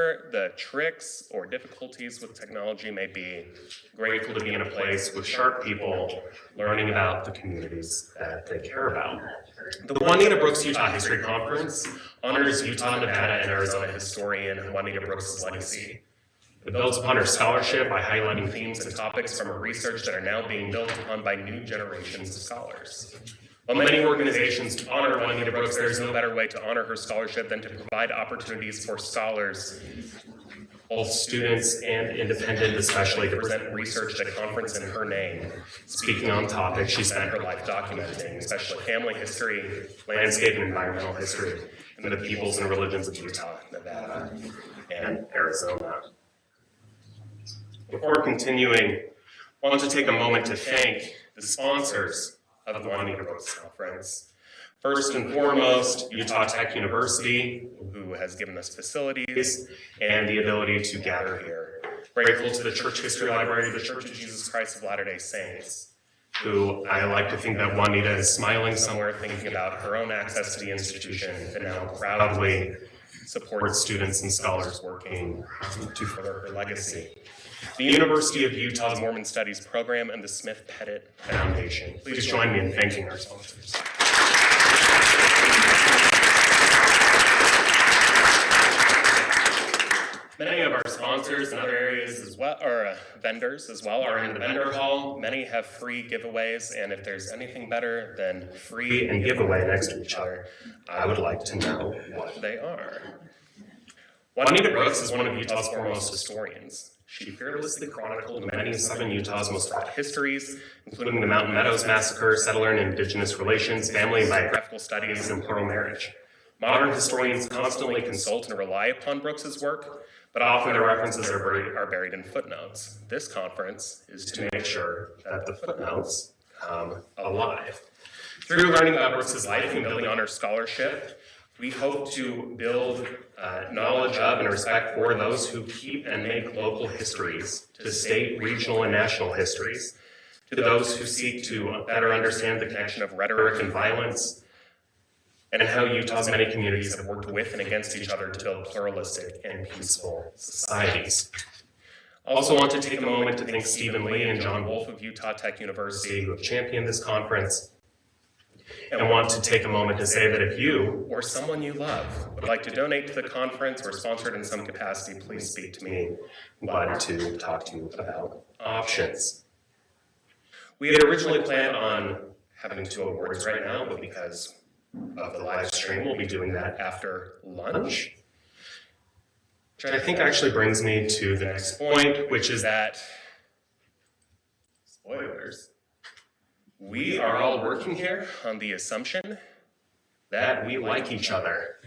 whatever the tricks or difficulties with technology may be, grateful to be in a place with sharp people learning about the communities that they care about. The Juanita Brooks Utah History Conference honors Utah, Nevada, and Arizona historian Juanita Brooks' legacy. It builds upon her scholarship by highlighting themes and topics from her research that are now being built upon by new generations of scholars. While many organizations honor Juanita Brooks, there is no better way to honor her scholarship than to provide opportunities for scholars, both students and independent especially, to present research at a conference in her name, speaking on topics she spent her life documenting, especially family history, landscape and environmental history, and the peoples and religions of Utah, Nevada, and Arizona. Before continuing, I want to take a moment to thank the sponsors of the Juanita Brooks Conference. First and foremost, Utah Tech University, who has given us facilities and the ability to gather here. Grateful to the Church History Library of the Church of Jesus Christ of Latter-day Saints, who I like to think that Juanita is smiling somewhere thinking about her own access to the institution and now proudly supports students and scholars working to further her legacy. The University of Utah's Mormon Studies Program and the Smith Pettit Foundation. Please join me in thanking our sponsors. Many of our sponsors in other areas as well, or vendors as well, are in the vendor hall. Many have free giveaways, and if there's anything better than free and giveaway next to each other, I would like to know what they are. Juanita Brooks is one of Utah's foremost historians. She fearlessly chronicled many of southern Utah's most fraught histories, including the Mountain Meadows Massacre, settler and indigenous relations, family and biographical studies, and plural marriage. Modern historians constantly consult and rely upon Brooks's work, but often their references are buried in footnotes. This conference is to make sure that the footnotes come alive. Through learning about Brooks's life and building on her scholarship, we hope to build knowledge of and respect for those who keep and make local histories, to state, regional, and national histories, to those who seek to better understand the connection of rhetoric and violence, and how Utah's many communities have worked with and against each other to build pluralistic and peaceful societies. I also want to take a moment to thank Stephen Lee and John Wolf of Utah Tech University, who have championed this conference. And want to take a moment to say that if you or someone you love would like to donate to the conference or sponsor it in some capacity, please speak to me. I'm glad to talk to you about options. We had originally planned on having 2 awards right now, but because of the live stream, we'll be doing that after lunch. Which I think actually brings me to the next point, which is that, spoilers, we are all working here on the assumption that we like each other.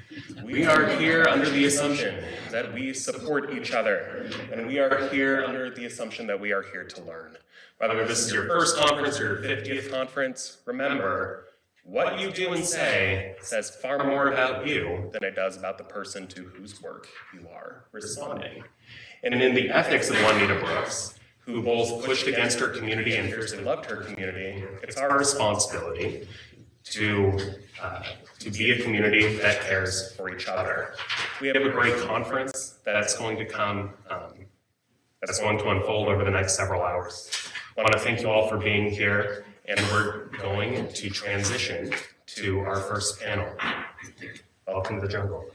We are here under the assumption that we support each other, and we are here under the assumption that we are here to learn. Whether this is your first conference or your 50th conference, remember, what you do and say says far more about you than it does about the person to whose work you are responding. And in the ethics of Juanita Brooks, who both pushed against her community and fiercely loved her community, it's our responsibility to be a community that cares for each other. We have a great conference that's going to come, that's going to unfold over the next several hours. I want to thank you all for being here, and we're going to transition to our first panel. Welcome to the jungle.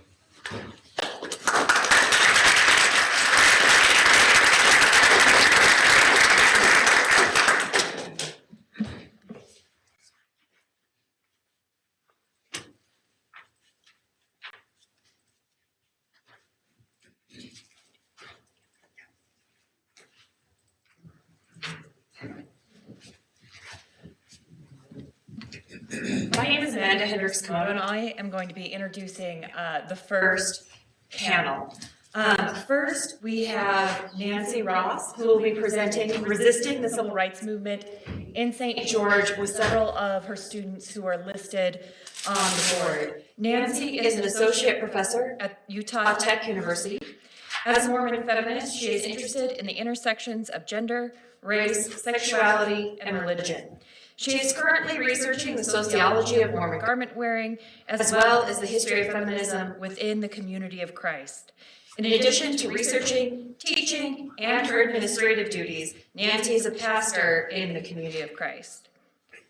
My name is Amanda Hendricks-Komodo, and I am going to be introducing the first panel. First, we have Nancy Ross, who will be presenting Resisting the Civil Rights Movement in St. George with several of her students who are listed on the board. Nancy is an associate professor at Utah Tech University. As a Mormon feminist, she is interested in the intersections of gender, race, sexuality, and religion. She is currently researching the sociology of Mormon garment wearing, as well as the history of feminism within the community of Christ. In addition to researching, teaching, and her administrative duties, Nancy is a pastor in the Community of Christ.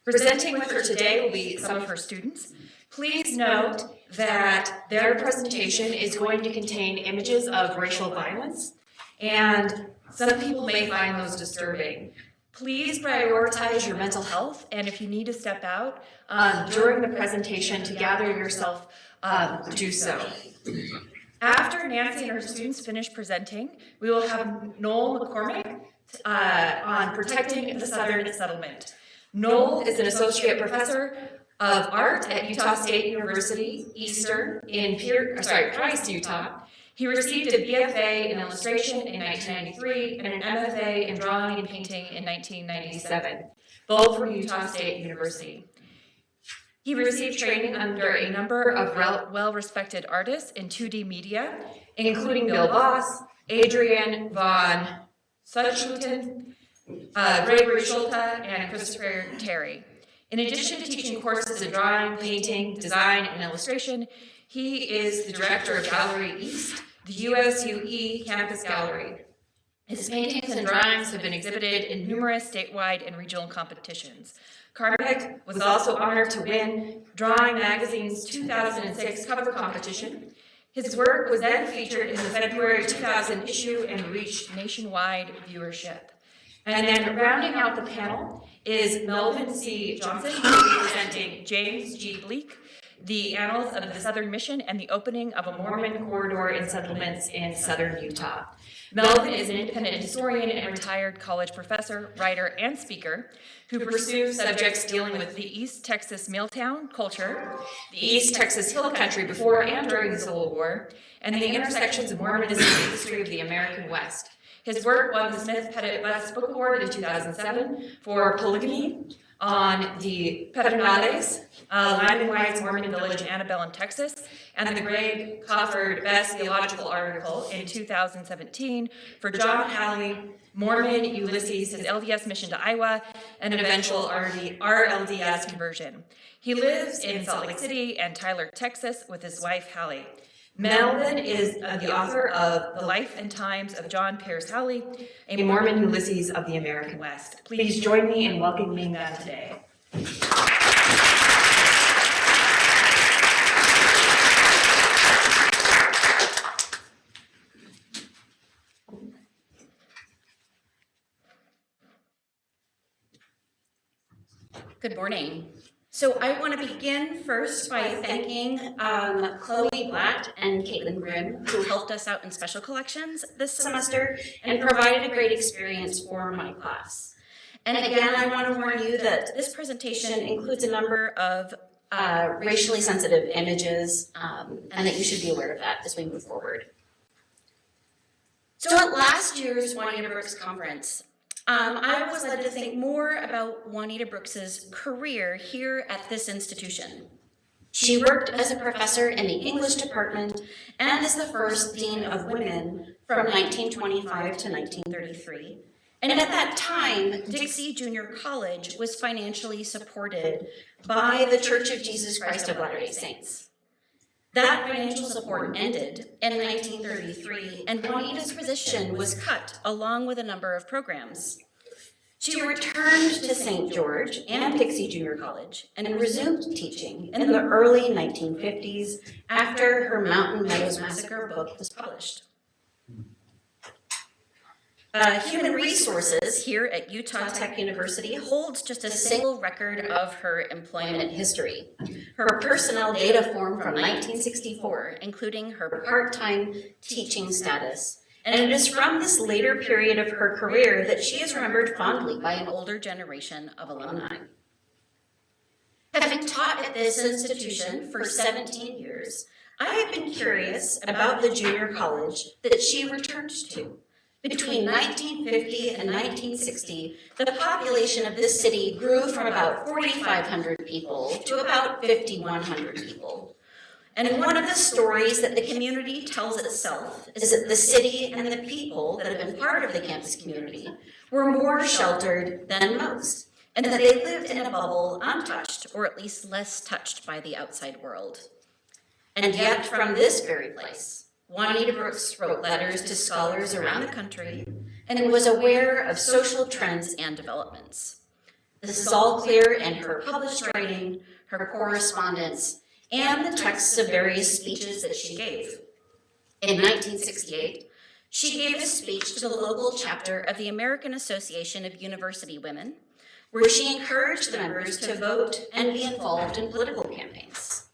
Presenting with her today will be some of her students. Please note that their presentation is going to contain images of racial violence, and some people may find those disturbing. Please prioritize your mental health, and if you need to step out during the presentation to gather yourself, do so. After Nancy and her students finish presenting, we will have Noel McCormick on protecting the Southern settlement. Noel is an associate professor of art at Utah State University, Eastern, in Price, Utah. He received a BFA in illustration in 1993 and an MFA in drawing and painting in 1997, both from Utah State University. He received training under a number of well-respected artists in 2D media, including Bill Voss, Adrian von Suchuten, Gregory Schulte, and Christopher Terry. In addition to teaching courses in drawing, painting, design, and illustration, he is the director of Gallery East, the USUE Campus Gallery. His paintings and drawings have been exhibited in numerous statewide and regional competitions. Carmack was also honored to win Drawing Magazine's 2006 cover competition. His work was then featured in the February 2000 issue and reached nationwide viewership. And then rounding out the panel is Melvin C. Johnson, who will be presenting James G. Bleak, The Annals of the Southern Mission and the Opening of a Mormon Corridor in Settlements in Southern Utah. Melvin is an independent historian and retired college professor, writer, and speaker who pursues subjects dealing with the East Texas Milltown culture, the East Texas Hill Country before and during the Civil War, and the intersections of Mormonism and the history of the American West. His work won the Smith-Pettit West Book Award in 2007 for Polygamy on the Pedernales, Lyman White's Mormon Village in Antebellum, Texas, and the Greg Cofford Best Theological Article in 2017 for John Halley, Mormon Ulysses, his LDS mission to Iowa, and an eventual RLDS conversion. He lives in Salt Lake City and Tyler, Texas, with his wife, Hallie. Melvin is the author of The Life and Times of John Pierce Halley, a Mormon Ulysses of the American West. Please join me in welcoming them today. Good morning. So I want to begin first by thanking Chloe Blatt and Caitlin Grimm, who helped us out in special collections this semester and provided a great experience for my class. And again, I want to warn you that this presentation includes a number of racially sensitive images, and that you should be aware of that as we move forward. So at last year's Juanita Brooks Conference, I was led to think more about Juanita Brooks's career here at this institution. She worked as a professor in the English department and as the first dean of women from 1925 to 1933. And at that time, Dixie Junior College was financially supported by the Church of Jesus Christ of Latter-day Saints. That financial support ended in 1933, and Juanita's position was cut along with a number of programs. She returned to St. George and Dixie Junior College and resumed teaching in the early 1950s after her Mountain Meadows Massacre book was published. Human Resources here at Utah Tech University holds just a single record of her employment history. Her personnel data form from 1964, including her part-time teaching status. And it is from this later period of her career that she is remembered fondly by an older generation of alumni. Having taught at this institution for 17 years, I have been curious about the junior college that she returned to. Between 1950 and 1960, the population of this city grew from about 4,500 people to about 5,100 people. And one of the stories that the community tells itself is that the city and the people that have been part of the campus community were more sheltered than most, and that they lived in a bubble untouched, or at least less touched by the outside world. And yet, from this very place, Juanita Brooks wrote letters to scholars around the country and was aware of social trends and developments. This is all clear in her published writing, her correspondence, and the texts of various speeches that she gave. In 1968, she gave a speech to the local chapter of the American Association of University Women, where she encouraged the members to vote and be involved in political campaigns.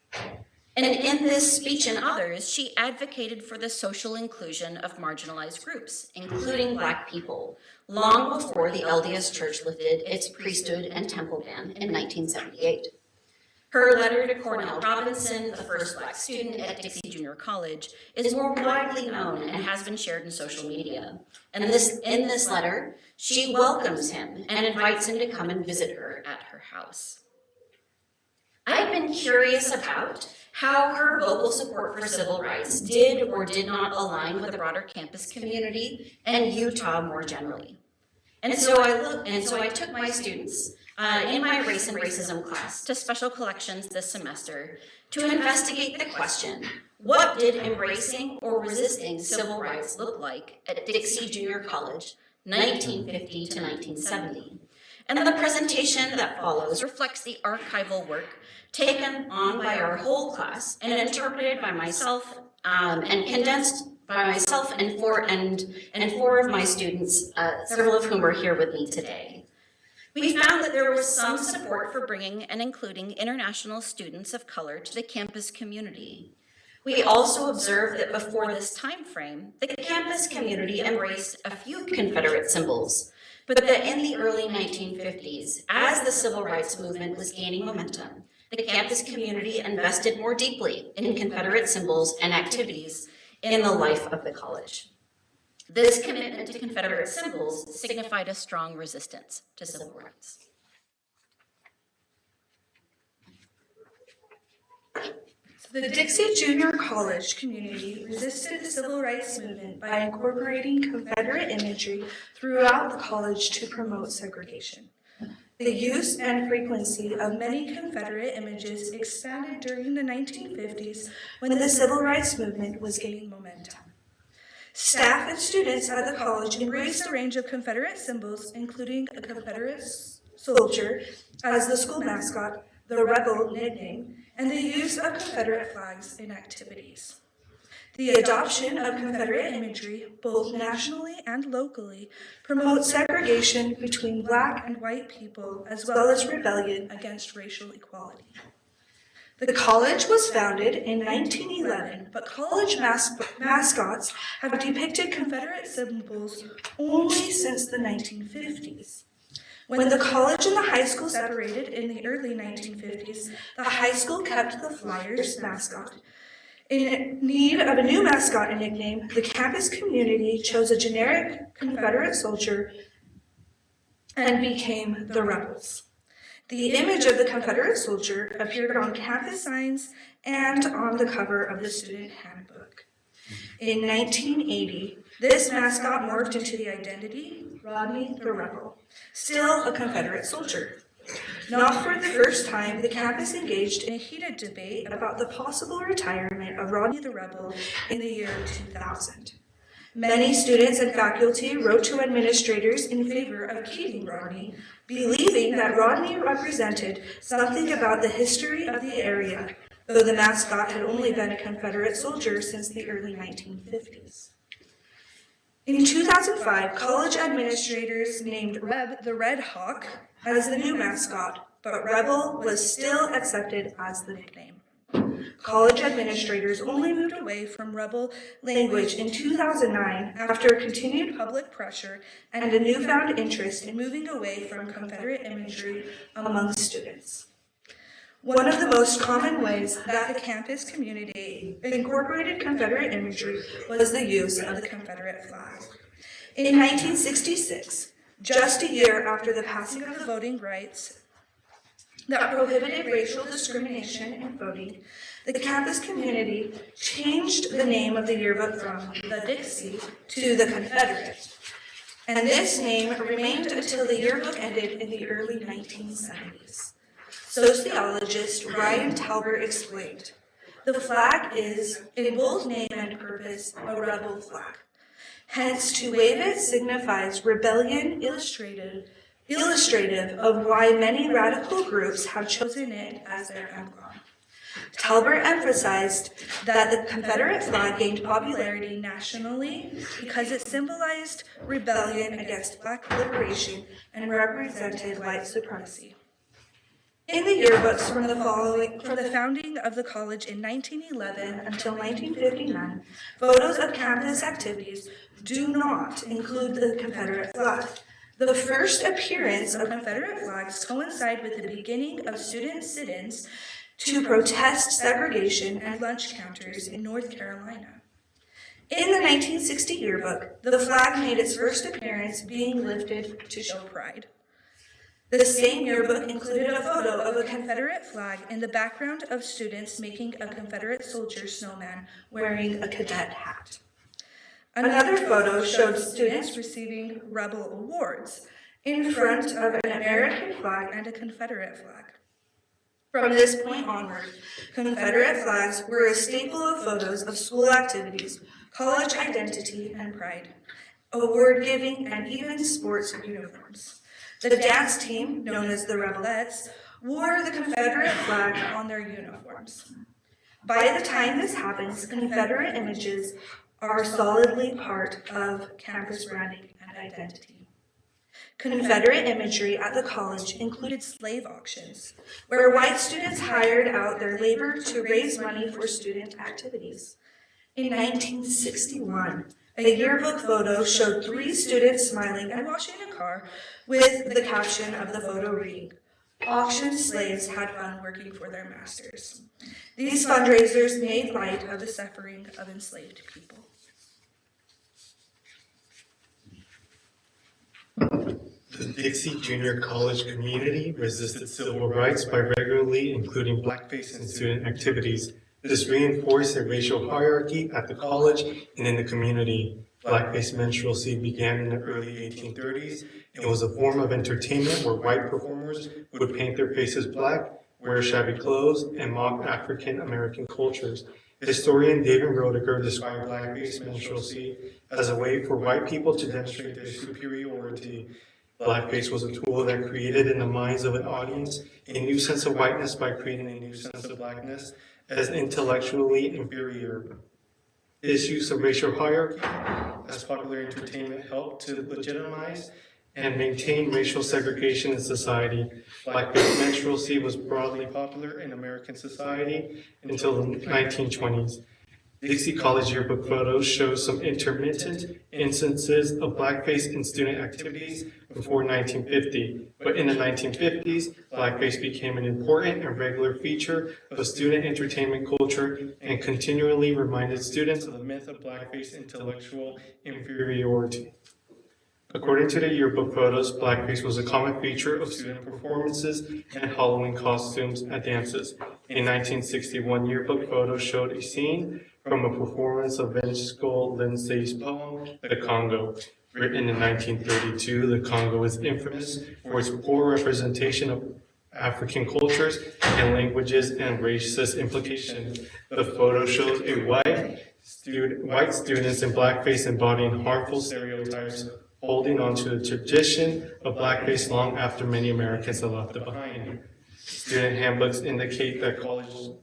And in this speech and others, she advocated for the social inclusion of marginalized groups, including Black people, long before the LDS Church lifted its priesthood and temple ban in 1978. Her letter to Cornell Robinson, the first Black student at Dixie Junior College, is more widely known and has been shared in social media. And in this letter, she welcomes him and invites him to come and visit her at her house. I've been curious about how her vocal support for civil rights did or did not align with the broader campus community and Utah more generally. And so I took my students in my race and racism class to special collections this semester to investigate the question, what did embracing or resisting civil rights look like at Dixie Junior College, 1950 to 1970? And the presentation that follows reflects the archival work taken on by our whole class and interpreted by myself and condensed by myself and four of my students, several of whom are here with me today. We found that there was some support for bringing and including international students of color to the campus community. We also observed that before this time frame, the campus community embraced a few Confederate symbols, but that in the early 1950s, as the civil rights movement was gaining momentum, the campus community invested more deeply in Confederate symbols and activities in the life of the college. This commitment to Confederate symbols signified a strong resistance to civil rights. The Dixie Junior College community resisted the civil rights movement by incorporating Confederate imagery throughout the college to promote segregation. The use and frequency of many Confederate images expanded during the 1950s when the civil rights movement was gaining momentum. Staff and students at the college embraced a range of Confederate symbols, including a Confederate soldier as the school mascot, the Rebel nickname, and the use of Confederate flags in activities. The adoption of Confederate imagery, both nationally and locally, promotes segregation between Black and white people, as well as rebellion against racial equality. The college was founded in 1911, but college mascots have depicted Confederate symbols only since the 1950s. When the college and the high school separated in the early 1950s, the high school kept the Flyers mascot. In need of a new mascot and nickname, the campus community chose a generic Confederate soldier and became the Rebels. The image of the Confederate soldier appeared on campus signs and on the cover of the student handbook. In 1980, this mascot morphed into the identity, Rodney the Rebel, still a Confederate soldier. Not for the first time, the campus engaged in a heated debate about the possible retirement of Rodney the Rebel in the year 2000. Many students and faculty wrote to administrators in favor of keeping Rodney, believing that Rodney represented something about the history of the area, though the mascot had only been a Confederate soldier since the early 1950s. In 2005, college administrators named Reb the Red Hawk as the new mascot, but Rebel was still accepted as the nickname. College administrators only moved away from Rebel language in 2009 after continued public pressure and a newfound interest in moving away from Confederate imagery among students. One of the most common ways that the campus community incorporated Confederate imagery was the use of the Confederate flag. In 1966, just a year after the passing of the Voting Rights that prohibited racial discrimination in voting, the campus community changed the name of the yearbook from the Dixie to the Confederate. And this name remained until the yearbook ended in the early 1970s. Sociologist Ryan Talbert explained, The flag is, in both name and purpose, a rebel flag. Hence, to wave it signifies rebellion, illustrative of why many radical groups have chosen it as their emblem. Talbert emphasized that the Confederate flag gained popularity nationally because it symbolized rebellion against Black liberation and represented white supremacy. In the yearbooks from the founding of the college in 1911 until 1959, photos of campus activities do not include the Confederate flag. The first appearance of Confederate flags coincide with the beginning of student sit-ins to protest segregation and lunch counters in North Carolina. In the 1960 yearbook, the flag made its first appearance being lifted to show pride. The same yearbook included a photo of a Confederate flag in the background of students making a Confederate soldier snowman wearing a cadet hat. Another photo showed students receiving rebel awards in front of an American flag and a Confederate flag. From this point onward, Confederate flags were a staple of photos of school activities, college identity and pride, award giving, and even sports uniforms. The dance team, known as the Rebelettes, wore the Confederate flag on their uniforms. By the time this happens, Confederate images are solidly part of campus branding and identity. Confederate imagery at the college included slave auctions, where white students hired out their labor to raise money for student activities. In 1961, a yearbook photo showed 3 students smiling and washing a car with the caption of the photo reading, "Auctioned slaves had fun working for their masters." These fundraisers made light of the suffering of enslaved people. The Dixie Junior College community resisted civil rights by regularly including blackface in student activities. This reinforced a racial hierarchy at the college and in the community. Blackface minstrelsy began in the early 1830s. It was a form of entertainment where white performers would paint their faces black, wear shabby clothes, and mock African American cultures. Historian David Roediger described blackface minstrelsy as a way for white people to demonstrate their superiority. Blackface was a tool that created in the minds of an audience a new sense of whiteness by creating a new sense of blackness as intellectually inferior. This use of racial hierarchy as popular entertainment helped to legitimize and maintain racial segregation in society. Blackface minstrelsy was broadly popular in American society until the 1920s. Dixie College yearbook photos show some intermittent instances of blackface in student activities before 1950, but in the 1950s, blackface became an important and regular feature of student entertainment culture and continually reminded students of the myth of blackface intellectual inferiority. According to the yearbook photos, blackface was a common feature of student performances and Halloween costumes at dances. A 1961 yearbook photo showed a scene from a performance of Vince Lindsay's poem, The Congo. Written in 1932, The Congo is infamous for its poor representation of African cultures and languages and racist implications. The photo shows a white students in blackface embodying harmful stereotypes, holding on to the tradition of blackface long after many Americans have left it behind. Student handbooks indicate that college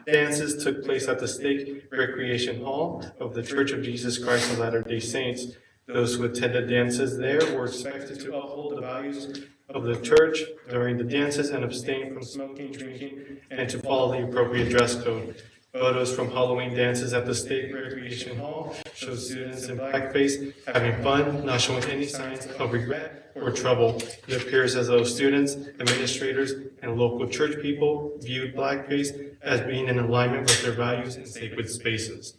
dances took place at the Stake Recreation Hall of the Church of Jesus Christ of Latter-day Saints. Those who attended dances there were expected to uphold the values of the church during the dances and abstain from smoking, drinking, and to follow the appropriate dress code. Photos from Halloween dances at the State Recreation Hall show students in blackface having fun, not showing any signs of regret or trouble. It appears as though students, administrators, and local church people viewed blackface as being in alignment with their values in sacred spaces.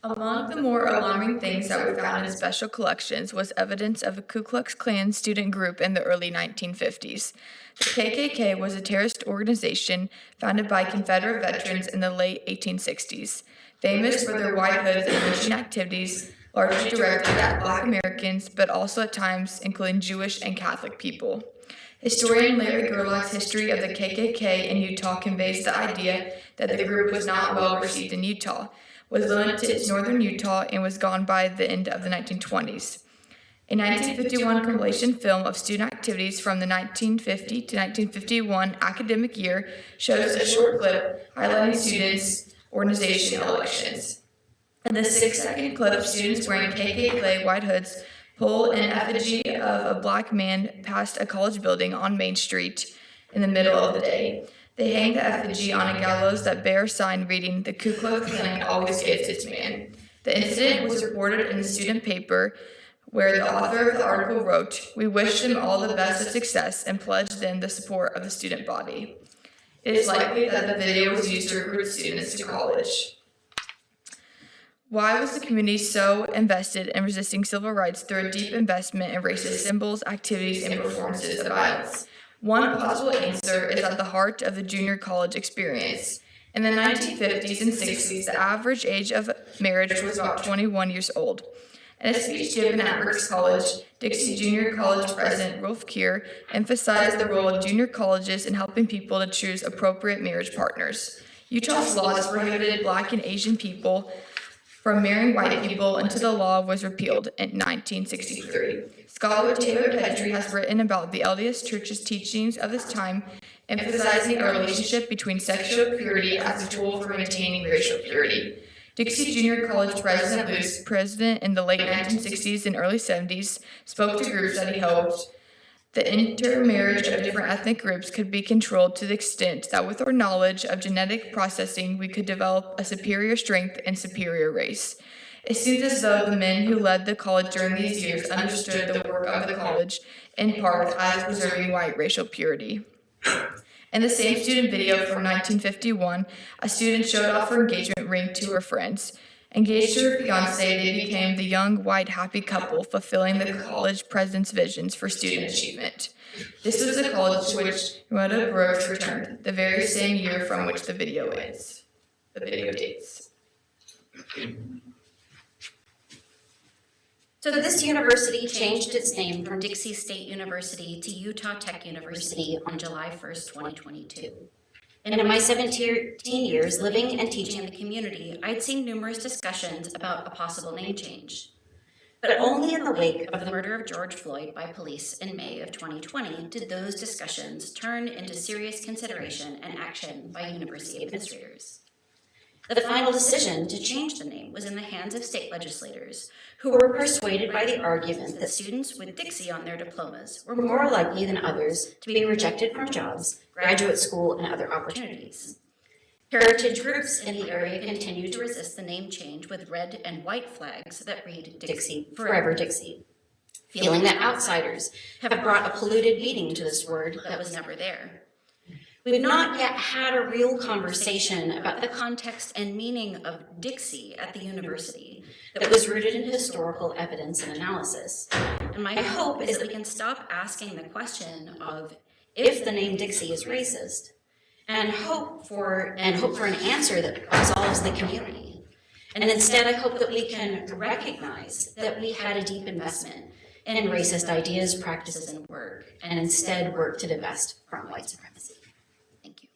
Among the more alarming things that were found in special collections was evidence of a Ku Klux Klan student group in the early 1950s. The KKK was a terrorist organization founded by Confederate veterans in the late 1860s, famous for their white hoods and lynching activities, largely directed at Black Americans, but also at times including Jewish and Catholic people. Historian Larry Gerlach's history of the KKK in Utah conveys the idea that the group was not well received in Utah, was limited to northern Utah, and was gone by the end of the 1920s. A 1951 compilation film of student activities from the 1950 to 1951 academic year shows a short clip highlighting students' organization elections. In the 6-second clip, students wearing KKK white hoods pull an effigy of a black man past a college building on Main Street in the middle of the day. They hang the effigy on a gallows that bears a sign reading, "The Ku Klux Klan always gets its man." The incident was reported in the student paper, where the author of the article wrote, "We wish them all the best of success and pledge them the support of the student body." It is likely that the video was used to recruit students to college. Why was the community so invested in resisting civil rights through a deep investment in racist symbols, activities, and performances of violence? One possible answer is at the heart of the junior college experience. In the 1950s and 60s, the average age of marriage was about 21 years old. In a speech given at Ricks College, Dixie Junior College President Rolf Keir emphasized the role of junior colleges in helping people to choose appropriate marriage partners. Utah's laws prohibited Black and Asian people from marrying white people until the law was repealed in 1963. Scholar Taylor Pedri has written about the LDS Church's teachings of this time, emphasizing a relationship between sexual purity as a tool for maintaining racial purity. Dixie Junior College President Luce, president in the late 1960s and early 70s, spoke to groups that he hoped the intermarriage of different ethnic groups could be controlled to the extent that with our knowledge of genetic processing, we could develop a superior strength and superior race. It seems as though the men who led the college during these years understood the work of the college in part as preserving white racial purity. In the same student video from 1951, a student showed off her engagement ring to her friends. Engaged to her fiancé, they became the young, white, happy couple fulfilling the college president's visions for student achievement. This was the college to which Juanita Brooks returned, the very same year from which the video dates. So this university changed its name from Dixie State University to Utah Tech University on July 1st, 2022. And in my 17 years living and teaching in the community, I'd seen numerous discussions about a possible name change. But only in the wake of the murder of George Floyd by police in May of 2020 did those discussions turn into serious consideration and action by university administrators. The final decision to change the name was in the hands of state legislators, who were persuaded by the argument that students with Dixie on their diplomas were more likely than others to be rejected from jobs, graduate school, and other opportunities. Heritage groups in the area continue to resist the name change with red and white flags that read Dixie, Forever Dixie, feeling that outsiders have brought a polluted meaning to this word that was never there. We've not yet had a real conversation about the context and meaning of Dixie at the university that was rooted in historical evidence and analysis. And my hope is that we can stop asking the question of if the name Dixie is racist, and hope for an answer that absolves the community. And instead, I hope that we can recognize that we had a deep investment in racist ideas, practices, and work, and instead work to divest from white supremacy. Thank you.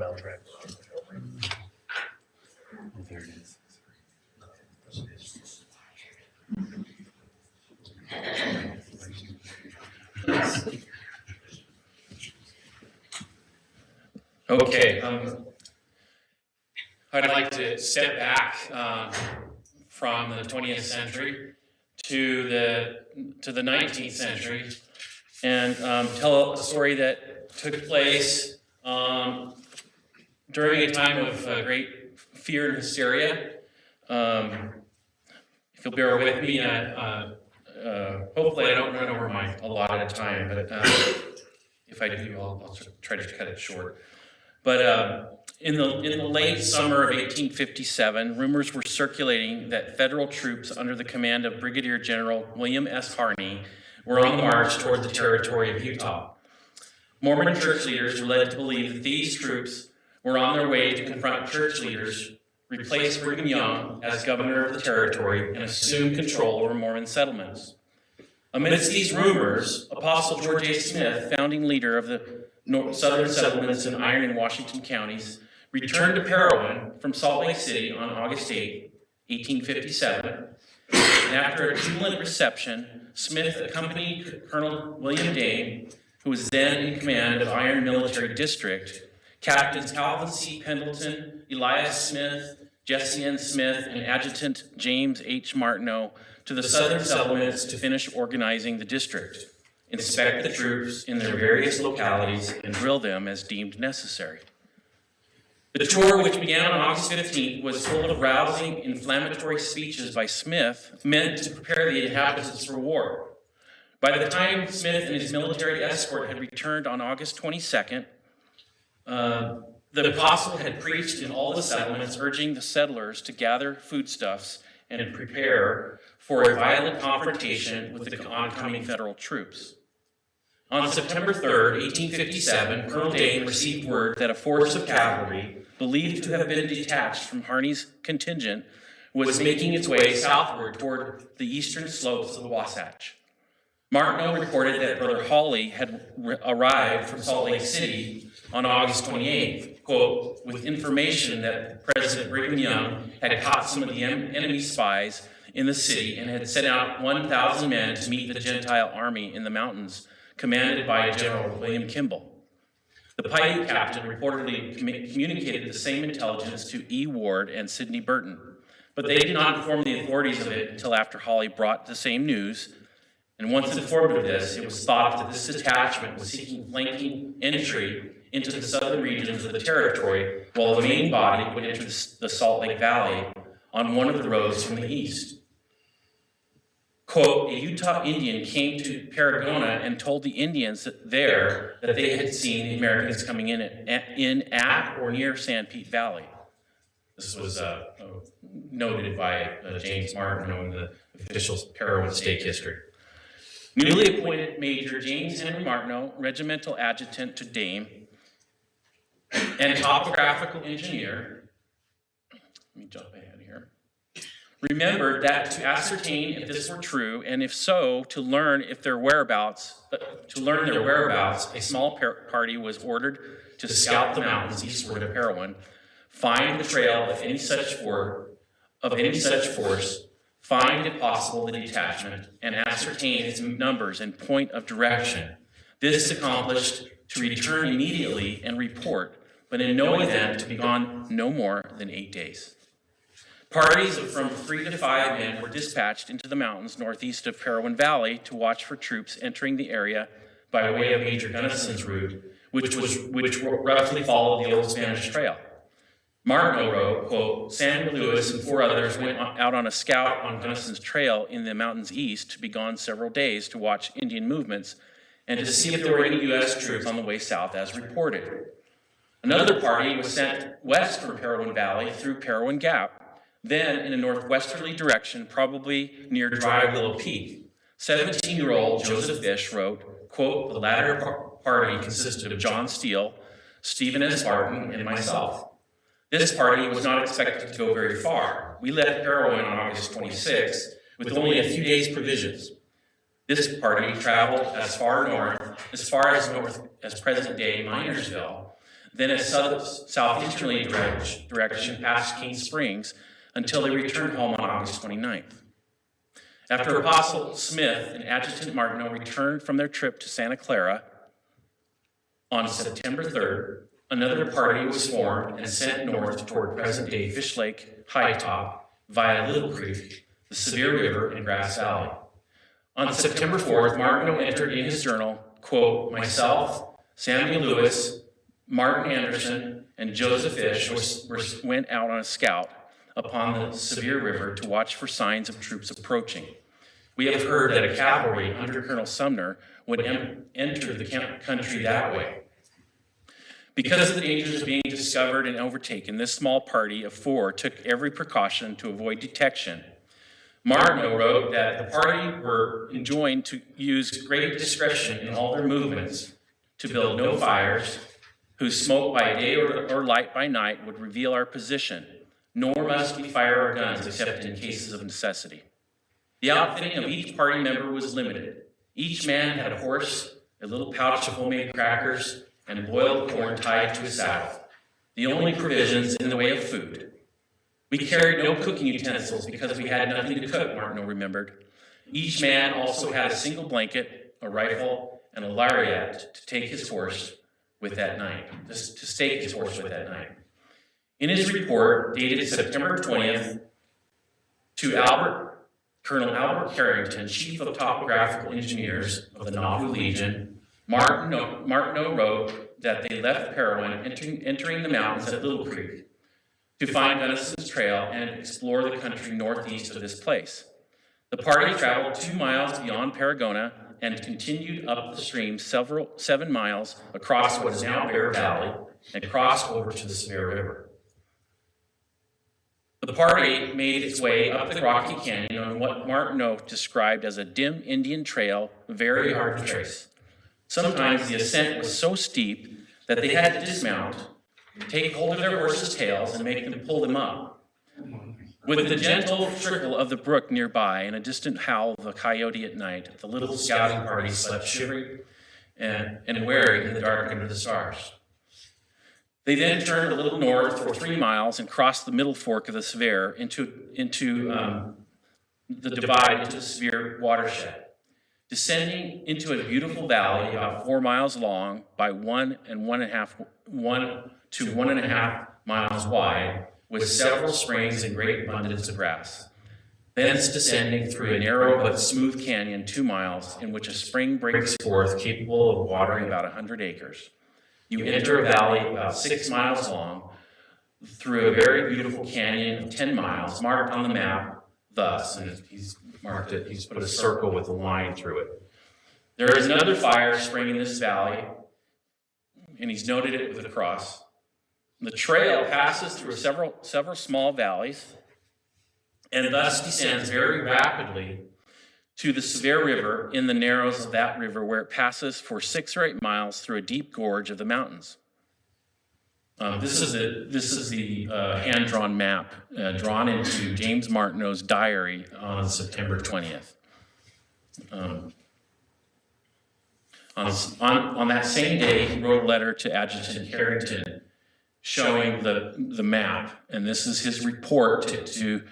Maltract. There it is. Okay, I'd like to step back from the 20th century to the 19th century and tell a story that took place during a time of great fear and hysteria. If you'll bear with me, hopefully I don't run over my allotted time, but if I do, I'll try to cut it short. But in the late summer of 1857, rumors were circulating that federal troops under the command of Brigadier General William S. Harney were on the march toward the territory of Utah. Mormon church leaders were led to believe that these troops were on their way to confront church leaders, replace Brigham Young as governor of the territory, and assume control over Mormon settlements. Amidst these rumors, Apostle George A. Smith, founding leader of the southern settlements in Iron and Washington counties, returned to Parowan from Salt Lake City on August 8, 1857. And after a jubilant reception, Smith accompanied Colonel William Dane, who was then in command of Iron Military District, Captains Calvin C. Pendleton, Elias Smith, Jesse N. Smith, and Adjutant James H. Martineau to the southern settlements to finish organizing the district, inspect the troops in their various localities, and drill them as deemed necessary. The tour, which began on August 15th, was full of rousing, inflammatory speeches by Smith meant to prepare the inhabitants for war. By the time Smith and his military escort had returned on August 22nd, the apostle had preached in all the settlements, urging the settlers to gather foodstuffs and prepare for a violent confrontation with the oncoming federal troops. On September 3rd, 1857, Colonel Dane received word that a force of cavalry, believed to have been detached from Harney's contingent, was making its way southward toward the eastern slopes of the Wasatch. Martineau reported that Brother Hawley had arrived from Salt Lake City on August 28th, quote, with information that President Brigham Young had caught some of the enemy spies in the city and had sent out 1,000 men to meet the Gentile army in the mountains, commanded by General William Kimball. The Paiute captain reportedly communicated the same intelligence to E. Ward and Sidney Burton, but they did not inform the authorities of it until after Hawley brought the same news. And once informed of this, it was thought that this detachment was seeking flanking entry into the southern regions of the territory, while the main body would enter the Salt Lake Valley on one of the roads from the east. Quote, a Utah Indian came to Paragona and told the Indians that they had seen the Americans coming in at or near Sanpete Valley. This was noted by James Martineau in the official Parowan State History. Newly appointed Major James Henry Martineau, regimental adjutant to Dame, and topographical engineer, let me jump ahead here, remembered that to ascertain if this were true, and if so, to learn their whereabouts, a small party was ordered to scout the mountains eastward of Parowan, find the trail of any such force, find, if possible, the detachment, and ascertain its numbers and point of direction. This accomplished, to return immediately and report, but in no event to be gone no more than 8 days. Parties of from 3 to 5 men were dispatched into the mountains northeast of Parowan Valley to watch for troops entering the area by way of Major Gunnison's route, which roughly followed the old Spanish Trail. Martineau wrote, quote, Samuel Lewis and 4 others went out on a scout on Gunnison's trail in the mountains east to be gone several days to watch Indian movements and to see if there were any U.S. troops on the way south as reported. Another party was sent west from Parowan Valley through Parowan Gap, then in a northwesterly direction, probably near Dry Willow Peak. 17-year-old Joseph Fish wrote, quote, the latter party consisted of John Steele, Stephen S. Barton, and myself. This party was not expected to go very far. We left Parowan on August 26 with only a few days' provisions. This party traveled as far north as present-day Minersville, then a southeasterly direction past King Springs until they returned home on August 29th. After Apostle Smith and Adjutant Martineau returned from their trip to Santa Clara on September 3rd, another party was formed and sent north toward present-day Fish Lake, High Top, via Little Creek, the Sevier River, and Grass Valley. On September 4th, Martineau entered in his journal, quote, myself, Samuel Lewis, Martin Anderson, and Joseph Fish went out on a scout upon the Sevier River to watch for signs of troops approaching. We have heard that a cavalry under Colonel Sumner would enter the country that way. Because of the dangers of being discovered and overtaken, this small party of 4 took every precaution to avoid detection. Martineau wrote that the party were enjoined to use great discretion in all their movements, to build no fires, whose smoke by day or light by night would reveal our position, nor must we fire our guns except in cases of necessity. The outfitting of each party member was limited. Each man had a horse, a little pouch of homemade crackers, and boiled corn tied to his saddle, the only provisions in the way of food. We carried no cooking utensils because we had nothing to cook, Martineau remembered. Each man also had a single blanket, a rifle, and a lariat to take his horse with that night, to stake his horse with that night. In his report, dated September 20th, to Colonel Albert Carrington, Chief of Topographical Engineers of the Nauvoo Legion, Martineau wrote that they left Parowan, entering the mountains at Little Creek, to find Gunnison's Trail and explore the country northeast of this place. The party traveled 2 miles beyond Paragona and continued up the stream 7 miles across what is now Bear Valley and crossed over to the Sevier River. The party made its way up the Rocky Canyon on what Martineau described as a dim Indian trail, very hard to trace. Sometimes the ascent was so steep that they had to dismount, take hold of their horses' tails, and make them pull them up. With the gentle trickle of the brook nearby and a distant howl of a coyote at night, the little scouting party slept shivering and wary in the dark under the stars. They then turned a little north for 3 miles and crossed the middle fork of the Sevier into the divide into the Sevier watershed. Descending into a beautiful valley about 4 miles long by 1 to 1.5 miles wide, with several springs and great abundance of grass. Thence descending through a narrow but smooth canyon 2 miles, in which a spring breaks forth capable of watering about 100 acres. You enter a valley about 6 miles long through a very beautiful canyon of 10 miles, marked on the map thus, and he's marked it, he's put a circle with a line through it. There is another fire spring in this valley, and he's noted it with a cross. The trail passes through several small valleys and thus descends very rapidly to the Sevier River in the narrows of that river, where it passes for 6 or 8 miles through a deep gorge of the mountains. This is the hand-drawn map drawn into James Martineau's diary on September 20th. On that same day, he wrote a letter to Adjutant Carrington showing the map, and this is his report to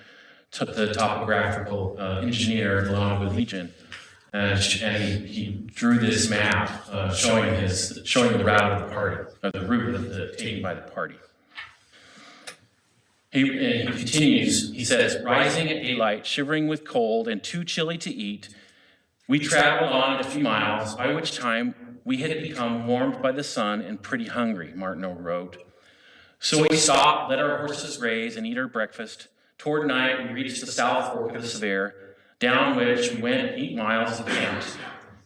the topographical engineer in the Nauvoo Legion, and he drew this map showing the route of the party, or the route taken by the party. He continues. He says, "Rising at daylight, shivering with cold, and too chilly to eat, we traveled on a few miles, by which time we had become warmed by the sun and pretty hungry," Martineau wrote. "So we stopped, let our horses graze, and eat our breakfast. Toward night, we reached the south fork of the Sevier, down which we went 8 miles and camped,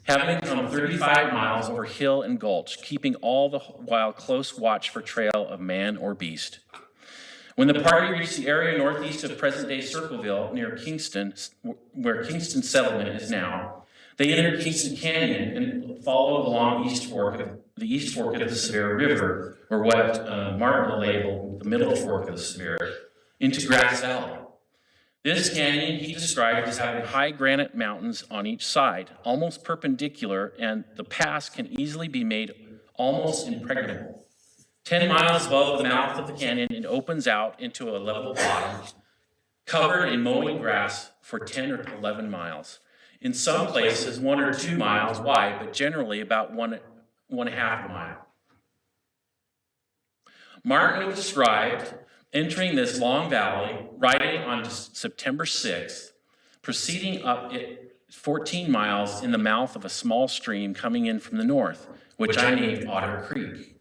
having come 35 miles over hill and gulch, keeping all the while close watch for trail of man or beast. When the party reached the area northeast of present-day Circleville, near Kingston, where Kingston settlement is now, they entered Kingston Canyon and followed along the east fork of the Sevier River, or what Martineau labeled the middle fork of the Sevier, into Grass Valley. This canyon he described as having high granite mountains on each side, almost perpendicular, and the pass can easily be made almost impregnable. 10 miles above the mouth of the canyon, it opens out into a level bottom, covered in mowing grass for 10 or 11 miles. In some places, 1 or 2 miles wide, but generally about 1.5 miles. Martineau described entering this long valley, riding on September 6th, proceeding up it 14 miles in the mouth of a small stream coming in from the north, which I named Otter Creek,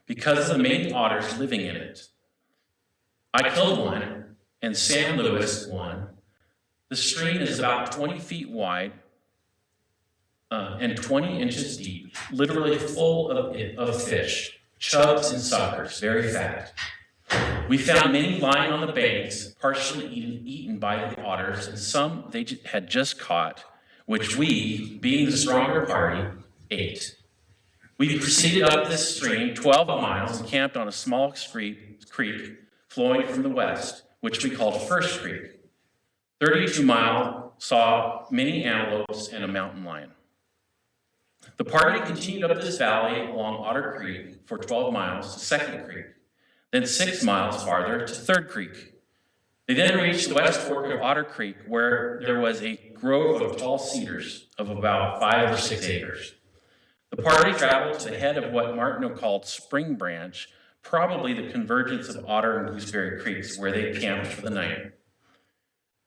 because of the many otters living in it. I killed one, and Sam Lewis one. The stream is about 20 feet wide and 20 inches deep, literally full of fish, chubs and suckers, very fat. We found many lying on the banks, partially eaten by the otters, and some they had just caught, which we, being the stronger party, ate. We proceeded up this stream 12 miles and camped on a small creek flowing from the west, which we called First Creek. 32 miles saw many antelopes and a mountain lion. The party continued up this valley along Otter Creek for 12 miles to Second Creek, then 6 miles farther to Third Creek. They then reached the west fork of Otter Creek, where there was a grove of tall cedars of about 5 or 6 acres. The party traveled to the head of what Martineau called Spring Branch, probably the convergence of Otter and Gooseberry Creeks, where they camped for the night.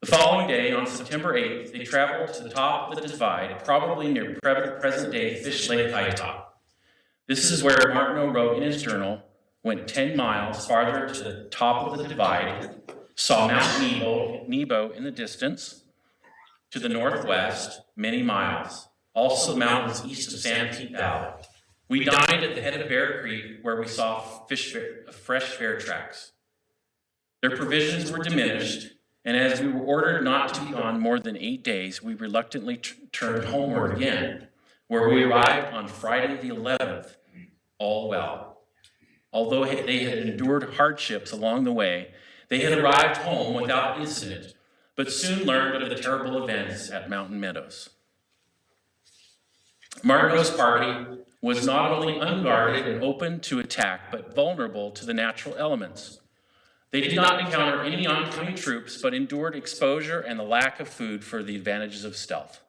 The following day, on September 8th, they traveled to the top of the divide, probably near present-day Fish Lake High Top. This is where Martineau wrote in his journal, went 10 miles farther to the top of the divide, saw Mount Nebo in the distance, to the northwest, many miles, also mountains east of Sanpete Valley. We dined at the head of Bear Creek, where we saw fresh bear tracks. Their provisions were diminished, and as we were ordered not to be gone more than 8 days, we reluctantly turned homeward again, where we arrived on Friday the 11th, all well. Although they had endured hardships along the way, they had arrived home without incident, but soon learned of the terrible events at Mountain Meadows. Martineau's party was not only unguarded and open to attack, but vulnerable to the natural elements. They did not encounter any oncoming troops, but endured exposure and the lack of food for the advantages of stealth.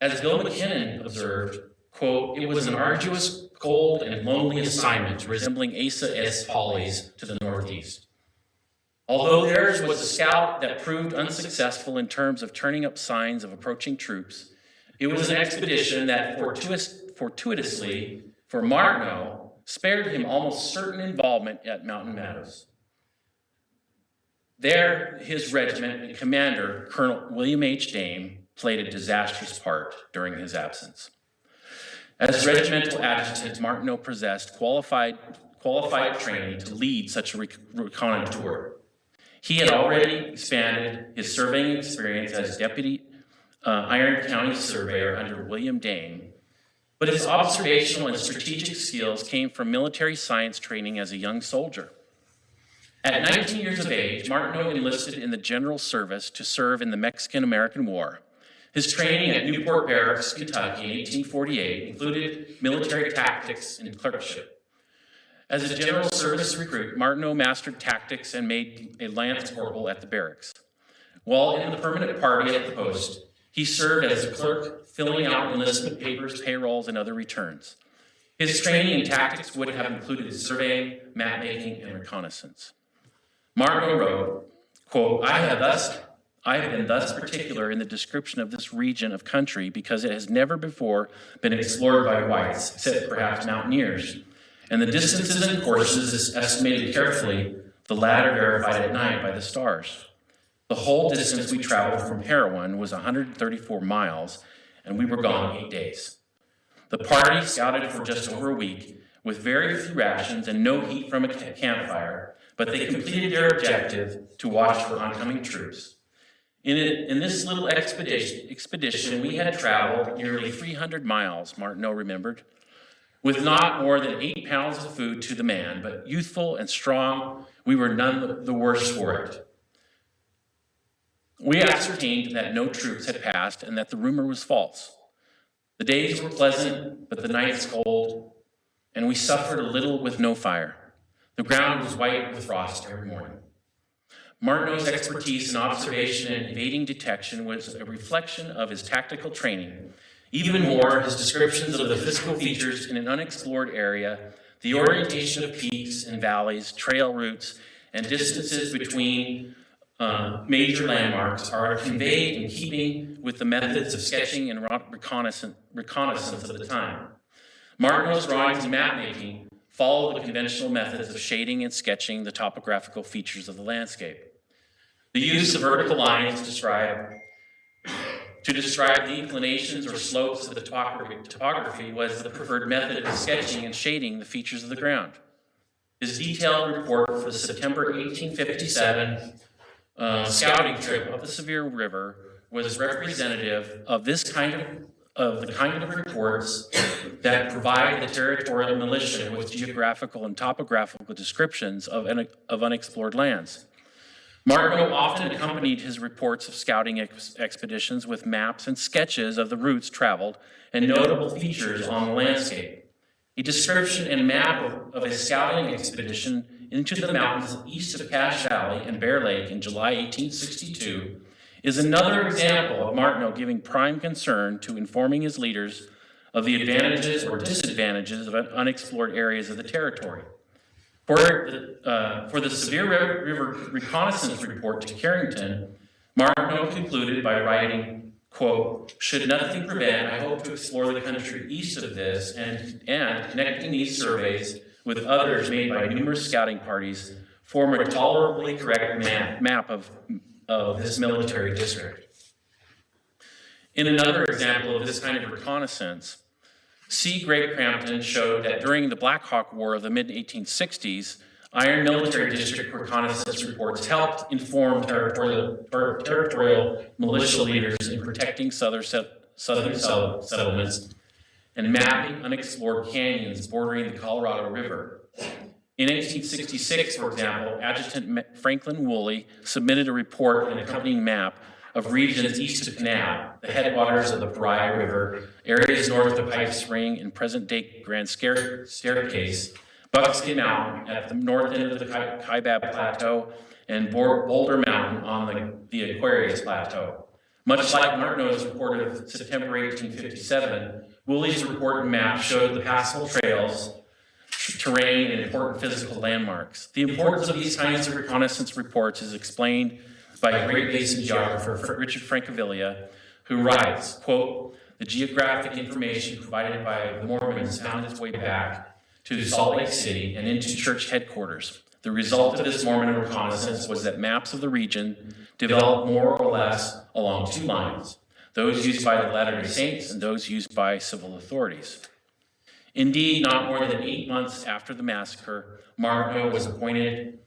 As Bill McKinnon observed, quote, "It was an arduous, cold, and lonely assignment, resembling Asa S. Pauley's to the northeast. Although theirs was a scout that proved unsuccessful in terms of turning up signs of approaching troops, it was an expedition that fortuitously, for Martineau, spared him almost certain involvement at Mountain Meadows. There, his regiment and commander, Colonel William H. Dame, played a disastrous part during his absence. As regimental adjutant, Martineau possessed qualified training to lead such a reconnoitre. He had already expanded his surveying experience as deputy Iron County surveyor under William Dame, but his observational and strategic skills came from military science training as a young soldier. At 19 years of age, Martineau enlisted in the general service to serve in the Mexican-American War. His training at Newport Barracks, Kentucky in 1848 included military tactics and clerkship. As a general service recruit, Martineau mastered tactics and made a lance corporal at the barracks. While in the permanent party at the post, he served as a clerk, filling out enlistment papers, payrolls, and other returns. His training and tactics would have included surveying, map-making, and reconnaissance. Martineau wrote, quote, I have been thus particular in the description of this region of country because it has never before been explored by whites, except perhaps mountaineers, and the distances and courses is estimated carefully, the latter verified at night by the stars. The whole distance we traveled from Heroin was 134 miles, and we were gone 8 days. The party scouted for just over a week, with very few rations and no heat from a campfire, but they completed their objective to watch for oncoming troops. In this little expedition, we had traveled nearly 300 miles, Martineau remembered, with not more than 8 pounds of food to the man, but youthful and strong, we were none the worse for it. We ascertained that no troops had passed and that the rumor was false. The days were pleasant, but the nights cold, and we suffered a little with no fire. The ground was white with frost every morning. Martineau's expertise in observation and evading detection was a reflection of his tactical training. Even more, his descriptions of the physical features in an unexplored area the orientation of peaks and valleys, trail routes, and distances between major landmarks are conveyed in keeping with the methods of sketching and reconnaissance of the time. Martineau's drawings and map making follow the conventional methods of shading and sketching the topographical features of the landscape. The use of vertical lines to describe the inclinations or slopes of the topography was the preferred method of sketching and shading the features of the ground. His detailed report for the September 1857 scouting trip up the Sevier River was representative of the kind of reports that provide the territorial militia with geographical and topographical descriptions of unexplored lands. Martineau often accompanied his reports of scouting expeditions with maps and sketches of the routes traveled and notable features on the landscape. A description and map of a scouting expedition into the mountains east of Cache Valley and Bear Lake in July 1862 is another example of Martineau giving prime concern to informing his leaders of the advantages or disadvantages of unexplored areas of the territory. For the Sevier River Reconnaissance Report to Carrington, Martineau concluded by writing, quote, "Should nothing prevent, I hope to explore the country east of this and connecting these surveys with others made by numerous scouting parties, form a tolerably correct map of this military district." In another example of this kind of reconnaissance, C. Gray Crampton showed that during the Black Hawk War of the mid-1860s, Iron Military District reconnaissance reports helped inform territorial militia leaders in protecting southern settlements and mapping unexplored canyons bordering the Colorado River. In 1866, for example, Adjutant Franklin Woolley submitted a report and accompanying map of regions east of Canal, the headwaters of the Paria River, areas north of Pipe Spring and present-day Grand Staircase, Buckskin Mountain at the north end of the Kaibab Plateau, and Boulder Mountain on the Aquarius Plateau. Much like Martineau's report of September 1857, Woolley's report and map showed the passable trails, terrain, and important physical landmarks. The importance of these kinds of reconnaissance reports is explained by Great Basin geographer Richard Francavilla, who writes, quote, "The geographic information provided by the Mormons found its way back to Salt Lake City and into church headquarters. The result of this Mormon reconnaissance was that maps of the region developed more or less along two lines, those used by the Latter-day Saints and those used by civil authorities." Indeed, not more than 8 months after the massacre, Martineau was appointed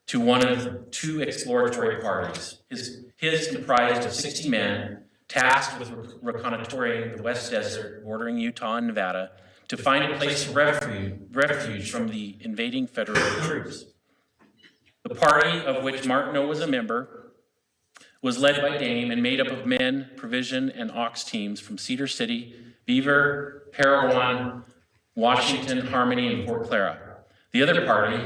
to one of the two exploratory parties. His comprised of 60 men, tasked with reconnoitering the West Desert bordering Utah and Nevada to find a place of refuge from the invading federal troops. The party, of which Martineau was a member, was led by Dame and made up of men, provision, and ox teams from Cedar City, Beaver, Parowan, Washington, Harmony, and Fort Clara. The other party,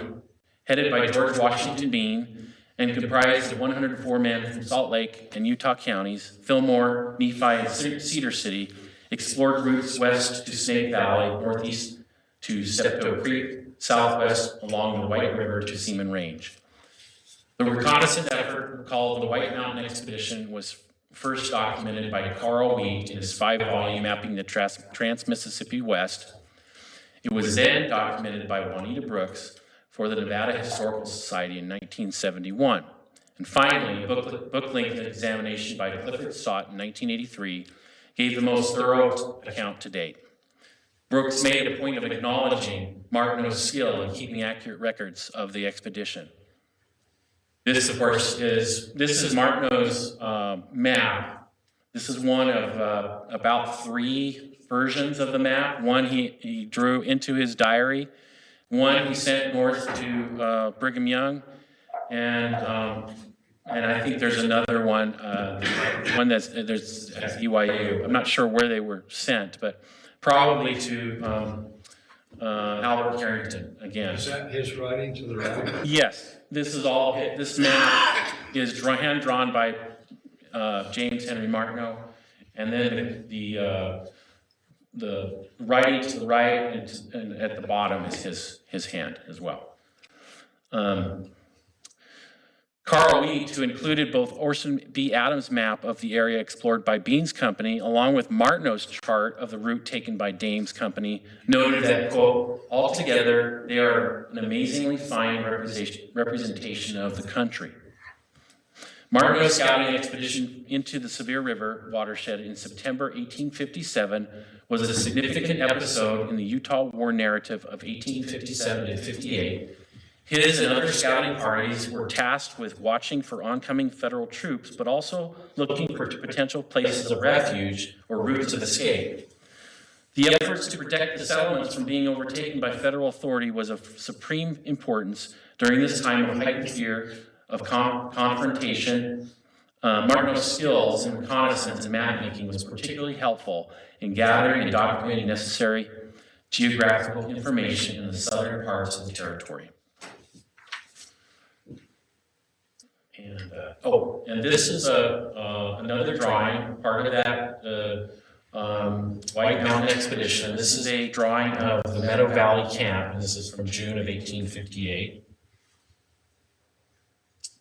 headed by George Washington Bean and comprised of 104 men from Salt Lake and Utah counties, Fillmore, Nephi, and Cedar City, explored routes west to Snake Valley, northeast to Steptoe Creek, southwest along the White River to Seaman Range. The reconnaissance effort, called the White Mountain Expedition, was first documented by Carl Wheat in his 5-volume Mapping the Trans-Mississippi West. It was then documented by Juanita Brooks for the Nevada Historical Society in 1971. And finally, a book-length examination by Clifford Stott in 1983 gave the most thorough account to date. Brooks made a point of acknowledging Martineau's skill in keeping accurate records of the expedition. This, of course, is Martineau's map. This is one of about 3 versions of the map. One he drew into his diary. One he sent north to Brigham Young, and I think there's another one, there's at BYU. I'm not sure where they were sent, but probably to Albert Carrington again. Is that his writing to the right? Yes, this map is hand drawn by James Henry Martineau, and then the the writing to the right, and at the bottom is his hand as well. Carl Wheat, who included both Orson B. Adams' map of the area explored by Bean's company, along with Martineau's chart of the route taken by Dame's company, noted that, quote, altogether, they are an amazingly fine representation of the country. Martineau's scouting expedition into the Sevier River watershed in September 1857 was a significant episode in the Utah War narrative of 1857 to 58. His and other scouting parties were tasked with watching for oncoming federal troops, but also looking for potential places of refuge or routes of escape. The efforts to protect the settlements from being overtaken by federal authority was of supreme importance during this time of heightened fear of confrontation. Martineau's skills in reconnaissance and map-making was particularly helpful in gathering and documenting necessary geographical information in the southern parts of the territory. And this is another drawing, part of that White Mountain expedition. This is a drawing of the Meadow Valley camp, and this is from June of 1858,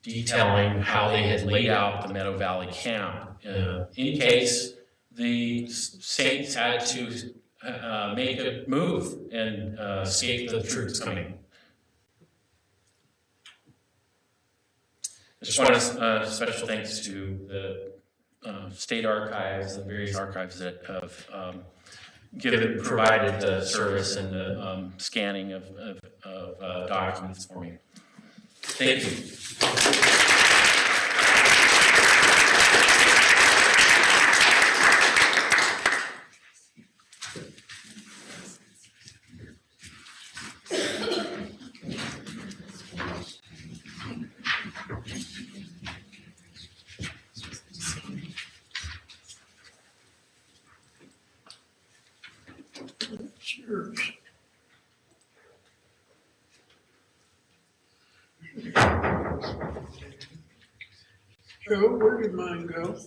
detailing how they had laid out the Meadow Valley camp in case the Saints had to make a move and escape the troops coming. I just want to special thanks to the state archives and various archives that have provided the service and the scanning of documents for me. Thank you. Joe, where did mine go?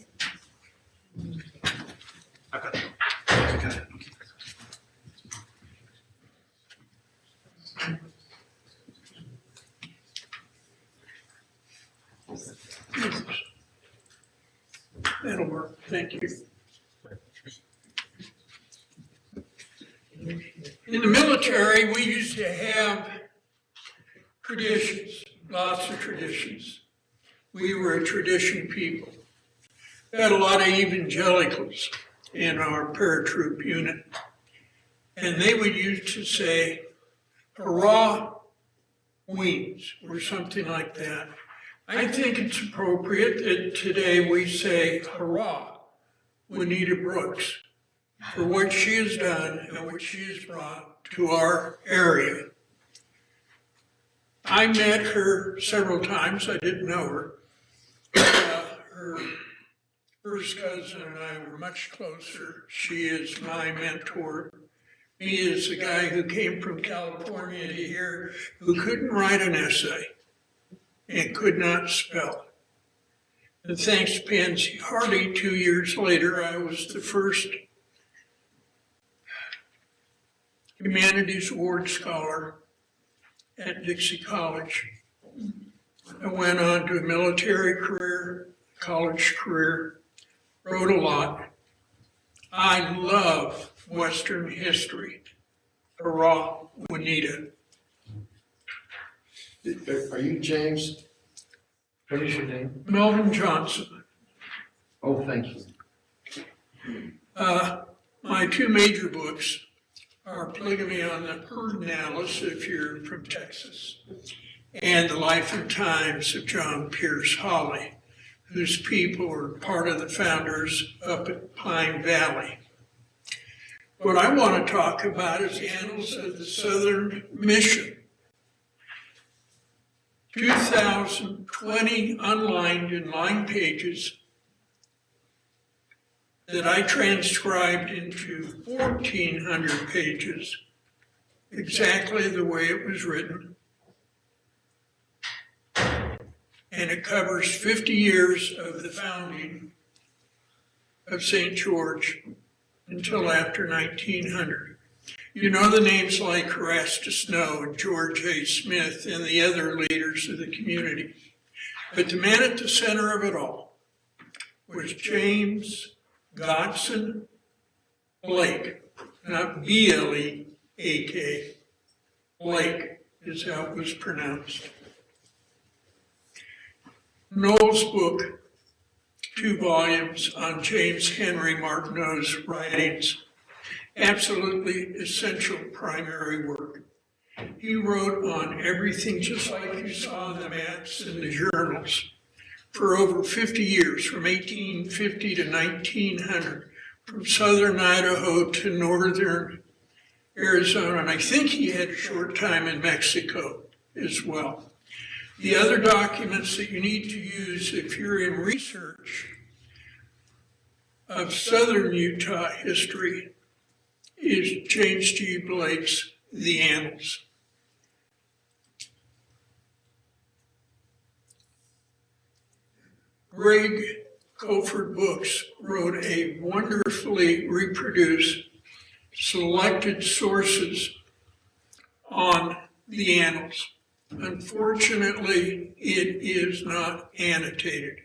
That'll work, thank you. In the military, we used to have traditions, lots of traditions. We were a tradition people. We had a lot of evangelicals in our paratroop unit. And they would used to say, hurrah, wings, or something like that. I think it's appropriate that today we say, hurrah, Juanita Brooks, for what she has done and what she has brought to our area. I met her several times. I didn't know her. Her first cousin and I were much closer. She is my mentor. He is a guy who came from California to here who couldn't write an essay and could not spell. And thanks to Pansy Hardy, 2 years later, I was the first Humanities Award Scholar at Dixie College. I went on to a military career, college career, wrote a lot. I love Western history. Hurrah, Juanita. Are you James? What is your name? Melvin Johnson. Oh, thank you. My two major books are Polygamy on the Pedernales, if you're from Texas, and The Life and Times of John Pierce Hawley, whose people were part of the founders up at Pine Valley. What I want to talk about is the Annals of the Southern Mission. 2,020 unlined and lined pages that I transcribed into 1,400 pages, exactly the way it was written. And it covers 50 years of the founding of St. George until after 1900. You know the names like Erastus Snow, George A. Smith, and the other leaders of the community. But the man at the center of it all was James Godson Blake, not B-L-E-A-K. Blake is how it was pronounced. Noel's book, 2 volumes on James Henry Martineau's writings, absolutely essential primary work. He wrote on everything just like you saw in the maps and the journals for over 50 years, from 1850 to 1900, from southern Idaho to northern Arizona, and I think he had a short time in Mexico as well. The other documents that you need to use if you're in research of southern Utah history is James G. Blake's The Annals. Greg Cofford Books wrote a wonderfully reproduced selected sources on the annals. Unfortunately, it is not annotated.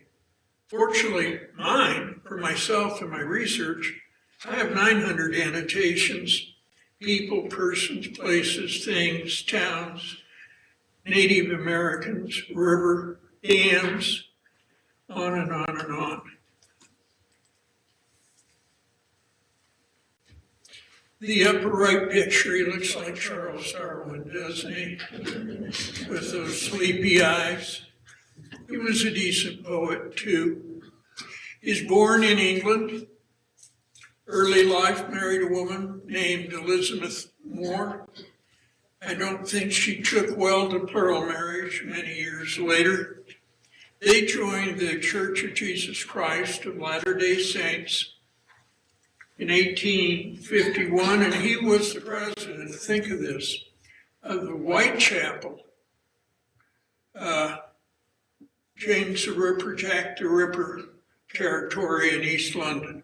Fortunately, mine, for myself and my research, I have 900 annotations, people, persons, places, things, towns, Native Americans, river, dams, on and on and on. The upper right picture, he looks like Charles Darwin, doesn't he? With those sleepy eyes. He was a decent poet, too. He's born in England. Early life, married a woman named Elizabeth Moore. I don't think she took well to plural marriage many years later. They joined the Church of Jesus Christ of Latter-day Saints in 1851, and he was the president, think of this, of the Whitechapel, James the Ripper, Jack the Ripper territory in East London.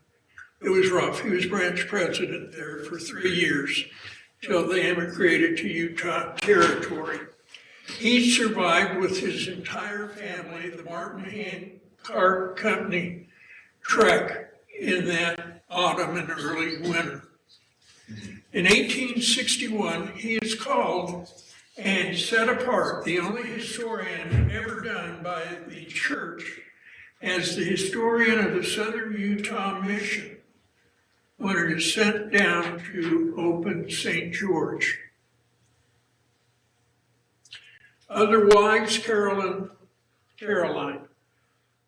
It was rough. He was branch president there for 3 years till they emigrated to Utah Territory. He survived with his entire family, the Martin Handcart Company trek in that autumn and early winter. In 1861, he is called and set apart, the only historian ever done by the church, as the historian of the Southern Utah Mission when it is sent down to open St. George. Other wives, Caroline,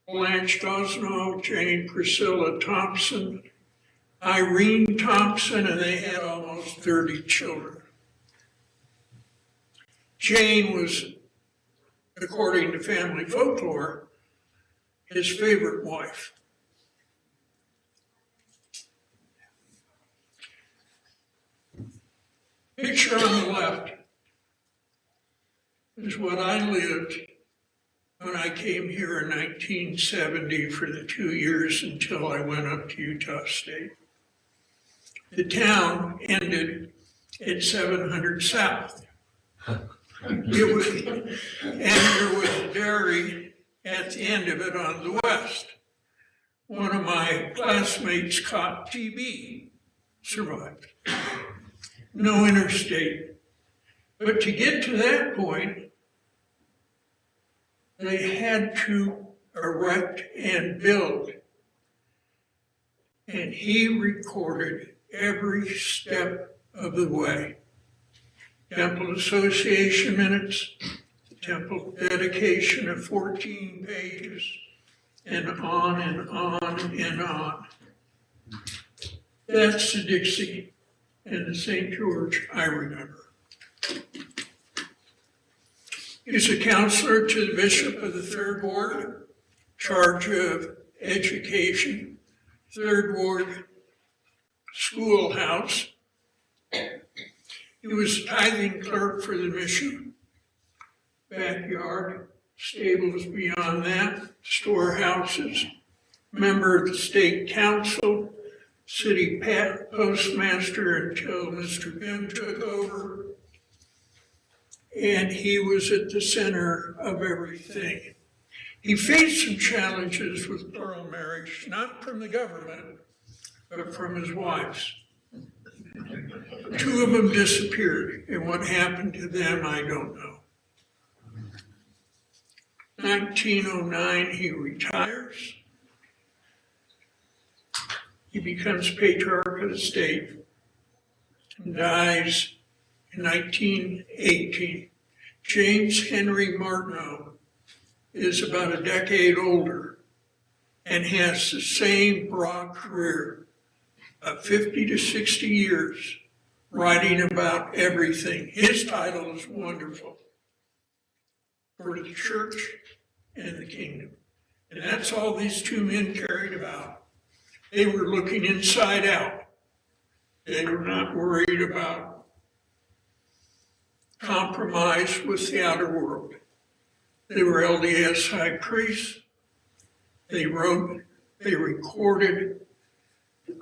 Blanche Gosnow, Jane Priscilla Thompson, Irene Thompson, and they had almost 30 children. Jane was, according to family folklore, his favorite wife. Picture on the left is what I lived when I came here in 1970 for the 2 years until I went up to Utah State. The town ended at 700 South. And there was a dairy at the end of it on the west. One of my classmates caught TB, survived. No interstate. But to get to that point, they had to erect and build. And he recorded every step of the way. Temple Association minutes, temple dedication of 14 pages, and on and on and on. That's the Dixie and the St. George I remember. He's a counselor to the bishop of the Third Ward, charge of education, Third Ward schoolhouse. He was a tithing clerk for the mission, backyard, stables beyond that, storehouses, member of the state council, city postmaster until Mr. Bim took over. And he was at the center of everything. He faced some challenges with plural marriage, not from the government, but from his wives. Two of them disappeared, and what happened to them, I don't know. 1909, he retires. He becomes patriarch of the state and dies in 1918. James Henry Martineau is about a decade older and has the same broad career of 50 to 60 years writing about everything. His title is wonderful: For the Church and the Kingdom. And that's all these two men carried about. They were looking inside out. They were not worried about compromise with the outer world. They were LDS high priests. They wrote, they recorded,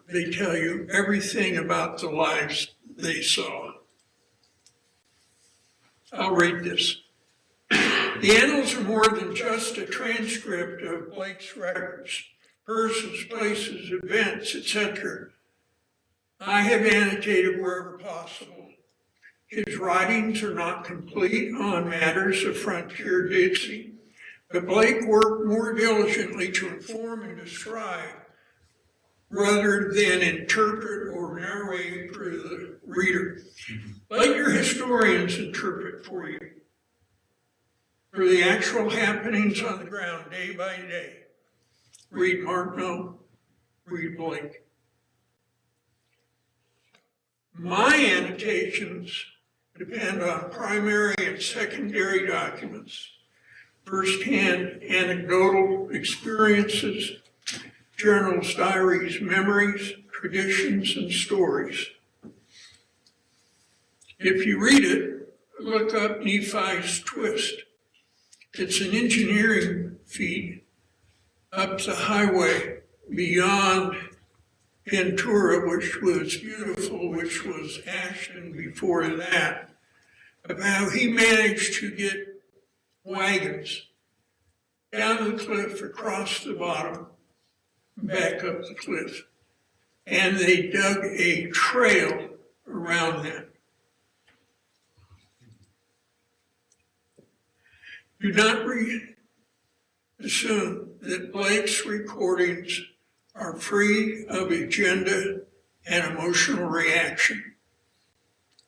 they tell you everything about the lives they saw. I'll read this. The annals are more than just a transcript of Blake's records, persons, places, events, etc. I have annotated wherever possible. His writings are not complete on matters of frontier Dixie, but Blake worked more diligently to inform and describe rather than interpret or narrate for the reader. Let your historians interpret for you, for the actual happenings on the ground day by day. Read Martineau, read Blake. My annotations depend on primary and secondary documents, first-hand anecdotal experiences, journals, diaries, memories, traditions, and stories. If you read it, look up Nephi's Twist. It's an engineering feat up the highway beyond Ventura, which was beautiful, which was Ashton before that, of how he managed to get wagons down the cliff, across the bottom, back up the cliff. And they dug a trail around that. Do not assume that Blake's recordings are free of agenda and emotional reaction.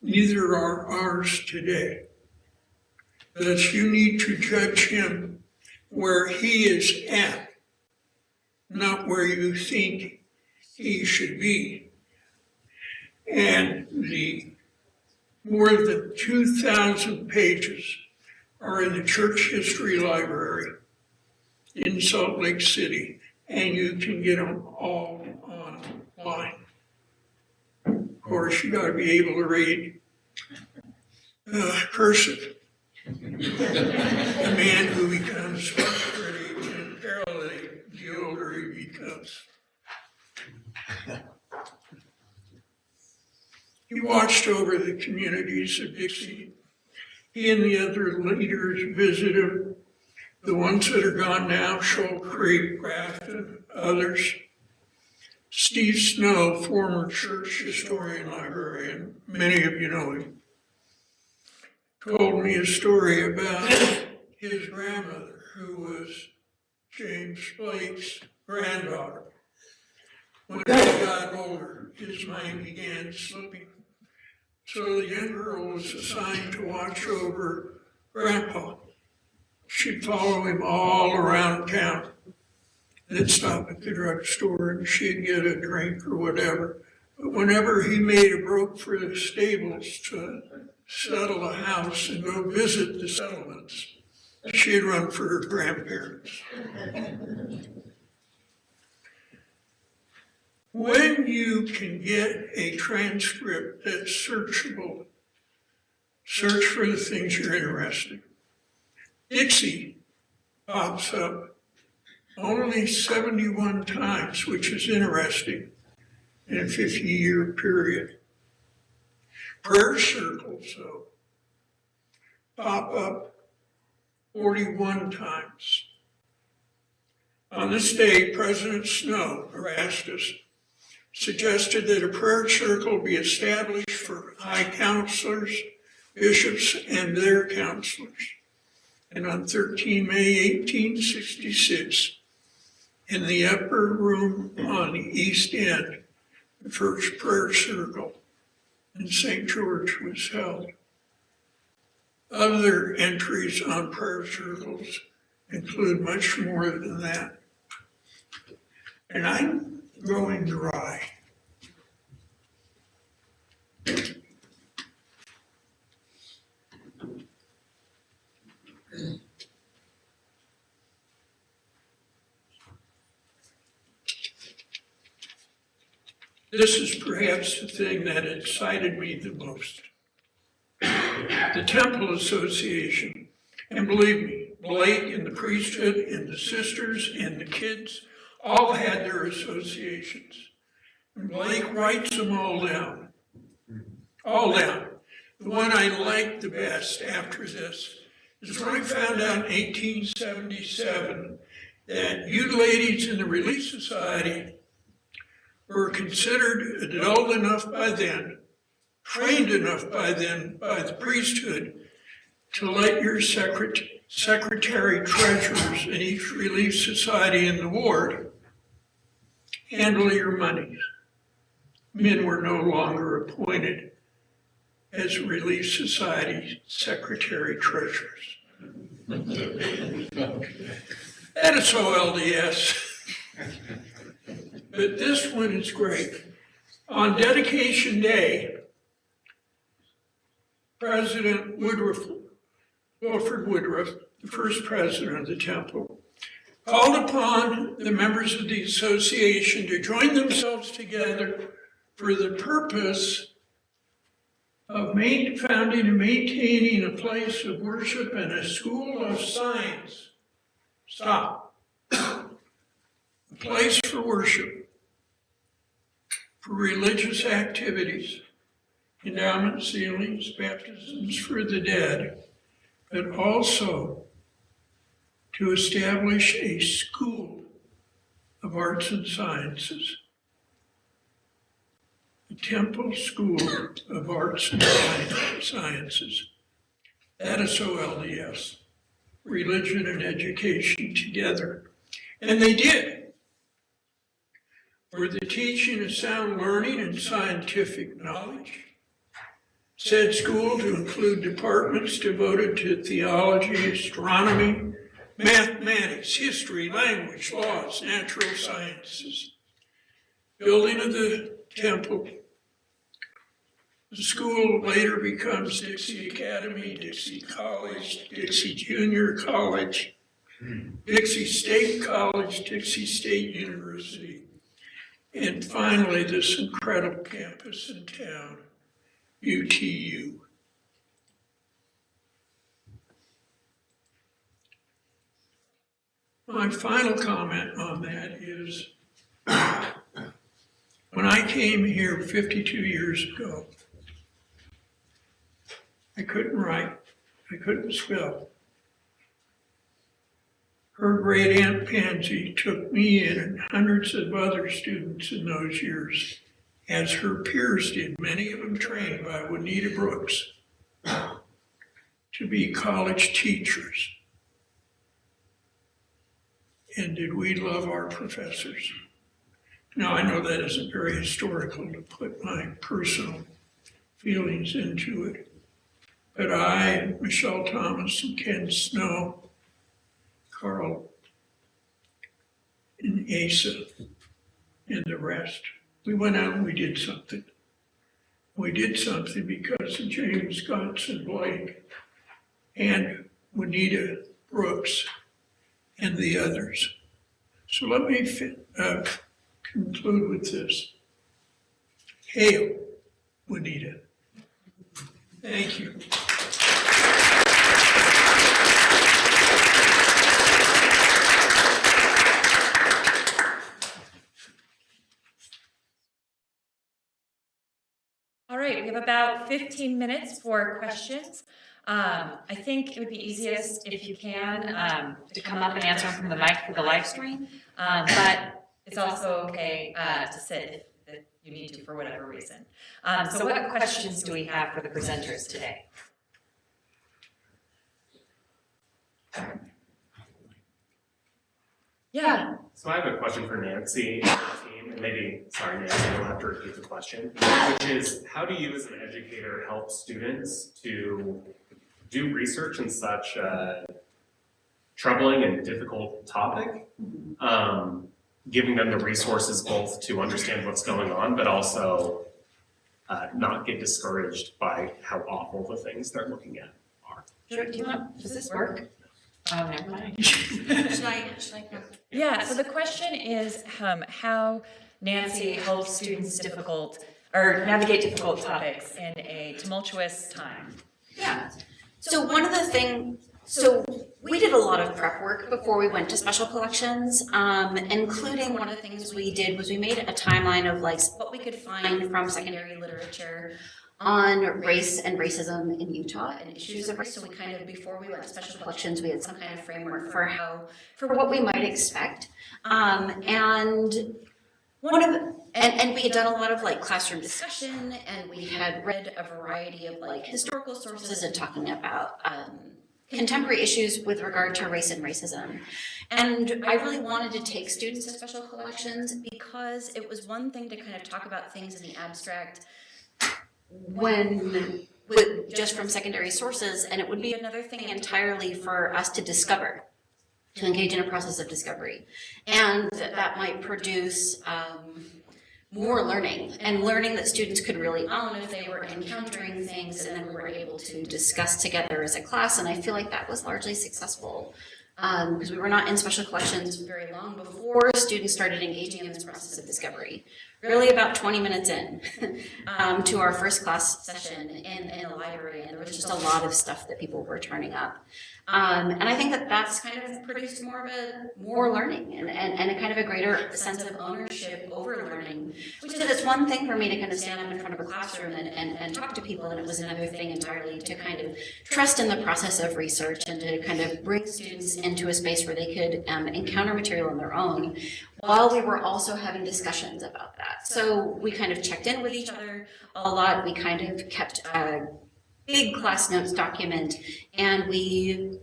Neither are ours today. Thus, you need to judge him where he is at, not where you think he should be. And the more than 2,000 pages are in the Church History Library in Salt Lake City, and you can get them all online. Of course, you got to be able to read cursive. The man who becomes pretty and parallel, the older he becomes. He watched over the communities of Dixie. He and the other leaders visited the ones that are gone now, Shoal Creek, Grafton, others. Steve Snow, former church historian librarian, many of you know him, told me a story about his grandmother, who was James Blake's granddaughter. When he got older, his mind began slipping. So the young girl was assigned to watch over Grandpa. She'd follow him all around town. They'd stop at the drugstore and she'd get a drink or whatever. But whenever he made a break for the stables to settle a house and go visit the settlements, she'd run for her grandparents. When you can get a transcript that's searchable, search for the things you're interested in. Dixie pops up only 71 times, which is interesting. in a 50-year period. Prayer circles, though, pop up 41 times. On this day, President Snow, Erastus, suggested that a prayer circle be established for high counselors, bishops, and their counselors. And on 13 May 1866, in the upper room on the east end, the first prayer circle in St. George was held. Other entries on prayer circles include much more than that. And I'm going dry. This is perhaps the thing that excited me the most. The Temple Association, and believe me, Blake and the priesthood and the sisters and the kids all had their associations. And Blake writes them all down. All down. The one I liked the best after this is when I found out in 1877 that you ladies in the Relief Society were considered adult enough by then, trained enough by then by the priesthood to let your secretary treasurers in each Relief Society in the ward handle your money. Men were no longer appointed as Relief Society secretary treasurers. That is so LDS. But this one is great. On dedication day, President Wilford Woodruff, the first president of the temple, called upon the members of the association to join themselves together for the purpose of founding and maintaining a place of worship and a school of science. Stop. A place for worship, for religious activities, endowment sealings, baptisms for the dead, but also to establish a school of arts and sciences. The Temple School of Arts and Sciences. That is so LDS. Religion and education together. And they did. For the teaching of sound learning and scientific knowledge. Said school to include departments devoted to theology, astronomy, mathematics, history, language, laws, natural sciences. Building of the temple. The school later becomes Dixie Academy, Dixie College, Dixie Junior College, Dixie State College, Dixie State University, and finally this incredible campus in town, UTU. My final comment on that is, when I came here 52 years ago, I couldn't write, I couldn't spell. Her great aunt Pansy took me in and hundreds of other students in those years, as her peers did, many of them trained by Juanita Brooks, to be college teachers. And did we love our professors? Now, I know that isn't very historical to put my personal feelings into it. But I, Michelle Thomas, and Ken Snow, Carl, and Asa, and the rest, we went out and we did something. We did something because of James Godson Blake and Juanita Brooks and the others. So let me conclude with this. Hail, Juanita. Thank you. have 15 minutes for questions. I think it would be easiest if you can, to come up and answer them from the mic for the live stream. But it's also okay, to sit if you need to for whatever reason. So what questions do we have for the presenters today? Yeah. So I have a question for Nancy and the team, and maybe, sorry Nancy, you'll have to repeat the question, which is, how do you as an educator help students to do research in such a troubling and difficult topic? Giving them the resources both to understand what's going on, but also not get discouraged by how awful the things they're looking at are. Sure, does this work? Oh, never mind. Should I go? Yeah, so the question is how Nancy helps students navigate difficult topics in a tumultuous time. Yeah. So one of the things, so we did a lot of prep work before we went to special collections, including one of the things we did was we made a timeline of like what we could find from secondary literature on race and racism in Utah and issues of race. So we kind of, before we went to special collections, we had some kind of framework for what we might expect. And we had done a lot of like classroom discussion, and we had read a variety of like historical sources and talking about contemporary issues with regard to race and racism. And I really wanted to take students to special collections because it was one thing to kind of talk about things in the abstract just from secondary sources, and it would be another thing entirely for us to discover, to engage in a process of discovery. And that might produce more learning, and learning that students could really own if they were encountering things, and then we were able to discuss together as a class. And I feel like that was largely successful because we were not in special collections very long before students started engaging in this process of discovery. Really about 20 minutes in to our first class session in the library, and there was just a lot of stuff that people were turning up. And I think that that's kind of produced more learning and a kind of a greater sense of ownership over learning, which is it's one thing for me to kind of stand up in front of a classroom and talk to people, and it was another thing entirely to kind of trust in the process of research and to kind of bring students into a space where they could encounter material on their own, while we were also having discussions about that. So we kind of checked in with each other a lot. We kind of kept a big class notes document, and we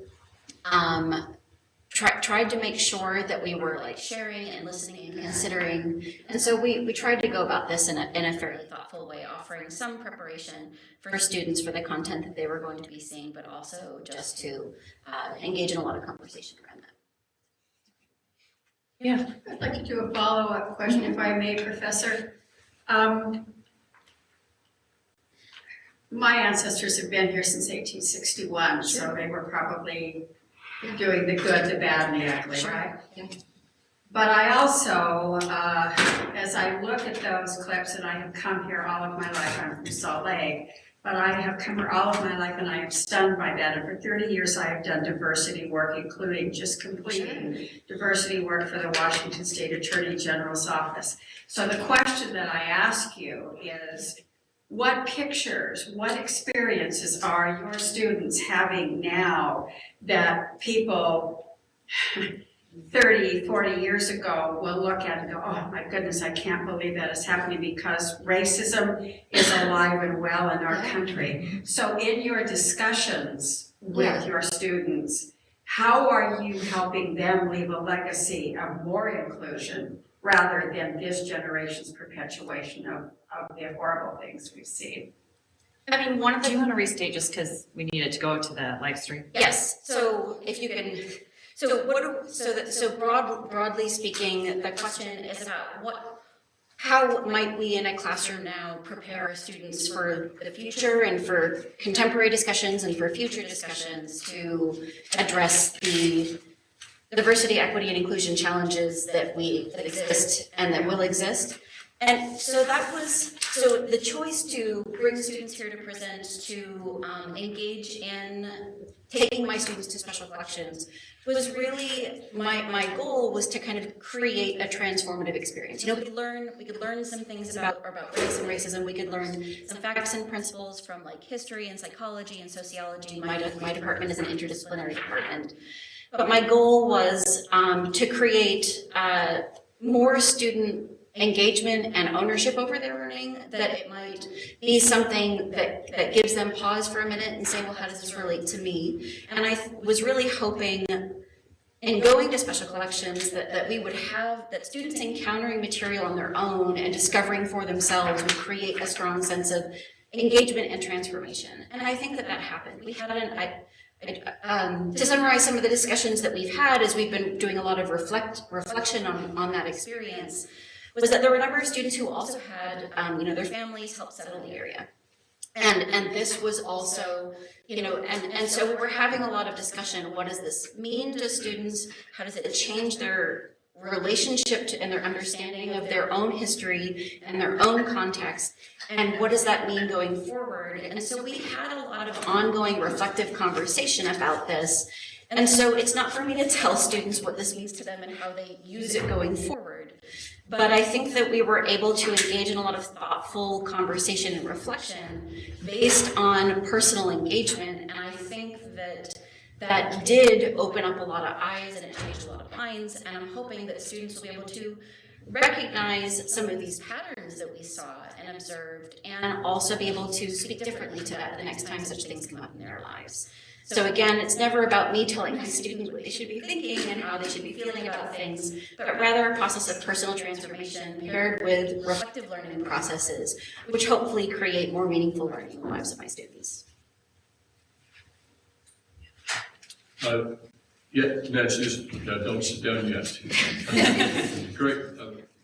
tried to make sure that we were like sharing and listening and considering. And so we tried to go about this in a fairly thoughtful way, offering some preparation for students for the content that they were going to be seeing, but also just to engage in a lot of conversation around that. Yeah. I'd like to do a follow-up question, if I may, Professor. My ancestors have been here since 1861, so they were probably doing the good, the bad, and the ugly, right? Yeah. But I also, as I look at those clips, and I have come here all of my life, I'm from Salt Lake, but I have come here all of my life and I am stunned by that. And for 30 years I have done diversity work, including just completing diversity work for the Washington State Attorney General's office. So the question that I ask you is, what pictures, what experiences are your students having now that people 30, 40 years ago will look at and go, oh my goodness, I can't believe that is happening, because racism is alive and well in our country. So in your discussions with your students, how are you helping them leave a legacy of more inclusion rather than this generation's perpetuation of the horrible things we've seen? I mean, one of Do you the, want to restate just because we needed to go to the live stream? yes, so if you can, broadly speaking, the question is about how might we in a classroom now prepare our students for the future and for contemporary discussions and for future discussions to address the diversity, equity, and inclusion challenges that exist and that will exist. And so so the choice to bring students here to present, to engage in taking my students to special collections was really, my goal was to kind of create a transformative experience. You know, we could learn some things about race and racism, we could learn some facts and principles from like history and psychology and sociology. My department is an interdisciplinary department. But my goal was to create more student engagement and ownership over their learning, that it might be something that gives them pause for a minute and say, well, how does this relate to me? And I was really hoping in going to special collections that we would have, that students encountering material on their own and discovering for themselves would create a strong sense of engagement and transformation. And I think that happened. We had to summarize some of the discussions that we've had as we've been doing a lot of reflection on that experience, was that there were a number of students who also had, their families help settle the area. And this was also, and so we were having a lot of discussion. What does this mean to students? How does it change their relationship to, and their understanding of their own history and their own context? And what does that mean going forward? And so we had a lot of ongoing reflective conversation about this. And so it's not for me to tell students what this means to them and how they use it going forward. But I think that we were able to engage in a lot of thoughtful conversation and reflection based on personal engagement. And I think that did open up a lot of eyes and it changed a lot of minds. And I'm hoping that students will be able to recognize some of these patterns that we saw and observed, and also be able to speak differently to that the next time such things come up in their lives. So again, it's never about me telling my students what they should be thinking and how they should be feeling about things, but rather a process of personal transformation paired with reflective learning processes, which hopefully create more meaningful learning in the lives of my students. Nancy, don't sit down yet. Great,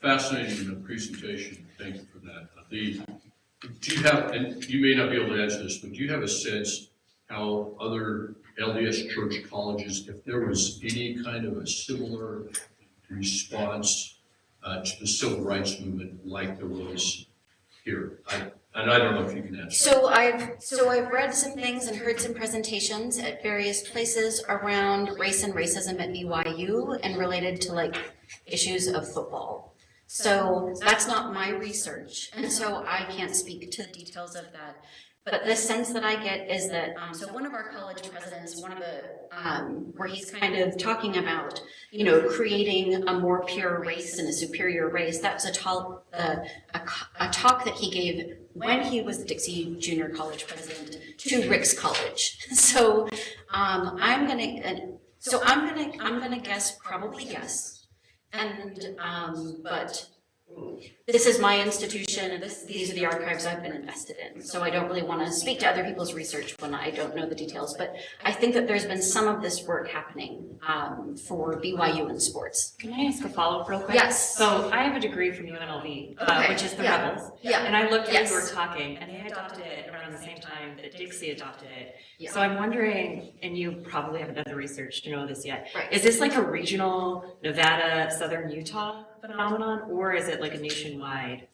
fascinating presentation. Thank you for that. Do you have, and you may not be able to answer this, but do you have a sense how other LDS church colleges, if there was any kind of a similar response to the civil rights movement like there was here? And I don't know if you can answer. So I've read some things and heard some presentations at various places around race and racism at BYU and related to like issues of football. So that's not my research, and so I can't speak to the details of that. But the sense that I get is that, so one of our college presidents, one of the, where he's kind of talking about, creating a more pure race and a superior race, that's a talk that he gave when he was the Dixie Junior College president to Rick's College. So I'm gonna guess, probably yes. And, but this is my institution, and these are the archives I've been invested in. So I don't really want to speak to other people's research when I don't know the details, but I think that there's been some of this work happening for BYU in sports. Can I ask a follow-up real quick? Yes. So I have a degree from UNLV, Okay. which is the Yeah. Rebels. Yeah. And I looked when Yes. we were talking, and they adopted it around the same time that Dixie adopted it. Yeah. So I'm wondering, and you probably haven't done the research to know this yet, Right. is this like a regional Nevada, Southern Utah phenomenon, or is it like a nationwide?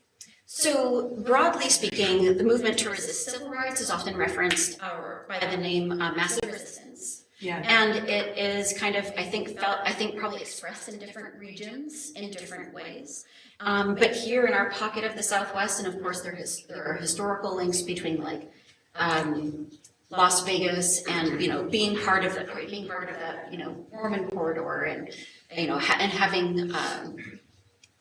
So broadly speaking, the movement to resist civil rights is often referenced by the name massive resistance. Yeah. And it is kind of, I think probably expressed in different regions in different ways. But here in our pocket of the Southwest, and of course there are historical links between like Las Vegas and being part of that Mormon corridor, and and having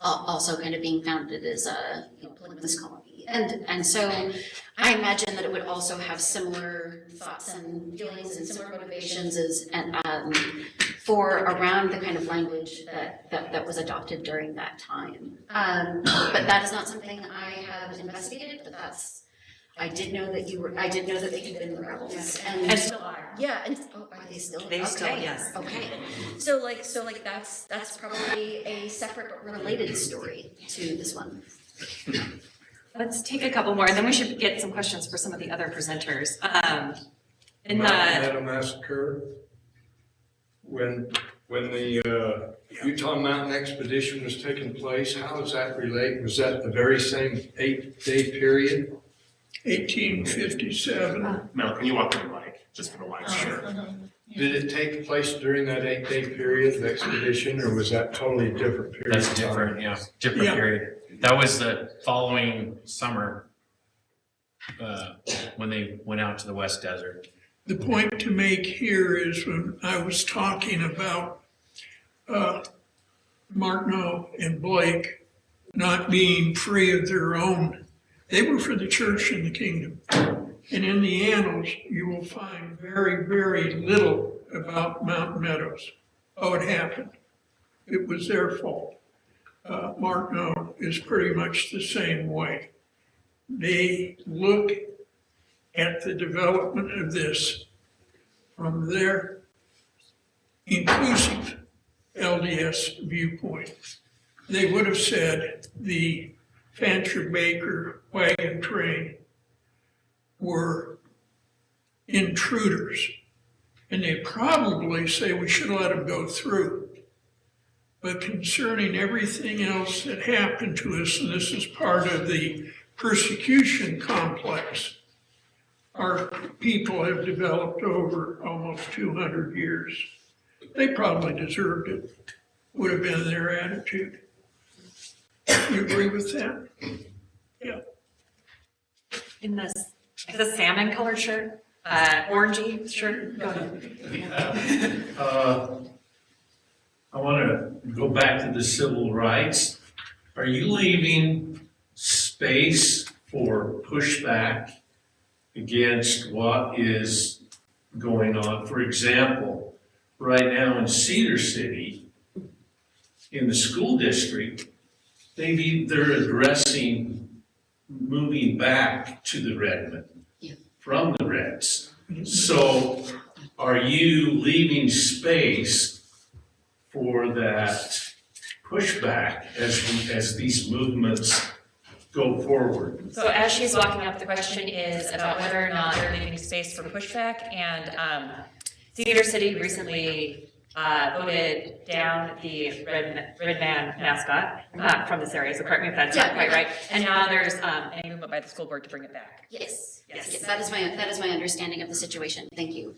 also kind of being founded as a polygamous colony, and so I imagine that it would also have similar thoughts and feelings and similar motivations as for around the kind of language that was adopted during that time. But that is not something I have investigated, but I did know that they had been rebels, And still are. yeah, and are they still? They still, Okay. yes. Okay, so that's probably a separate but related story to this one. Let's take a couple more, and then we should get some questions for some of the other presenters. Madam Massacre, when when the Utah Mountain Expedition was taking place, how does that relate? Was that the very same 8-day period? 1857. Mel, can you walk to the mic, just for the live stream? Did it take place during that 8-day period, the expedition, or was that totally different period? That's of time? different, yeah, different Yeah. period. That was the following summer, when they went out to the West Desert. The point to make here is when I was talking about Martineau and Blake not being free of their own, they were for the church and the kingdom. And in the annals, you will find very, very little about Mountain Meadows, how it happened. It was their fault. Martineau is pretty much the same way. They look at the development of this from their inclusive LDS viewpoint. They would have said the Fancher Baker wagon train were intruders. And they probably say we should let them go through. But concerning everything else that happened to us, and this is part of the persecution complex, our people have developed over almost 200 years. They probably deserved it, would have been their attitude. You agree with that? Yeah. In this, the salmon colored shirt, orangey shirt, go ahead. I want to go back to the civil rights. Are you leaving space for pushback against what is going on? For example, right now in Cedar City, in the school district, they're addressing moving back to the Redmond from the Reds. So are you leaving space for that pushback as these movements go forward? So as she's walking up, the question is about whether or not they're leaving space for pushback, and Cedar City recently voted down the red man mascot from this area, so correct me if that's not quite right. And now there's a movement by the school board to bring it back. Yes, Yes. yes, that is my understanding of the situation. Thank you.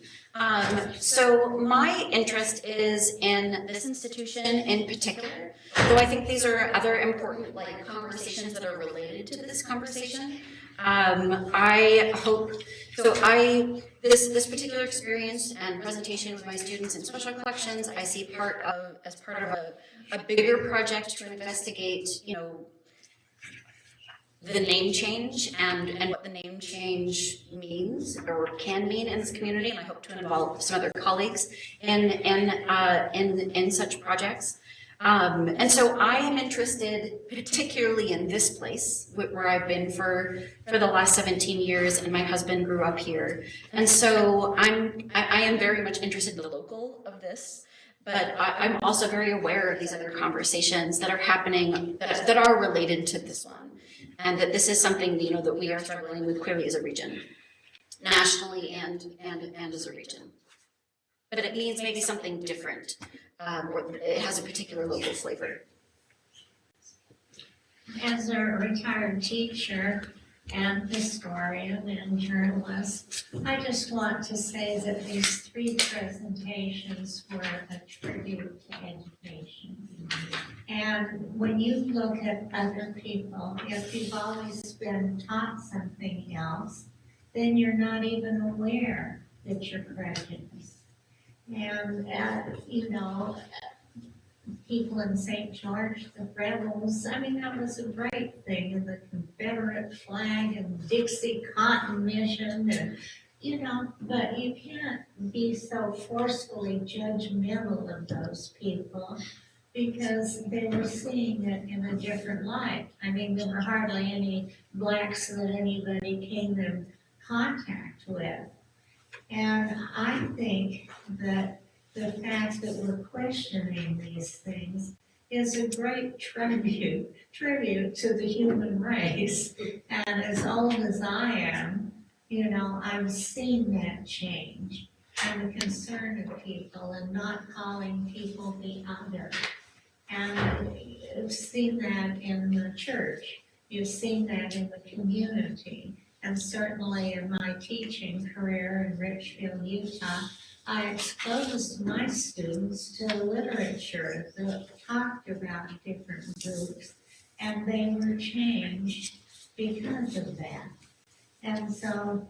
So my interest is in this institution in particular, though I think these are other important conversations that are related to this conversation. I hope, this particular experience and presentation with my students in special collections, I see as part of a bigger project to investigate, the name change and what the name change means or can mean in this community, and I hope to involve some other colleagues in such projects. And so I am interested particularly in this place where I've been for the last 17 years, and my husband grew up here. And so I am very much interested in the local of this, but I'm also very aware of these other conversations that are happening that are related to this one. And that this is something, that we are struggling with clearly as a region, nationally and as a region. But it means maybe something different, or it has a particular local flavor. As a retired teacher and historian and journalist, I just want to say that these 3 presentations were a tribute to education. And when you look at other people, if you've always been taught something else, then you're not even aware that you're prejudiced. And, people in St. George, the rebels, that was a great thing, and the Confederate flag and Dixie Cotton Mission, and, but you can't be so forcefully judgmental of those people because they were seeing it in a different light. There were hardly any blacks that anybody came in contact with. And I think that the fact that we're questioning these things is a great tribute to the human race. And as old as I am, I've seen that change. and the concern of people and not calling people the other. And you've seen that in the church, you've seen that in the community, and certainly in my teaching career in Richfield, Utah, I exposed my students to literature that talked about different groups, and they were changed because of that. And so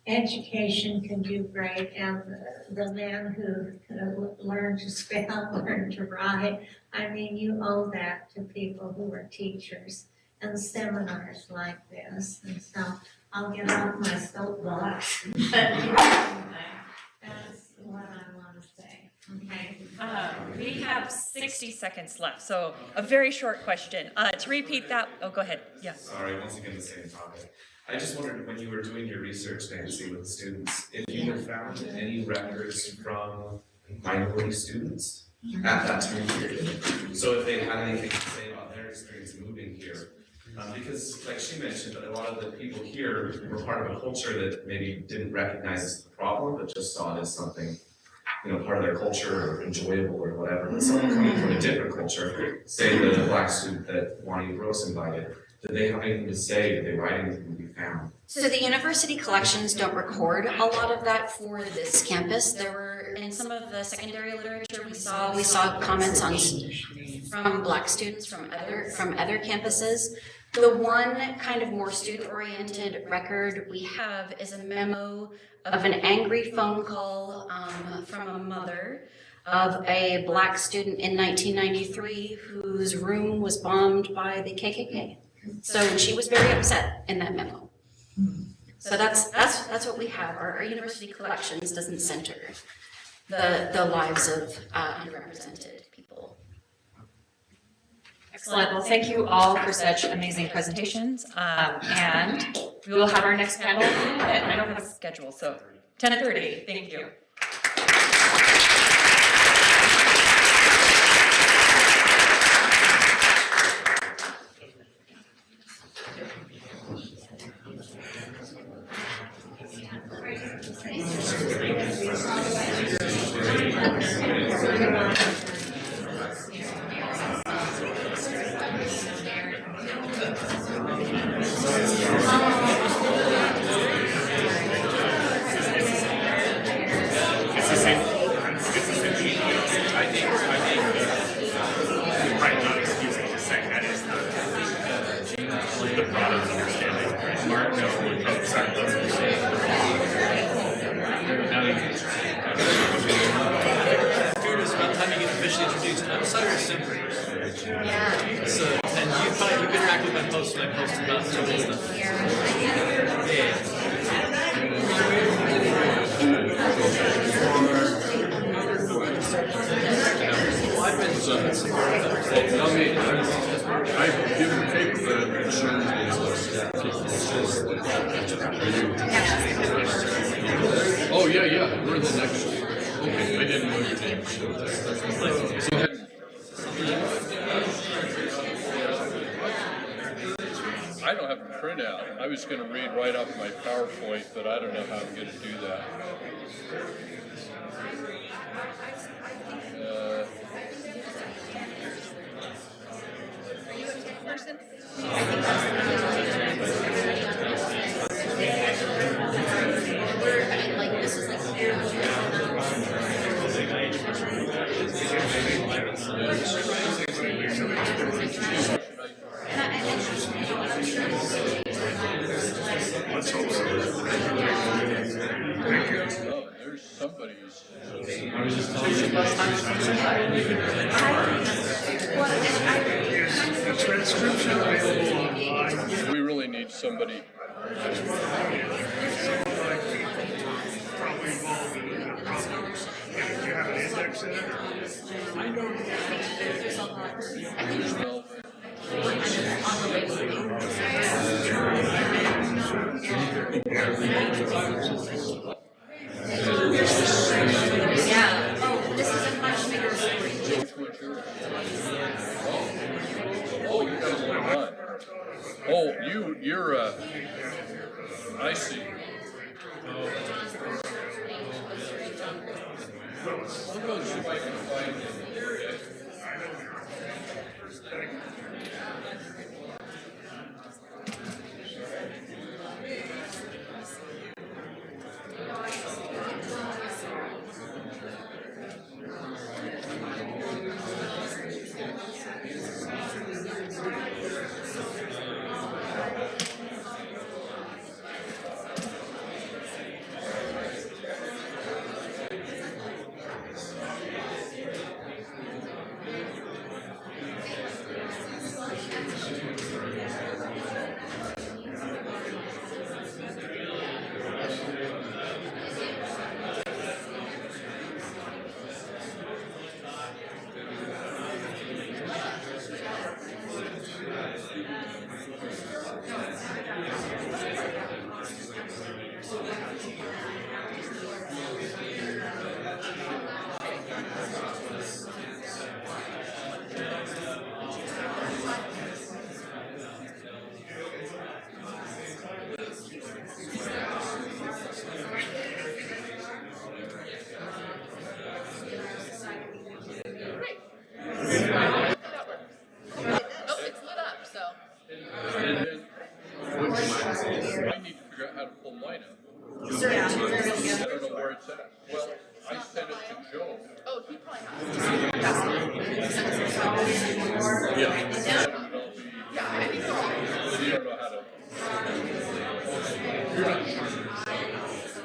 education can do great, and the man who learned to spell, learned to write, I mean, you owe that to people who are teachers and seminars like this. And so I'll get off my soapbox, but anyway, that's what I want to say, okay? We have 60 seconds left, so a very short question. To repeat that, oh, go ahead, yeah. Sorry, once again, the same topic. I just wondered, when you were doing your research, Nancy, with the students, if you had found any records from minority students at that time period. So if they had anything to say about their experience moving here. Because, like she mentioned, a lot of the people here were part of a culture that maybe didn't recognize it as a problem, but just saw it as something, part of their culture or enjoyable or whatever. But someone coming from a different culture, say the black student that Juanita Brooks invited, did they have anything to say? Did they write anything to be found? So the university collections don't record a lot of that for this campus. There were, in some of the secondary literature we saw comments on from black students from other campuses. The one kind of more student-oriented record we have is a memo of an angry phone call from a mother of a black student in 1993 whose room was bombed by the KKK. So she was very upset in that memo. So that's what we have. Our university collections doesn't center the lives of underrepresented people. Excellent. Well, thank you all for such amazing presentations. And we will have our next panel. I don't have a schedule, so 10:30. Thank you. I've given paper that oh, yeah, we're the next. Okay, I didn't know your name. So I don't have a printout. I was going to read right off my PowerPoint, but I don't know how I'm going to do that. Oh, there's somebody who's. The transcription available online. We really need somebody. Probably involved in that problem. Do you have an index in it? I don't. Yeah. Oh, this is a much bigger story. Oh, you got a little one. Oh, you're I see. Oh. Oh, it's lit up, so. And then, I need to figure out how to pull mine up. I don't know where it's at. Well, I sent it to Joe. Oh, he probably has. Yeah. Yeah, I think so. But you don't know how to. You're not sure.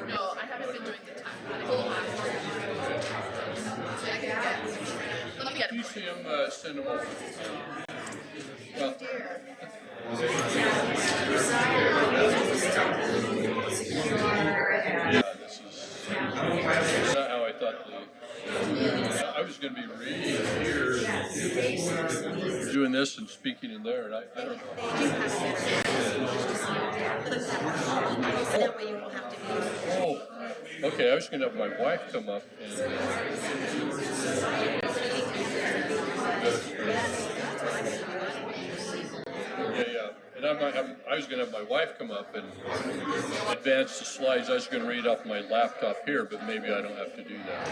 No, I haven't been doing the time. Let me get If you see him, send him over. Well, yeah, this is not how I thought I was going to be reading here, doing this and speaking in there, and I don't know. Oh, okay, I was going to have my wife come up and. Yeah. And I was going to have my wife come up and advance the slides. I was going to read off my laptop here, but maybe I don't have to do that.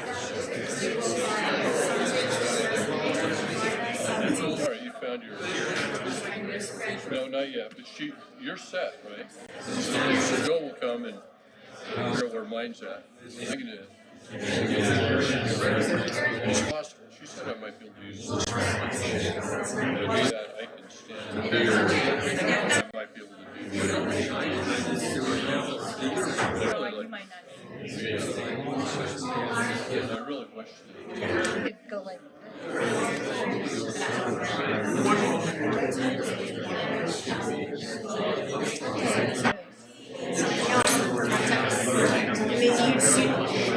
All right, you found your. No, not yet. But you're set, right? So Joe will come and figure out where mine's at. I'm going to. It's possible. She said I might be able to use this. That I can stand here. I might be able to do that. I really wish that. Go like.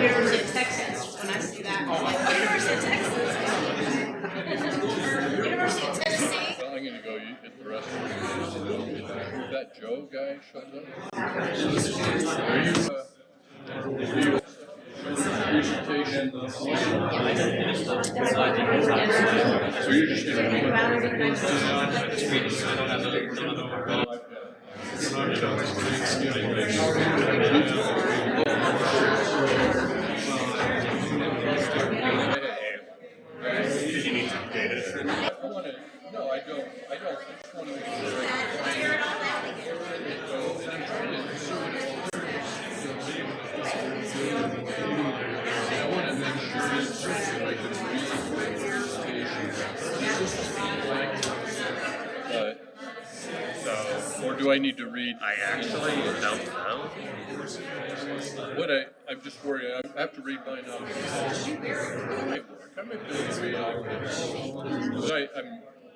University of Texas, when I see that, I'm like, oh, University of Texas. University of Tennessee. Well, I'm gonna go get the rest of it. That Joe guy showed up? Are you presentation? So you're just Did you need to update it? I want to, no, I don't. I just want to make sure. Or do I need to read? I actually don't know. I'm just worried. I have to read mine out. I might be able to read out. But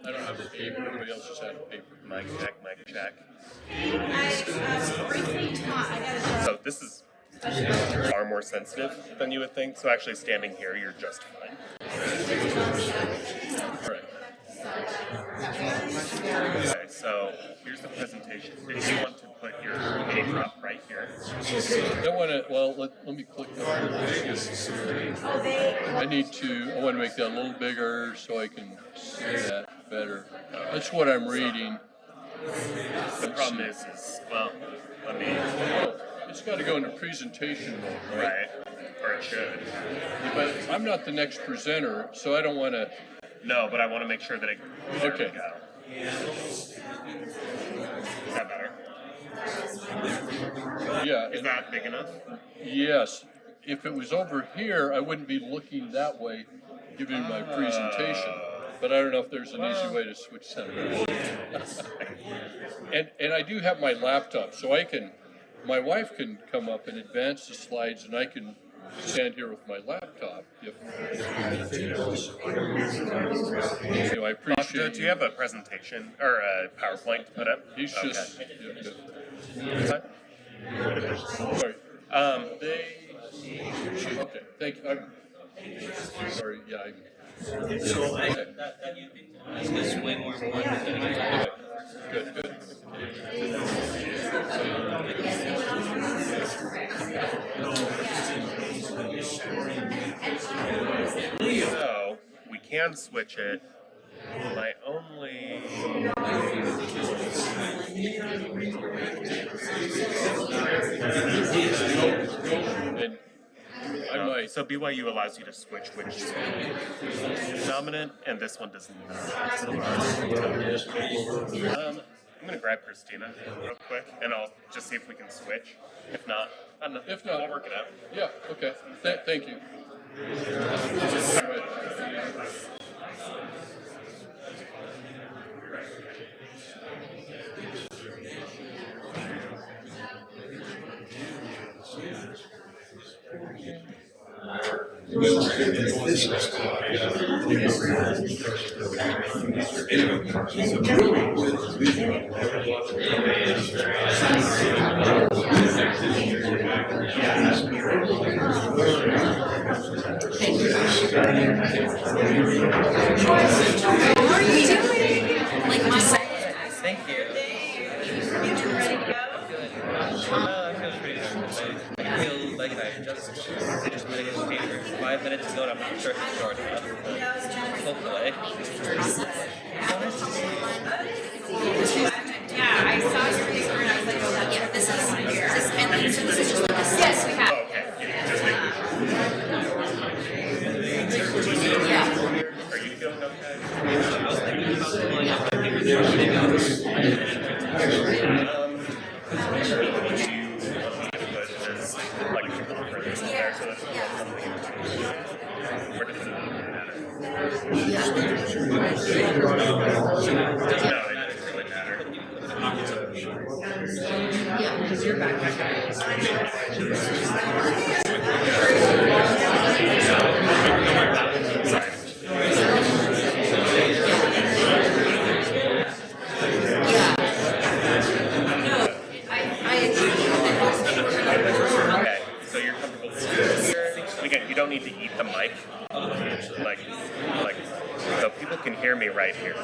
I don't have a paper. Everybody else has had a paper. Mic check, mic check. I briefly taught, I got a job. So this is far more sensitive than you would think. So actually standing here, you're just fine. All right. Okay, so here's the presentation. Did you want to put your mini prop right here? I want to, well, let me click on this. I want to make that a little bigger so I can see that better. That's what I'm reading. The problem is, well, let me. It's got to go into presentation mode, right? Right. Or it should. But I'm not the next presenter, so I don't want to. No, but I want to make sure that it. There Okay. we go. Is that better? Yeah. Is that big enough? Yes. If it was over here, I wouldn't be looking that way, giving my presentation. But I don't know if there's an easy way to switch that around. And I do have my laptop, so my wife can come up and advance the slides, and I can stand here with my laptop. I appreciate. Do you have a presentation or a PowerPoint to put up? He's Okay. just. What? Sorry. They. Okay. Thank you. Sorry. Yeah. This way more important. Good. So we can switch it. My only. And I might. So BYU allows you to switch which is dominant, and this one does not. I'm gonna grab Christina real quick, and I'll just see if we can switch. If not, I don't know. If not, we'll work it out. Yeah. Okay. Thank you. Like my side. Thank you. You two ready to go? I feel pretty good. I feel like I just finished my education 5 minutes ago, and I'm not sure if it's short enough. Hopefully. Yeah, I saw your paper and I was like, oh, that's Yeah, this is, and then so this is just like a. Yes, we have. Oh, okay. Just making sure. Yeah. Are you feeling okay? I was thinking about pulling out my papers. Would you want me to put this like further there so that's where does it matter? No, it doesn't really matter. Because your backpack. Okay, so you're comfortable here. And again, you don't need to eat the mic. Like, so people can hear me right here.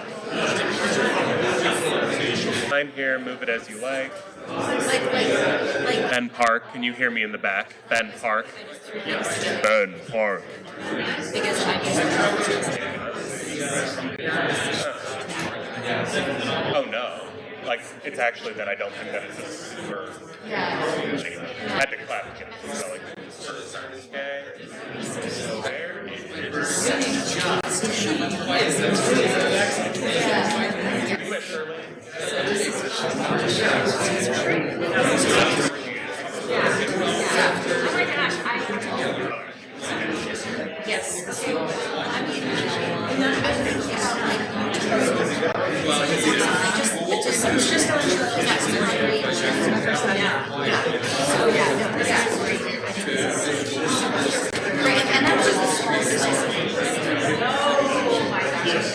I'm here, move it as you like. Like. Ben Park, can you hear me in the back? Ben Park. Ben Park. Because I'm Oh no. Like, it's actually that I don't think that it's a super. I had to clap again. So, like, okay. There it is. You at Shirley? Oh my gosh, yes. I mean, it's just going to show that that's my So yeah, no, this is great. Right, and that was just a small. Oh my gosh.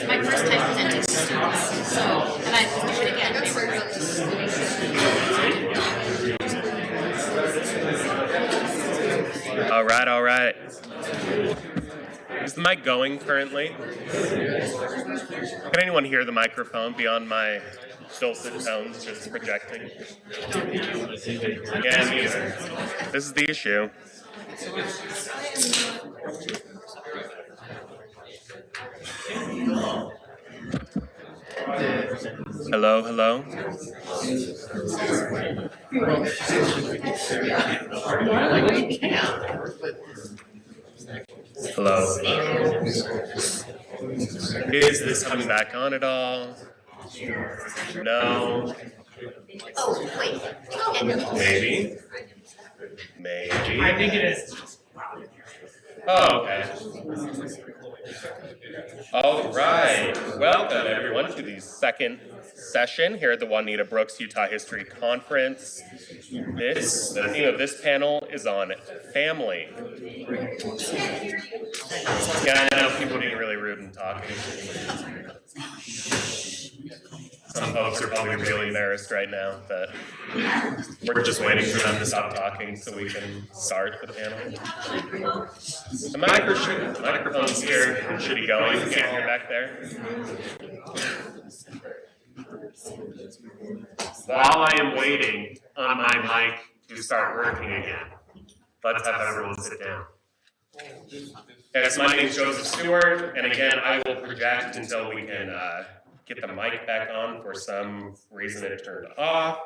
My first time presenting to students, so, and I will do it again. They were really. All right. Is the mic going currently? Can anyone hear the microphone beyond my dulcet tones just projecting? Yeah, me either. This is the issue. Hello, hello. Hello. Is this coming back on at all? No. Oh, wait. Maybe. Maybe. I think it is. Oh, okay. All right. Welcome, everyone, to the second session here at the Juanita Brooks Utah History Conference. The theme of this panel is on family. Yeah, I know people are being really rude and talking. Some folks are probably really embarrassed right now, but we're just waiting for them to stop talking so we can start the panel. The microphone's here. Should be going. You can't hear back there. While I am waiting on my mic to start working again, let's have everyone sit down. Okay, so my name is Joseph Stewart, and again, I will project until we can get the mic back on. For some reason it turned off.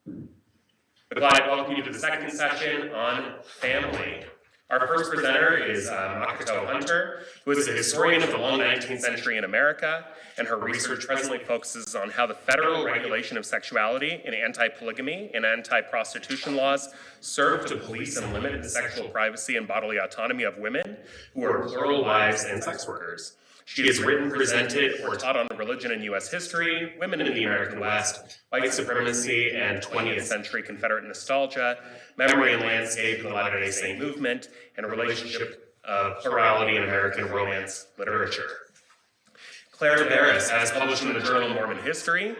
But glad to welcome you to the second session on family. Our first presenter is Makoto Hunter, who is a historian of the long 19th century in America, and her research presently focuses on how the federal regulation of sexuality and anti-polygamy and anti-prostitution laws serve to police and limit the sexual privacy and bodily autonomy of women who are plural wives and sex workers. She has written, presented, or taught on religion and U.S. history, women in the American West, white supremacy and 20th century Confederate nostalgia, memory and landscape in the Latter-day Saint movement, and a relationship of plurality in American romance literature. Claire Barris has published in the journal Mormon History,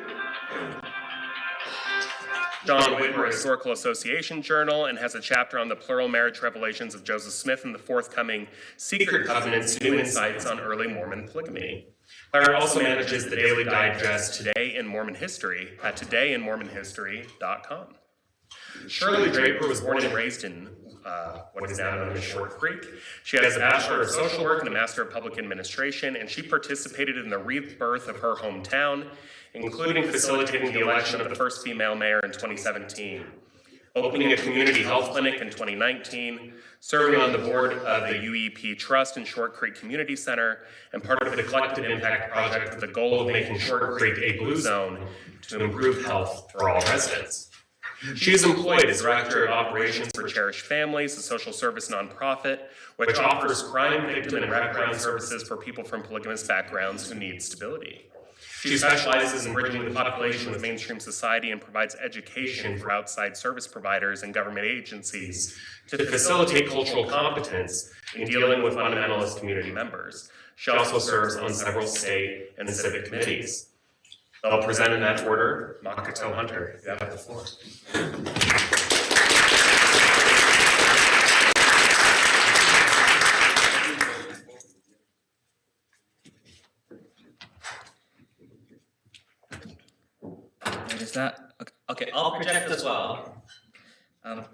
John Whitmer Historical Association Journal, and has a chapter on the plural marriage revelations of Joseph Smith and the forthcoming Secret Covenants, New Insights on Early Mormon Polygamy. Claire also manages the daily digest Today in Mormon History at todayinmormonhistory.com. Shirley Draper was born and raised in what is now known as Short Creek. She has a Bachelor of Social Work and a Master of Public Administration, and she participated in the rebirth of her hometown, including facilitating the election of the first female mayor in 2017, opening a community health clinic in 2019, serving on the board of the UEP Trust and Short Creek Community Center, and part of the Collective Impact Project with the goal of making Short Creek a blue zone to improve health for all residents. She is employed as Director of Operations for Cherished Families, a social service nonprofit, which offers crime victim and wraparound services for people from polygamous backgrounds who need stability. She specializes in bridging the population with mainstream society and provides education for outside service providers and government agencies to facilitate cultural competence in dealing with fundamentalist community members. She also serves on several state and civic committees. I'll present in that order. Makoto Hunter, you have the floor. that, okay, I'll project as well. The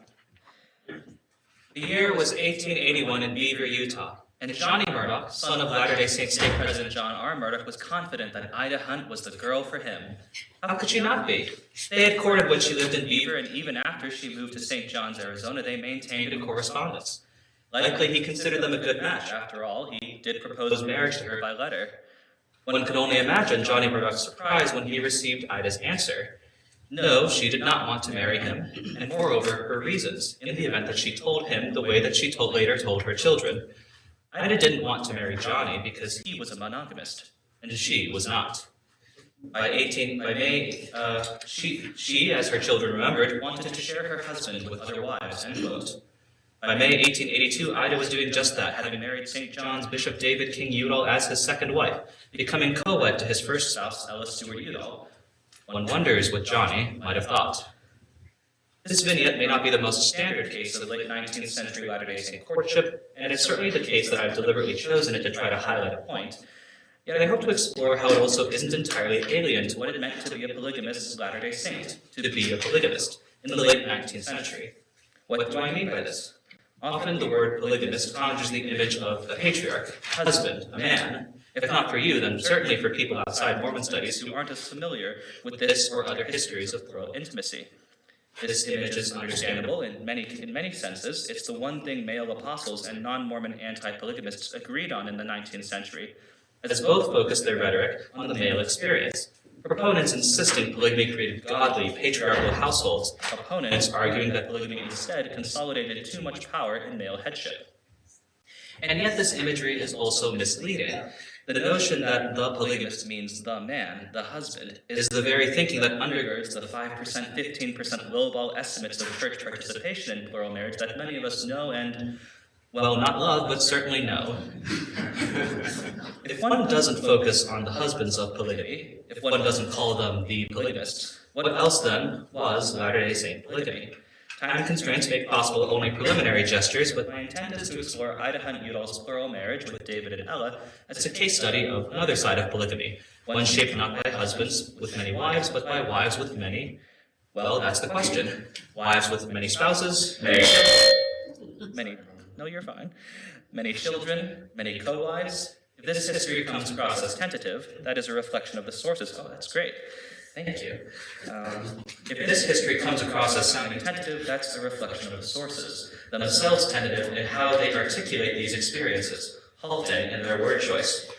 year was 1881 in Beaver, Utah, and Johnny Murdoch, son of Latter-day Saint State President John R. Murdoch, was confident that Ida Hunt was the girl for him. How could she not be? They had courted when she lived in Beaver, and even after she moved to St. John's, Arizona, they maintained a correspondence. Likely he considered them a good match. After all, he did propose marriage to her by letter. One could only imagine Johnny Murdoch's surprise when he received Ida's answer. No, she did not want to marry him, and moreover, her reasons, in the event that she told him the way that she later told her children. Ida didn't want to marry Johnny because he was a monogamist, and she was not. She, as her children remembered, wanted to share her husband with other wives, end quote. By May 1882, Ida was doing just that, having married St. John's Bishop David King Udall as his second wife, becoming co-wed to his first spouse, Ella Stewart Udall. One wonders what Johnny might have thought. This vignette may not be the most standard case of late 19th century Latter-day Saint courtship, and it's certainly the case that I've deliberately chosen it to try to highlight a point. Yet I hope to explore how it also isn't entirely alien to what it meant to be a polygamist Latter-day Saint, to be a polygamist, in the late 19th century. What do I mean by this? Often the word polygamist conjures the image of a patriarch, husband, a man. If not for you, then certainly for people outside Mormon studies who aren't as familiar with this or other histories of plural intimacy. This image is understandable in many senses. It's the one thing male apostles and non-Mormon anti-polygamists agreed on in the 19th century, as both focused their rhetoric on the male experience. Proponents insisting polygamy created godly, patriarchal households, opponents arguing that polygamy instead consolidated too much power in male headship. And yet this imagery is also misleading. The notion that the polygamist means the man, the husband, is the very thinking that undergirds the 5%, 15% lowball estimates of church participation in plural marriage that many of us know and, well, not love, but certainly know. If one doesn't focus on the husbands of polygamy, if one doesn't call them the polygamists, what else then was Latter-day Saint polygamy? Time constraints make possible only preliminary gestures, but my intent is to explore Ida Hunt Udall's plural marriage with David and Ella as a case study of another side of polygamy, one shaped not by husbands with many wives, but by wives with many. Well, that's the question. Wives with many spouses, no, you're fine. Many children, many co-wives. If this history comes across as tentative, that is a reflection of the sources. Oh, that's great. Thank you. If this history comes across as sounding tentative, that's a reflection of the sources, themselves tentative in how they articulate these experiences, halting in their word choice.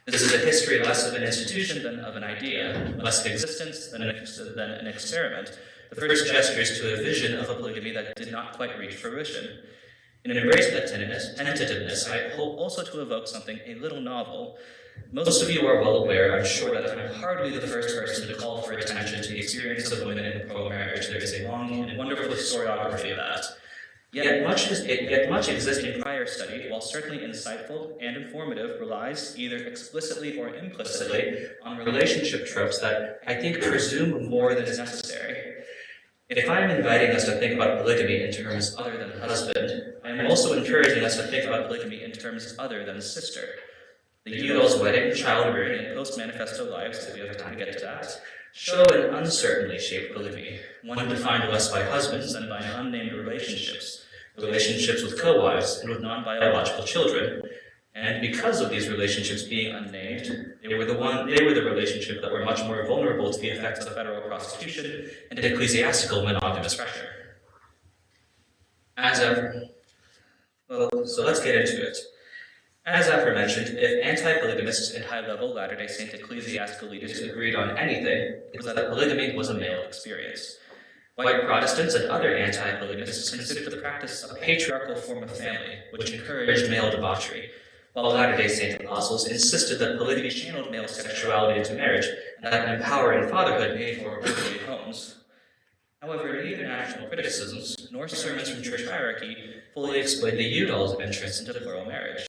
This is a history less of an institution than of an idea, less of existence than an experiment, the first gestures to a vision of a polygamy that did not quite reach fruition. In an embrace of that tentativeness, I hope also to evoke something a little novel. Most of you are well aware, I'm sure, that I'm hardly the first person to call for attention to the experience of women in plural marriage. There is a long and wonderful historiography of that. Yet much existing prior study, while certainly insightful and informative, relies either explicitly or implicitly on relationship tropes that I think presume more than is necessary. If I'm inviting us to think about polygamy in terms other than husband, I am also encouraging us to think about polygamy in terms other than sister. The Udall's wedding, child-rearing, and post-manifesto lives, if we have time to get to that, show an uncertainly shaped polygamy, one defined less by husbands than by unnamed relationships with co-wives and with non-biological children. And because of these relationships being unnamed, they were the relationship that were much more vulnerable to the effects of federal prosecution and ecclesiastical monogamous pressure. So let's get into it. As aforementioned, if anti-polygamists and high-level Latter-day Saint ecclesiastical leaders agreed on anything, it was that polygamy was a male experience. White Protestants and other anti-polygamists considered the practice a patriarchal form of family, which encouraged male debauchery, while Latter-day Saint apostles insisted that polygamy channeled male sexuality into marriage, and that empowering fatherhood made for orderly homes. However, neither national criticisms nor sermons from church hierarchy fully explain the Udall's entrance into plural marriage.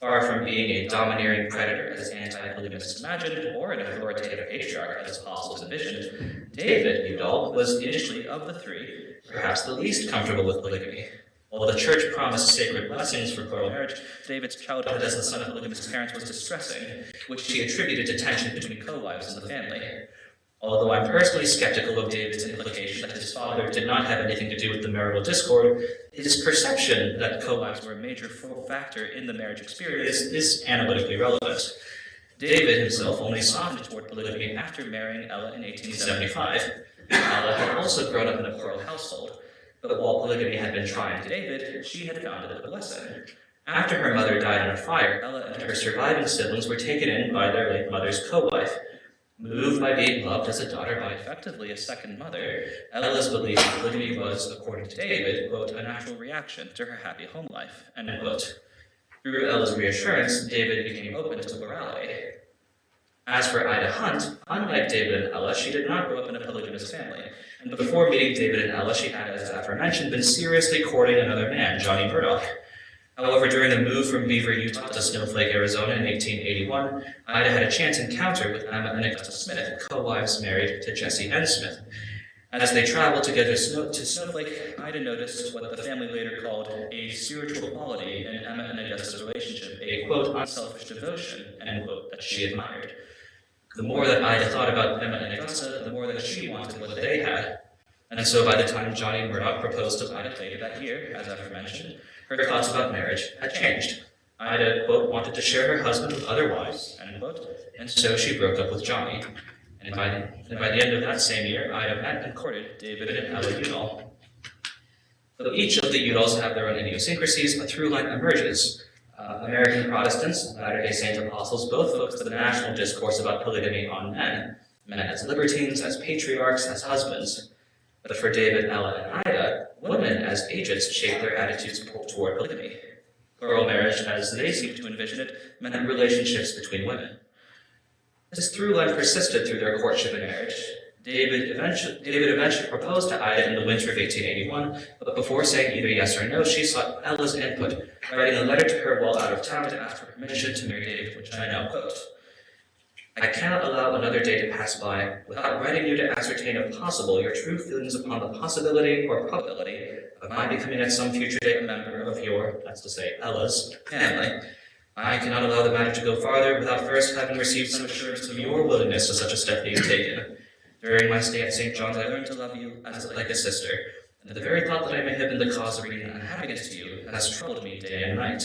Far from being a domineering predator as anti-polygamists imagined, or an authoritative patriarch as apostles envisioned, David Udall was initially, of the three, perhaps the least comfortable with polygamy. While the church promised sacred blessings for plural marriage, David's childhood as the son of polygamous parents was distressing, which he attributed to tension between co-wives in the family. Although I'm personally skeptical of David's implication that his father did not have anything to do with the marital discord, his perception that co-wives were a major factor in the marriage experience is analytically relevant. David himself only softened toward polygamy after marrying Ella in 1875. Ella had also grown up in a plural household, but while polygamy had been trying to David, she had found it a blessing. After her mother died in a fire, Ella and her surviving siblings were taken in by their late mother's co-wife. Moved by being loved as a daughter by effectively a second mother, Ella's belief that polygamy was, according to David, quote, a natural reaction to her happy home life, end quote. Through Ella's reassurance, David became open to plurality. As for Ida Hunt, unlike David and Ella, she did not grow up in a polygamous family, and before meeting David and Ella, she had, as aforementioned, been seriously courting another man, Johnny Murdoch. However, during the move from Beaver, Utah to Snowflake, Arizona in 1881, Ida had a chance encounter with Emma and Augusta Smith, co-wives married to Jesse N. Smith. As they traveled together to Snowflake, Ida noticed what the family later called a spiritual quality in Emma and Augusta's relationship, a, quote, unselfish devotion, end quote, that she admired. The more that Ida thought about Emma and Augusta, the more that she wanted what they had. And so by the time Johnny Murdoch proposed to Ida later that year, as aforementioned, her thoughts about marriage had changed. Ida, quote, wanted to share her husband with other wives, end quote, and so she broke up with Johnny. And by the end of that same year, Ida met and courted David and Ella Udall. Though each of the Udalls have their own idiosyncrasies, a through line emerges. American Protestants, Latter-day Saint apostles, both focused the national discourse about polygamy on men as libertines, as patriarchs, as husbands. But for David, Ella, and Ida, women as agents shaped their attitudes toward polygamy. Plural marriage, as they seem to envision it, meant relationships between women. This through line persisted through their courtship and marriage. David eventually proposed to Ida in the winter of 1881, but before saying either yes or no, she sought Ella's input, writing a letter to her while out of town to ask for permission to marry David, which I now quote. I cannot allow another day to pass by without writing you to ascertain if possible your true feelings upon the possibility or probability of my becoming at some future day a member of your, that's to say, Ella's, family. I cannot allow the matter to go farther without first having received some assurance of your willingness to such a step being taken. During my stay at St. John's, I learned to love you as like a sister, and the very thought that I may have been the cause of bringing unhappiness to you has troubled me day and night.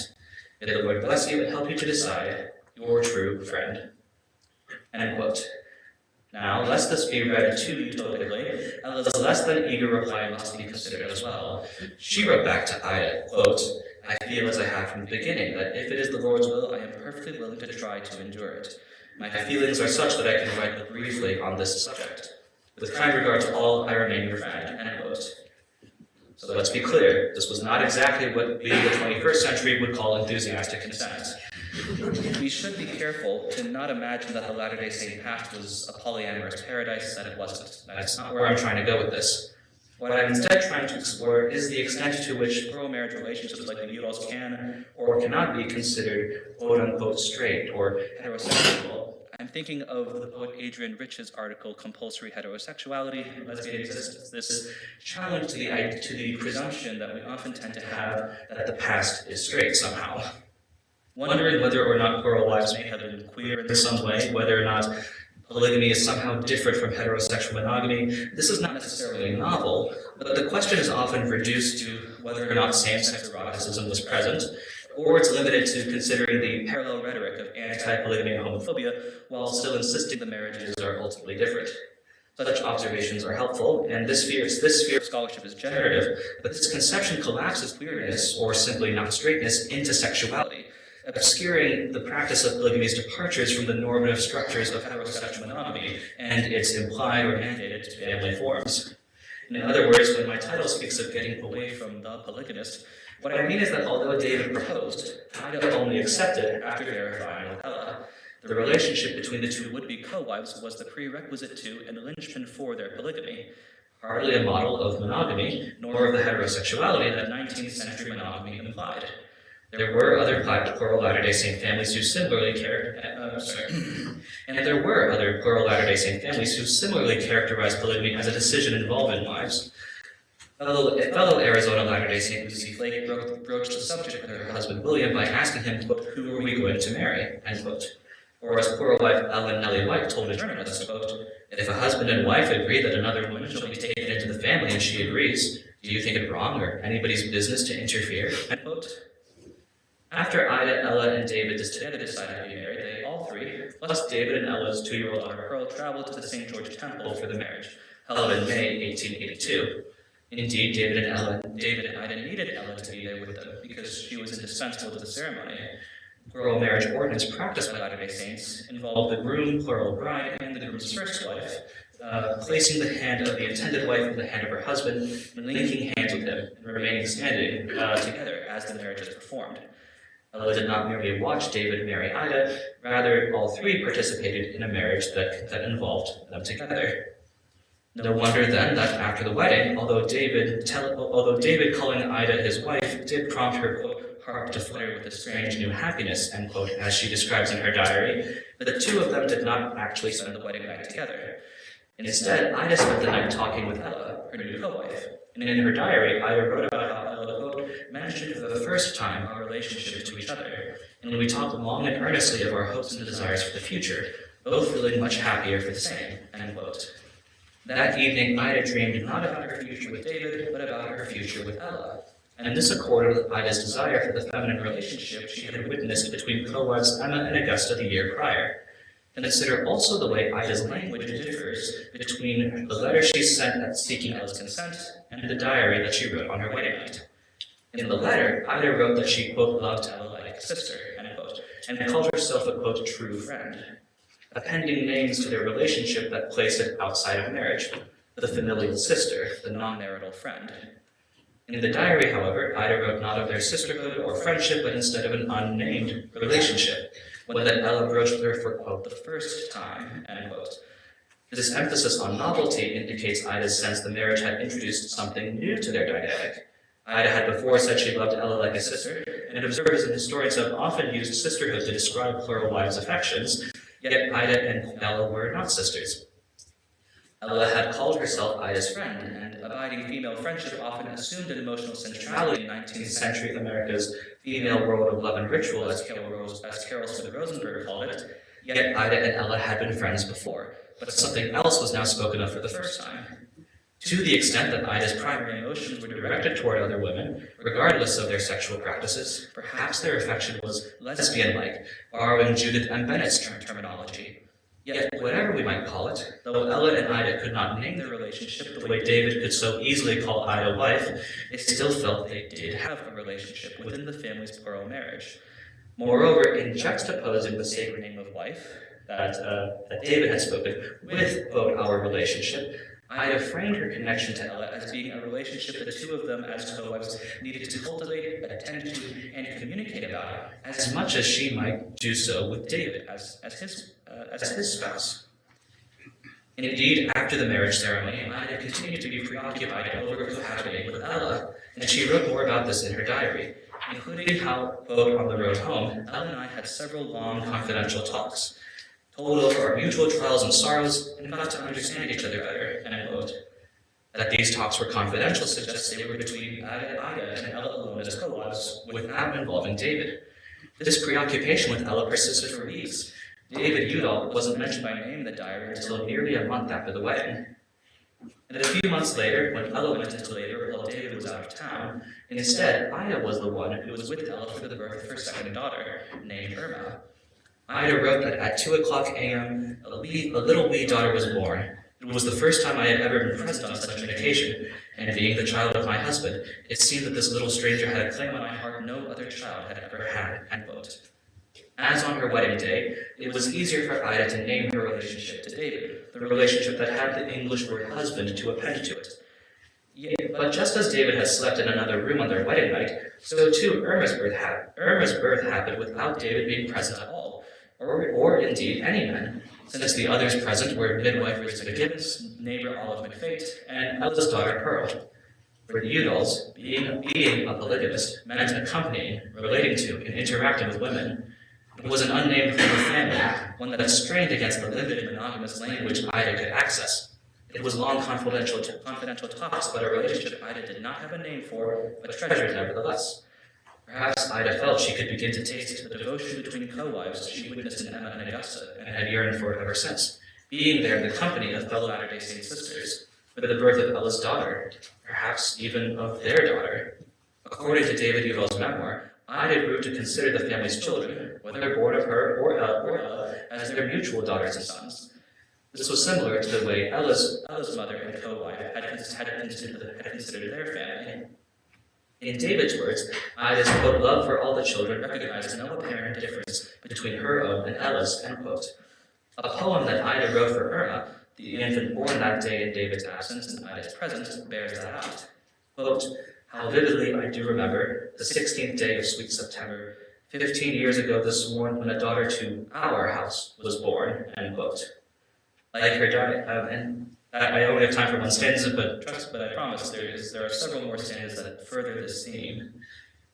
May the Lord bless you and help you to decide, your true friend. End quote. Now, lest this be read too utopically, Ella's less than eager reply must be considered as well. She wrote back to Ida, quote, I feel as I have from the beginning, that if it is the Lord's will, I am perfectly willing to try to endure it. My feelings are such that I can write but briefly on this subject. With kind regard to all, I remain your friend, end quote. So let's be clear, this was not exactly what we in the 21st century would call enthusiastic consent. We should be careful to not imagine that the Latter-day Saint path was a polyamorous paradise, that it wasn't. That's not where I'm trying to go with this. What I'm instead trying to explore is the extent to which plural marriage relationships like the Udalls can or cannot be considered quote-unquote straight or heterosexual. I'm thinking of the poet Adrian Rich's article, Compulsory Heterosexuality and Lesbian Existence, this challenge to the presumption that we often tend to have that the past is straight somehow. Wondering whether or not plural wives may have been queer in some way, whether or not polygamy is somehow different from heterosexual monogamy, this is not necessarily novel, but the question is often reduced to whether or not same-sex eroticism was present, or it's limited to considering the parallel rhetoric of anti-polygamy and homophobia while still insisting the marriages are ultimately different. Such observations are helpful, and this sphere of scholarship is generative, but this conception collapses queerness, or simply not straightness, into sexuality, obscuring the practice of polygamy's departures from the normative structures of heterosexual monogamy and its implied or mandated family forms. In other words, when my title speaks of getting away from the polygamist, what I mean is that although David proposed, Ida only accepted after verifying with Ella. The relationship between the two would-be co-wives was the prerequisite to and the linchpin for their polygamy, hardly a model of monogamy, nor of the heterosexuality that 19th century monogamy implied. There were other plural Latter-day Saint families who similarly characterized polygamy as a decision involving wives. Fellow Arizona Latter-day Saint Lucy Flake broached the subject with her husband William by asking him, quote, who are we going to marry, end quote. Horace's plural wife Ellen Nellie White told a journalist, quote, "If a husband and wife agree that another woman shall be taken into the family and she agrees, do you think it wrong or anybody's business to interfere?" End quote. After Ida, Ella, and David together decided to be married, they all three, plus David and Ella's 2-year-old daughter Pearl, traveled to the St. George Temple for the marriage, held in May 1882. Indeed, David and Ida needed Ella to be there with them because she was indispensable to the ceremony. Plural marriage ordinance practiced by Latter-day Saints involved the groom, plural bride, and the groom's first wife, placing the hand of the intended wife in the hand of her husband and linking hands with him and remaining standing together as the marriage is performed. Ella did not merely watch David marry Ida, rather all three participated in a marriage that involved them together. No wonder then that after the wedding, although David calling Ida his wife did prompt her, quote, heart to flutter with a strange new happiness, end quote, as she describes in her diary, the two of them did not actually spend the wedding night together. Instead, Ida spent the night talking with Ella, her new co-wife. And in her diary, Ida wrote about how Ella, quote, mentioned for the first time our relationship to each other, and we talked long and earnestly of our hopes and desires for the future, both feeling much happier for the same, end quote. That evening, Ida dreamed not about her future with David, but about her future with Ella. And this accorded with Ida's desire for the feminine relationship she had witnessed between co-wives Emma and Augusta the year prior. Consider also the way Ida's language differs between the letter she sent seeking Ella's consent and the diary that she wrote on her wedding night. In the letter, Ida wrote that she, quote, loved Ella like a sister, end quote, and called herself a, quote, true friend, appending names to their relationship that placed it outside of marriage, the familial sister, the non-marital friend. In the diary, however, Ida wrote not of their sisterhood or friendship, but instead of an unnamed relationship, one that Ella broached with her for, quote, the first time, end quote. This emphasis on novelty indicates Ida's sense the marriage had introduced something new to their dynamic. Ida had before said she loved Ella like a sister, and observers and historians have often used sisterhood to describe plural wives' affections, yet Ida and Ella were not sisters. Ella had called herself Ida's friend, and abiding female friendship often assumed an emotional centrality in 19th century America's female world of love and ritual, as Carol Smith Rosenberg called it, yet Ida and Ella had been friends before, but something else was now spoken of for the first time. To the extent that Ida's primary emotions were directed toward other women, regardless of their sexual practices, perhaps their affection was lesbian-like, borrowing Judith M. Bennett's terminology. Yet, whatever we might call it, though Ella and Ida could not name their relationship the way David could so easily call Ida wife, they still felt they did have a relationship within the family's plural marriage. Moreover, in juxtaposing the sacred name of wife that David had spoken with, quote, our relationship, Ida framed her connection to Ella as being a relationship the two of them as co-wives needed to cultivate, attend to, and communicate about, as much as she might do so with David as his spouse. Indeed, after the marriage ceremony, Ida continued to be preoccupied over cohabitating with Ella, and she wrote more about this in her diary, including how, quote, on the road home, Ella and I had several long confidential talks, told over our mutual trials and sorrows, and got to understand each other better, end quote. That these talks were confidential suggests they were between Ida and Ella alone as co-wives, without involving David. This preoccupation with Ella persisted for weeks. David Udall wasn't mentioned by name in the diary until nearly a month after the wedding. And a few months later, when Ella went into labor while David was out of town, instead, Ida was the one who was with Ella for the birth of her second daughter, named Irma. Ida wrote that at 2:00 a.m., a little wee daughter was born. It was the first time I had ever been present on such an occasion, and being the child of my husband, it seemed that this little stranger had a claim on my heart no other child had ever had, end quote. As on her wedding day, it was easier for Ida to name her relationship to David, the relationship that had the English word husband to append to it. But just as David had slept in another room on their wedding night, so too Irma's birth happened without David being present at all, or indeed any men, since the others present were midwife Elizabeth Gibbons, neighbor Olive McFate, and Ella's daughter Pearl. For the Udalls, being a polygamist meant accompanying, relating to, and interacting with women. It was an unnamed form of family, one that strained against the limited monogamous language Ida could access. It was long confidential talks about a relationship Ida did not have a name for, but treasured nevertheless. Perhaps Ida felt she could begin to taste the devotion between co-wives she witnessed in Emma and Augusta, and had yearned for it ever since, being there in the company of fellow Latter-day Saint sisters, for the birth of Ella's daughter, perhaps even of their daughter. According to David Udall's memoir, Ida grew to consider the family's children, whether born of her or Ella, as their mutual daughters and sons. This was similar to the way Ella's mother and co-wife had considered their family. In David's words, Ida's, quote, love for all the children recognized no apparent difference between her own and Ella's, end quote. A poem that Ida wrote for Irma, the infant born that day in David's absence and Ida's presence, bears that out. Quote, how vividly I do remember the 16th day of sweet September, 15 years ago this morn, when a daughter to our house was born, end quote. Like her diary, and I only have time for one stanza, but I promise there are several more stanzas that further this theme.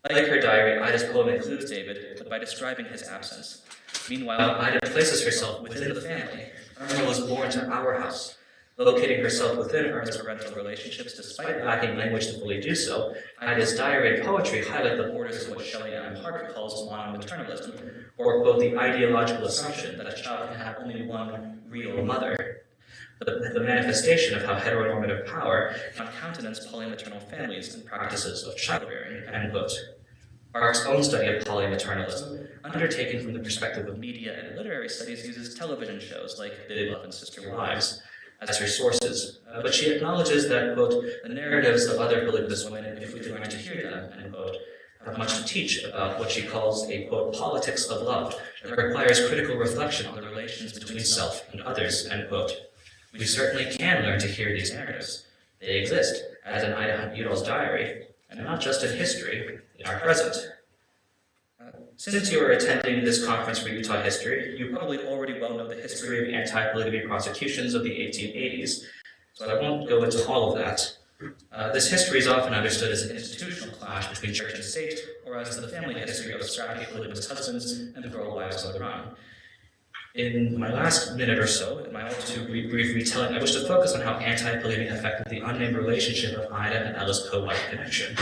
Like her diary, Ida's poem includes David, but by describing his absence. Meanwhile, Ida places herself within the family. Irma was born to our house. Locating herself within Irma's parental relationships, despite lacking language to fully do so, Ida's diary and poetry highlight the borders of what Shelley M. Hart calls monomaternalism, or quote, the ideological assumption that a child can have only one real mother. The manifestation of how heteronormative power can countenance polymaternal families and practices of childbearing, end quote. Hart's own study of polymaternalism, undertaken from the perspective of media and literary studies, uses television shows like Big Love and Sister Wives as her sources, but she acknowledges that, quote, the narratives of other polygamous women, if we learn to hear them, end quote, have much to teach about what she calls a, quote, politics of love that requires critical reflection on the relations between self and others, end quote. We certainly can learn to hear these narratives. They exist, as in Ida Hunt Udall's diary, and not just in history, in our present. Since you are attending this conference for Utah history, you probably already well know the history of anti-polygamy prosecutions of the 1880s, so I won't go into all of that. This history is often understood as an institutional clash between church and state, or as the family history of scrappy polygamous husbands and the girl wives on the run. In my last minute or so, in my brief retelling, I wish to focus on how anti-polygamy affected the unnamed relationship of Ida and Ella's co-wife connection.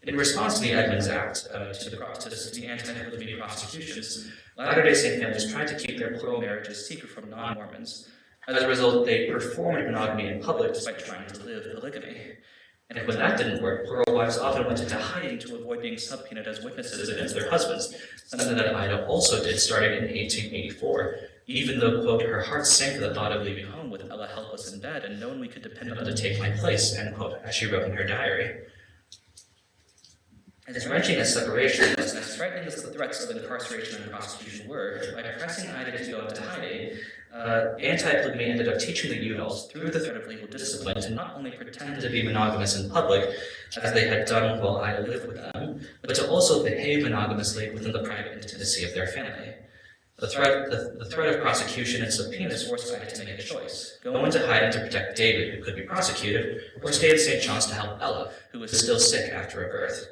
In response to the Edmunds Act, to the anti-polygamy prosecutions, Latter-day Saint families tried to keep their plural marriages secret from non-Mormons. As a result, they performed monogamy in public despite trying to live polygamy. And when that didn't work, plural wives often went into hiding to avoid being subpoenaed as witnesses against their husbands, something that Ida also did starting in 1884, even though, quote, her heart sank at the thought of leaving home with Ella helpless in bed and no one we could depend on to take my place, end quote, as she wrote in her diary. As wrenching as separation was, and as frightening as the threats of incarceration and prosecution were, by pressing Ida to go into hiding, anti-polygamy ended up teaching the Udalls, through the threat of legal discipline, to not only pretend to be monogamous in public, as they had done while Ida lived with them, but to also behave monogamously within the private intimacy of their family. The threat of prosecution and subpoenas forced Ida to make a choice: go into hiding to protect David, who could be prosecuted, or stay at St. John's to help Ella, who was still sick after her birth.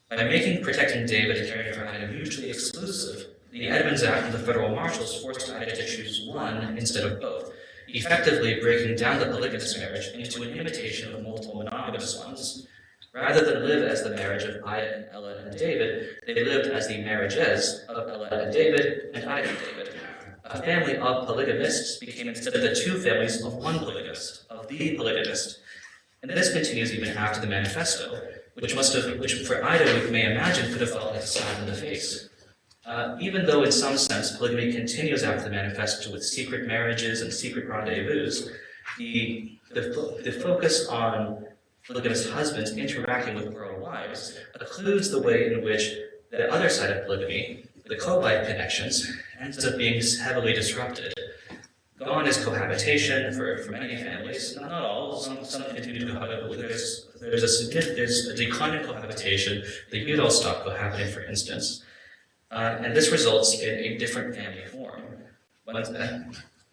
By making protecting David and caring for Ida mutually exclusive, the Edmunds Act and the federal marshals forced Ida to choose one instead of both, effectively breaking down the polygamous marriage into an imitation of multiple monogamous ones. Rather than live as the marriage of Ida and Ella and David, they lived as the marriages of Ella and David and Ida and David. A family of polygamists became instead of the two families of one polygamist, of the polygamist. And this continues even after the manifesto, which for Ida, we may imagine, could have felt like a slap in the face. Even though in some sense polygamy continues after the manifesto with secret marriages and secret rendezvous, the focus on polygamous husbands interacting with plural wives occludes the way in which the other side of polygamy, the co-wife connections, ends up being heavily disrupted. Gone is cohabitation for many families, not all, some continue to cohabit, but there's a decline in cohabitation. The Udall stop cohabiting, for instance, and this results in a different family form.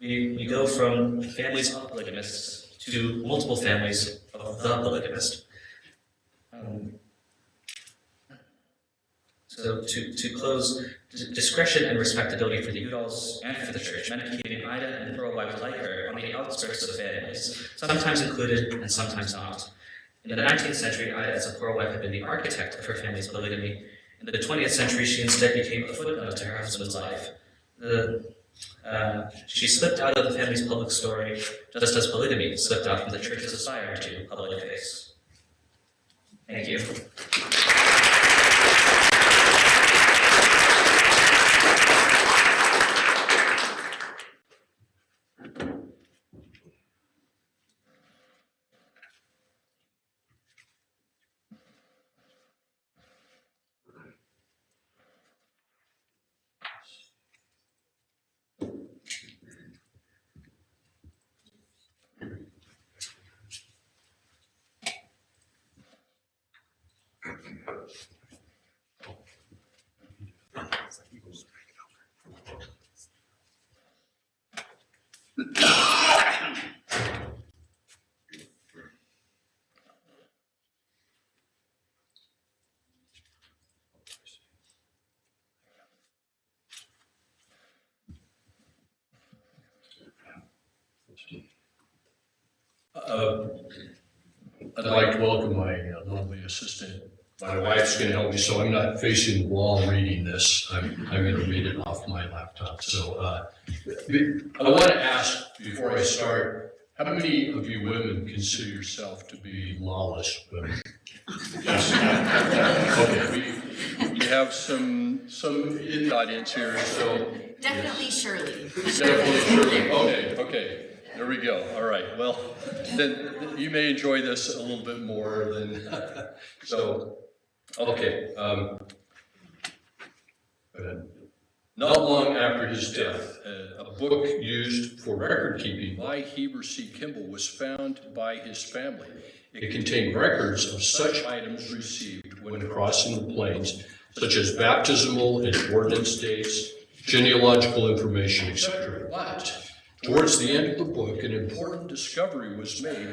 We go from families of polygamists to multiple families of the polygamist. So to close, discretion and respectability for the Udalls and for the church meant keeping Ida and plural wives like her on the outskirts of the families, sometimes included and sometimes not. In the 19th century, Ida as a plural wife had been the architect of her family's polygamy. In the 20th century, she instead became a footnote to her husband's life. She slipped out of the family's public story, just as polygamy slipped out from the church's aspire to public face. Thank you. I'd like to welcome my lovely assistant. My wife's going to help me, so I'm not facing the wall reading this. I'm going to read it off my laptop. So I want to ask, before I start, how many of you women consider yourself to be lawless women? Yes. Okay, we have some in the audience here, so. Definitely Shirley. Definitely Shirley. Okay. There we go. All right. Well, then you may enjoy this a little bit more than so. Okay. Not long after his death, a book used for record keeping by Heber C. Kimball was found by his family. It contained records of such items received when crossing the plains, such as baptismal and ordinance dates, genealogical information, etc. But towards the end of the book, an important discovery was made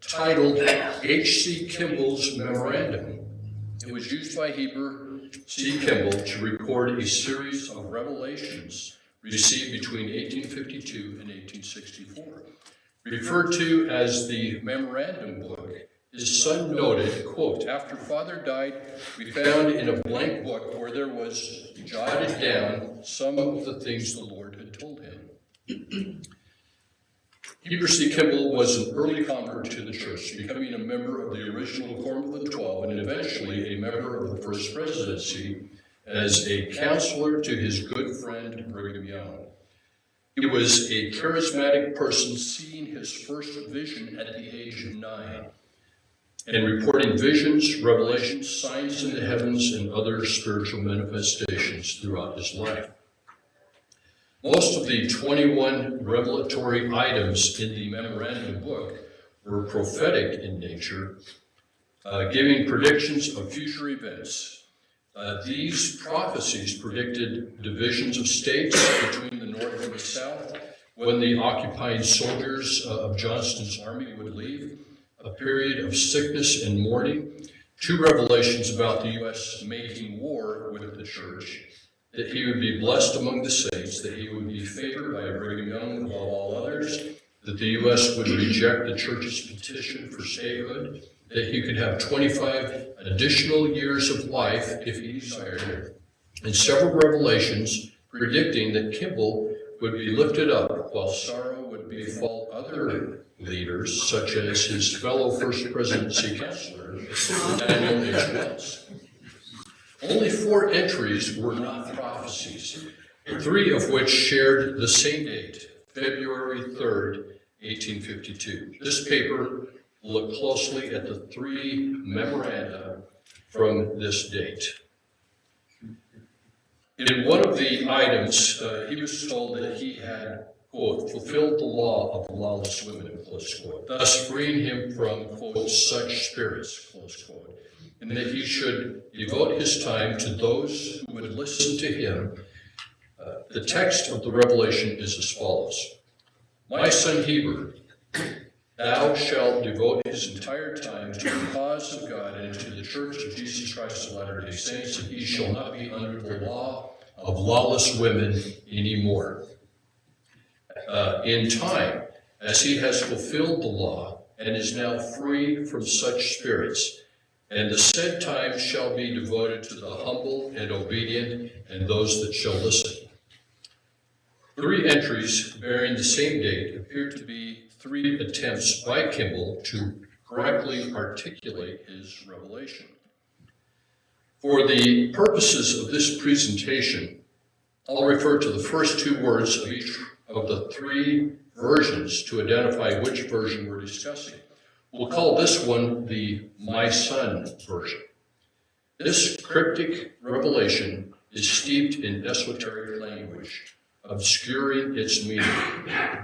titled H.C. Kimball's Memorandum. It was used by Heber C. Kimball to record a series of revelations received between 1852 and 1864. Referred to as the Memorandum Book, his son noted, quote, "After father died, we found in a blank book where there was jotted down some of the things the Lord had told him." Heber C. Kimball was an early convert to the church, becoming a member of the original Quorum of the 12 and eventually a member of the First Presidency as a counselor to his good friend Brigham Young. He was a charismatic person, seeing his first vision at the age of 9 and reporting visions, revelations, signs in the heavens, and other spiritual manifestations throughout his life. Most of the 21 revelatory items in the Memorandum Book were prophetic in nature, giving predictions of future events. These prophecies predicted divisions of states between the North and the South, when the occupying soldiers of Johnston's army would leave, a period of sickness and mourning, 2 revelations about the U.S. making war with the church, that he would be blessed among the saints, that he would be favored by Brigham Young above all others, that the U.S. would reject the church's petition for statehood, that he could have 25 additional years of life if he desired, and several revelations predicting that Kimball would be lifted up while sorrow would befall other leaders, such as his fellow First Presidency counselor, Daniel H. Wells. Only 4 entries were not prophecies, 3 of which shared the same date, February 3rd, 1852. This paper will look closely at the 3 memoranda from this date. In one of the items, he was told that he had, quote, fulfilled the law of lawless women, close quote, thus freeing him from, quote, such spirits, close quote, and that he should devote his time to those who would listen to him. The text of the revelation is as follows. My son Heber, thou shalt devote his entire time to the cause of God and to the Church of Jesus Christ of Latter-day Saints, and he shall not be under the law of lawless women anymore. In time, as he has fulfilled the law and is now free from such spirits, And the said time shall be devoted to the humble and obedient and those that shall listen. 3 entries bearing the same date appear to be 3 attempts by Kimball to correctly articulate his revelation. For the purposes of this presentation, I'll refer to the first 2 words of each of the 3 versions to identify which version we're discussing. We'll call this one the My Son version. This cryptic revelation is steeped in esoteric language, obscuring its meaning.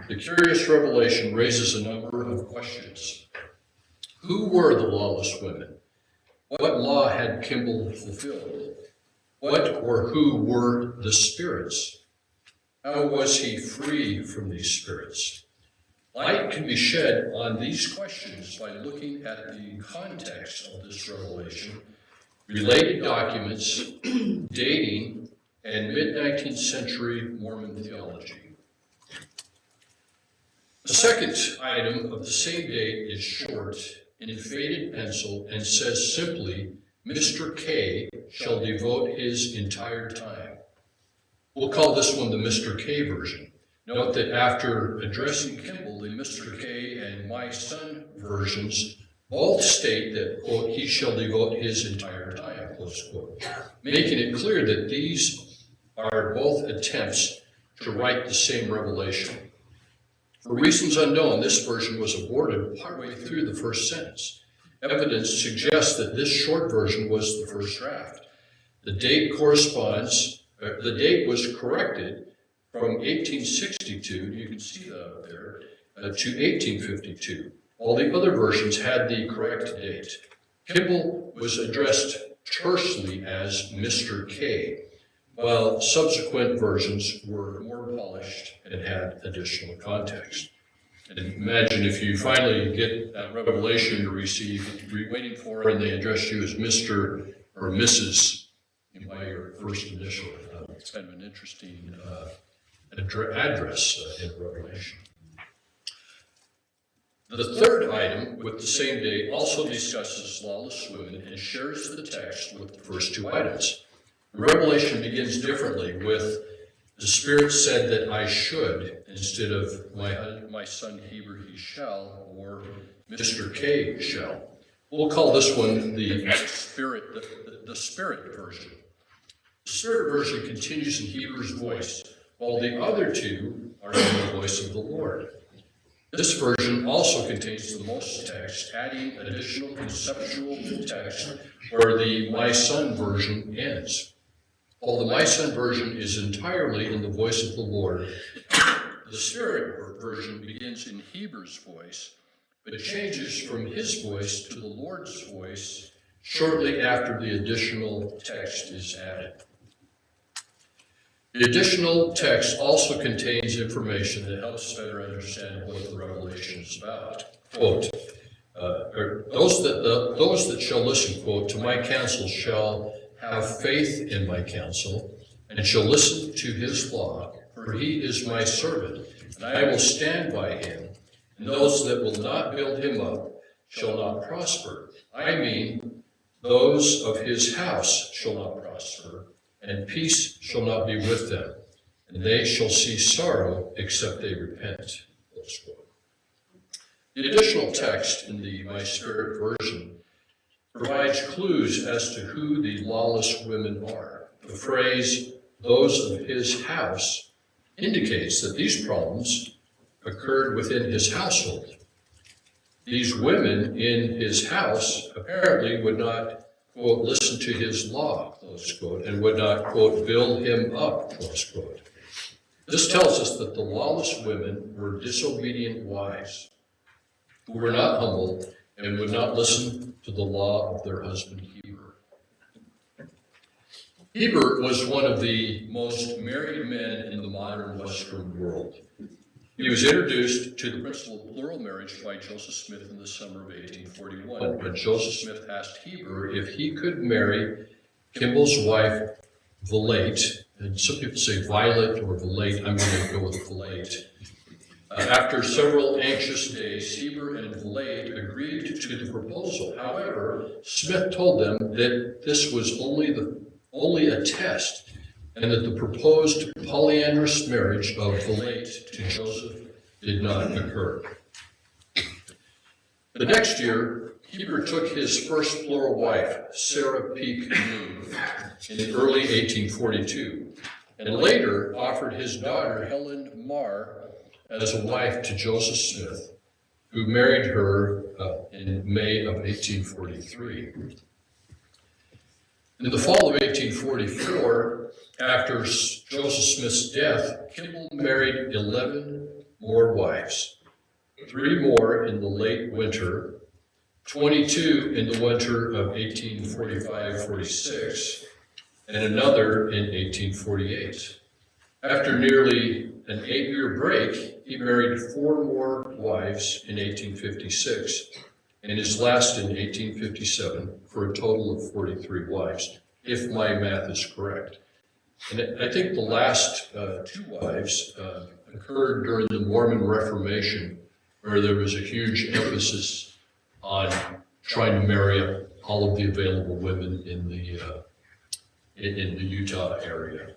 The curious revelation raises a number of questions. Who were the lawless women? What law had Kimball fulfilled? What or who were the spirits? How was he free from these spirits? Light can be shed on these questions by looking at the context of this revelation, related documents, dating, and mid-19th century Mormon theology. The second item of the same date is short, in faded pencil, and says simply, Mr. K shall devote his entire time. We'll call this one the Mr. K version. Note that after addressing Kimball, the Mr. K and My Son versions both state that, quote, he shall devote his entire time, close quote, making it clear that these are both attempts to write the same revelation. For reasons unknown, this version was aborted partway through the first sentence. Evidence suggests that this short version was the first draft. The date was corrected from 1862, you can see that up there, to 1852. All the other versions had the correct date. Kimball was addressed tersely as Mr. K, while subsequent versions were more polished and had additional context. And imagine if you finally get that revelation you receive, you're waiting for it, and they address you as Mr. or Mrs. by your first initial. It's kind of an interesting address in Revelation. The third item with the same date also discusses lawless women and shares the text with the first 2 items. The Revelation begins differently with the Spirit said that I should instead of my son Heber he shall or Mr. K shall. We'll call this one the Spirit version. The Spirit version continues in Heber's voice, while the other 2 are in the voice of the Lord. This version also contains the most text, adding additional conceptual text where the My Son version ends. While the My Son version is entirely in the voice of the Lord, the Spirit version begins in Heber's voice, but changes from his voice to the Lord's voice shortly after the additional text is added. The additional text also contains information that helps better understand what the revelation is about. Quote, those that shall listen, quote, to my counsel shall have faith in my counsel, and shall listen to his law, for he is my servant, and I will stand by him, and those that will not build him up shall not prosper. I mean, those of his house shall not prosper, and peace shall not be with them, and they shall see sorrow except they repent. The additional text in the My Spirit version provides clues as to who the lawless women are. The phrase, those of his house, indicates that these problems occurred within his household. These women in his house apparently would not, quote, listen to his law, close quote, and would not, quote, build him up, close quote. This tells us that the lawless women were disobedient wives who were not humble and would not listen to the law of their husband Heber. Heber was one of the most married men in the modern Western world. He was introduced to the principle of plural marriage by Joseph Smith in the summer of 1841, when Joseph Smith asked Heber if he could marry Kimball's wife, Villate, and some people say Violet or Villate, I'm going to go with Villate. After several anxious days, Heber and Vlade agreed to the proposal. However, Smith told them that this was only a test, and that the proposed polyandrous marriage of Vlade to Joseph did not occur. The next year, Heber took his first plural wife, Sarah Peake Moon, in early 1842, and later offered his daughter, Helen Marr, as a wife to Joseph Smith, who married her in May of 1843. In the fall of 1844, after Joseph Smith's death, Kimball married 11 more wives, 3 more in the late winter, 22 in the winter of 1845-46, and another in 1848. After nearly an 8-year break, he married 4 more wives in 1856, and his last in 1857, for a total of 43 wives, if my math is correct. And I think the last 2 wives occurred during the Mormon Reformation, where there was a huge emphasis on trying to marry all of the available women in the Utah area.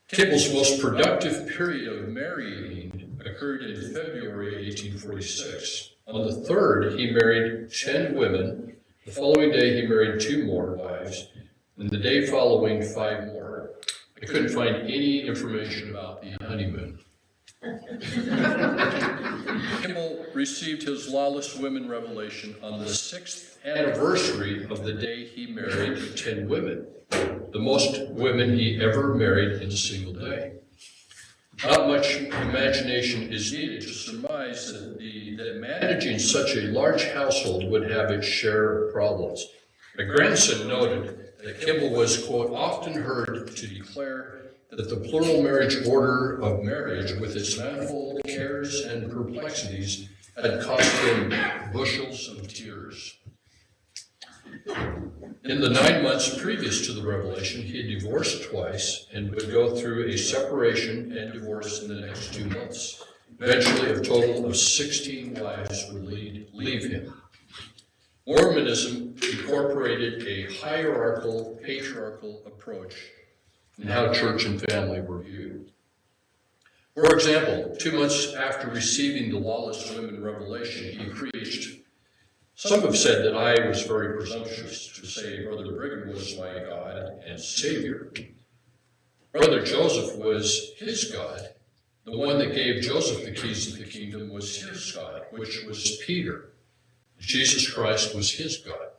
Kimball's most productive period of marrying occurred in February 1846. On the 3rd, he married 10 women. The following day, he married 2 more wives, and the day following, 5 more. I couldn't find any information about the honeymoon. Kimball received his lawless women revelation on the 6th anniversary of the day he married 10 women, the most women he ever married in a single day. Not much imagination is needed to surmise that managing such a large household would have its share of problems. My grandson noted that Kimball was, quote, often heard to declare that the plural marriage order of marriage, with its manifold cares and perplexities, had cost him bushels of tears. In the 9 months previous to the revelation, he had divorced twice and would go through a separation and divorce in the next 2 months. Eventually, a total of 16 wives would leave him. Mormonism incorporated a hierarchical, patriarchal approach in how church and family were viewed. For example, 2 months after receiving the lawless women revelation, he preached. Some have said that I was very presumptuous to say Brother Brigham was my God and Savior. Brother Joseph was his God. The one that gave Joseph the keys of the kingdom was his God, which was Peter. Jesus Christ was his God.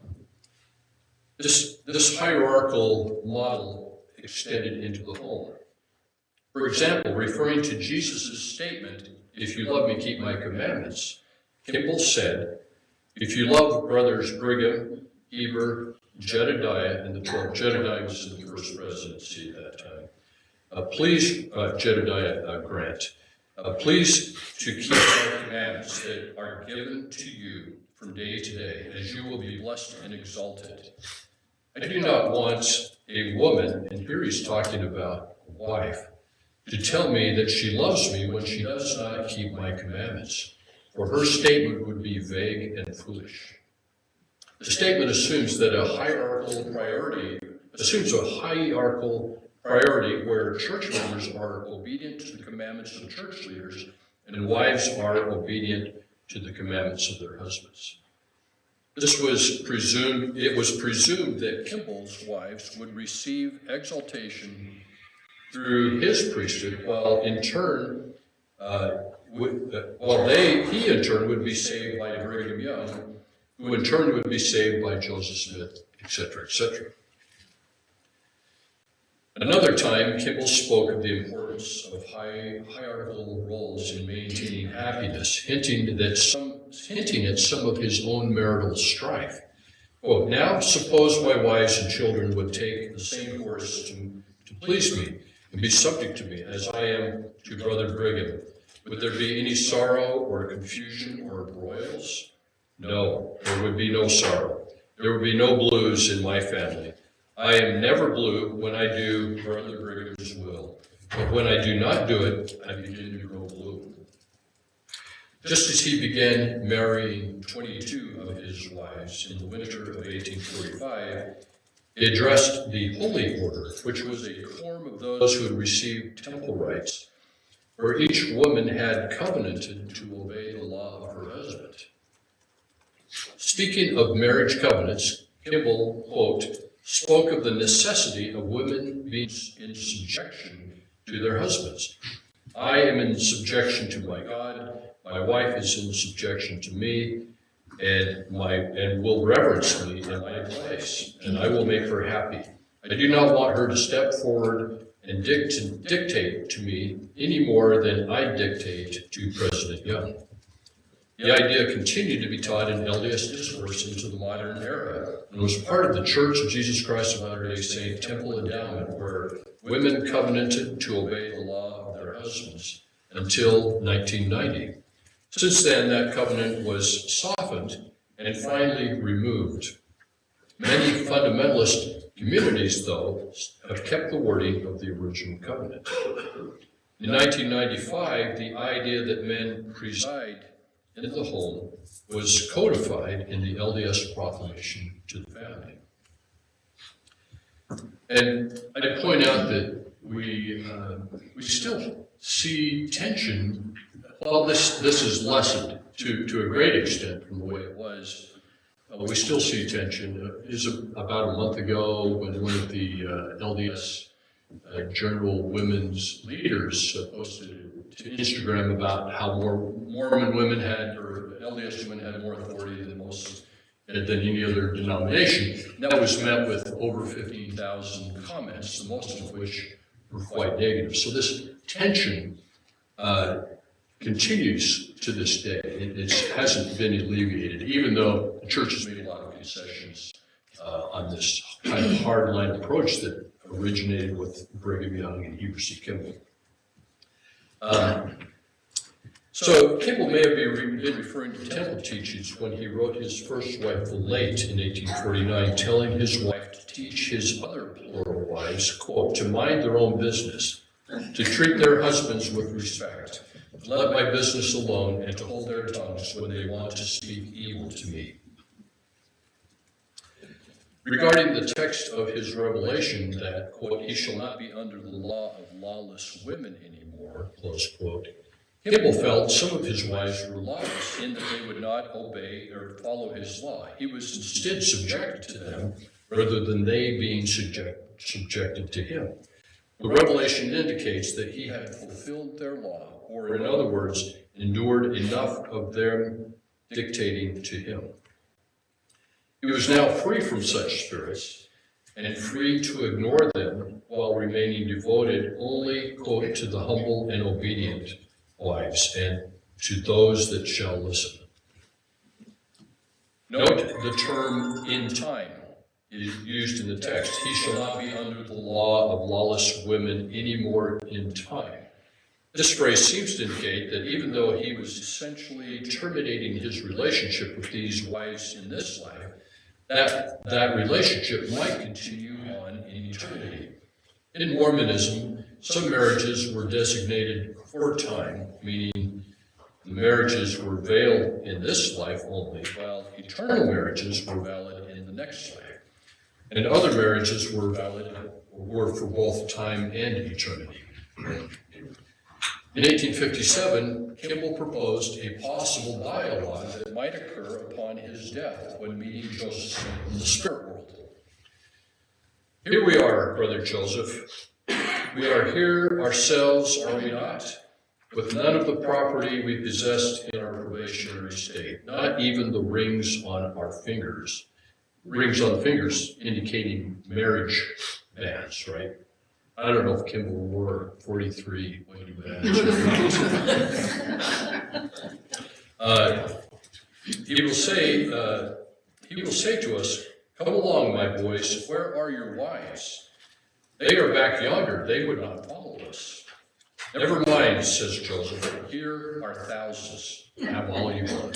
This hierarchical model extended into the home. For example, referring to Jesus' statement, "If you love me, keep my commandments," Kimball said, "If you love brothers Brigham, Heber, Jedediah, and the 12, Jedediah was in the first presidency at that time, Jedediah Grant, please to keep our commandments that are given to you from day to day, as you will be blessed and exalted. I do not want a woman," and here he's talking about a wife, "to tell me that she loves me when she does not keep my commandments, for her statement would be vague and foolish." The statement assumes a hierarchical priority where church members are obedient to the commandments of church leaders and wives are obedient to the commandments of their husbands. It was presumed that Kimball's wives would receive exaltation through his priesthood, while he in turn would be saved by Brigham Young, who in turn would be saved by Joseph Smith, etc., etc. Another time, Kimball spoke of the importance of hierarchical roles in maintaining happiness, hinting at some of his own marital strife. Quote, "Now suppose my wives and children would take the same course to please me and be subject to me as I am to Brother Brigham. Would there be any sorrow or confusion or broils? No, there would be no sorrow. There would be no blues in my family. I am never blue when I do Brother Brigham's will. But when I do not do it, I begin to grow blue. Just as he began marrying 22 of his wives in the winter of 1845, he addressed the Holy Order, which was a quorum of those who had received temple rights, where each woman had covenanted to obey the law of her husband. Speaking of marriage covenants, Kimball, quote, spoke of the necessity of women being in subjection to their husbands. I am in subjection to my God, my wife is in subjection to me, and will reverence me in my place, and I will make her happy. I do not want her to step forward and dictate to me any more than I dictate to President Young. The idea continued to be taught in LDS discourse into the modern era and was part of the Church of Jesus Christ of Latter-day Saint temple endowment, where women covenanted to obey the law of their husbands until 1990. Since then, that covenant was softened and finally removed. Many fundamentalist communities, though, have kept the wording of the original covenant. In 1995, the idea that men preside in the home was codified in the LDS Proclamation to the Family. And I'd point out that we still see tension. Well, this is lessened to a great extent from the way it was. We still see tension. It was about a month ago when one of the LDS General Women's leaders posted to Instagram about how more Mormon women had, or LDS women had more authority than any other denomination. That was met with over 15,000 comments, the most of which were quite negative. So this tension continues to this day. It hasn't been alleviated, even though the church has made a lot of concessions on this kind of hardline approach that originated with Brigham Young and Heber C. Kimball. So Kimball may have been referring to temple teachings when he wrote his first wife, the Late, in 1849, telling his wife to teach his other plural wives, quote, to mind their own business, to treat their husbands with respect, to let my business alone, and to hold their tongues when they want to speak evil to me. Regarding the text of his revelation that, quote, he shall not be under the law of lawless women anymore, close quote, Kimball felt some of his wives were lawless in that they would not obey or follow his law. He was instead subjected to them rather than they being subjected to him. The revelation indicates that he had fulfilled their law, or in other words, endured enough of them dictating to him. He was now free from such spirits and free to ignore them while remaining devoted only, quote, to the humble and obedient wives and to those that shall listen. Note the term in time is used in the text. He shall not be under the law of lawless women any more in time. This phrase seems to indicate that even though he was essentially terminating his relationship with these wives in this life, that relationship might continue on in eternity. In Mormonism, some marriages were designated for time, meaning the marriages were veiled in this life only, while eternal marriages were valid in the next life. And other marriages were for both time and eternity. In 1857, Kimball proposed a possible dialogue that might occur upon his death when meeting Joseph in the spirit world. Here we are, Brother Joseph. We are here ourselves, are we not? With none of the property we possessed in our probationary state, not even the rings on our fingers. Rings on fingers indicating marriage bands, right? I don't know if Kimball wore 43 wedding bands. He will say to us, come along, my boys, where are your wives? They are back yonder, they would not follow us. Never mind, says Joseph, here are thousands, have all you want.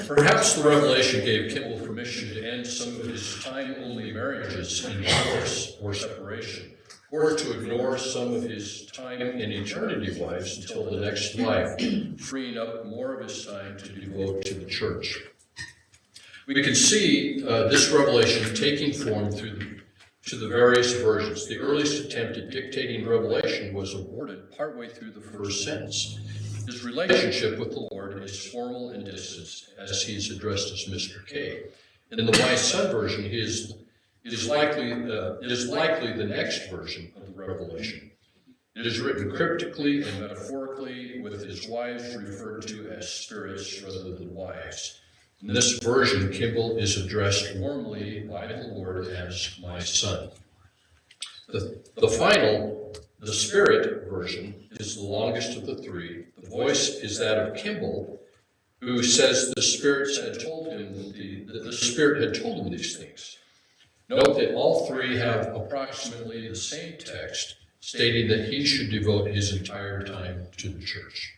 Perhaps the revelation gave Kimball permission to end some of his time-only marriages in divorce or separation, or to ignore some of his time in eternity wives until the next life, freeing up more of his time to devote to the church. We can see this revelation taking form to the various versions. The earliest attempt at dictating revelation was aborted partway through the first sentence. His relationship with the Lord is formal and distant, as he is addressed as Mr. K. And in the Wise Son version, it is likely the next version of the revelation. It is written cryptically and metaphorically, with his wives referred to as spirits rather than wives. In this version, Kimball is addressed warmly by the Lord as my son. The final, the Spirit version, is the longest of the three. The voice is that of Kimball, who says the Spirit had told him the Spirit had told him these things. Note that all three have approximately the same text, stating that he should devote his entire time to the church.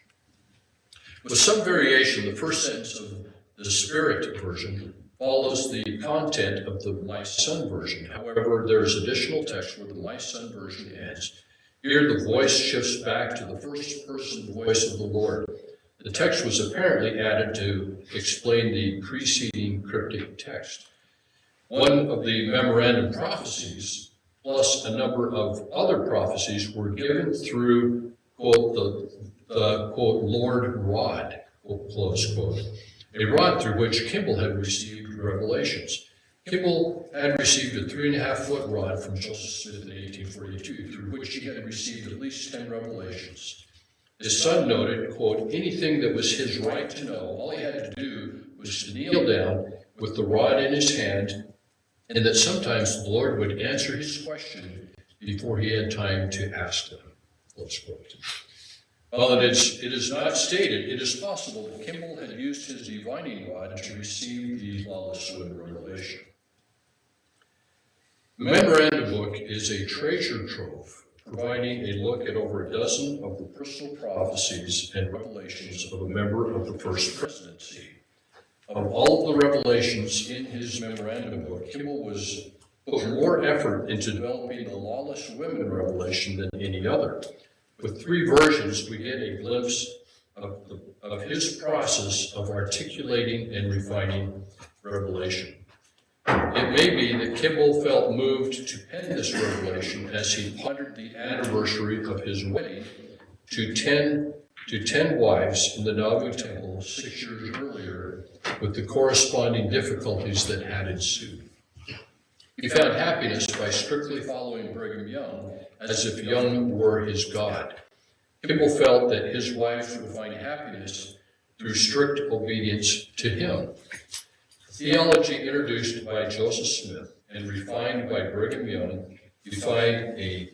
With some variation, the first sentence of the Spirit version follows the content of the My Son version. However, there is additional text where the My Son version ends. Here, the voice shifts back to the first-person voice of the Lord. The text was apparently added to explain the preceding cryptic text. One of the memorandum prophecies, plus a number of other prophecies, were given through, quote, the quote, Lord rod, close quote, a rod through which Kimball had received revelations. Kimball had received a 3.5-foot rod from Joseph Smith in 1842, through which he had received at least 10 revelations. His son noted, quote, anything that was his right to know, all he had to do was to kneel down with the rod in his hand, and that sometimes the Lord would answer his question before he had time to ask them, close quote. While it is not stated, it is possible that Kimball had used his divining rod to receive the lawless women revelation. The memorandum book is a treasure trove, providing a look at over a dozen of the personal prophecies and revelations of a member of the First Presidency. Of all of the revelations in his memorandum book, Kimball put more effort into developing the lawless women revelation than any other. With 3 versions, we get a glimpse of his process of articulating and refining revelation. It may be that Kimball felt moved to pen this revelation as he pondered the anniversary of his wedding to 10 wives in the Nauvoo Temple 6 years earlier, with the corresponding difficulties that had ensued. He found happiness by strictly following Brigham Young, as if Young were his God. Kimball felt that his wives would find happiness through strict obedience to him. Theology introduced by Joseph Smith and refined by Brigham Young defined a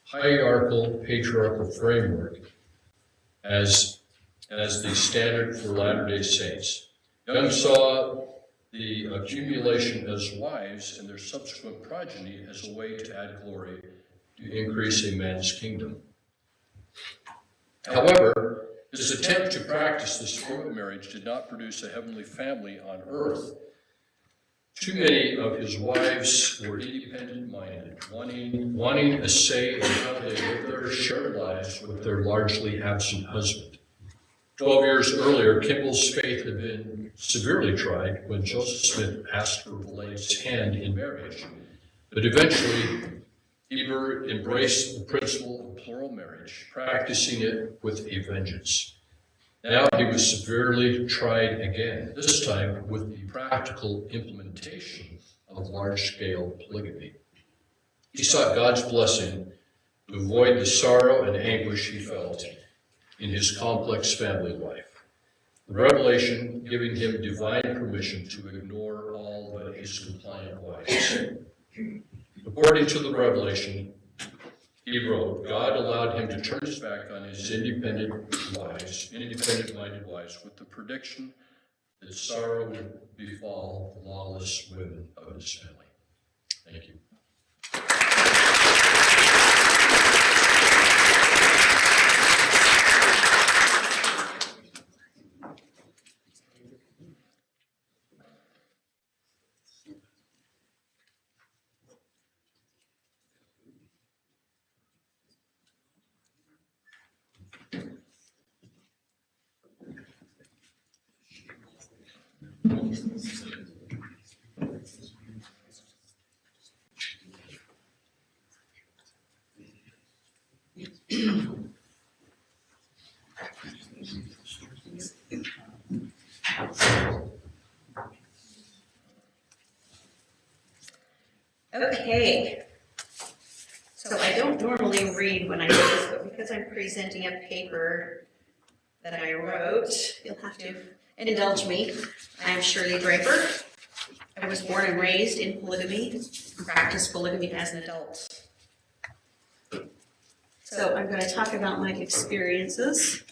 hierarchical, patriarchal framework as the standard for Latter-day Saints. Young saw the accumulation as wives and their subsequent progeny as a way to add glory to increase a man's kingdom. However, his attempt to practice this form of marriage did not produce a heavenly family on earth. Too many of his wives were independent-minded, wanting a say in how they lived their shared lives with their largely absent husband. 12 years earlier, Kimball's faith had been severely tried when Joseph Smith asked for Belay's hand in marriage. But eventually, Heber embraced the principle of plural marriage, practicing it with a vengeance. Now he was severely tried again, this time with the practical implementation of large-scale polygamy. He sought God's blessing to avoid the sorrow and anguish he felt in his complex family life. The revelation giving him divine permission to ignore all but his compliant wives. According to the revelation, he wrote, God allowed him to turn his back on his independent-minded wives with the prediction that sorrow would befall the lawless women of his family. Thank you. Okay. So I don't normally read when I do this, but because I'm presenting a paper that I wrote, you'll have to indulge me. I am Shirley Draper. I was born and raised in polygamy, practiced polygamy as an adult. So I'm going to talk about my experiences.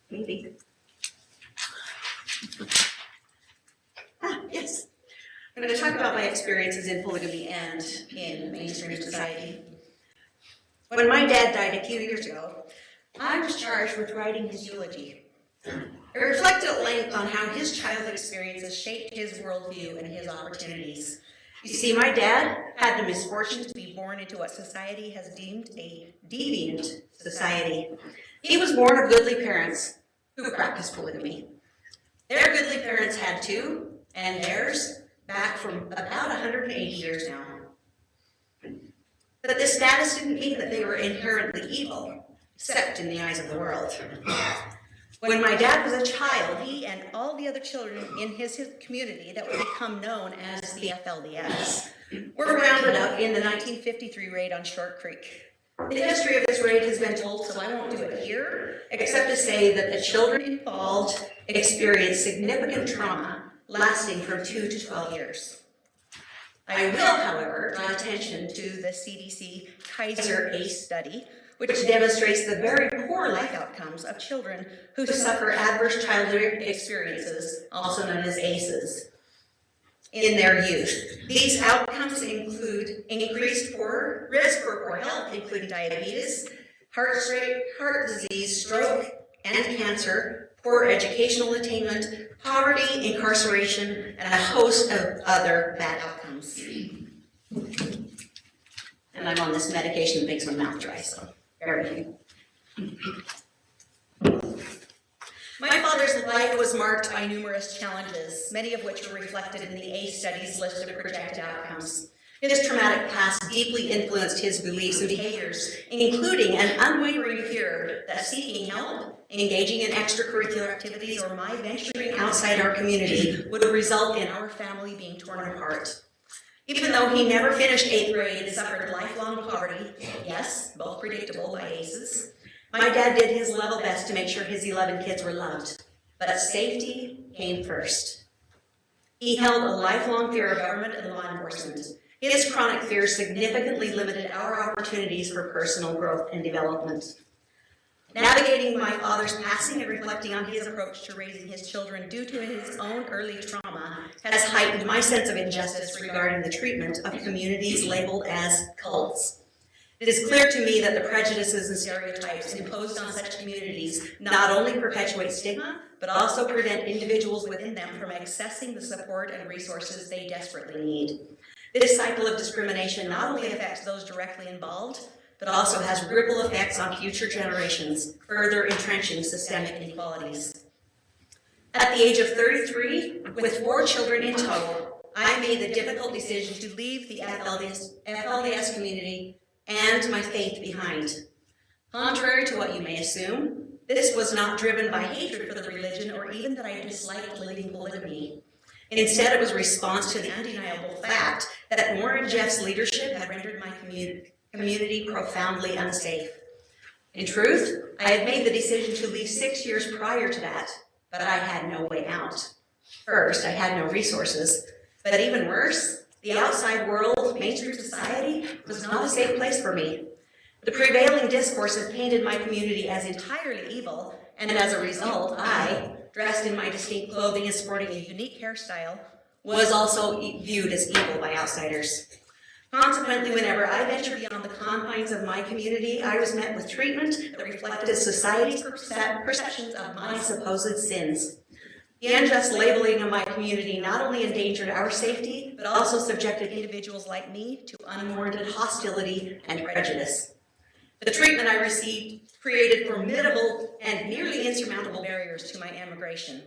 Maybe. Yes. I'm going to talk about my experiences in polygamy and in mainstream society. When my dad died a few years ago, I was charged with writing his eulogy. It reflected at length on how his childhood experiences shaped his worldview and his opportunities. You see, my dad had the misfortune to be born into what society has deemed a deviant society. He was born of goodly parents who practiced polygamy. Their goodly parents had two, and theirs back from about 180 years now. But this status didn't mean that they were inherently evil, except in the eyes of the world. When my dad was a child, he and all the other children in his community that would become known as the FLDS were rounded up in the 1953 raid on Short Creek. The history of this raid has been told, so I won't do it here, except to say that the children involved experienced significant trauma lasting from 2 to 12 years. I will, however, draw attention to the CDC Kaiser ACE study, which demonstrates the very poor life outcomes of children who suffer adverse childhood experiences, also known as ACEs, in their youth. These outcomes include increased risk for poor health, including diabetes, heart disease, stroke, and cancer, poor educational attainment, poverty, incarceration, and a host of other bad outcomes. And I'm on this medication that makes my mouth dry, so bear with me. My father's life was marked by numerous challenges, many of which were reflected in the ACE study's list of projected outcomes. His traumatic past deeply influenced his beliefs and behaviors, including an unwavering fear that seeking help, engaging in extracurricular activities, or my venturing outside our community would result in our family being torn apart. Even though he never finished 8th grade and suffered lifelong poverty, yes, both predictable by ACEs, my dad did his level best to make sure his 11 kids were loved, but safety came first. He held a lifelong fear of government and law enforcement. His chronic fear significantly limited our opportunities for personal growth and development. Navigating my father's passing and reflecting on his approach to raising his children due to his own early trauma has heightened my sense of injustice regarding the treatment of communities labeled as cults. It is clear to me that the prejudices and stereotypes imposed on such communities not only perpetuate stigma, but also prevent individuals within them from accessing the support and resources they desperately need. This cycle of discrimination not only affects those directly involved, but also has ripple effects on future generations, further entrenching systemic inequalities. At the age of 33, with 4 children in tow, I made the difficult decision to leave the FLDS community and my faith behind. Contrary to what you may assume, this was not driven by hatred for the religion or even that I disliked living polygamy. Instead, it was a response to the undeniable fact that Warren Jeff's leadership had rendered my community profoundly unsafe. In truth, I had made the decision to leave 6 years prior to that, but I had no way out. First, I had no resources, but even worse, the outside world, mainstream society, was not a safe place for me. The prevailing discourse had painted my community as entirely evil, and as a result, I, dressed in my distinct clothing and sporting a unique hairstyle, was also viewed as evil by outsiders. Consequently, whenever I ventured beyond the confines of my community, I was met with treatment that reflected society's perceptions of my supposed sins. The unjust labeling of my community not only endangered our safety, but also subjected individuals like me to unwarranted hostility and prejudice. The treatment I received created formidable and nearly insurmountable barriers to my emigration.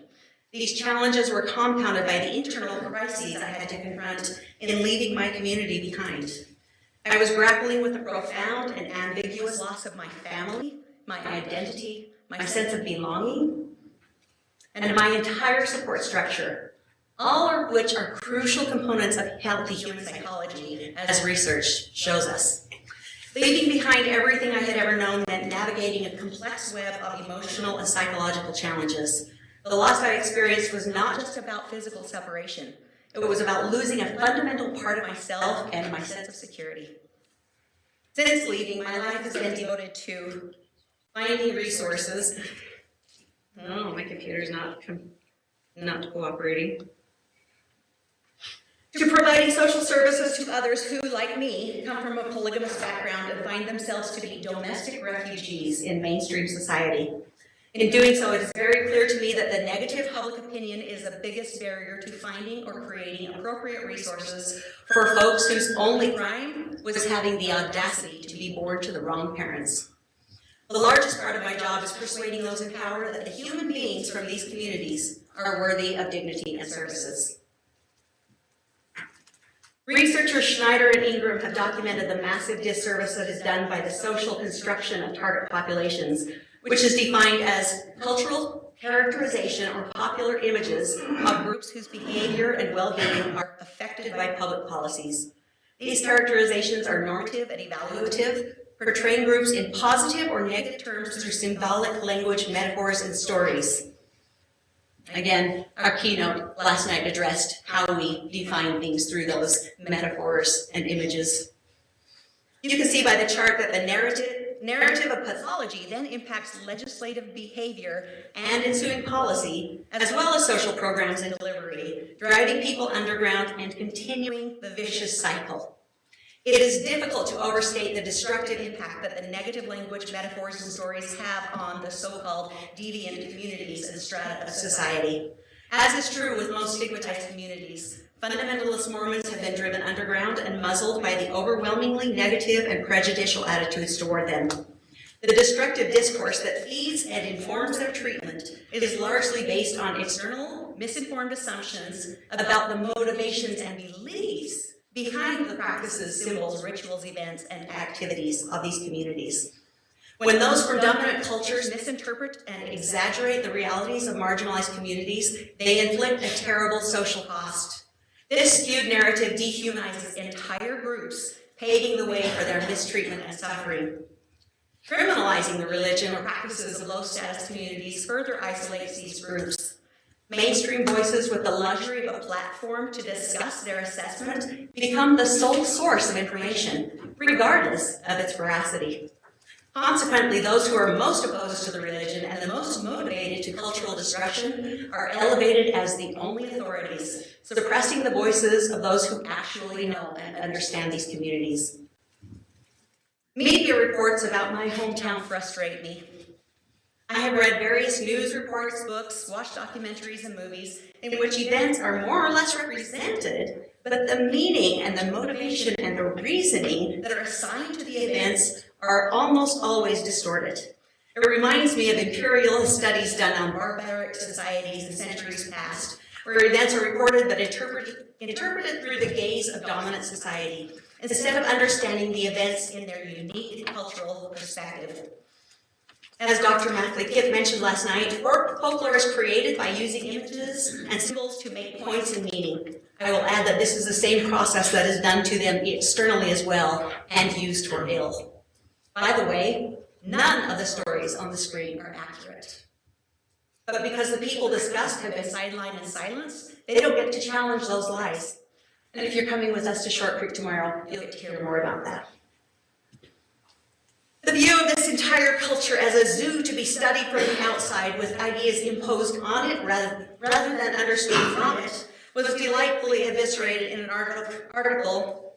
These challenges were compounded by the internal crises I had to confront in leaving my community behind. I was grappling with the profound and ambiguous loss of my family, my identity, my sense of belonging, and my entire support structure, all of which are crucial components of healthy human psychology, as research shows us. Leaving behind everything I had ever known meant navigating a complex web of emotional and psychological challenges. The loss I experienced was not just about physical separation. It was about losing a fundamental part of myself and my sense of security. Since leaving, my life has been devoted to finding resources. Oh, my computer's not cooperating. To providing social services to others who, like me, come from a polygamous background and find themselves to be domestic refugees in mainstream society. In doing so, it is very clear to me that the negative public opinion is the biggest barrier to finding or creating appropriate resources for folks whose only crime was having the audacity to be born to the wrong parents. The largest part of my job is persuading those in power that the human beings from these communities are worthy of dignity and services. Researchers Schneider and Ingram have documented the massive disservice that is done by the social construction of target populations, which is defined as cultural characterization or popular images of groups whose behavior and well-being are affected by public policies. These characterizations are normative and evaluative, portraying groups in positive or negative terms through symbolic language, metaphors, and stories. Again, our keynote last night addressed how we define things through those metaphors and images. You can see by the chart that the narrative of pathology then impacts legislative behavior and ensuing policy, as well as social programs and delivery, driving people underground and continuing the vicious cycle. It is difficult to overstate the destructive impact that the negative language, metaphors, and stories have on the so-called deviant communities and strata of society. As is true with most stigmatized communities, fundamentalist Mormons have been driven underground and muzzled by the overwhelmingly negative and prejudicial attitudes toward them. The destructive discourse that feeds and informs their treatment is largely based on external, misinformed assumptions about the motivations and beliefs behind the practices, symbols, rituals, events, and activities of these communities. When those from dominant cultures misinterpret and exaggerate the realities of marginalized communities, they inflict a terrible social cost. This skewed narrative dehumanizes entire groups, paving the way for their mistreatment and suffering. Criminalizing the religion or practices of low-status communities further isolates these groups. Mainstream voices with the luxury of a platform to discuss their assessment become the sole source of information, regardless of its veracity. Consequently, those who are most opposed to the religion and the most motivated to cultural destruction are elevated as the only authorities, suppressing the voices of those who actually know and understand these communities. Media reports about my hometown frustrate me. I have read various news reports, books, watched documentaries and movies in which events are more or less represented, but the meaning and the motivation and the reasoning that are assigned to the events are almost always distorted. It reminds me of imperialist studies done on barbaric societies in centuries past, where events are reported but interpreted through the gaze of dominant society, instead of understanding the events in their unique cultural perspective. As Dr. Mackley Kipp mentioned last night, folklore is created by using images and symbols to make points and meaning. I will add that this is the same process that is done to them externally as well and used for ill. By the way, none of the stories on the screen are accurate. But because the people discussed have been sidelined and silenced, they don't get to challenge those lies. And if you're coming with us to Short Creek tomorrow, you'll get to hear more about that. The view of this entire culture as a zoo to be studied from the outside with ideas imposed on it rather than understood from it was delightfully eviscerated in an article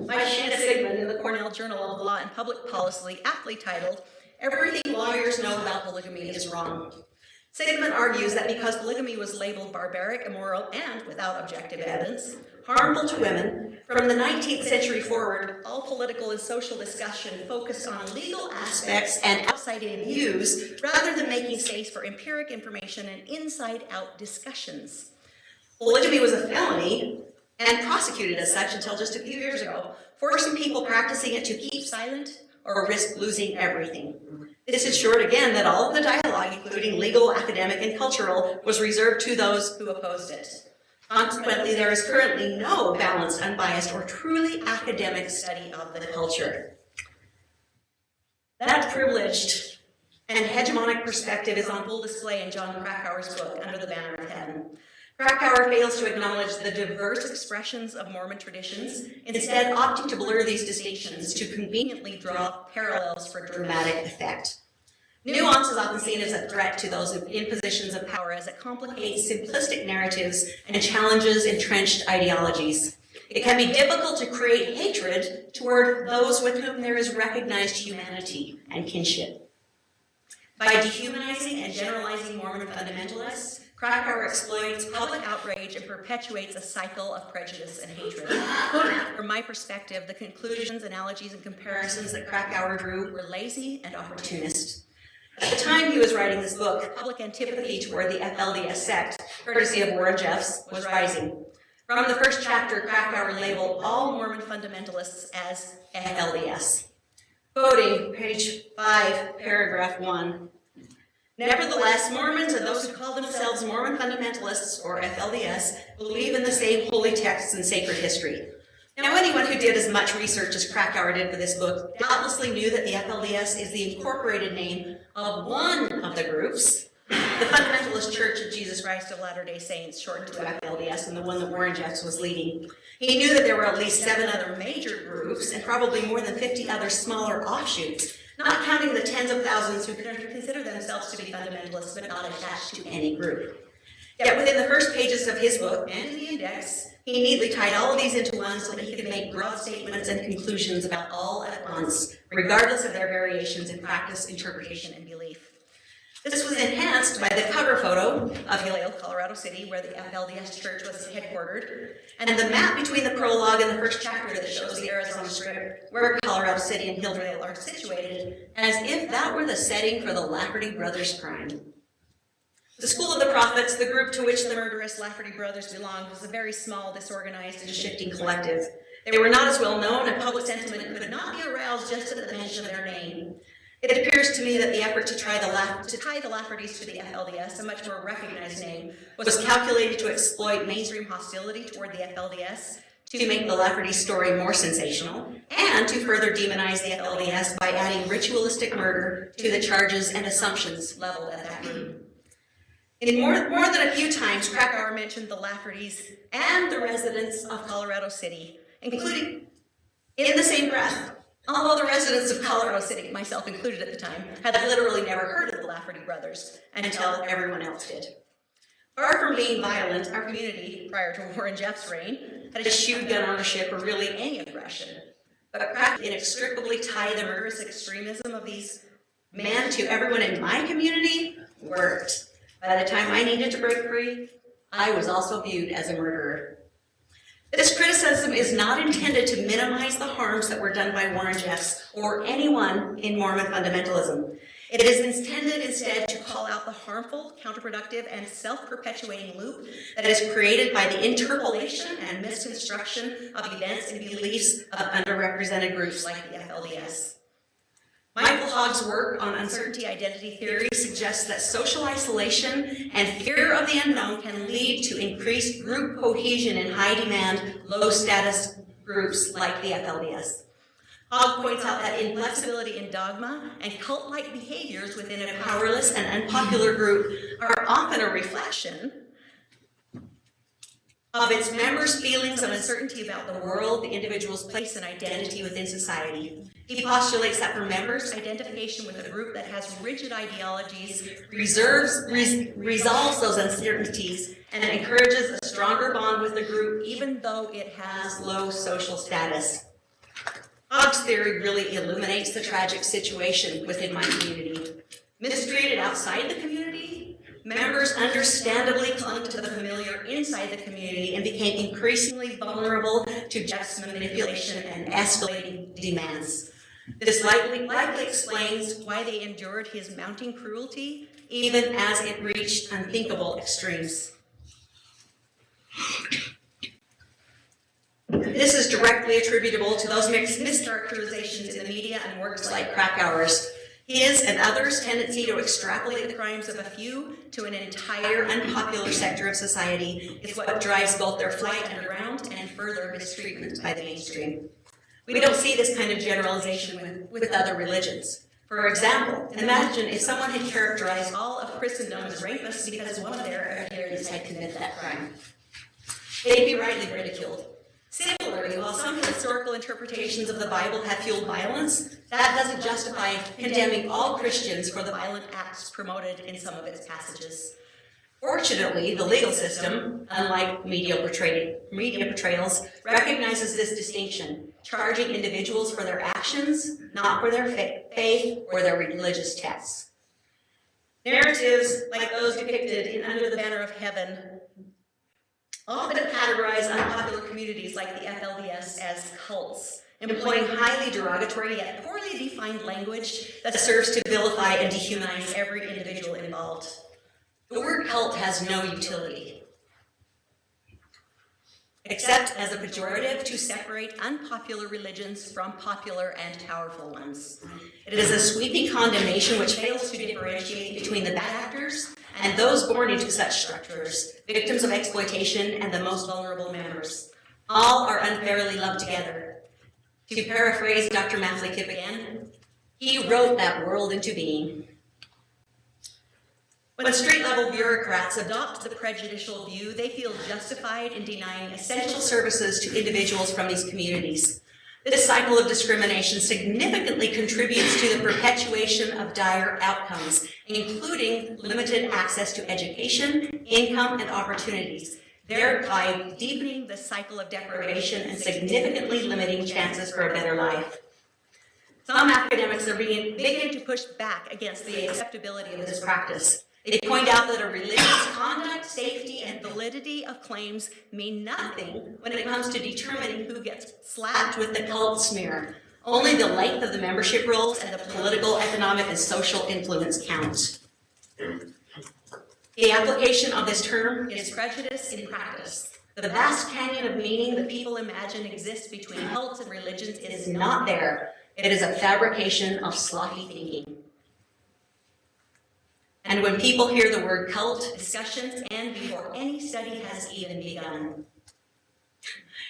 by Shanna Sigmund in the Cornell Journal of Law and Public Policy, aptly titled, "Everything Lawyers Know About Polygamy is Wrong." Sigmund argues that because polygamy was labeled barbaric, immoral, and without objective evidence, harmful to women, from the 19th century forward, all political and social discussion focused on legal aspects and outside-in views rather than making space for empiric information and inside-out discussions. Polygamy was a felony and prosecuted as such until just a few years ago, forcing people practicing it to keep silent or risk losing everything. This ensured again that all of the dialogue, including legal, academic, and cultural, was reserved to those who opposed it. Consequently, there is currently no balanced, unbiased, or truly academic study of the culture. That privileged and hegemonic perspective is on full display in John Krakauer's book, Under the Banner of Heaven. Krakauer fails to acknowledge the diverse expressions of Mormon traditions, instead opting to blur these distinctions to conveniently draw parallels for dramatic effect. Nuance is often seen as a threat to those in positions of power as it complicates simplistic narratives and challenges entrenched ideologies. It can be difficult to create hatred toward those with whom there is recognized humanity and kinship. By dehumanizing and generalizing Mormon fundamentalists, Krakauer exploits public outrage and perpetuates a cycle of prejudice and hatred. From my perspective, the conclusions, analogies, and comparisons that Krakauer drew were lazy and opportunist. At the time he was writing this book, public antipathy toward the FLDS sect, courtesy of Warren Jeffs, was rising. From the first chapter, Krakauer labeled all Mormon fundamentalists as FLDS. Quoting page 5, paragraph 1. Nevertheless, Mormons and those who call themselves Mormon fundamentalists, or FLDS, believe in the same holy texts and sacred history. Now, anyone who did as much research as Krakauer did for this book doubtlessly knew that the FLDS is the incorporated name of one of the groups, the Fundamentalist Church of Jesus Christ of Latter-day Saints, shortened to FLDS, and the one that Warren Jeffs was leading. He knew that there were at least 7 other major groups and probably more than 50 other smaller offshoots, not counting the tens of thousands who consider themselves to be fundamentalists but not attached to any group. Yet within the first pages of his book and in the index, he neatly tied all of these into one so that he could make broad statements and conclusions about all at once, regardless of their variations in practice, interpretation, and belief. This was enhanced by the cover photo of Hillel, Colorado City, where the FLDS church was headquartered, and the map between the prologue and the first chapter that shows the Arizona Strip, where Colorado City and Hillel are situated, as if that were the setting for the Lafferty brothers' crime. The School of the Prophets, the group to which the murderous Lafferty brothers belonged, was a very small, disorganized, and shifting collective. They were not as well known, and public sentiment could not be aroused just at the mention of their name. It appears to me that the effort to tie the Laffertys to the FLDS, a much more recognized name, was calculated to exploit mainstream hostility toward the FLDS, to make the Lafferty story more sensational, and to further demonize the FLDS by adding ritualistic murder to the charges and assumptions leveled at that group. In more than a few times, Krakauer mentioned the Laffertys and the residents of Colorado City, including, in the same breath, although the residents of Colorado City, myself included at the time, had literally never heard of the Lafferty brothers until everyone else did. Far from being violent, our community, prior to Warren Jeffs' reign, had eschewed gun ownership or really any aggression. But Krakauer inextricably tied the murderous extremism of these men to everyone in my community worked. By the time I needed to break free, I was also viewed as a murderer. This criticism is not intended to minimize the harms that were done by Warren Jeffs or anyone in Mormon fundamentalism. It is intended instead to call out the harmful, counterproductive, and self-perpetuating loop that is created by the interpolation and misconstruction of events and beliefs of underrepresented groups like the FLDS. Michael Hogg's work on uncertainty identity theory suggests that social isolation and fear of the unknown can lead to increased group cohesion in high-demand, low-status groups like the FLDS. Hogg points out that inflexibility in dogma and cult-like behaviors within a powerless and unpopular group are often a reflection of its members' feelings of uncertainty about the world, the individual's place and identity within society. He postulates that for members, identification with a group that has rigid ideologies resolves those uncertainties and encourages a stronger bond with the group, even though it has low social status. Hogg's theory really illuminates the tragic situation within my community. Mistreated outside the community, members understandably clung to the familiar inside the community and became increasingly vulnerable to Jeff's manipulation and escalating demands. This likely explains why they endured his mounting cruelty, even as it reached unthinkable extremes. This is directly attributable to those mischaracterizations in the media and works like Crack Hours. His and others' tendency to extrapolate the crimes of a few to an entire unpopular sector of society is what drives both their flight underground and further mistreatment by the mainstream. We don't see this kind of generalization with other religions. For example, imagine if someone had characterized all of Christendom as rapists because one of their adherents had committed that crime. They'd be rightly ridiculed. Similarly, while some historical interpretations of the Bible have fueled violence, that doesn't justify condemning all Christians for the violent acts promoted in some of its passages. Fortunately, the legal system, unlike media portrayals, recognizes this distinction, charging individuals for their actions, not for their faith or their religious texts. Narratives like those depicted in Under the Banner of Heaven often categorize unpopular communities like the FLDS as cults, employing highly derogatory yet poorly defined language that serves to vilify and dehumanize every individual involved. The word cult has no utility, except as a pejorative to separate unpopular religions from popular and powerful ones. It is a sweeping condemnation which fails to differentiate between the bad actors and those born into such structures, victims of exploitation and the most vulnerable members. All are unfairly lumped together. To paraphrase Dr. Mathley Kipp again, he wrote that world into being. When street-level bureaucrats adopt the prejudicial view, they feel justified in denying essential services to individuals from these communities. This cycle of discrimination significantly contributes to the perpetuation of dire outcomes, including limited access to education, income, and opportunities, thereby deepening the cycle of deprivation and significantly limiting chances for a better life. Some academics are beginning to push back against the acceptability of this practice. They point out that a religion's conduct, safety, and validity of claims mean nothing when it comes to determining who gets slapped with the cult smear. Only the length of the membership rolls and the political, economic, and social influence count. The application of this term is prejudice in practice. The vast canyon of meaning that people imagine exists between cults and religions is not there. It is a fabrication of sloppy thinking. And when people hear the word cult, discussions end before any study has even begun.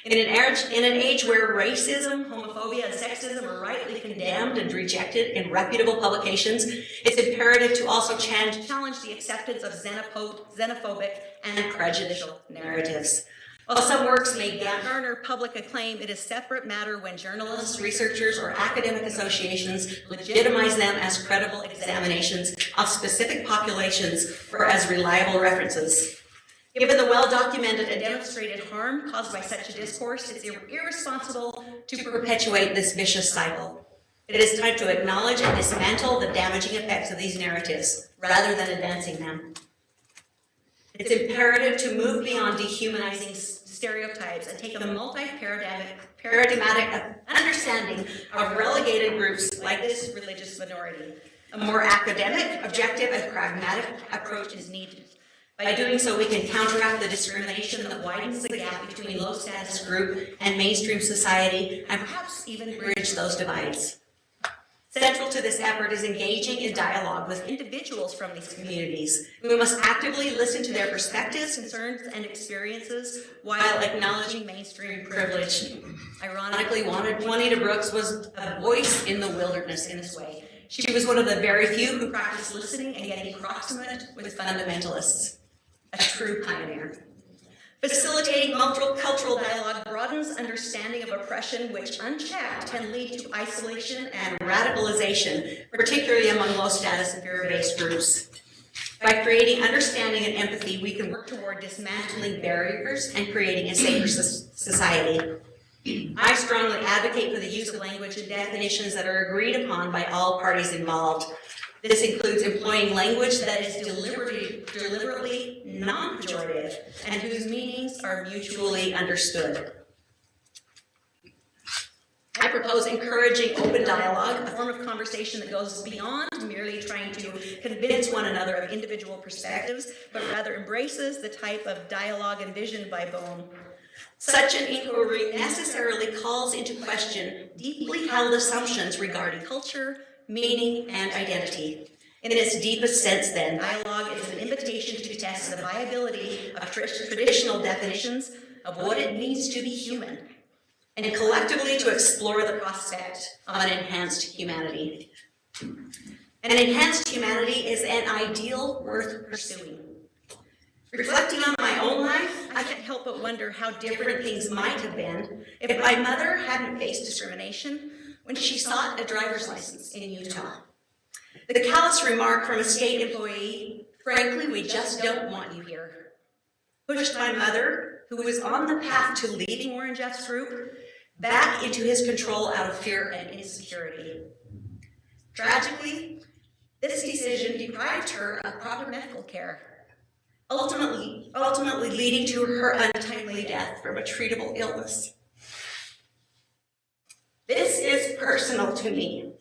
In an age where racism, homophobia, and sexism are rightly condemned and rejected in reputable publications, it's imperative to also challenge the acceptance of xenophobic and prejudicial narratives. While some works may garner public acclaim, it is a separate matter when journalists, researchers, or academic associations legitimize them as credible examinations of specific populations or as reliable references. Given the well-documented and demonstrated harm caused by such a discourse, it's irresponsible to perpetuate this vicious cycle. It is time to acknowledge and dismantle the damaging effects of these narratives, rather than advancing them. It's imperative to move beyond dehumanizing stereotypes and take a multi-paradigmatic understanding of relegated groups like this religious minority. A more academic, objective, and pragmatic approach is needed. By doing so, we can counteract the discrimination that widens the gap between low-status group and mainstream society, and perhaps even bridge those divides. Central to this effort is engaging in dialogue with individuals from these communities. We must actively listen to their perspectives, concerns, and experiences while acknowledging mainstream privilege. Ironically, Juanita Brooks was a voice in the wilderness in this way. She was one of the very few who practiced listening and getting proximate with fundamentalists. A true pioneer. Facilitating multicultural dialogue broadens understanding of oppression, which unchecked can lead to isolation and radicalization, particularly among low-status and fear-based groups. By creating understanding and empathy, we can work toward dismantling barriers and creating a safer society. I strongly advocate for the use of language and definitions that are agreed upon by all parties involved. This includes employing language that is deliberately non-pejorative and whose meanings are mutually understood. I propose encouraging open dialogue, a form of conversation that goes beyond merely trying to convince one another of individual perspectives, but rather embraces the type of dialogue envisioned by Bohm. Such an inquiry necessarily calls into question deeply held assumptions regarding culture, meaning, and identity. In its deepest sense, then, dialogue is an invitation to test the viability of traditional definitions of what it means to be human, and collectively to explore the prospect of an enhanced humanity. An enhanced humanity is an ideal worth pursuing. Reflecting on my own life, I can't help but wonder how different things might have been if my mother hadn't faced discrimination when she sought a driver's license in Utah. The callous remark from a state employee, "Frankly, we just don't want you here," pushed my mother, who was on the path to leaving Warren Jeff's group, back into his control out of fear and insecurity. Tragically, this decision deprived her of proper medical care, ultimately leading to her untimely death from a treatable illness. This is personal to me.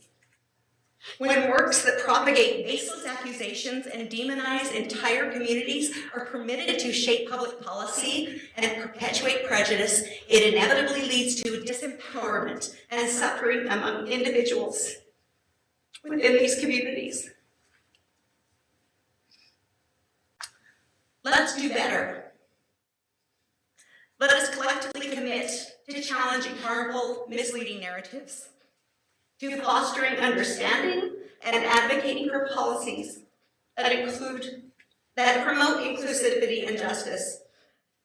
When works that propagate baseless accusations and demonize entire communities are permitted to shape public policy and perpetuate prejudice, it inevitably leads to disempowerment and suffering among individuals within these communities. Let's do better. Let us collectively commit to challenging harmful, misleading narratives, to fostering understanding and advocating for policies that promote inclusivity and justice.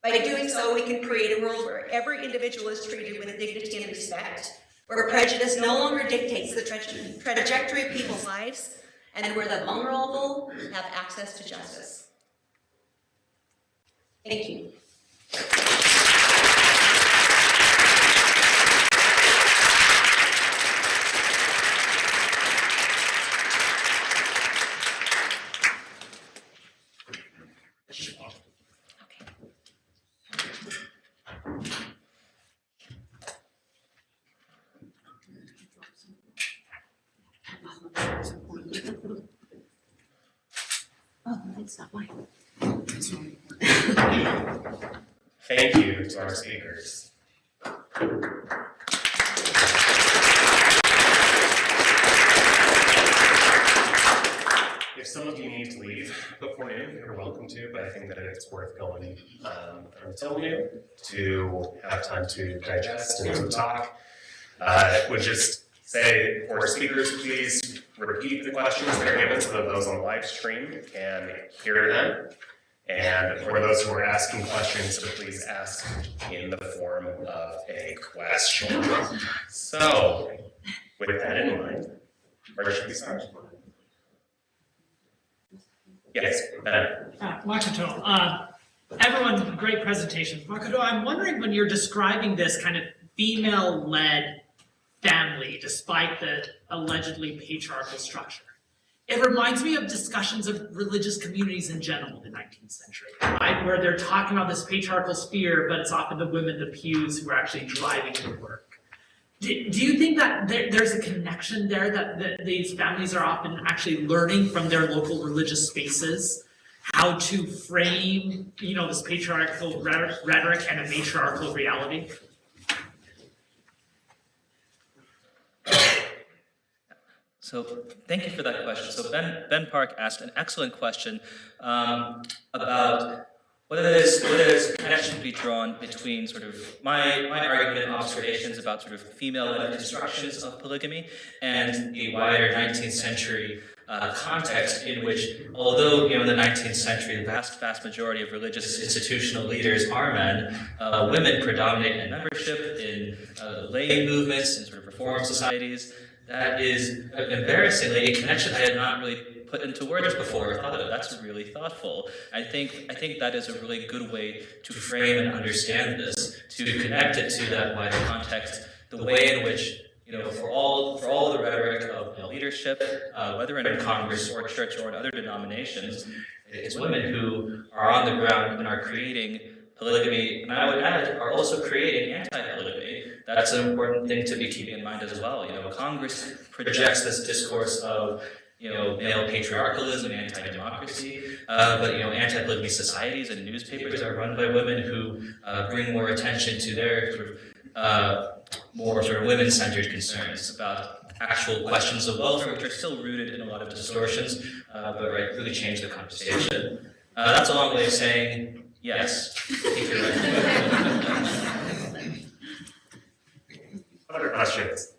By doing so, we can create a world where every individual is treated with dignity and respect, where prejudice no longer dictates the trajectory of people's lives, and where the vulnerable have access to justice. Thank you. Oh, it's not mine. Thank you to our speakers. If some of you need to leave before noon, you're welcome to, but I think that it's worth going until noon to have time to digest and to talk. Would just say for speakers, please repeat the questions that are given so that those on the live stream can hear them. And for those who are asking questions, so please ask in the form of a question. So, with that in mind, where should we start? Yes, Ben. Makoto, everyone, great presentation. Makoto, I'm wondering when you're describing this kind of female-led family, despite the allegedly patriarchal structure, it reminds me of discussions of religious communities in general in the 19th century, right? Where they're talking about this patriarchal sphere, but it's often the women in the pews who are actually driving the work. Do you think that there's a connection there that these families are often actually learning from their local religious spaces how to frame, this patriarchal rhetoric and a matriarchal reality? So thank you for that question. So Ben Park asked an excellent question about whether there's a connection to be drawn between sort of my argument and observations about sort of female-led constructions of polygamy and the wider 19th century context in which, although in the 19th century the vast majority of religious institutional leaders are men, women predominate in membership, in lay movements, in sort of reform societies. That is embarrassingly a connection I had not really put into words before or thought of. That's really thoughtful. I think that is a really good way to frame and understand this, to connect it to that wider context, the way in which for all the rhetoric of leadership, whether in Congress or church or in other denominations, it's women who are on the ground and are creating polygamy, and I would add, are also creating anti-polygamy. That's an important thing to be keeping in mind as well. Congress projects this discourse of male patriarchalism, anti-democracy, but anti-polygamy societies and newspapers are run by women who bring more attention to their more women-centered concerns about actual questions of welfare, which are still rooted in a lot of distortions, but really change the conversation. That's a long way of saying yes. I think you're right. Other questions?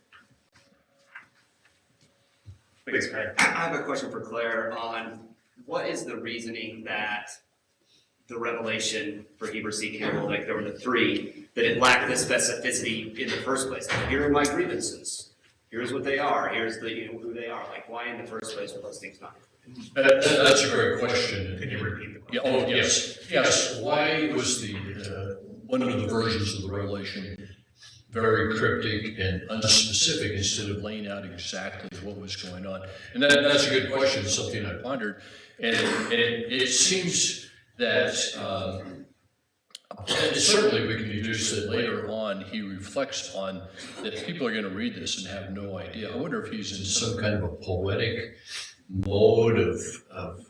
Please, Craig. I have a question for Claire on what is the reasoning that the revelation for Heber C. Kimball, like there were the three, that it lacked the specificity in the first place. Like, here are my grievances. Here's what they are. Here's who they are. Like, why in the first place were those things not? That's a great question. Can you repeat the question? Yeah, oh, yes. Why was the one of the versions of the revelation very cryptic and unspecific instead of laying out exactly what was going on? And that's a good question, something I pondered. And it seems that, and certainly we can deduce that later on he reflects on that people are going to read this and have no idea. I wonder if he's in some kind of a poetic mode of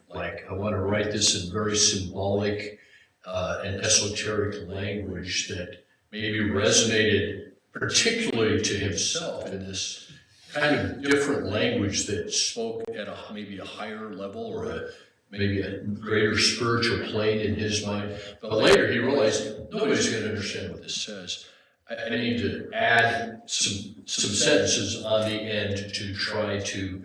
like, I want to write this in very symbolic and esoteric language that maybe resonated particularly to himself in this kind of different language that spoke at maybe a higher level or maybe a greater spiritual plane in his mind. But later he realized nobody's going to understand what this says. I need to add some sentences on the end to try to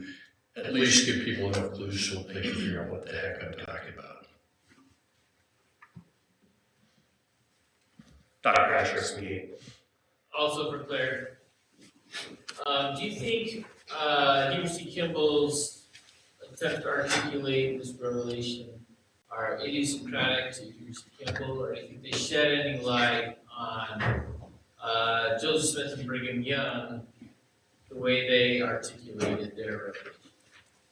at least give people enough clues so they can figure out what the heck I'm talking about. Dr. Asher, also for Claire, do you think Heber C. Kimball's attempt to articulate this revelation are idiosyncratic to Heber C. Kimball, or do you think they shed any light on Joseph Smith and Brigham Young, the way they articulated their revelation?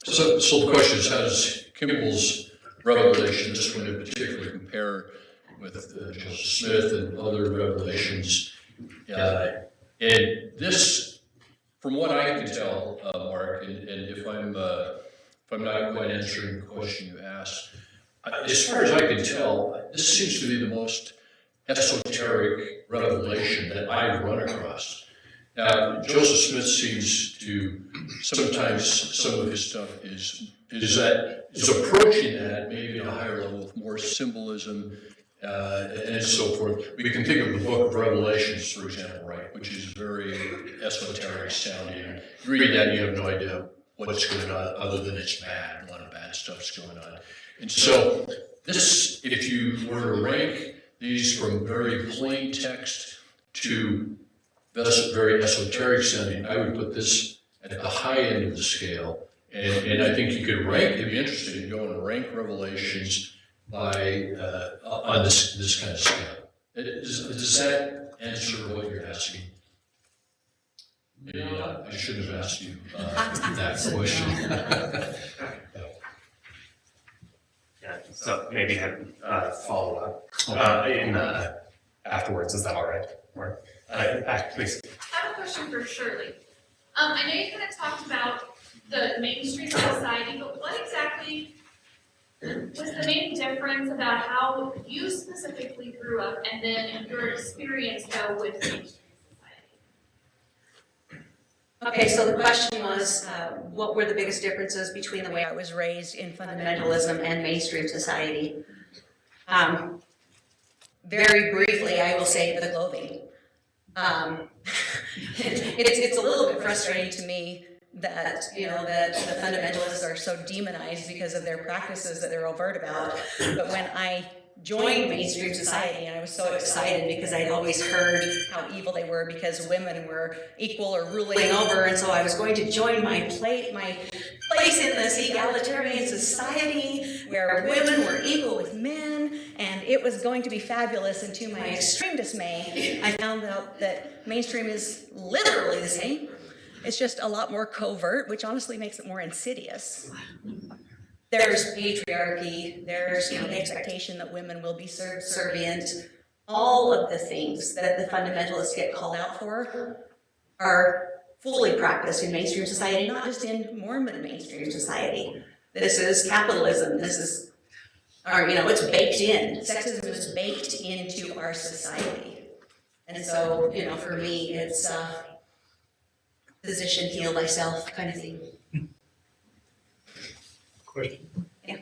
So the question is, how does Kimball's revelation, this one in particular, compare with Joseph Smith and other revelations? And this, from what I can tell, Mark, and if I'm not quite answering the question you asked, as far as I can tell, this seems to be the most esoteric revelation that I've run across. Now, Joseph Smith seems to sometimes some of his stuff is approaching that maybe at a higher level with more symbolism and so forth. We can think of the Book of Revelations, for example, right, which is very esoteric sounding. You read that, you have no idea what's going on other than it's bad. A lot of bad stuff's going on. And so this, if you were to rank these from very plain text to very esoteric sounding, I would put this at the high end of the scale. And I think you could rank, it'd be interesting to go and rank Revelations by on this kind of scale. Does that answer what you're asking? Maybe not. I shouldn't have asked you that question. Yeah, so maybe have follow up afterwards. Is that all right? Or back, please. I have a question for Shirley. I know you kind of talked about the mainstream society, but what exactly was the main difference about how you specifically grew up and then your experience though with mainstream society? Okay, so the question was, what were the biggest differences between the way I was raised in fundamentalism and mainstream society? Very briefly, I will say the clothing. It's a little bit frustrating to me that, that the fundamentalists are so demonized because of their practices that they're overt about. But when I joined mainstream society, and I was so excited because I'd always heard how evil they were because women were equal or ruling over, and so I was going to join my place in this egalitarian society where women were equal with men, and it was going to be fabulous. And to my extreme dismay, I found out that mainstream is literally the same. It's just a lot more covert, which honestly makes it more insidious. There's patriarchy, there's, the expectation that women will be subservient. All of the things that the fundamentalists get called out for are fully practiced in mainstream society, not just in Mormon mainstream society. This is capitalism, it's baked in. Sexism is baked into our society. And so, for me, it's position, heal thyself kind of thing. Question? Yeah.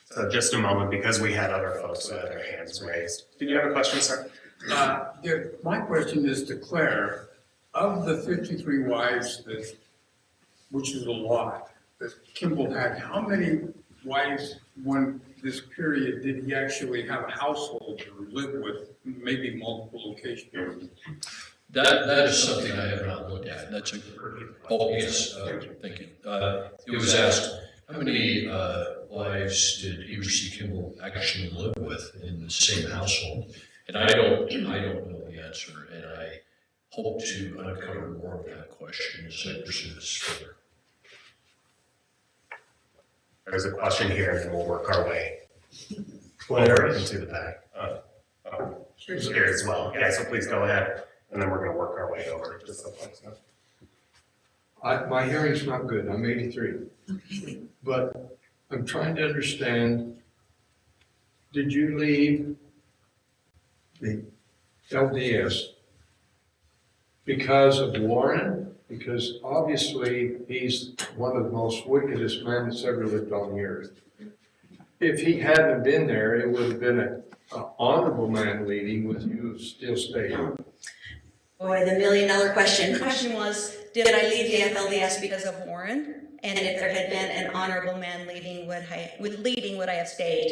So just a moment, because we had other folks who had their hands raised. Did you have a question, sir? Yeah, my question is to Claire. Of the 53 wives which is a lot, that Kimball had, how many wives this period did he actually have a household or live with, maybe multiple locations? That is something I have not looked at. Yes, thank you. It was asked, how many wives did Heber C. Kimball actually live with in the same household? And I don't know the answer, and I hope to uncover more of that question as I pursue this further. There's a question here, and then we'll work our way over into the back. Here as well. Yeah, so please go ahead, and then we're going to work our way over, just so folks know. My hearing's not good, I'm 83. But I'm trying to understand, did you leave the LDS because of Warren? Because obviously he's one of the most wickedest men that's ever lived on the earth. If he hadn't been there, it would have been an honorable man leading, would you have still stayed? Boy, the $1 million question. The question was, did I leave the FLDS because of Warren? And if there had been an honorable man leading, would I have stayed?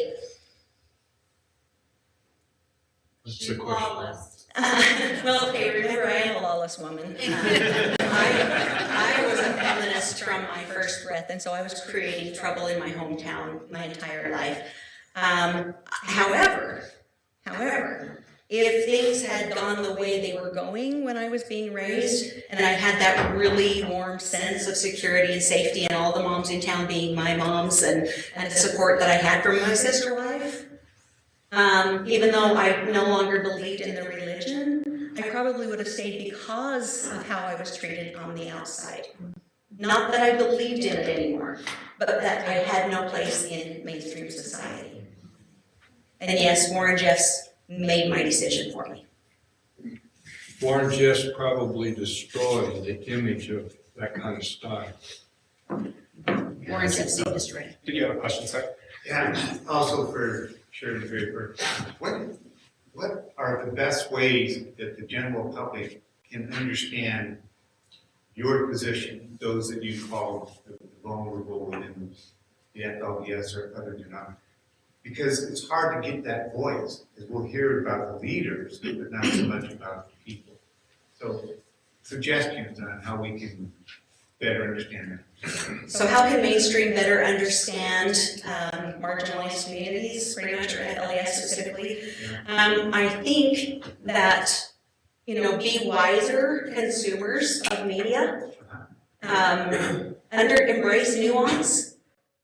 That's the question. Well, okay, remember, I am a lawless woman. I was a feminist from my first breath, and so I was creating trouble in my hometown my entire life. However, if things had gone the way they were going when I was being raised, and I had that really warm sense of security and safety, and all the moms in town being my moms, and the support that I had from my sister wife, even though I no longer believed in the religion, I probably would have stayed because of how I was treated on the outside. Not that I believed in it anymore, but that I had no place in mainstream society. And yes, Warren Jeffs made my decision for me. Warren Jeffs probably destroyed the image of that kind of style. Warren Jeffs did destroy it. Did you have a question, sir? Yeah, also for Shirley Draper. What are the best ways that the general public can understand your position, those that you call the vulnerable within the FLDS or other denominations? Because it's hard to get that voice, because we'll hear about the leaders, but not so much about the people. So suggestions on how we can better understand that. So how can mainstream better understand marginalized communities, pretty much, or FLDS specifically? I think that, be wiser consumers of media, embrace nuance.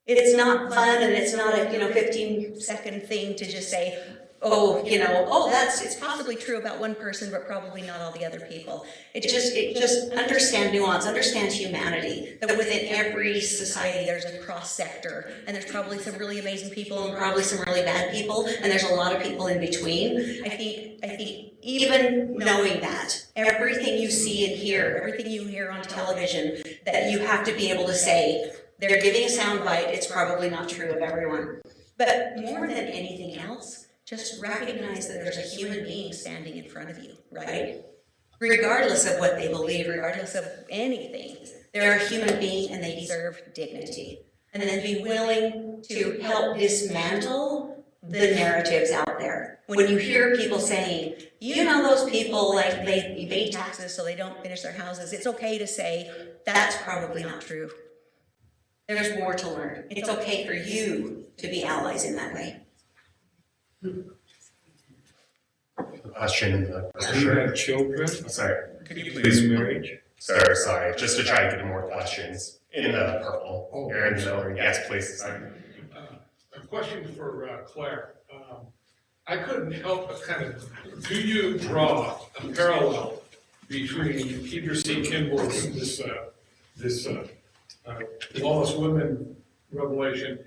It's not fun, and it's not a 15-second thing to just say, it's possibly true about one person, but probably not all the other people. It just understand nuance, understand humanity, that within every society there's a cross sector, and there's probably some really amazing people and probably some really bad people, and there's a lot of people in between. I think even knowing that, everything you see and hear, everything you hear on television, that you have to be able to say, they're giving a soundbite, it's probably not true of everyone. But more than anything else, just recognize that there's a human being standing in front of you, right? Regardless of what they believe, regardless of anything, they're a human being and they deserve dignity. And then be willing to help dismantle the narratives out there. When you hear people saying, those people, like, they evade taxes so they don't finish their houses, it's okay to say, that's probably not true. There's more to learn. It's okay for you to be allies in that way. Question. Do you have children? Sorry. Could you please? In marriage? Sir, sorry, just to try to get more questions in the purple. Here in the middle. Yes, please. Sorry. A question for Claire. I couldn't help but kind of, do you draw a parallel between Heber C. Kimball's, this lawless women revelation,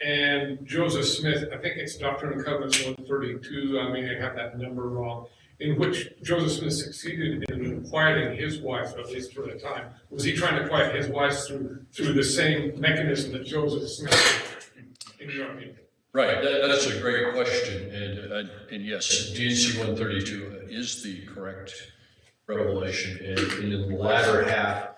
and Joseph Smith, I think it's Doctrine and Covenants 132, I may have that number wrong, in which Joseph Smith succeeded in quieting his wife, at least for the time. Was he trying to quiet his wife through the same mechanism that Joseph Smith did, in your opinion? Right, that's a great question, and yes, D&C 132 is the correct revelation, and in the latter half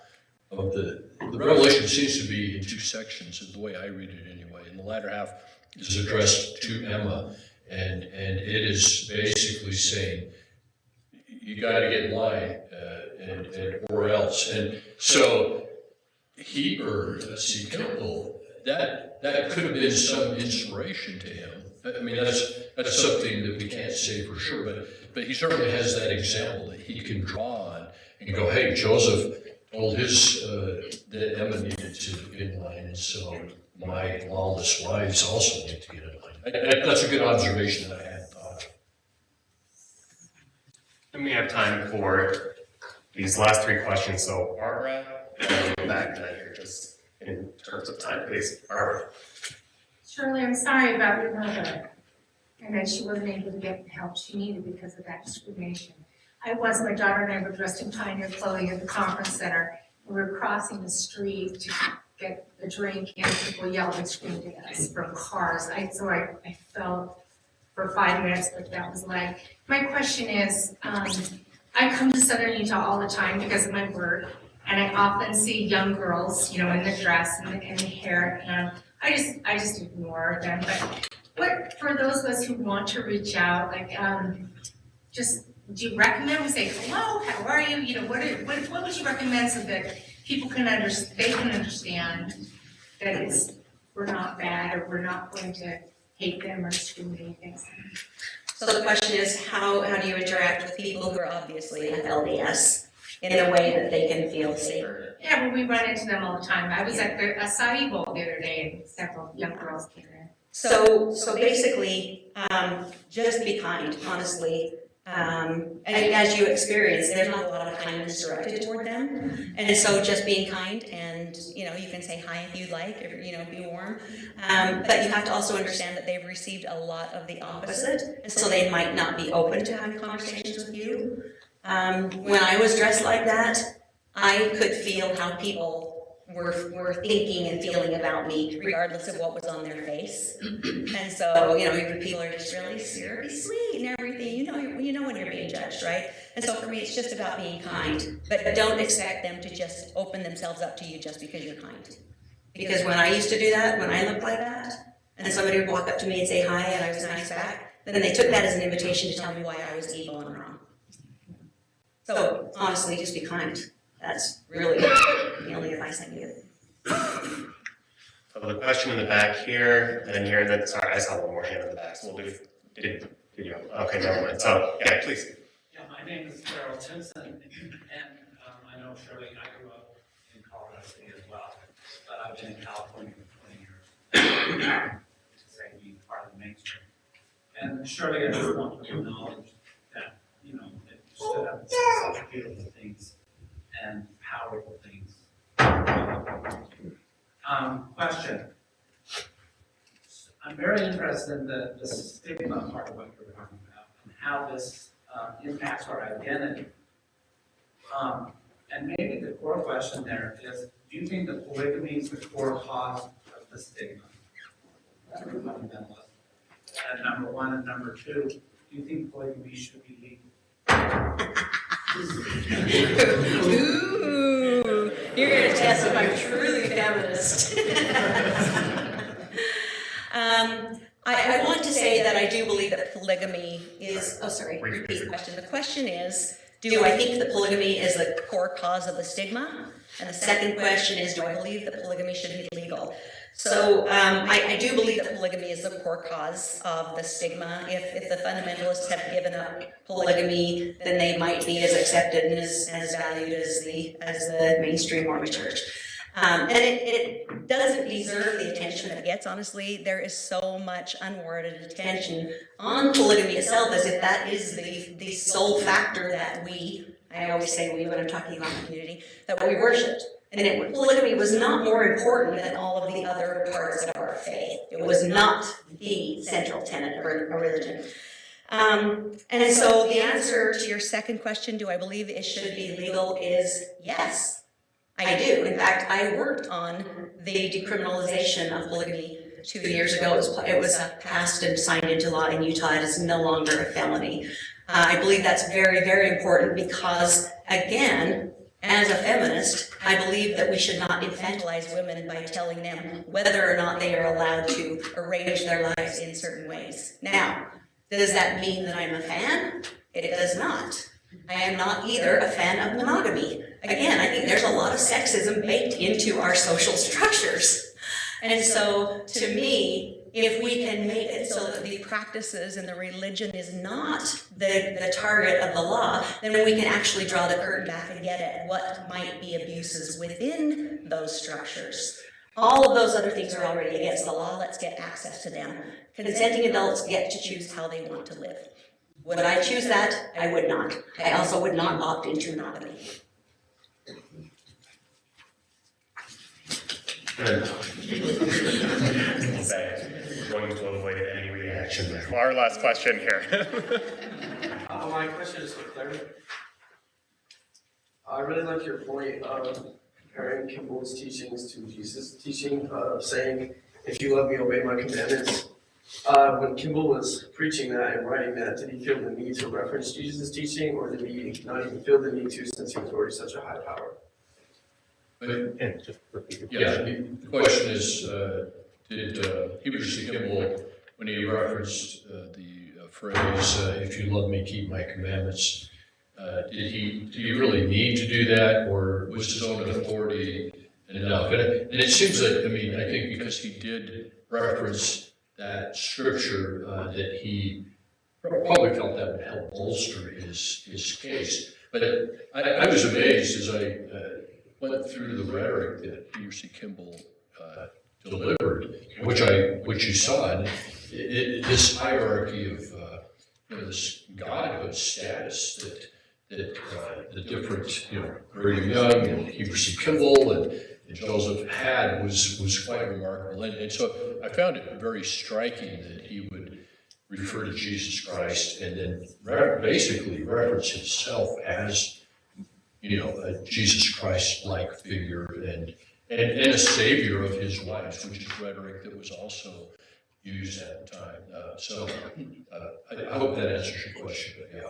of the revelation seems to be in two sections, is the way I read it anyway. In the latter half is addressed to Emma, and it is basically saying, you got to get in line, or else. And so Heber C. Kimball, that could have been some inspiration to him. I mean, that's something that we can't say for sure, but he certainly has that example that he can draw on and go, hey, Joseph told his that Emma needed to get in line, and so my lawless wives also need to get in line. That's a good observation that I hadn't thought of. And we have time for these last three questions. So Barbara, and then back to here, just in terms of time, please. Barbara. Shirley, I'm sorry about your mother, and that she wasn't able to get the help she needed because of that discrimination. My daughter and I were dressed in pioneer clothing at the conference center. We were crossing the street to get a drink, and people yelled and screamed at us from cars. So I felt for 5 minutes what that was like. My question is, I come to Southern Utah all the time because of my work, and I often see young girls, in the dress and the hair, and I just ignore them. But what, for those of us who want to reach out, do you recommend we say hello? How are you? What would you recommend so that people can understand that we're not bad, or we're not going to hate them or discriminate against them? So the question is, how do you interact with people who are obviously have LDS in a way that they can feel safer? Yeah, well, we run into them all the time. I was at the acai bowl the other day, and several young girls came in. So basically, just be kind, honestly. And as you experience, there's not a lot of kindness directed toward them. And so just being kind, and, you can say hi if you'd like, or, be warm. But you have to also understand that they've received a lot of the opposite, and so they might not be open to having conversations with you. When I was dressed like that, I could feel how people were thinking and feeling about me, regardless of what was on their face. And so, people are just really sweet and everything. You know when you're being judged, right? And so for me, it's just about being kind. But don't expect them to just open themselves up to you just because you're kind. Because when I used to do that, when I looked like that, and somebody would walk up to me and say hi, and I was nice back, then they took that as an invitation to tell me why I was evil and wrong. So honestly, just be kind. That's really the only advice I can give. So the question in the back here, and then here, and then, sorry, I saw one more hand in the back, so we'll do, did you, okay, never mind. So, yeah, please. Yeah, my name is Carol Tinson, and I know Shirley, I grew up in Colorado City as well, but I've been in California for 20 years, to say being part of the mainstream. And Shirley, I just want to acknowledge that, it stood up for such beautiful things and powerful things. Question. I'm very interested in the stigma part of what you're talking about and how this impacts our identity. And maybe the core question there is, do you think that polygamy is the core cause of the stigma? That's the fundamentalist. And number one, and number two, do you think polygamy should be legal? Ooh, you're going to test if I'm truly feminist. I want to say that I do believe that polygamy is, repeat the question. The question is, do I think that polygamy is the core cause of the stigma? And the second question is, do I believe that polygamy should be legal? So I do believe that polygamy is the core cause of the stigma. If the fundamentalists have given up polygamy, then they might be as accepted and as valued as the mainstream Mormon church. And it doesn't deserve the attention that it gets. Honestly, there is so much unwarranted attention on polygamy itself, as if that is the sole factor that I always say we when I'm talking about the community, that we worshipped. And polygamy was not more important than all of the other parts of our faith. It was not the central tenet of our religion. And so the answer to your second question, do I believe it should be legal, is yes, I do. In fact, I worked on the decriminalization of polygamy 2 years ago. It was passed and signed into law in Utah. It is no longer a felony. I believe that's very, very important because, again, as a feminist, I believe that we should not infantilize women by telling them whether or not they are allowed to arrange their lives in certain ways. Now, does that mean that I'm a fan? It does not. I am not either a fan of monogamy. Again, I think there's a lot of sexism baked into our social structures. And so, to me, if we can make it so that the practices and the religion is not the target of the law, then we can actually draw the curtain back and get at what might be abuses within those structures. All of those other things are already against the law. Let's get access to them. Consenting adults get to choose how they want to live. Would I choose that? I would not. I also would not opt into monogamy. Good. Going to avoid any reaction there. Our last question here. My question is for Claire. I really like your point of comparing Kimball's teachings to Jesus' teaching of saying, if you love me, obey my commandments. When Kimball was preaching that and writing that, did he feel the need to reference Jesus' teaching, or did he not even feel the need to, since he was already such a high power? The question is, did Heber C. Kimball, when he referenced the phrase, if you love me, keep my commandments, did he really need to do that, or was his own authority enough? And it seems that, I think because he did reference that scripture, that he probably felt that would help bolster his case. But I was amazed as I went through the rhetoric that Heber C. Kimball delivered, which you saw, and this hierarchy of this godhood status that the different, Brigham Young and Heber C. Kimball and Joseph had was quite remarkable. And so I found it very striking that he would refer to Jesus Christ and then basically reference himself as, a Jesus Christ-like figure and a savior of his life, which is rhetoric that was also used at the time. I hope that answers your question, but yeah.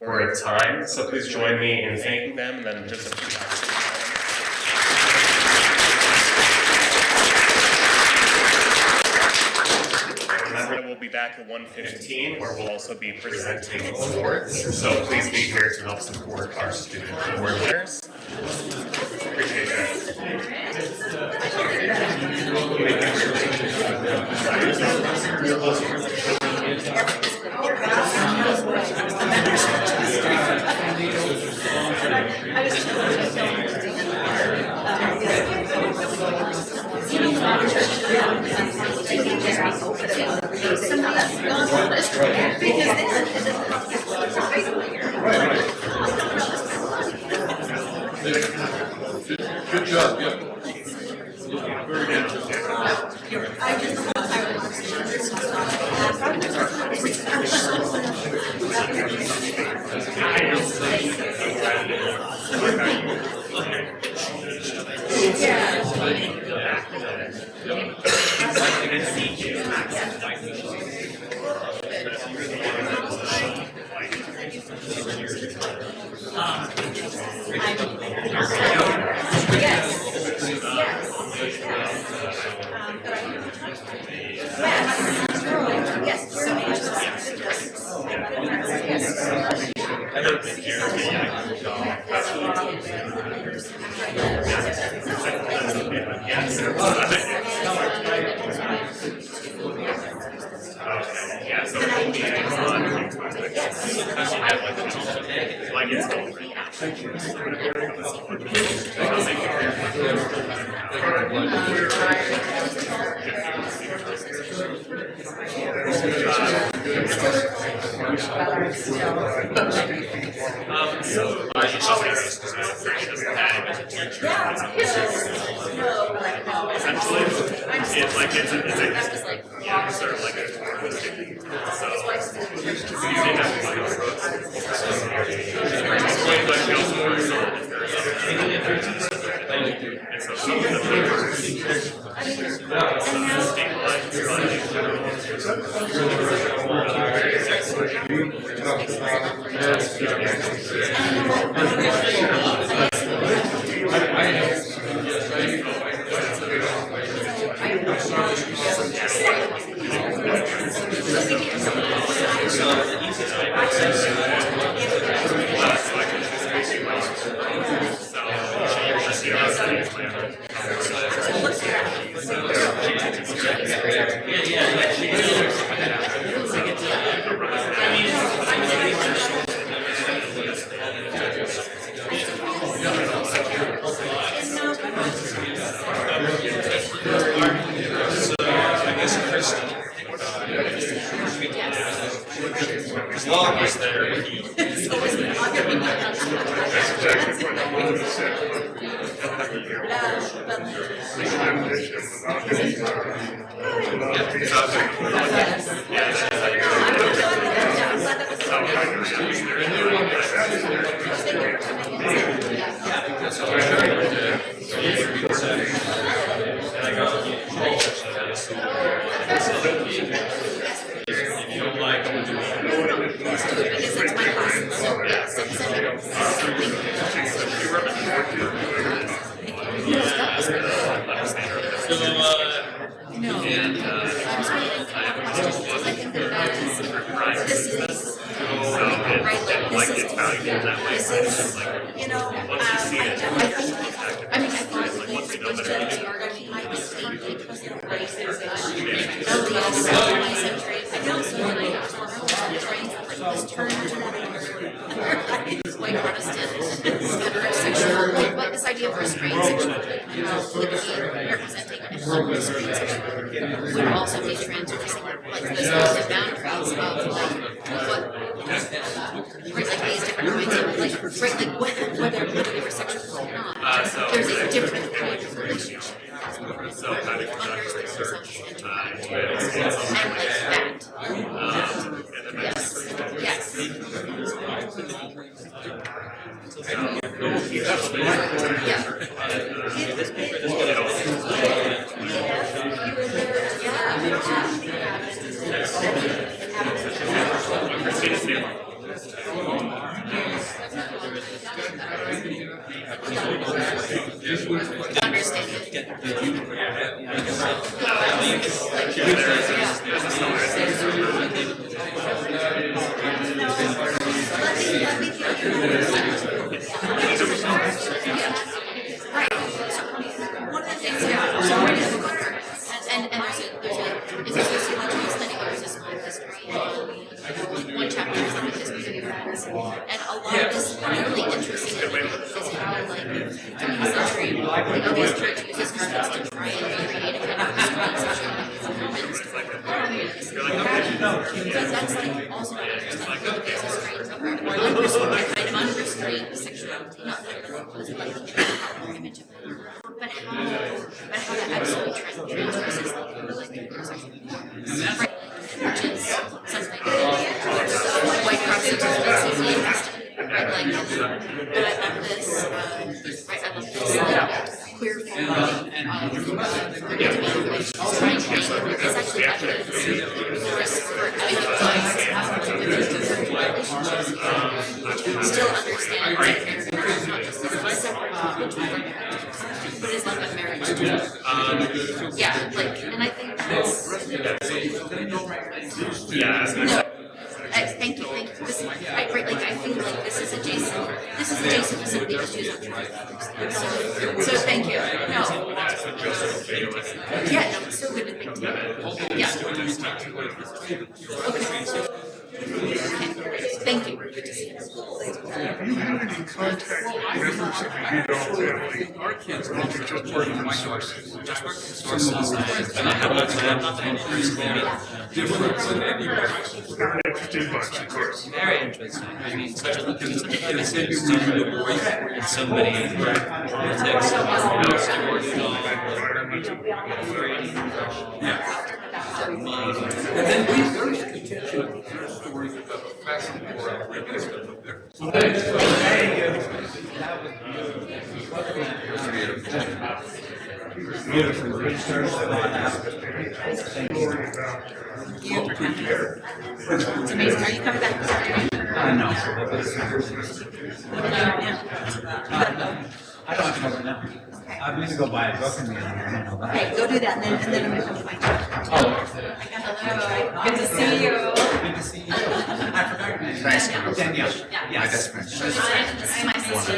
We're at time, so please join me in thanking them, and then just a few hours. Remember, we'll be back at 1:15, where we'll also be presenting awards. So please be here to help support our student award winners. Appreciate Good job, yeah. Very Yes. So I just curious because I'm afraid of adding as a teacher. Essentially, it's like it's sort of like a sticky. So you did have to find out but she also works on if there's and so some of the papers stabilize your body in as long as they're Like this idea of restraint sexuality, representing would also be transgressing like those positive boundaries of like what right like these different kinds of like right like whether they were sexual or not. There's a different kind of relationship. so kind of conduct research and like that. Yes. One chapter is on the history of France, and a lot of this really interesting is how, like, in the century, the LDS Church uses carpets to try and create a kind of restraint sexuality for women's but that's like also not understanding how there's a strange kind of unrestrained sexuality, not that was like the power image of it, but how that absolutely transgresses like which is something white prostitutes right, like, but I love this, right, I love this, like, queer form of trying to make is actually evidence for still understand that it's not just separate individual, but it's like a marriage. Yeah, like, and I think that's, thank you. This, right, like, I feel like this is adjacent to some of the issues I'm trying to understand. So thank you. No. Yeah, no, it's so good to think too. Yeah. Okay. Thank you. If you have any contact members of the Udall family, our kids are just working with sources. Different than any person. They're an interesting bunch, of course. Very interesting. I mean, such a student and so many politics, And then there's potential stories about the fashion or outrageous stuff up there. Beautiful. It's amazing. Are you coming back this afternoon? No. I don't have to go now. I'm gonna go buy a book and then I'm gonna go back. Okay, go do that, and then I'm gonna come find you. Oh. Hello, good to see you. Good to see you. I forgot your name. Nice. Danielle. Yeah. Yes. My best friend. This is my sister.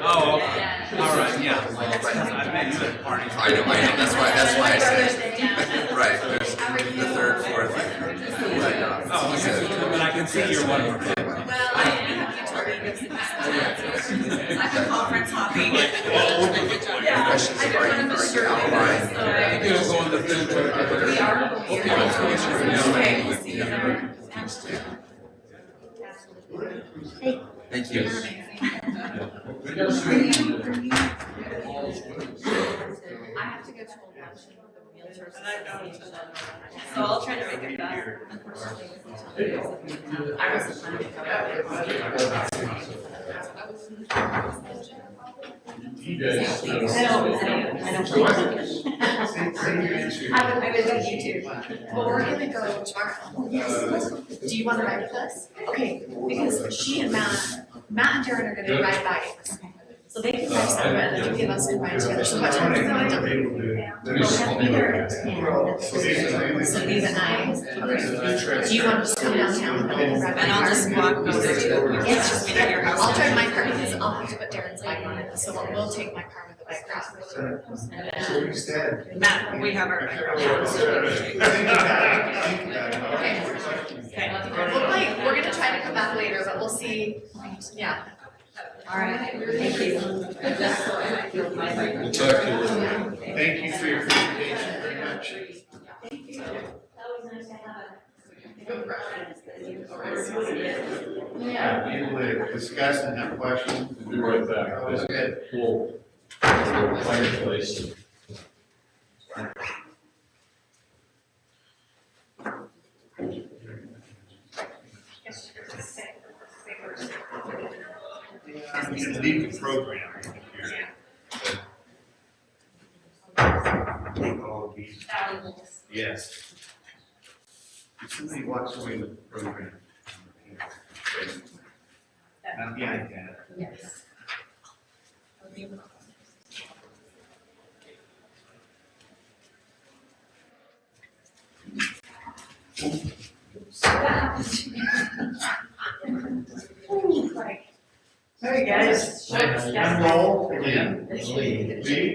Oh, okay. All right, yeah. I've met you at parties. I know, that's why I said, right, there's the third, fourth. Oh, okay, but I can see you're one more family. Well, I am. You told me this is I'm a conference hopping. Yeah. Questions are you outlined? You know, go on the thing. We are. Okay, we'll see you there. Hey. Thank you. I have to go to a luncheon with the realtors. So I'll try to make it back. I wasn't planning to go. You guys. I don't. I would love you too. Well, we're gonna go tomorrow. Yes. Do you wanna ride with us? Okay, because she and Matt and Darren are gonna ride bikes. So they can drive separate and then give us a ride together. So what time are you going to? We'll have to be there at 10. So leave at 9. Okay. Do you want to just come downtown and ride my car? And I'll just walk over to, Yes, just meet at your house. I'll drive my car because I'll have to put Darren's bike on it. So we'll take my car with the bike route. Matt, we have our. Okay. We're gonna try to come back later, but we'll see. Yeah. All right, thank you. Thank you for your presentation very much. Able to discuss and have questions. Be right back. This is good. Cool. Fireplace. I'm going to leave the program here. Take all of these. Yes. If somebody walks away with the program. Yeah, I can. Yes. Very good. And roll again. Lee,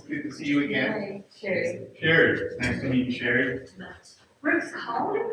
good to see you again. Sherry. Sherry, nice to meet you, Sherry. Rick's calling?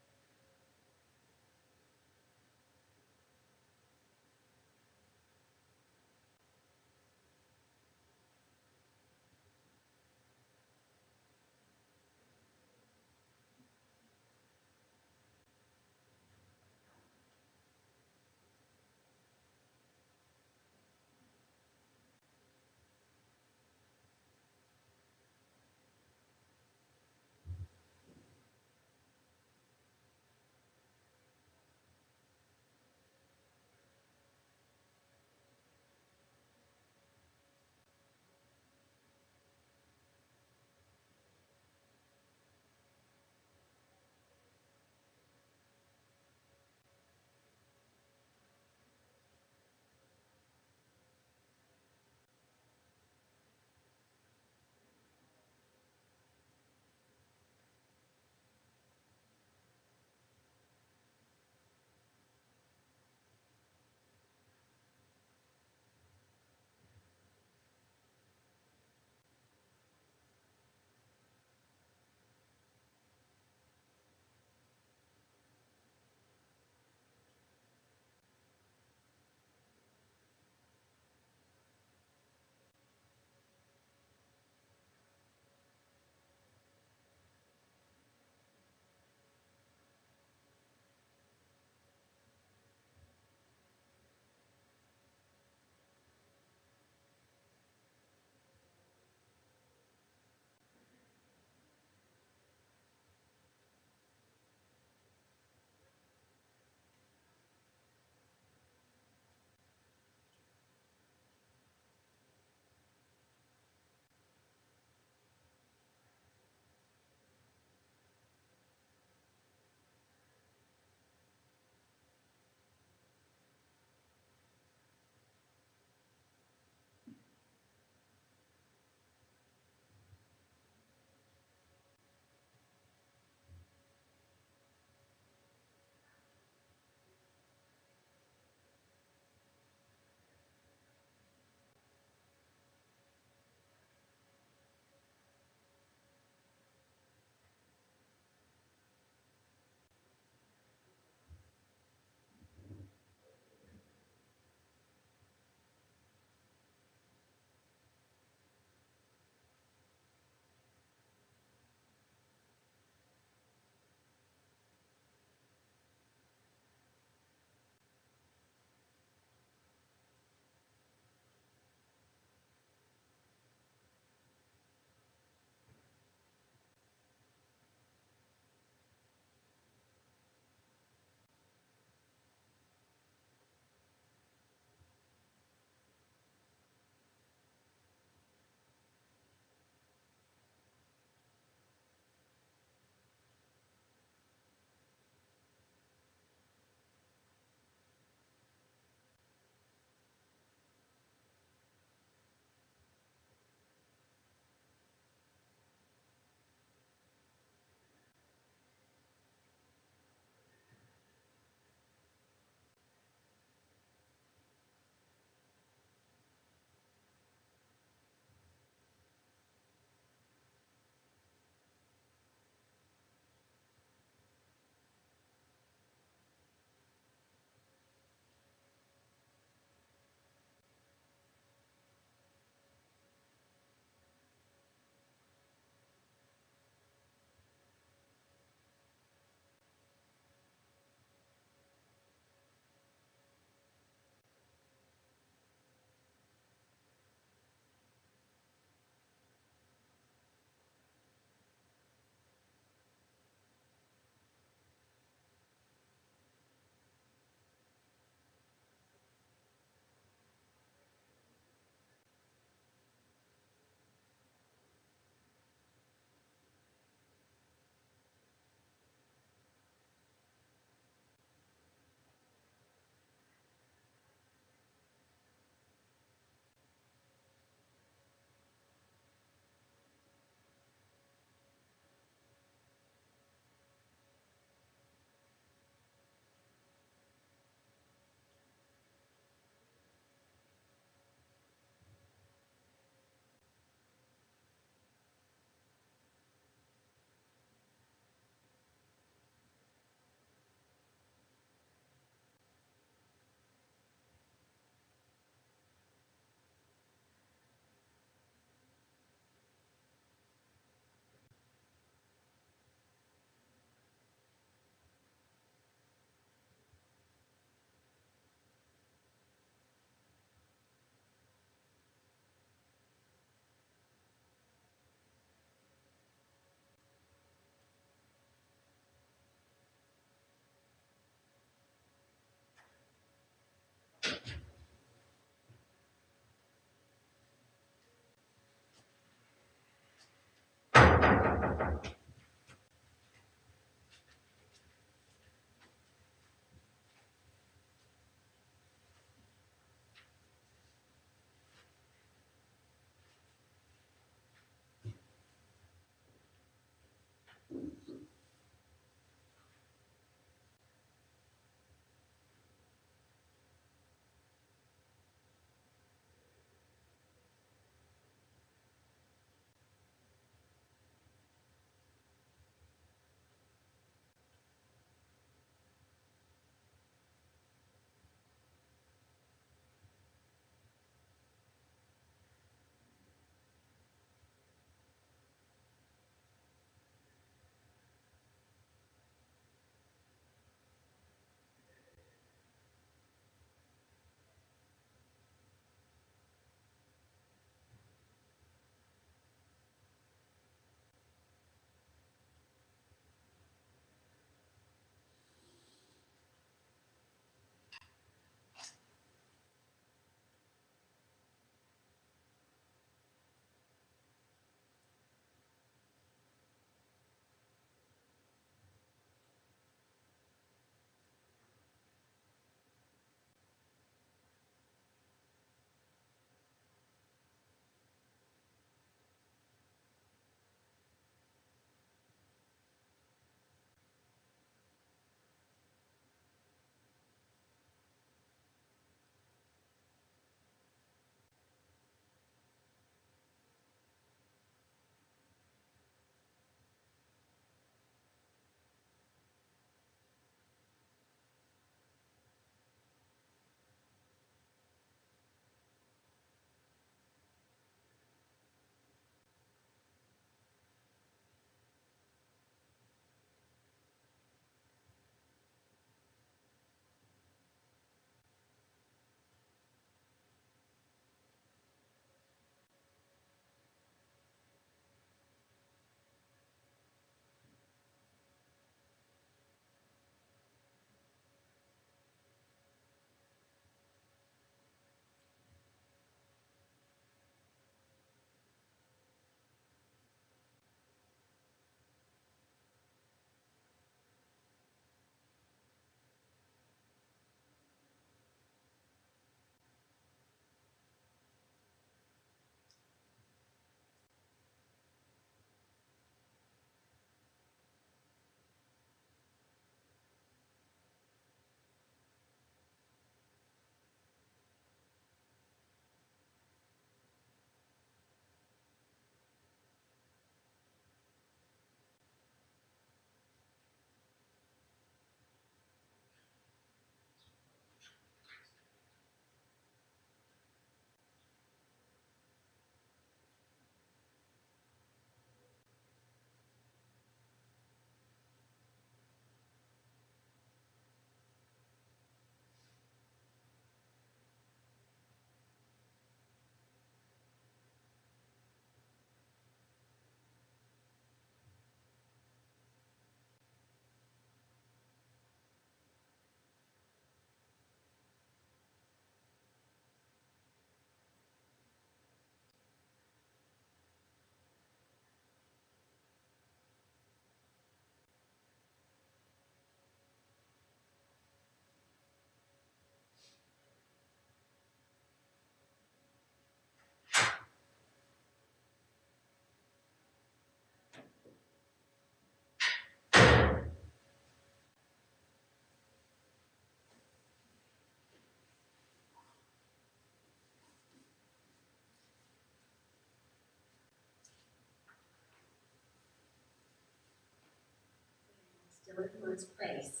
Still at Woods Place.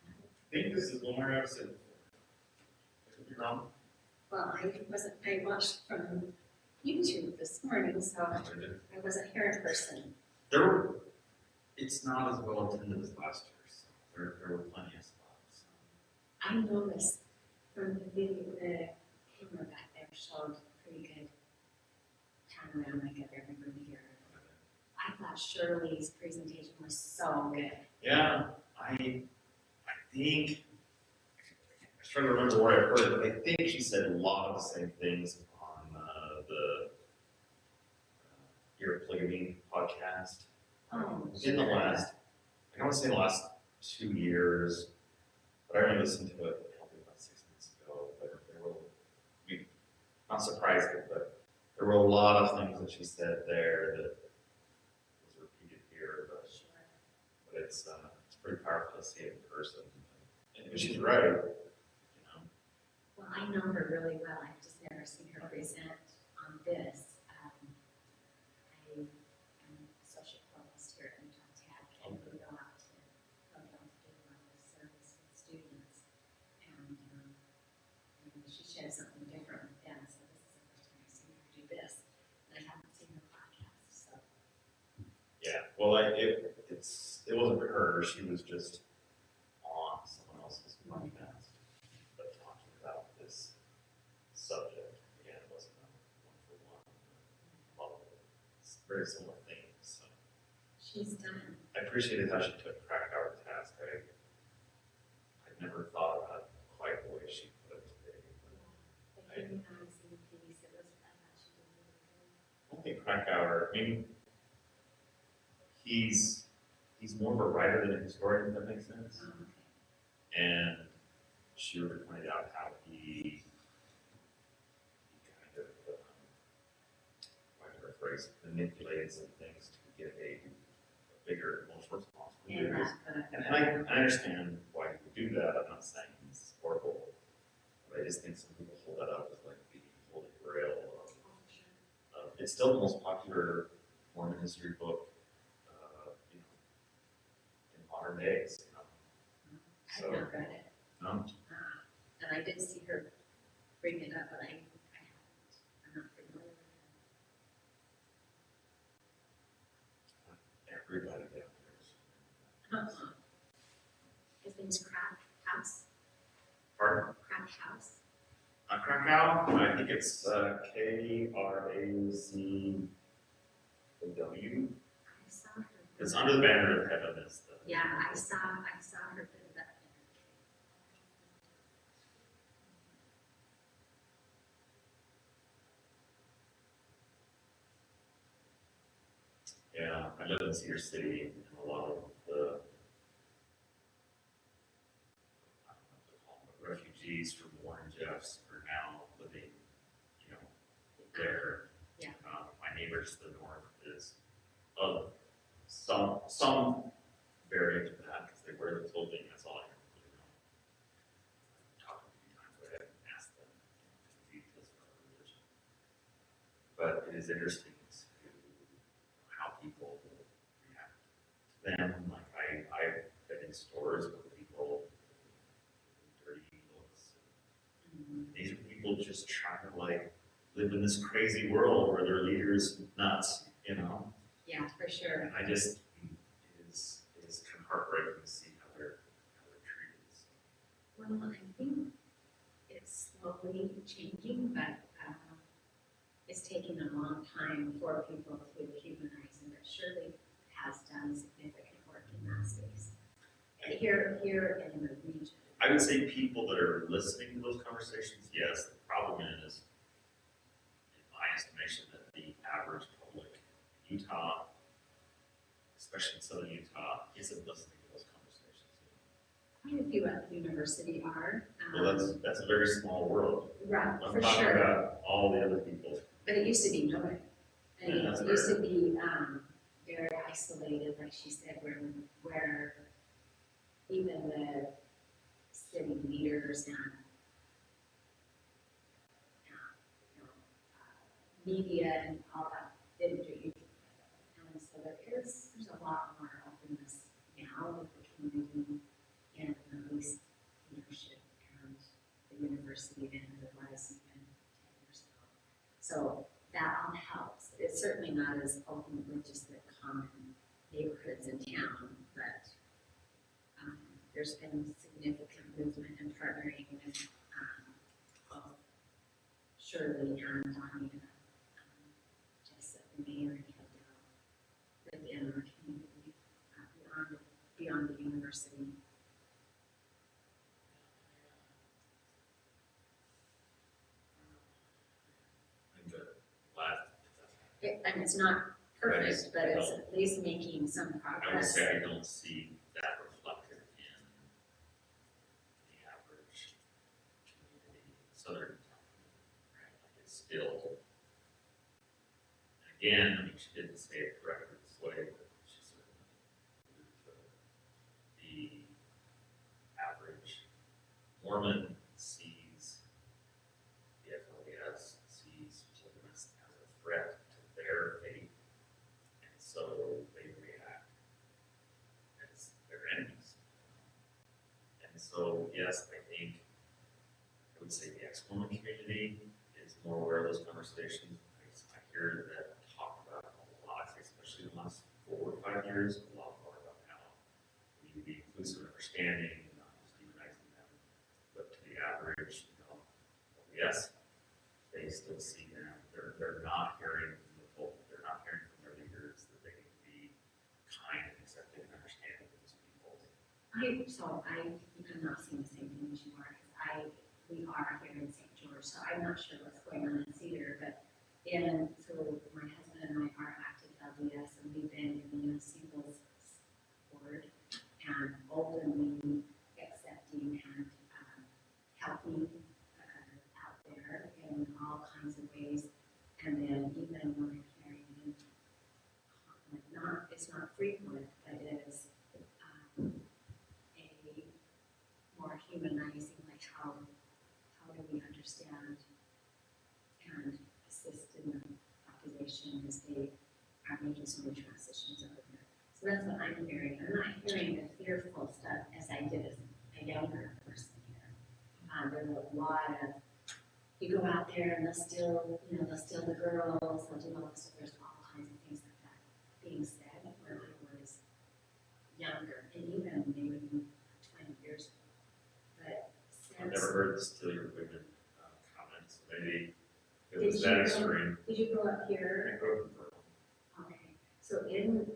I think this is one where I've said. No. Well, I watched from YouTube this morning, so I wasn't here in person. It's not as well attended as last year, so there were plenty of spots. I noticed from the video, the camera back there showed pretty good panoramic of everybody here. I thought Shirley's presentation was so good. Yeah, I think, I was trying to remember where I heard it, but I think she said a lot of the same things on the Your Polygamy podcast. In the last, I don't want to say the last 2 years, but I only listened to it probably about 6 months ago, but there were, not surprising, but there were a lot of things that she said there that was repeated here, but to see it in person. And she's right, you know. Well, I know her really well. I've just never seen her present on this. I am a social provost here at Utah Tech, and we go out to do a lot of service with students. And she shares something different with them. So this is the first time I've seen her do this. And I haven't seen her podcast, so. Yeah, well, it wasn't for her, she was just on someone else's podcast, but talking about this subject, again, it wasn't a one-for-one, it's very similar things, so. She's done. I appreciated how she took Krakauer to task, I never thought about it quite the way she put it today. The humanizing piece, it was, I thought she did really good. I don't think Krakauer, I mean, he's more of a writer than a historian, if that makes sense. Oh, okay. And she really pointed out how he kind of, why never phrase, manipulated some things to get a bigger, more responsible Yeah, And I understand why he would do that. I'm not saying it's horrible, but I just think some people hold that up as like the holy grail of it's still the most popular Mormon history book, you know, in modern days. You know? I've not read it. No? And I did see her bring it up, but I haven't. I'm not familiar with it. Everybody down there is. His name's Crack House. Pardon? Crack House. Krakow, I think it's Kracw. I saw her. It's under the banner of heaven is the. Yeah, I saw her put it up. Yeah, I live in Cedar City, and a lot of the I don't know what to call them, refugees from Warren Jeffs are now living, you know, there. Yeah. My neighbors to the north is some variant of that because they wear the clothing. That's all I really know. I've talked a few times, but I haven't asked them to feed this religion. But it is interesting to how people react to them. Like I've been in stores with people with dirty looks. These are people just trying to like live in this crazy world where their leader's nuts, you know? Yeah, for sure. And I just, it is kind of heartbreaking to see how they're treated. Well, I think it's slowly changing, but it's taking a long time for people to humanize them, but surely has done significant work in that space. Here in the region. I would say people that are listening to those conversations, yes. The problem is, in my estimation, that the average public in Utah, especially in southern Utah, isn't listening to those conversations. Quite a few at the university are. Well, that's a very small world. Right, I'm for talking sure. about all the other people. But it used to be noted. And Yeah, that's it used to be very isolated, like she said, where even the city leaders and media and all that didn't do anything. And so there's a lot more openness now with the community and at least leadership and the university than it was even 10 years ago. So that all helps. It's certainly not as open with just the common neighborhoods in town, but there's been significant movement and partnering with both Shirley and Juanita, just at the mayor and within our community, beyond the university. And it's not perfect, but it's at least making some progress. I would say I don't see that reflected in the average community, southern Utah, right? Like it's still, again, I mean, she didn't say it correctly this way, but she certainly alluded to the Mormon sees the FLDS, sees children as a threat to their faith, and so they react as their enemies. And so, yes, I think I would say the ex-Mormon community is more aware of those conversations. I hear that talk about it a lot, especially in the last 4 or 5 years, a lot more about how we need to be inclusive and understanding and not just demonizing them. But to the average, yes, they still see them. They're not hearing from the pulpit, they're not hearing from their leaders that they need to be kind and accepting and understanding of these people. I'm not seeing the same thing as you are, because we are here in St. George, so I'm not sure what's going on in Cedar, but so my husband and I are active LDS, and we've been in the singles board and openly accepting and helping out there in all kinds of ways. And then even when I'm hearing it's not frequent, but it is a more humanizing, like how do we understand and assist in the population as they are making so many transitions over here. So that's what I'm hearing. I'm not hearing the fearful stuff as I did as a younger person here. There's a lot of, you go out there and they'll steal the girls, they'll do all this stuff. There's all kinds of things like that being said when I was younger, and even maybe 20 years ago. But I've never heard the steal your women comment, so maybe it was that extreme. Did you grow up here? I grew up in Pearl. Okay, so in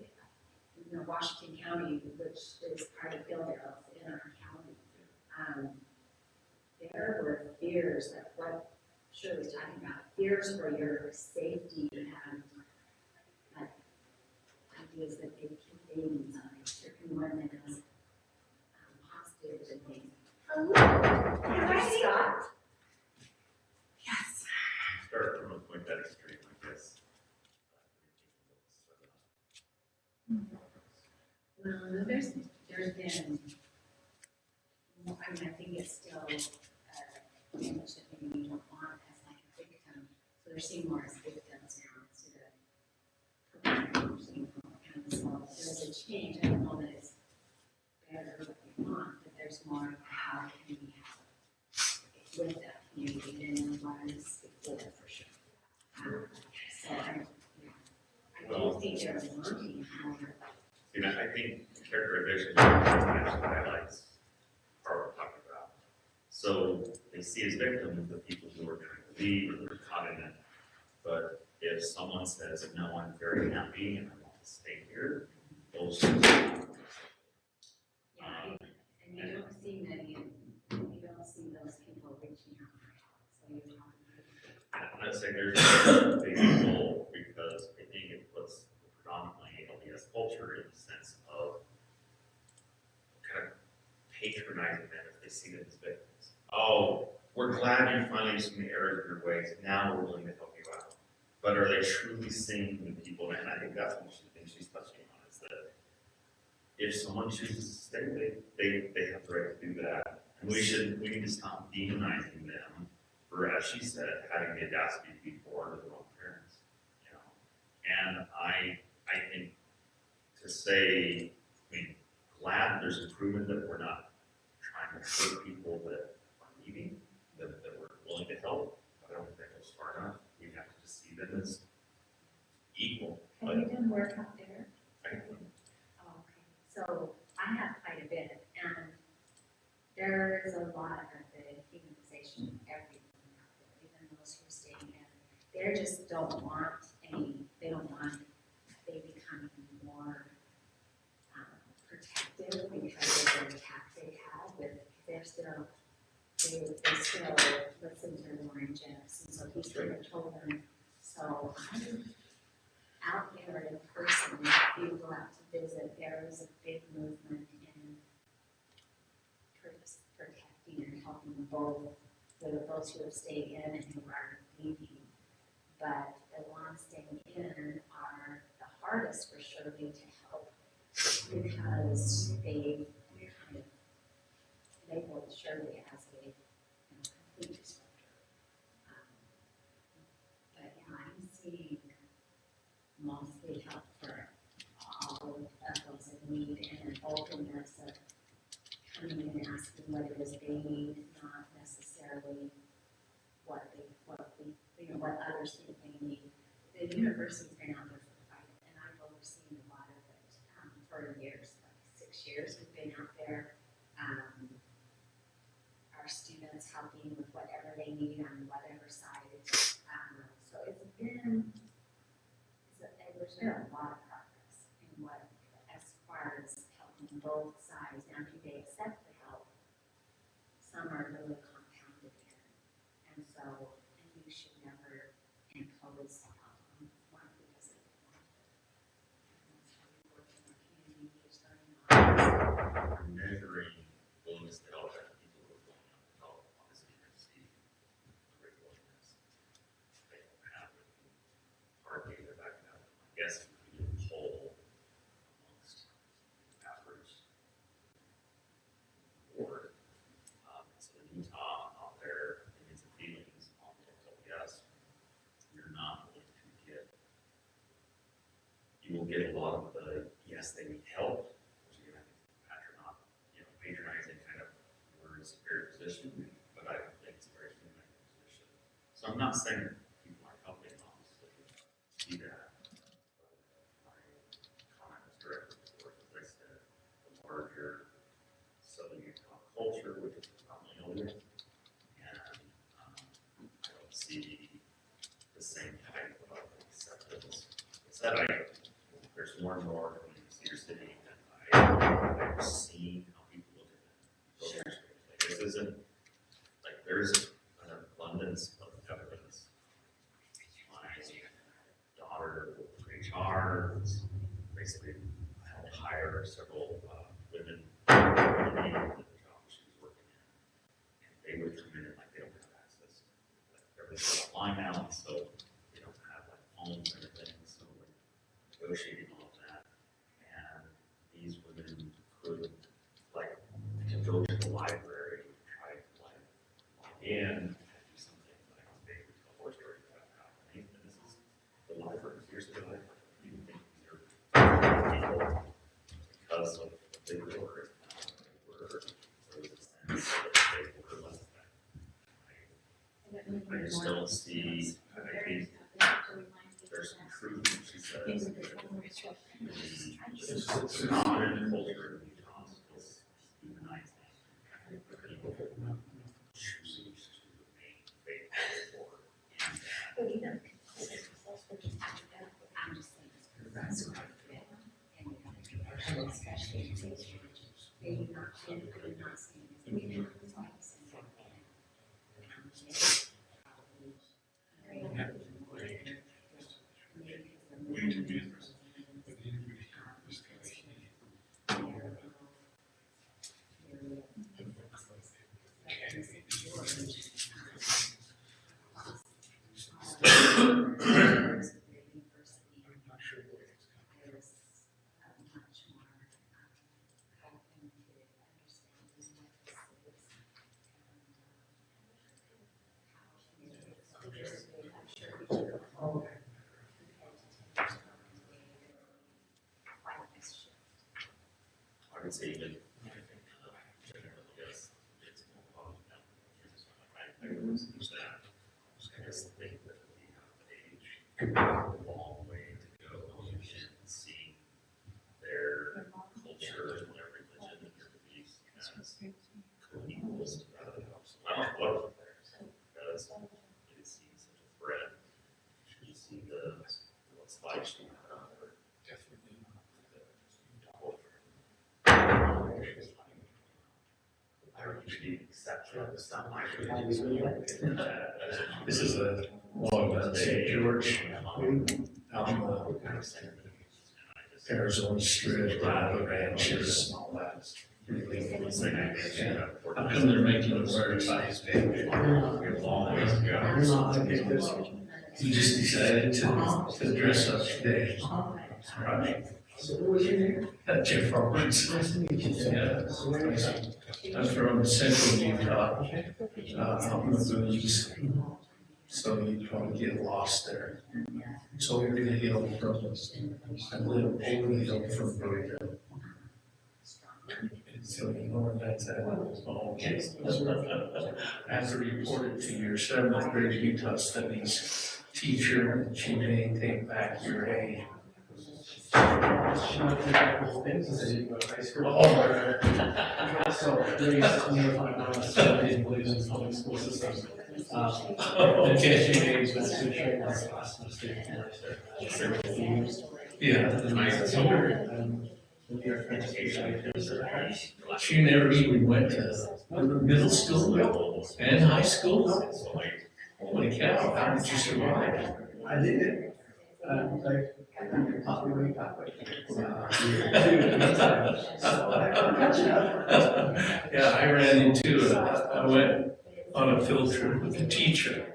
Washington County, which is part of Hillsdale, in our county, there were fears, like what Shirley's talking about, fears for your safety and like ideas that they keep babies on certain women as hostage and things. Scott? Yes. Start from a point that extreme, I guess. Well, there's been, I think it's still image that maybe you don't want as like a victim. So they're seeing more as victims now instead of perpetrators, and so there's a change. I don't know that it's better what we want, but there's more of how can we help with that community than it was before, for sure. So I do think they're wanting more. I think the characterization actually highlights part of what we're talking about. So they see as victims the people who are trying to leave or who are caught in it. But if someone says, no, I'm very happy and I want to stay here, those And you don't see many, you don't see those people reaching out. So you're talking about. I'm not saying there's a big role, because I think it puts predominantly LDS culture in the sense of kind of patronizing them if they see them as victims. Oh, we're glad you finally seen the errors of your ways. Now we're willing to help you out. But are they truly seeing the people? And I think that's one thing she's touching on, is that if someone chooses to stay, they have the right to do that. And we need to stop demonizing them for, as she said, having the audacity to be born to their own parents. And I think to say, glad there's improvement, that we're not trying to hurt people that are leaving, that we're willing to help. I don't think that goes far enough. We have to just see them as equal. Have you done work out there? I Oh, okay. So I have quite a bit, and there's a lot of the humanization of everything out there, even those who are staying in. They just don't want they become more protective because of the attack they had, but they still listen to Warren Jeffs, and so he's sort of told them, so I'm out there in person, if you go out to visit, there is a big movement in protecting and helping both those who have stayed in and who are leaving. But the ones staying in are the hardest for Shirley to help, because they kind of labeled Shirley as a willingness of coming in and asking what it is they need, not necessarily what others think they need. The university's been out there for quite, and I've overseen a lot of it for years, like 6 years we've been out there. Our students helping with whatever they need on whatever side. So there's been a lot of progress in what, as far as helping both sides. Now, do they accept the help? Some are really compounded in, and you should never impose help on one who doesn't want it. And that's how we work in our community, keeps learning on Measuring willingness to help and people who are going out to help, obviously you're going to see great willingness. They don't have it. Hard data backing up. I guess if we did a poll amongst average board, so in Utah out there, opinions and feelings on the LPS, you're not going to get, you will get a lot of the, yes, they need help, which again, I think patronizing, patronizing kind of words, superior position, but I don't think it's a very human position. So I'm not saying that people aren't helping, obviously, see that. My comment was directly towards, as I said, the larger Southern Utah culture, which is probably older, and I don't see the same type of acceptance. Instead, there's more and more in Cedar City, and I've seen how people look at it. Sure. Like, this isn't, like, there's an abundance of evidence. My daughter with HR was basically helped hire several women in the job she was working in, and they would come in and like they don't have access, like everything's online now, so they don't have like phones and everything, so we're negotiating all of that, and these women could like go to the library, try to like log in, and do something like they would tell horror stories about how happening, and this is the library, here's the library. You think these are people because of what they were, there was a sense that they were less than. I just don't see, I think there's some truth, she says, the common culture in Utah is humanizing people choosing to remain faithful for in that. I'm just saying it's progressive. And especially in these maybe not saying it's maybe not it's like saying I would say even, yes, it's more common now. I was that. I just think that we have age, a long way to go in seeing their culture and their religion and their beliefs as co-equals rather than opposites. I don't know what there, because you see such a thread. You see the slide sheet on there. Definitely. I don't usually accept that. It's not my. This is a long St. George, Arizona Strip, Lava Ranches, and all that. How come they're making it wear a size big? Long ways to go. You just decided to dress up today. Right. Jeff Roberts. Yeah. I'm from central Utah, out in the boonies, so you'd probably get lost there. So over the hill from, I live over the hill from Burrito. So you know where that's at. Oh, okay. As a reported to your 7th grade Utah Studies teacher, she may take back your age. So race, didn't believe in the public school system. Okay. She made message right now, class mistake. Yeah. She never even went to middle school and high school? Holy cow, how did you survive? I did. Yeah, I ran into it. I went on a field trip with a teacher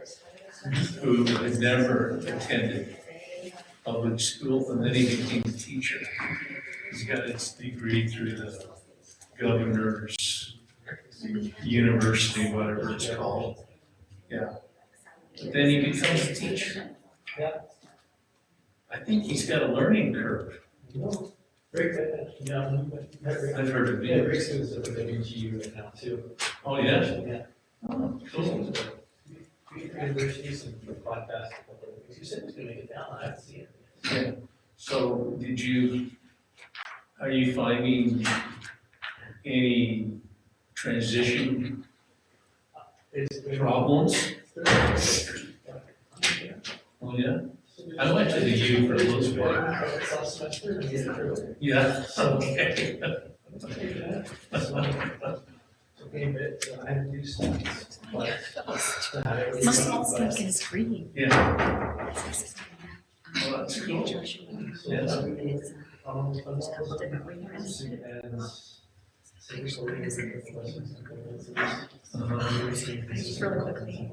who had never attended public school, and then he became a teacher. He's got his degree through the governor's university, whatever it's called. Yeah. But then he becomes a teacher. I think he's got a learning curve. Very good. Yeah. I've heard of Yeah, it. very soon is at the WGU right now too. Oh, yeah? Yeah. Oh, cool. Universities and podcast. You said it was gonna make it down, I haven't seen it. Yeah. So are you finding any transition problems? Oh, yeah? I went to the U for a little bit. Yeah, okay. I had to do stuff. Must think it's green. Yeah. Well, that's cool. Yeah. Just really quickly.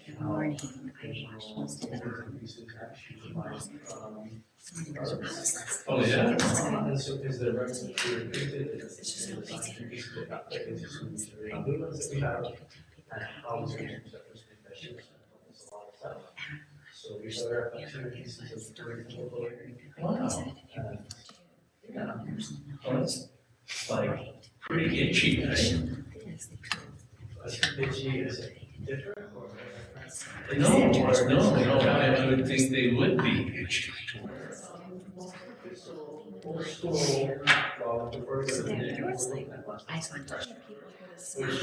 Good morning. I watched most of that. Oh, yeah? Is there right to so we saw there are 2 pieces of Wow. Well, that's like pretty itchy, right? Itchy, is it different or? No, I would think they would be itchy.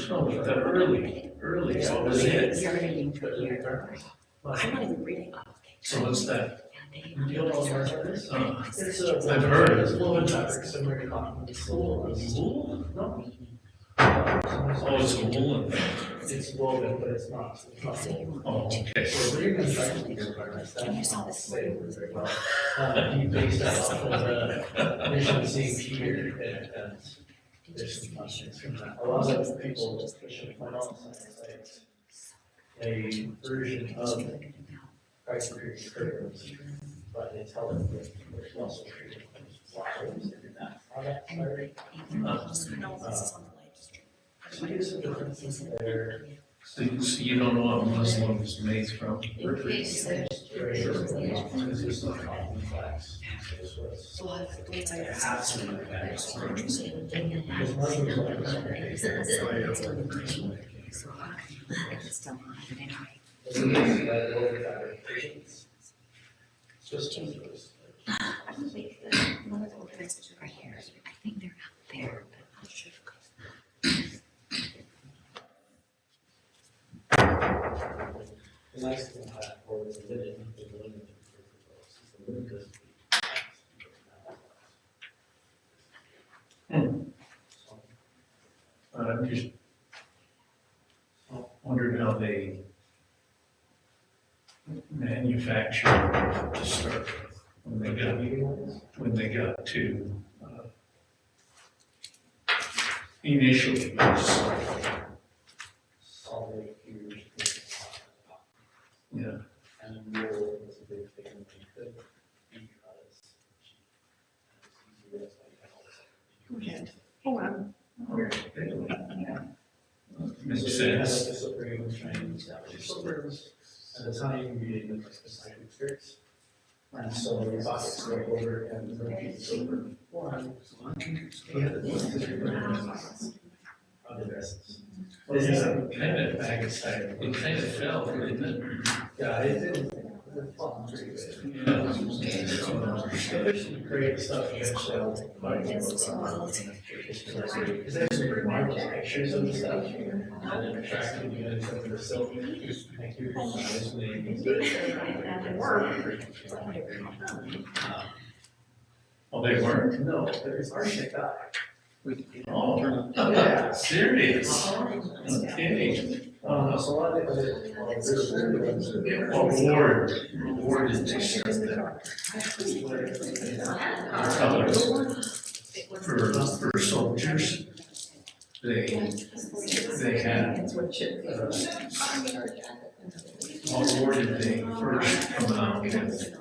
No, but the early, so was it? I'm not even reading. So what's that? You don't know what it is? I've heard It's a of little bit better, similar to cotton. wool. No. Oh, it's a woolen thing. It's woven, but it's not. Oh, okay. So we're going to try to say very well. He based that off of the mission of St. Peter and there's some questions from that. A lot of people should point out a version of Christ Creek curriculums, but it's held with also treated flowers and that. How that started. So there's some differences there. So you don't know what Muslim is made from? This is not cotton flax. This was. Half some of that. Because Muslims just I think one of the messages right here. I think they're out there, but I'm not sure. The nice thing about that for is that it is limited for folks. I'm just wondering how they manufacture to start when they got to initially. Solid huge. Yeah. And wool was a big thing that we could because. Hold on. Makes sense. The Supreme was trying to establish Supremes at the time, we didn't like the cycle skirts. And so the buckets go over and the repeats over one. Yeah, the other dresses. This is kind of backside, it kind of fell, didn't it? Yeah, it did. It fall pretty good. There's some great stuff in there, so. Because there's some remarkable pictures of the stuff. And then attracting you guys over the silk. Thank you. Oh, they weren't? No, there's arsenic dye. Oh, Yeah. serious? Okay. No, so a lot of it, What ward did they start that? Colors for soldiers. They had, what ward did they first come out with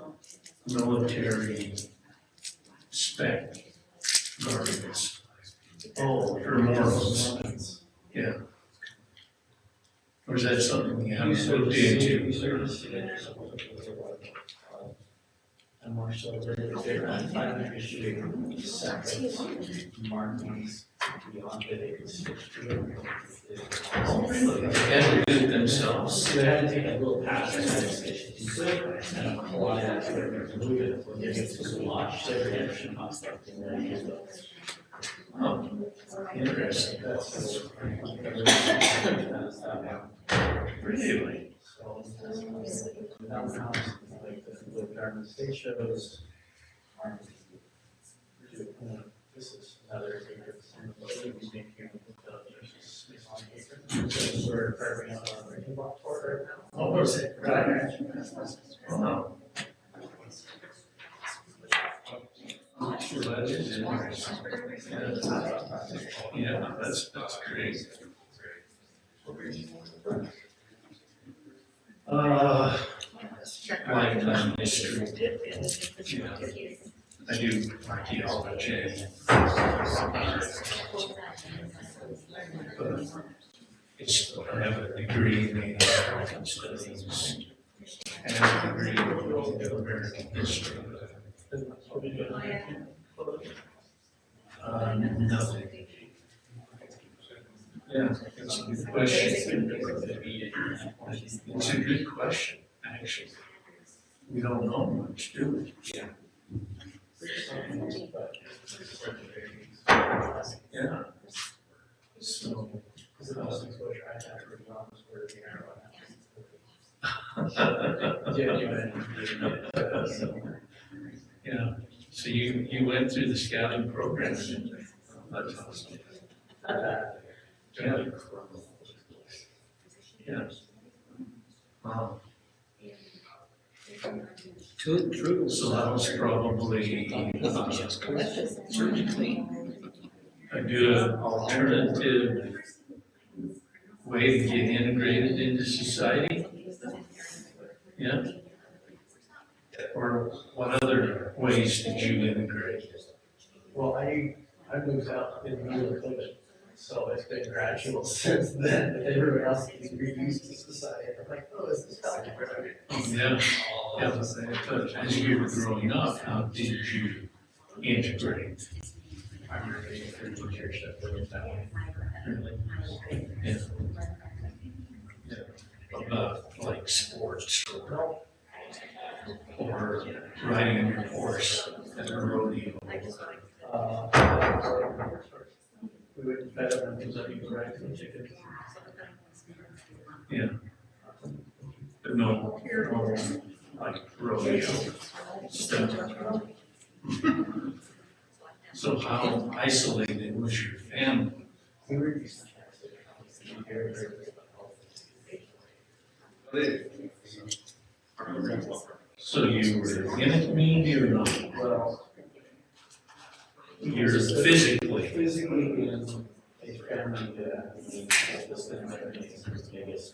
military spec garments? Oh, for morals. Yeah. Or is that something we haven't looked into? And more so, they're on final issue, separate markings beyond the dates. Oh, really? They had to do it themselves? So they had to take a little pass and a lot of that, remove it, when they get to the launch, so they're going to Oh, interesting. Really? The garment state shows. This is another favorite. We're carving out our breaking block for it right now. Oh, was it? Right. Wow. Sure, that is interesting. Yeah, that's great. Lifetime history. Yeah. I do archaeology. It's, I have a degree in American studies. And a degree in American history. Nothing. Yeah, it's a good question. It's a good question, actually. We don't know much, do we? Yeah. Yeah. So. Yeah, so you went through the scouting program. That's awesome. Yeah. Yeah. Wow. True. So that was probably a good alternative way to get integrated into society. Yeah. Or what other ways did you integrate? Well, I moved out in the middle of COVID, so it's been gradual since then, but everyone else is reused to society. I'm like, oh, this is kind of different. Yeah, yeah, but as you were growing up, how did you integrate? I remember being through the church that lived that way. Really? Yeah. About like sports or riding your horse at a rodeo. We would bet on things like you could ride some chickens. Yeah. But no, like rodeo stuff. So how isolated was your family? We were So you were in a community or not? well, You're physically. physically in a family that this thing that is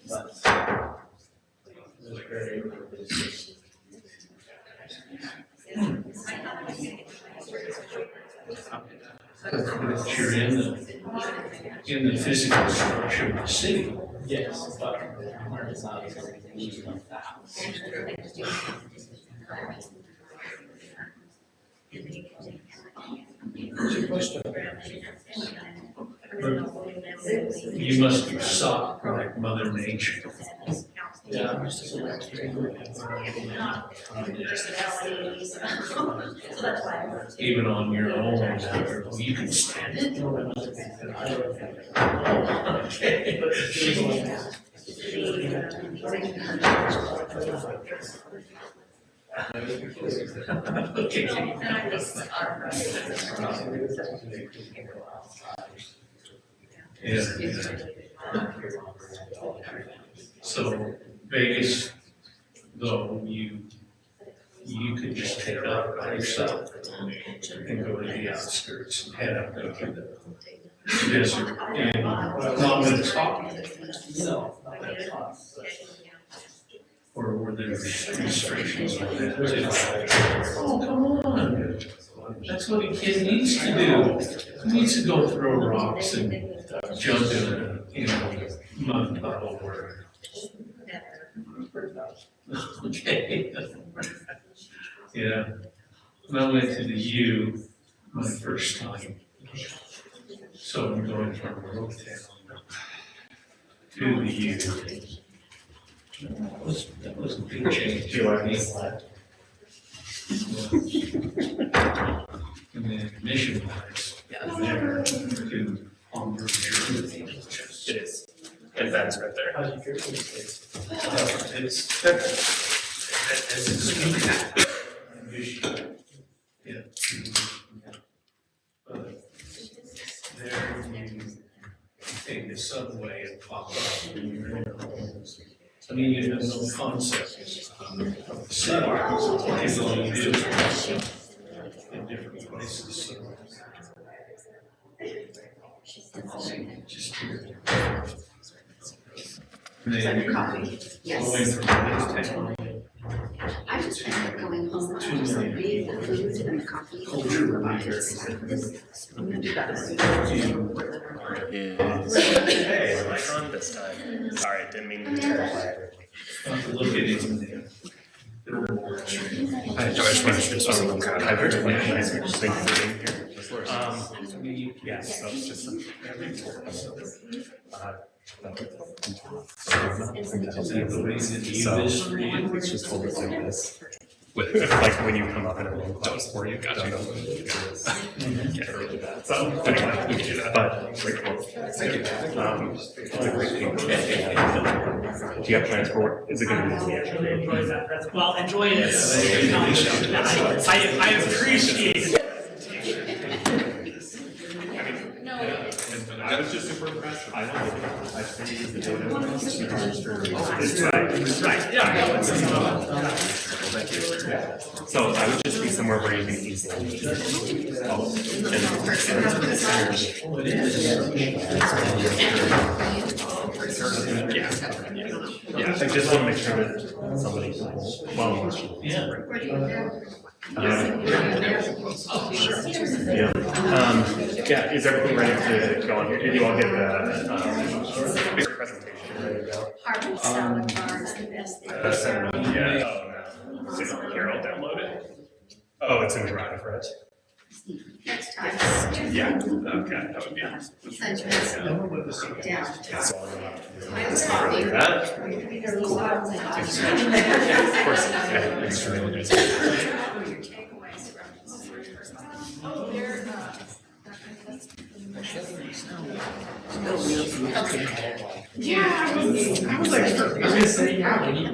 but it was very But you're in the physical structure of the city. Yes, but it's not used like that. You must be soft like Mother Nature. Yeah. Even on your own, you can stand it. Yeah. So Vegas, though, you could just take off by yourself and go to the outskirts and head up into the desert and not with talk. Or were there restrictions like that? Oh, come on. That's what a kid needs to do. He needs to go throw rocks and jump in a, mud puddle or. Okay. Yeah. When I went to the U my first time, so I'm going from Rotown to the U. That was a big change. Do you like me? And then mission-wise, there to Palmer, Germany. It is. And Ben's right there. How do you feel? It's ambition. Yeah. But there you take the subway and pop up. I mean, you have no concept of the city, what you do in different places, so. Just here. And then going from this town I just remember going home and just read the food and the coffee. culture leader. Hey, mic on this time. Sorry, didn't mean to terrify everybody. Look at it in there. I just want to introduce myself. I've heard of nice thing for being here. Yes, so it's just it's just hold it like this. With like when you come up in a roll call for you, got you. Get rid of that. So anyway, we can do that. But great quote. Thank you. It's a great thing. Do you have plans for what? Is it going to be actually? Well, enjoy it. I appreciate it. I was just super impressed. I know. I think the data. It's right. Yeah. Thank you. So I would just be somewhere where you can easily. Yeah. I just want to make sure that somebody yeah, is everything ready to go on here? Did you all get the big presentation ready to go? Yeah. Oh, no. Here, I'll download it. Oh, it's in Drive, right? Next time. Yeah, okay, that would be. Send you down. So I'll like that. Cool. Of course, yeah, it's really good. Yeah, I was like, I was gonna say, yeah, when you.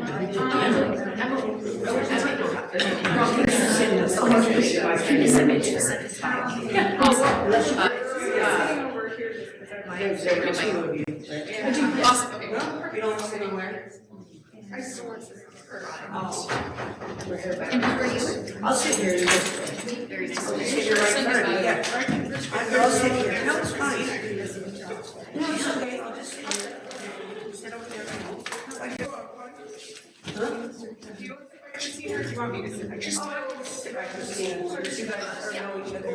Awesome, okay. You don't want to sit anywhere? I still want to sit. And who are you? I'll sit here. Very nice. Sit here right in front of me, yeah. I'll sit here. No, it's fine. No, it's okay. I'll just sit here. Sit over there. Huh? Do you want me to sit? I just. If I can see it, or you guys know each other.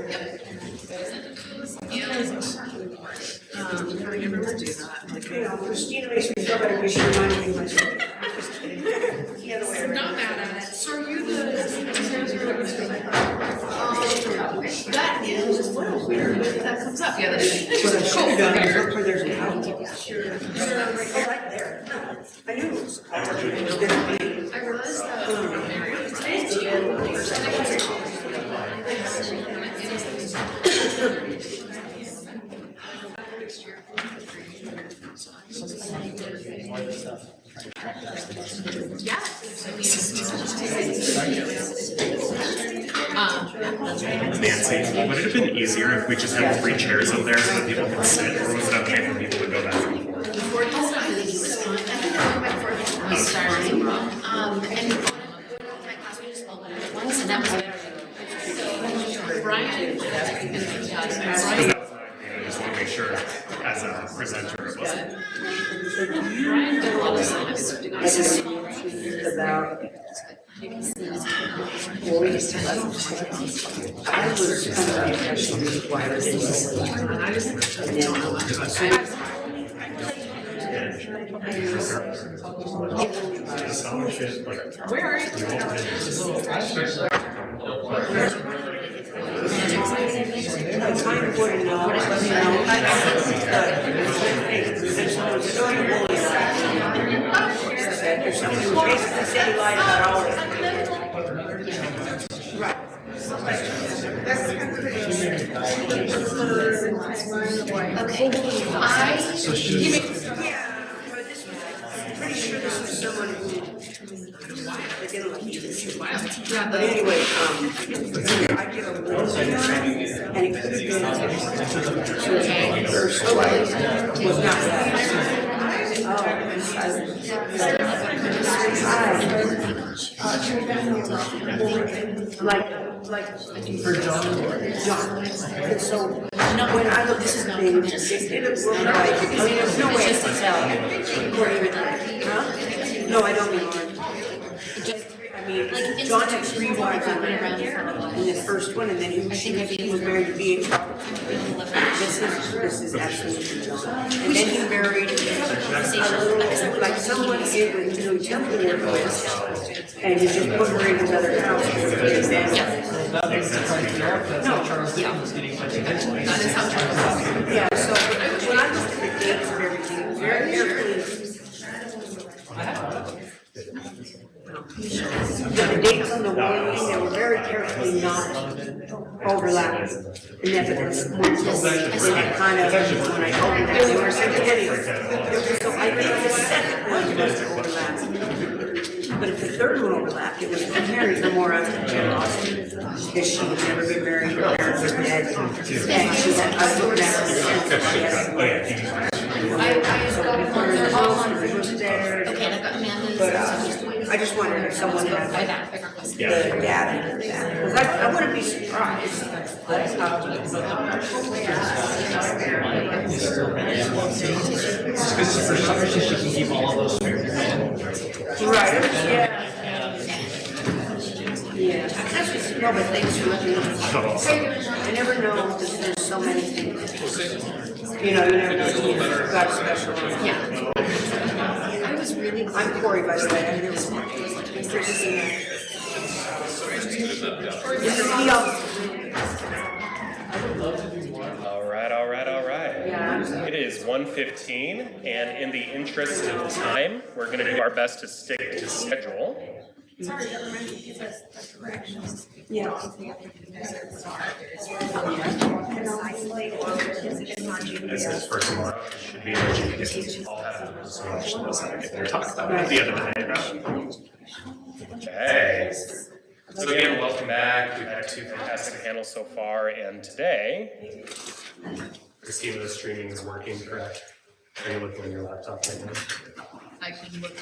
Christina makes me feel Somebody wish you reminded me much. Just kidding. The other way around. Not mad at it. So are you the? That is what a weird that comes up. Yeah, that's What I should cool. have done is Okay. look where there's an out. Right there. I knew it was gonna be. I realized that. Nancy, would it have been easier if we just had 3 chairs up there so that people could sit, or was it okay for people to go back and forth? And my class, we just spoke once, and that was better. Brian. I just want to make sure, as a presenter, it wasn't. Brian did a lot of stuff. About. Well, we just had. I was kind of the impression why I was Where are you? It's kind of important to know. There's someone who basically said he lied about all of it. Right. Okay, Yeah, but this was, I'm pretty sure this was someone who, they didn't like you. But anyway, I give a little bit and it could have been, first wife was not that. Like for John. And so when I look at this thing, it looks like, I mean, there's no way to tell. Huh? No, I don't mean Lauren. I mean, John had 3 wives in this first one, and then he was married to B.H. This is absolutely John. And then he married a little, like someone who temple work with, and he just put her in another house. And then, yeah, so when I looked at the dates of everything, very carefully. The dates on the willing, they were very carefully not overlapping in evidence. They had kind of, when I opened that, they were simultaneous. So I think the second one must have overlapped. But if the third one overlapped, it was married no more after Jen lost it. Because she had never been married, her parents were dead. And she had, I looked at her and so we put her in the house, and it was there. okay, and I've got Amanda's. But I just wondered if someone had the data for that, because I wouldn't be surprised. Because for some reason she can keep all of those figures. Right, yeah. Yeah, no, but thanks for letting me know. I never know because there's so many things. You know, you never know who's got a special one. Yeah. I was really. I'm Corey, by the way, I really want to. All right. Yeah. It is 1:15, and in the interest of time, we're going to do our best to stick to schedule. Sorry, that reminds me, give us the corrections. Yeah. This is for tomorrow. It should be in the GPs. All have so much knows how to get there, talk about it at the end of the day. Okay. So again, welcome back. We've had 2 fantastic panels so far, and today, Christina, the streaming is working, correct? Are you looking on your laptop right now? I can look.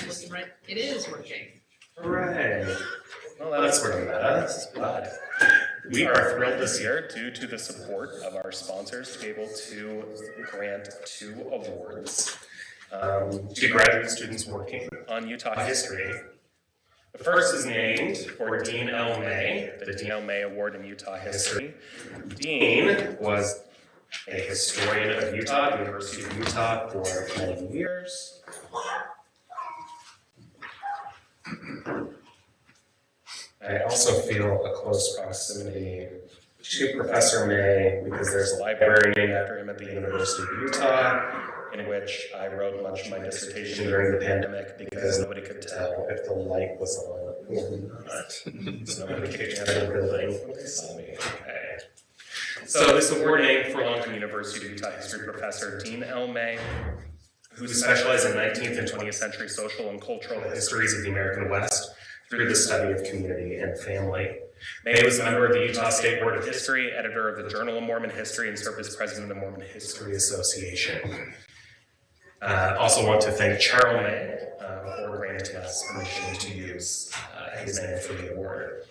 Looking right, it is working. Hooray. Well, that's where I'm at. But we are thrilled this year due to the support of our sponsors to be able to grant 2 awards to graduate students working on Utah history. The first is named for Dean L. May, the Dean L. May Award in Utah History. Dean was a historian of Utah, the University of Utah, for many years. I also feel a close proximity to Professor May because there's a library named after him at the University of Utah, in which I wrote much of my dissertation during the pandemic because nobody could tell if the light was on or not. So nobody kicked me out of the building when they saw me. Okay. So this award named for longtime University of Utah history professor Dean L. May, who specialized in 19th and 20th century social and cultural histories of the American West through the study of community and family. May was a member of the Utah State Board of History, editor of the Journal of Mormon History, and served as president of the Mormon History Association. Also want to thank Cheryl May for granting us permission to use his name for the award.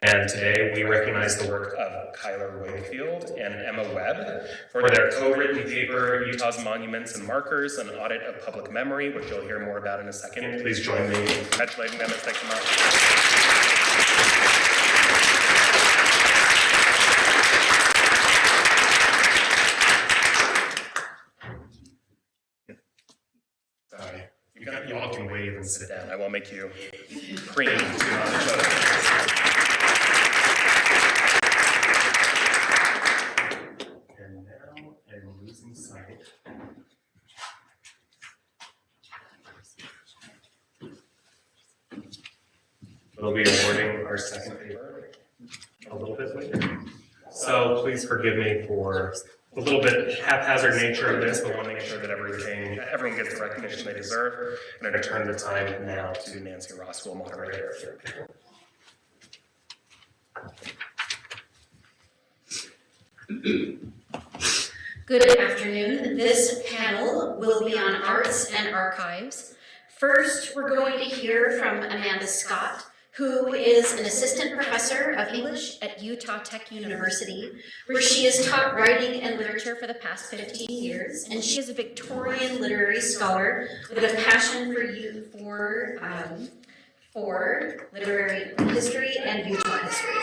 And today we recognize the work of Kyler Wakefield and Emma Webb for their co-written paper, Utah's Monuments and Markers, an Audit of Public Memory, which you'll hear more about in a second. Please join me in congratulating them as they come up. Sorry, you all can wave and sit down. I won't make you cream too much. And now I'm losing sight. We'll be awarding our second paper a little bit later. So please forgive me for a little bit haphazard nature of this, but I want to make sure that everyone gets the recognition they deserve. And I'm going to turn the time now to Nancy Ross, who will moderate our third paper. Good afternoon. This panel will be on arts and archives. First, we're going to hear from Amanda Scott, who is an assistant professor of English at Utah Tech University, where she has taught writing and literature for the past 15 years, and she is a Victorian literary scholar with a passion for literary history and Utah history.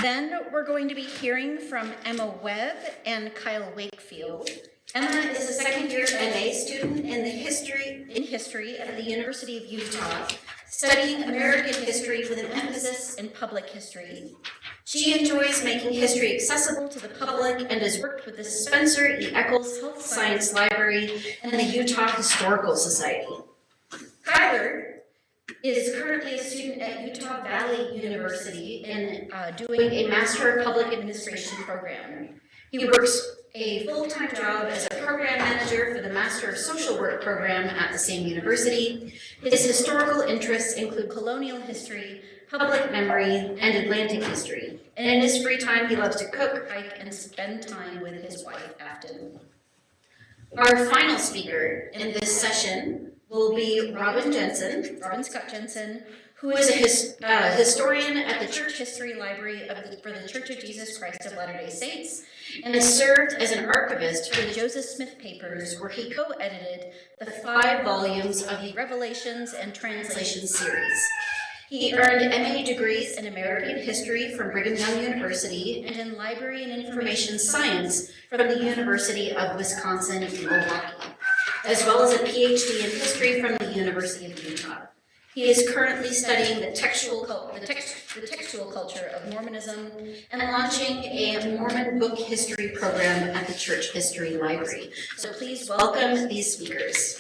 Then we're going to be hearing from Emma Webb and Kyle Wakefield. Emma is a second-year MA student in history at the University of Utah, studying American history with an emphasis in public history. She enjoys making history accessible to the public and has worked with the Spencer E. Eccles Health Science Library and the Utah Historical Society. Kyler is currently a student at Utah Valley University and doing a Master of Public Administration program. He works a full-time job as a program manager for the Master of Social Work program at the same university. His historical interests include colonial history, public memory, and Atlantic history. And in his free time, he loves to cook, hike, and spend time with his wife, Afton. Our final speaker in this session will be Robin Scott Jensen, who is a historian at the Church History Library for the Church of Jesus Christ of Latter-day Saints, and has served as an archivist for the Joseph Smith Papers, where he co-edited the 5 volumes of the Revelations and Translation series. He earned MA degrees in American History from Brigham Young University and in Library and Information Science from the University of Wisconsin-Milwaukee, as well as a PhD in History from the University of Utah. He is currently studying the textual culture of Mormonism and launching a Mormon book history program at the Church History Library. So please welcome these speakers.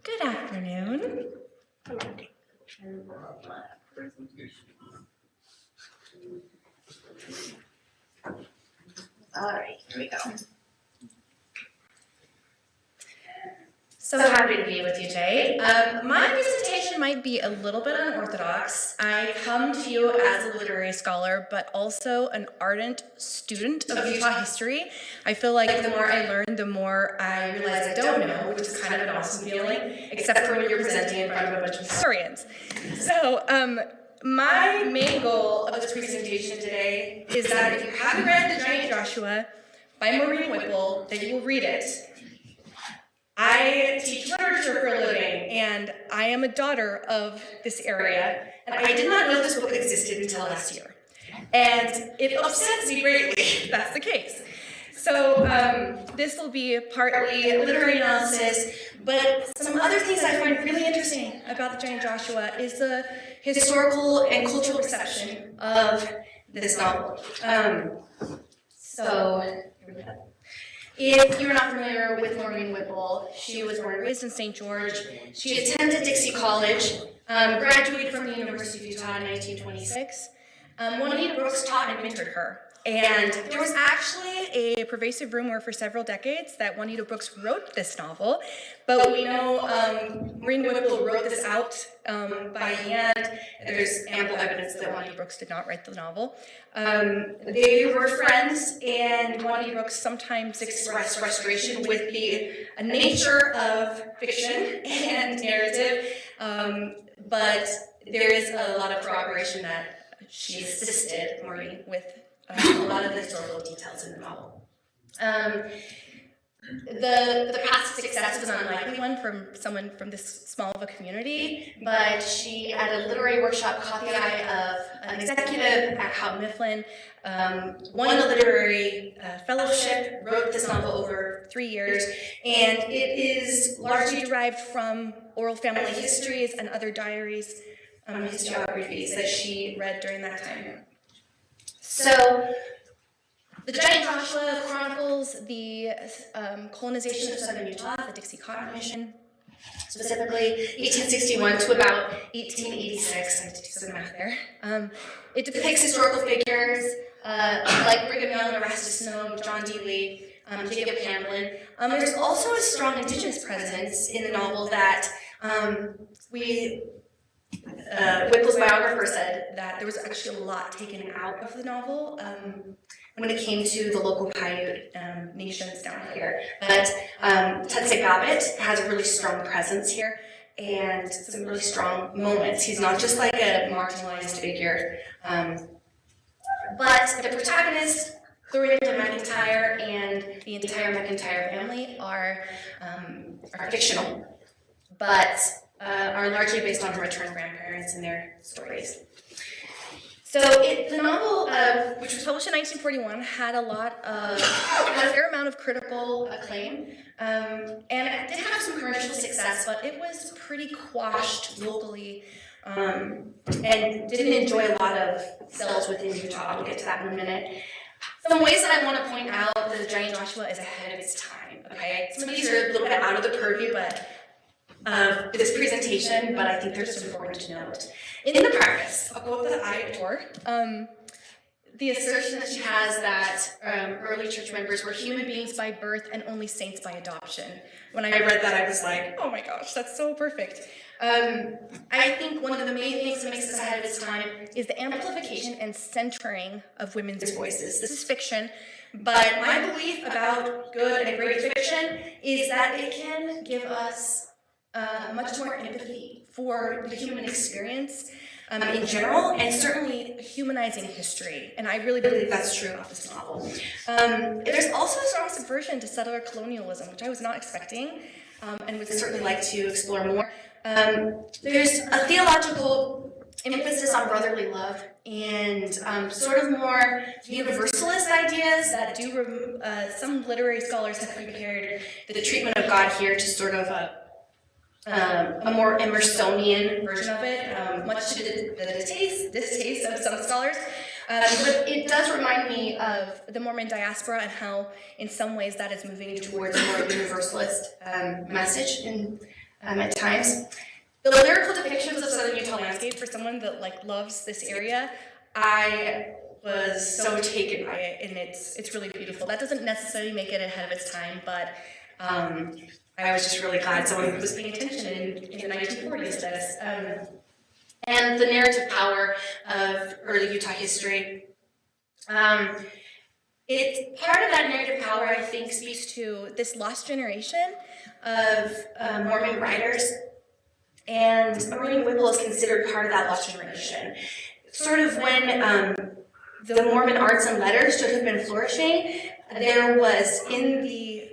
Good afternoon. All right, here we go. So happy to be with you today. My presentation might be a little bit unorthodox. I come to you as a literary scholar, but also an ardent student of Utah history. I feel like the more I learn, the more I realize I don't know, which is kind of an awesome feeling, except for when you're presenting in front of a bunch of historians. So, my main goal of this presentation today is that if you haven't read The Giant Joshua by Maureen Whipple, that you will read it. I teach literature for a living, and I am a daughter of this area, and I did not know this book existed until last year. And it upsets me greatly if that's the case. So this will be partly literary analysis, but some other things I find really interesting about the Giant Joshua is the historical and cultural reception of this novel. So here we go. If you're not familiar with Maureen Whipple, she was born and raised in St. George. She attended Dixie College, graduated from the University of Utah in 1926. Juanita Brooks taught and mentored her. And there was actually a pervasive rumor for several decades that Juanita Brooks wrote this novel, but we know Maureen Whipple wrote this out by hand. There's ample evidence that Juanita Brooks did not write the novel. They were friends, and Juanita Brooks sometimes expressed frustration with the nature of fiction and narrative, but there is a lot of corroboration that she assisted Maureen with a lot of the historical details in the novel. The path to success was an unlikely one from someone from this small of a community, but she, at a literary workshop, caught the eye of an executive at Houghton Mifflin, won the literary fellowship, wrote this novel over 3 years, and it is largely derived from oral family histories and other diaries, historiographies that she read during that time. So, the Giant Joshua chronicles the colonization of southern Utah, the Dixie Cotton Mission, specifically 1861 to about 1886. I have to do some math there. It depicts historical figures like Brigham Young, Erastus Snow, John D. Lee, Jacob Hamlin. There's also a strong indigenous presence in the novel that Whipple's biographer said that there was actually a lot taken out of the novel when it came to the local Paiute nations down here. But Tutsik Babbitt has a really strong presence here and some really strong moments. He's not just like a marginalized figure. But the protagonist, Dorinda McIntyre, and the entire McIntyre family are fictional, but are largely based on her maternal grandparents and their stories. So the novel, which was published in 1941, had a fair amount of critical acclaim, and it did have some commercial success, but it was pretty quashed locally, and didn't enjoy a lot of sales within Utah. We'll get to that in a minute. Some ways that I want to point out that the Giant Joshua is ahead of its time. Okay, some of these are a little bit out of the purview, but this presentation, but I think they're just important to note. In the preface, a quote that I adore, the assertion that she has that early church members were human beings by birth and only saints by adoption. When I read that, I was like, oh my gosh, that's so perfect. I think one of the main things that makes this ahead of its time is the amplification and centering of women's voices. This is fiction, but my belief about good and great fiction is that it can give us much more empathy for the human experience in general, and certainly humanizing history. And I really believe that's true of this novel. There's also a strong subversion to settler colonialism, which I was not expecting, and would certainly like to explore more. There's a theological emphasis on brotherly love and sort of more universalist ideas that do, some literary scholars have compared the treatment of God here to sort of a more Emersonian version of it, much to the distaste of some scholars. But it does remind me of the Mormon diaspora and how, in some ways, that is moving towards a more universalist message at times. The lyrical depictions of southern Utah landscape, for someone that loves this area, I was so taken by it, and it's really beautiful. That doesn't necessarily make it ahead of its time, but I was just really glad someone was paying attention in the 1940s to this. And the narrative power of early Utah history. Part of that narrative power, I think, speaks to this lost generation of Mormon writers, and Maureen Whipple is considered part of that lost generation. Sort of when the Mormon arts and letters should have been flourishing, there was in the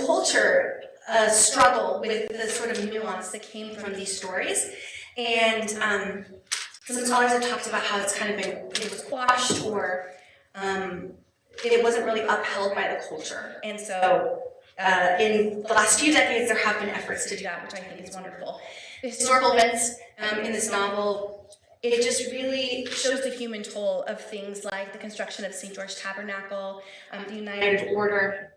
culture struggle with the sort of nuance that came from these stories. And some scholars have talked about how it's kind of been, it was quashed or it wasn't really upheld by the culture. And so in the last few decades, there have been efforts to do that, which I think is wonderful. The historical events in this novel, it just really shows the human toll of things like the construction of St. George Tabernacle, the United Order,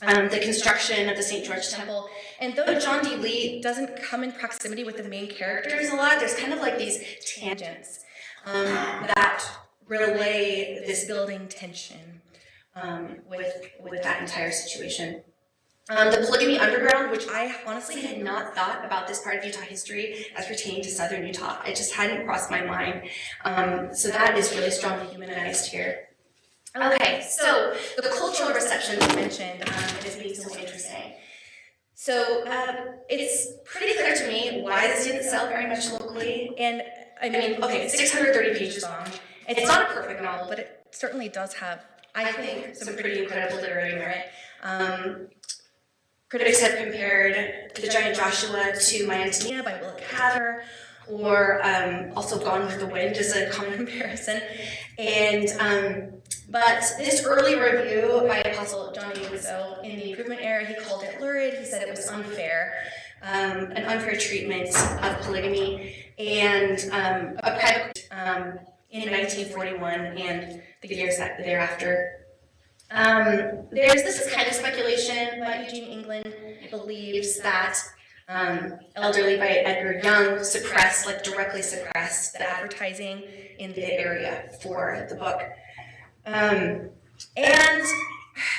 the construction of the St. George Temple. And though John D. Lee doesn't come in proximity with the main characters a lot, there's kind of like these tangents that relay this building tension with that entire situation. The polygamy underground, which I honestly had not thought about this part of Utah history as pertaining to southern Utah. It just hadn't crossed my mind. So that is really strongly humanized here. Okay, so the cultural reception we mentioned is being so interesting. So it's pretty clear to me why this didn't sell very much locally. And I mean, okay, it's 630 pages long. It's not a perfect novel, but it certainly does have, I think, some pretty incredible literary merit. Critics have compared The Giant Joshua to My Antonia by Willa Cather, or also Gone with the Wind is a common comparison. And but this early review by Apostle John A. Rizzo in the Improvement era, he called it lurid. He said it was unfair, an unfair treatment of polygamy, and a private in 1941 and the years thereafter. There's this kind of speculation, but Eugene England believes that Elderly by Edgar Young suppressed, like directly suppressed, the advertising in the area for the book. And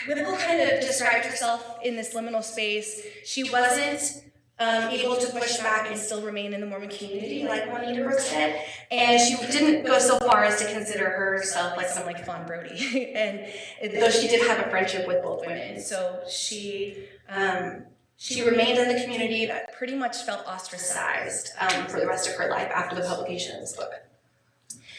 Whipple kind of described herself in this liminal space. She wasn't able to push back and still remain in the Mormon community like Juanita Brooks did, and she didn't go so far as to consider herself like someone like Fawn Brody. And though she did have a friendship with both women, so she remained in the community, but pretty much felt ostracized for the rest of her life after the publication of this book.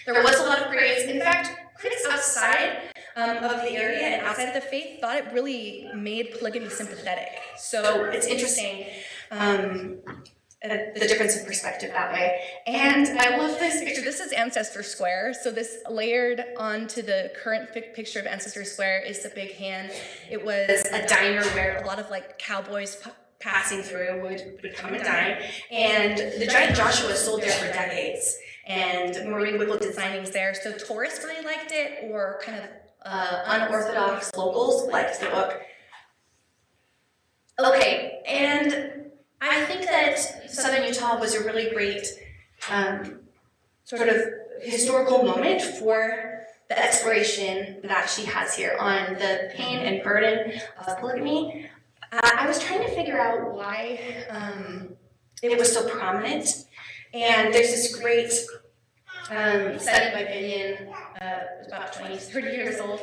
There was a lot of praise. In fact, critics outside of the area and outside of the faith thought it really made polygamy sympathetic. So it's interesting, the difference in perspective that way. And I love this picture. This is Ancestor Square. So this layered onto the current picture of Ancestor Square is the Big Hand. It was a diner where a lot of like cowboys passing through would come and dine. And the Giant Joshua sold there for decades. And Maureen Whipple did signings there. So tourists really liked it, or kind of unorthodox locals liked the book. Okay, and I think that Southern Utah was a really great sort of historical moment for the exploration that she has here on the pain and burden of polygamy. I was trying to figure out why it was so prominent, and there's this great study by Binion, about 20, 30 years old,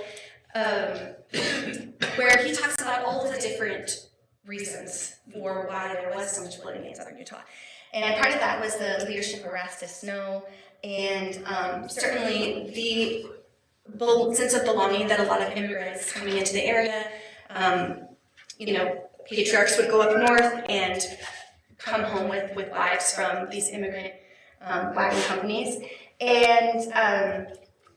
where he talks about all the different reasons for why there was so much polygamy in Southern Utah. And part of that was the leadership of Erastus Snow, and certainly the sense of belonging that a lot of immigrants coming into the area, patriarchs would go up north and come home with wives from these immigrant wagon companies. And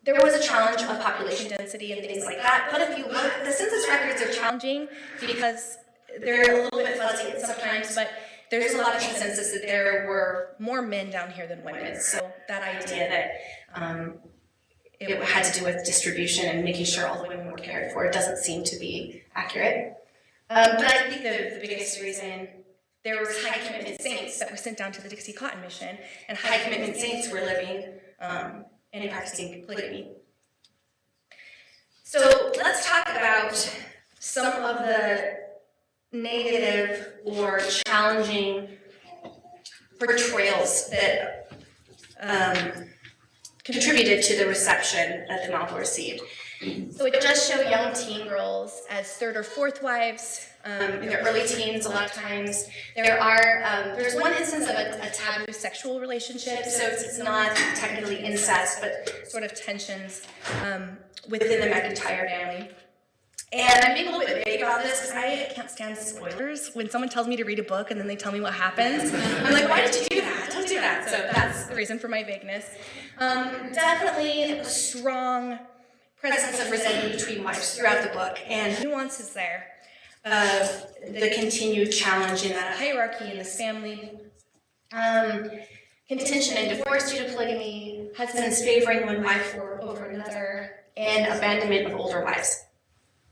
there was a challenge of population density and things like that. But if you look, the census records are challenging because they're a little bit fuzzy sometimes, but there's a lot of consensus that there were more men down here than women. So that idea that it had to do with distribution and making sure all the women were cared for doesn't seem to be accurate. But I think the biggest reason, there was high commitment saints that were sent down to the Dixie Cotton Mission, and high commitment saints were living and practicing polygamy. So let's talk about some of the negative or challenging portrayals that contributed to the reception that the novel received. So it does show young teen girls as third or fourth wives in their early teens. A lot of times there's one instance of a taboo sexual relationship, so it's not technically incest, but sort of tensions within the McIntyre family. And I'm being a little bit vague about this because I can't stand spoilers. When someone tells me to read a book and then they tell me what happens, I'm like, why did you do that? Don't do that. So that's the reason for my vagueness. Definitely a strong presence of resentment between wives throughout the book, and nuances there of the continued challenge in that hierarchy in this family. Contention and divorce due to polygamy, husbands favoring one wife over another, and abandonment of older wives.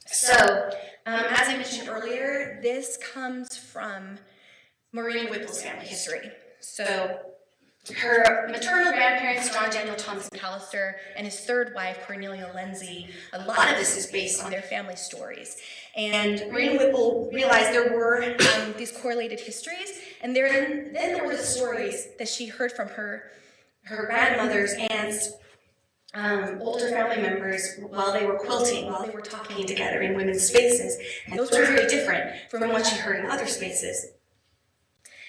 So, as I mentioned earlier, this comes from Maureen Whipple's family history. So, her maternal grandparents, John Daniel Thomas McAllister, and his third wife, Cornelia Lindsay, a lot of this is based on their family stories. And Maureen Whipple realized there were these correlated histories, and then there were the stories that she heard from her grandmother's aunts, older family members while they were quilting, while they were talking together in women's spaces. And those were very different from what she heard in other spaces.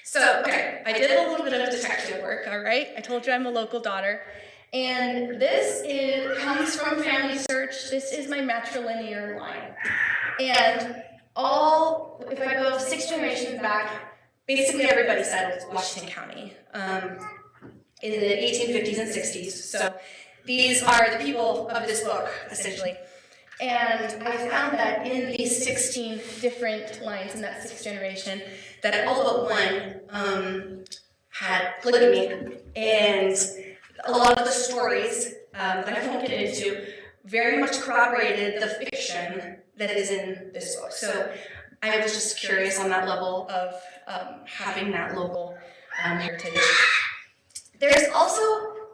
So, okay, I did a little bit of detective work, all right? I told you I'm a local daughter. And this comes from Family Search. This is my matrilineal line. And if I go 6 generations back, basically everybody settled Washington County in the 1850s and 60s. So these are the people of this book, essentially. And I found that in these 16 different lines in that 6th generation, that all but one had polygamy. And a lot of the stories that I won't get into very much corroborated the fiction that is in this book. So I was just curious on that level of having that local heritage. There's also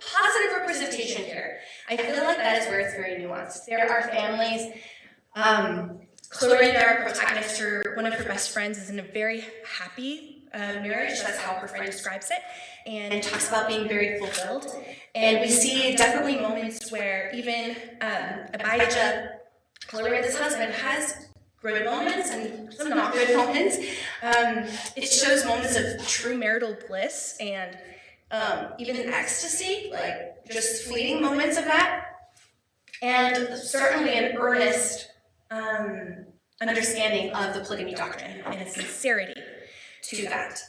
positive representation here. I feel like that is where it's very nuanced. There are families, Clorinda, our protagonist, one of her best friends, is in a very happy marriage. That's how her friend describes it, and talks about being very fulfilled. And we see definitely moments where even Abijah, Clorinda's husband, has good moments and some not good moments. It shows moments of true marital bliss and even ecstasy, like just fleeting moments of that. And certainly an earnest understanding of the polygamy doctrine and a sincerity to that.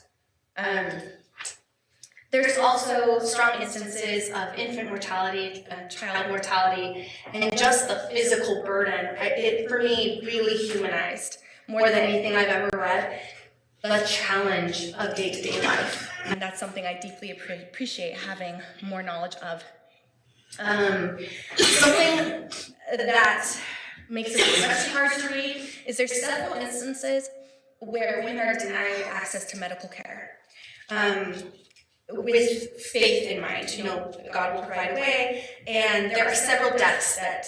There's also strong instances of infant mortality and child mortality, and just the physical burden. It, for me, really humanized, more than anything I've ever read, the challenge of day-to-day life. And that's something I deeply appreciate having more knowledge of. Something that makes it especially hard to read is there's several instances where women are denied access to medical care. With faith in mind, God will provide a way, and there are several deaths that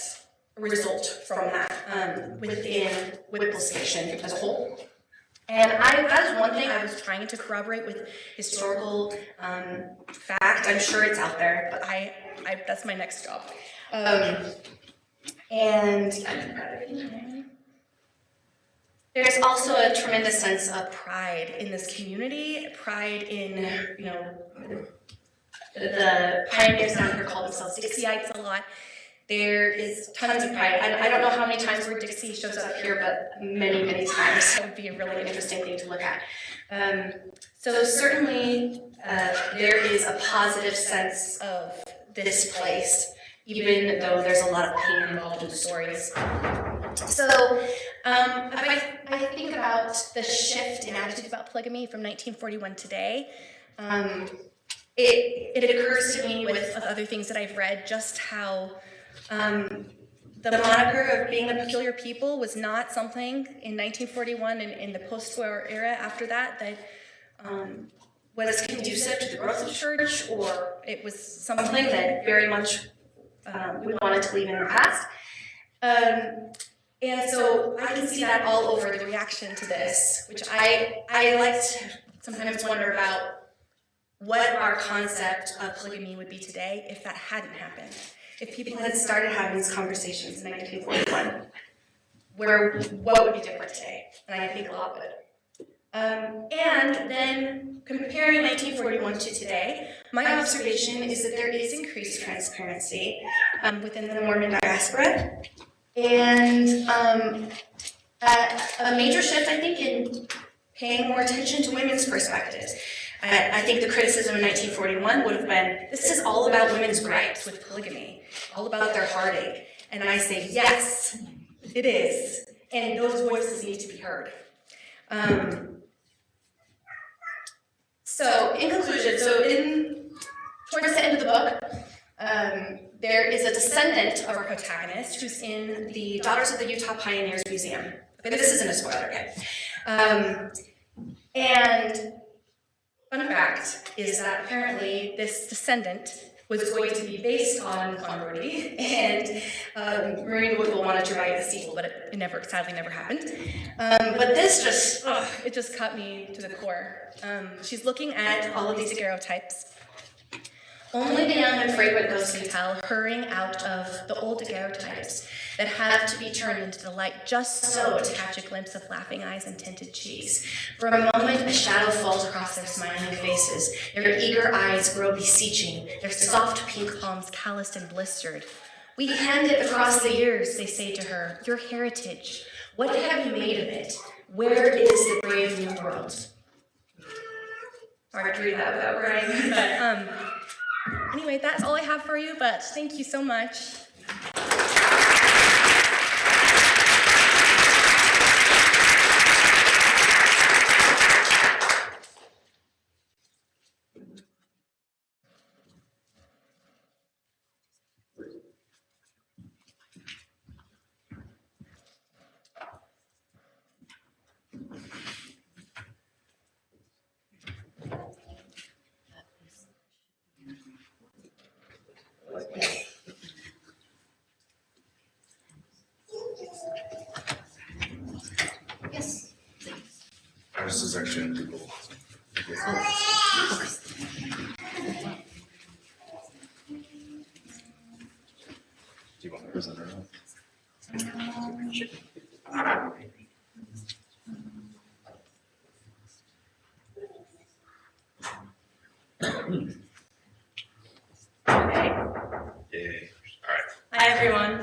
result from that within Whipple's station as a whole. And that is one thing I was trying to corroborate with historical fact. I'm sure it's out there, but that's my next job. And there's also a tremendous sense of pride in this community, pride in, the pioneers down here call themselves Dixieites a lot. There is tons of pride. I don't know how many times where Dixie shows up here, but many, many times. That would be a really interesting thing to look at. So certainly there is a positive sense of this place, even though there's a lot of pain involved in the stories. So if I think about the shift in attitude about polygamy from 1941 today, it occurs to me with other things that I've read just how the moniker of being a peculiar people was not something in 1941 and in the post-war era after that was conducive to the growth of the church, or it was something that very much we wanted to leave in the past. And so I can see that all over the reaction to this, which I like to sometimes wonder about what our concept of polygamy would be today if that hadn't happened. If people had started having these conversations in 1941, what would be different today? And I think a lot would. And then comparing 1941 to today, my observation is that there is increased transparency within the Mormon diaspora. And a major shift, I think, in paying more attention to women's perspectives. I think the criticism in 1941 would have been, this is all about women's gripes with polygamy, all about their heartache. And I say, yes, it is. And those voices need to be heard. So in conclusion, towards the end of the book, there is a descendant of our protagonist who's in the Daughters of the Utah Pioneers Museum. Okay, this isn't a spoiler, okay? And fun fact is that apparently this descendant was going to be based on Rudy, and Maureen Woodville wanted to write a sequel, but it sadly never happened. But this it just cut me to the core. She's looking at all of these daguerreotypes. Only the young and fragrant ghosts can tell, hurrying out of the old daguerreotypes that have to be turned into the light just so to catch a glimpse of laughing eyes and tinted cheeks. For a moment, a shadow falls across their smiling faces. Their eager eyes grow beseeching, their soft pink palms calloused and blistered. We hand it across the years, they say to her, your heritage. What have you made of it? Where is the brave new world? Sorry to read that without crying, but anyway, that's all I have for you, but thank you so much. Yes. Ours is actually in Google. Do you want to present or not? Yay. All right. Hi, everyone.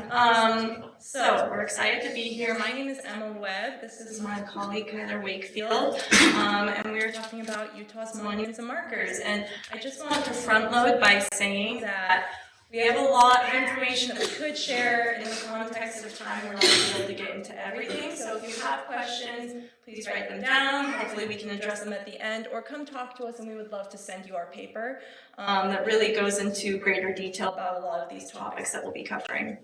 So we're excited to be here. My name is Emma Webb. This is my colleague, Kyler Wakefield. And we are talking about Utah's monuments and markers. And I just wanted to front load by saying that we have a lot of information that we could share in the context of time. We're not able to get into everything. So if you have questions, please write them down. Hopefully we can address them at the end, or come talk to us and we would love to send you our paper that really goes into greater detail about a lot of these topics that we'll be covering.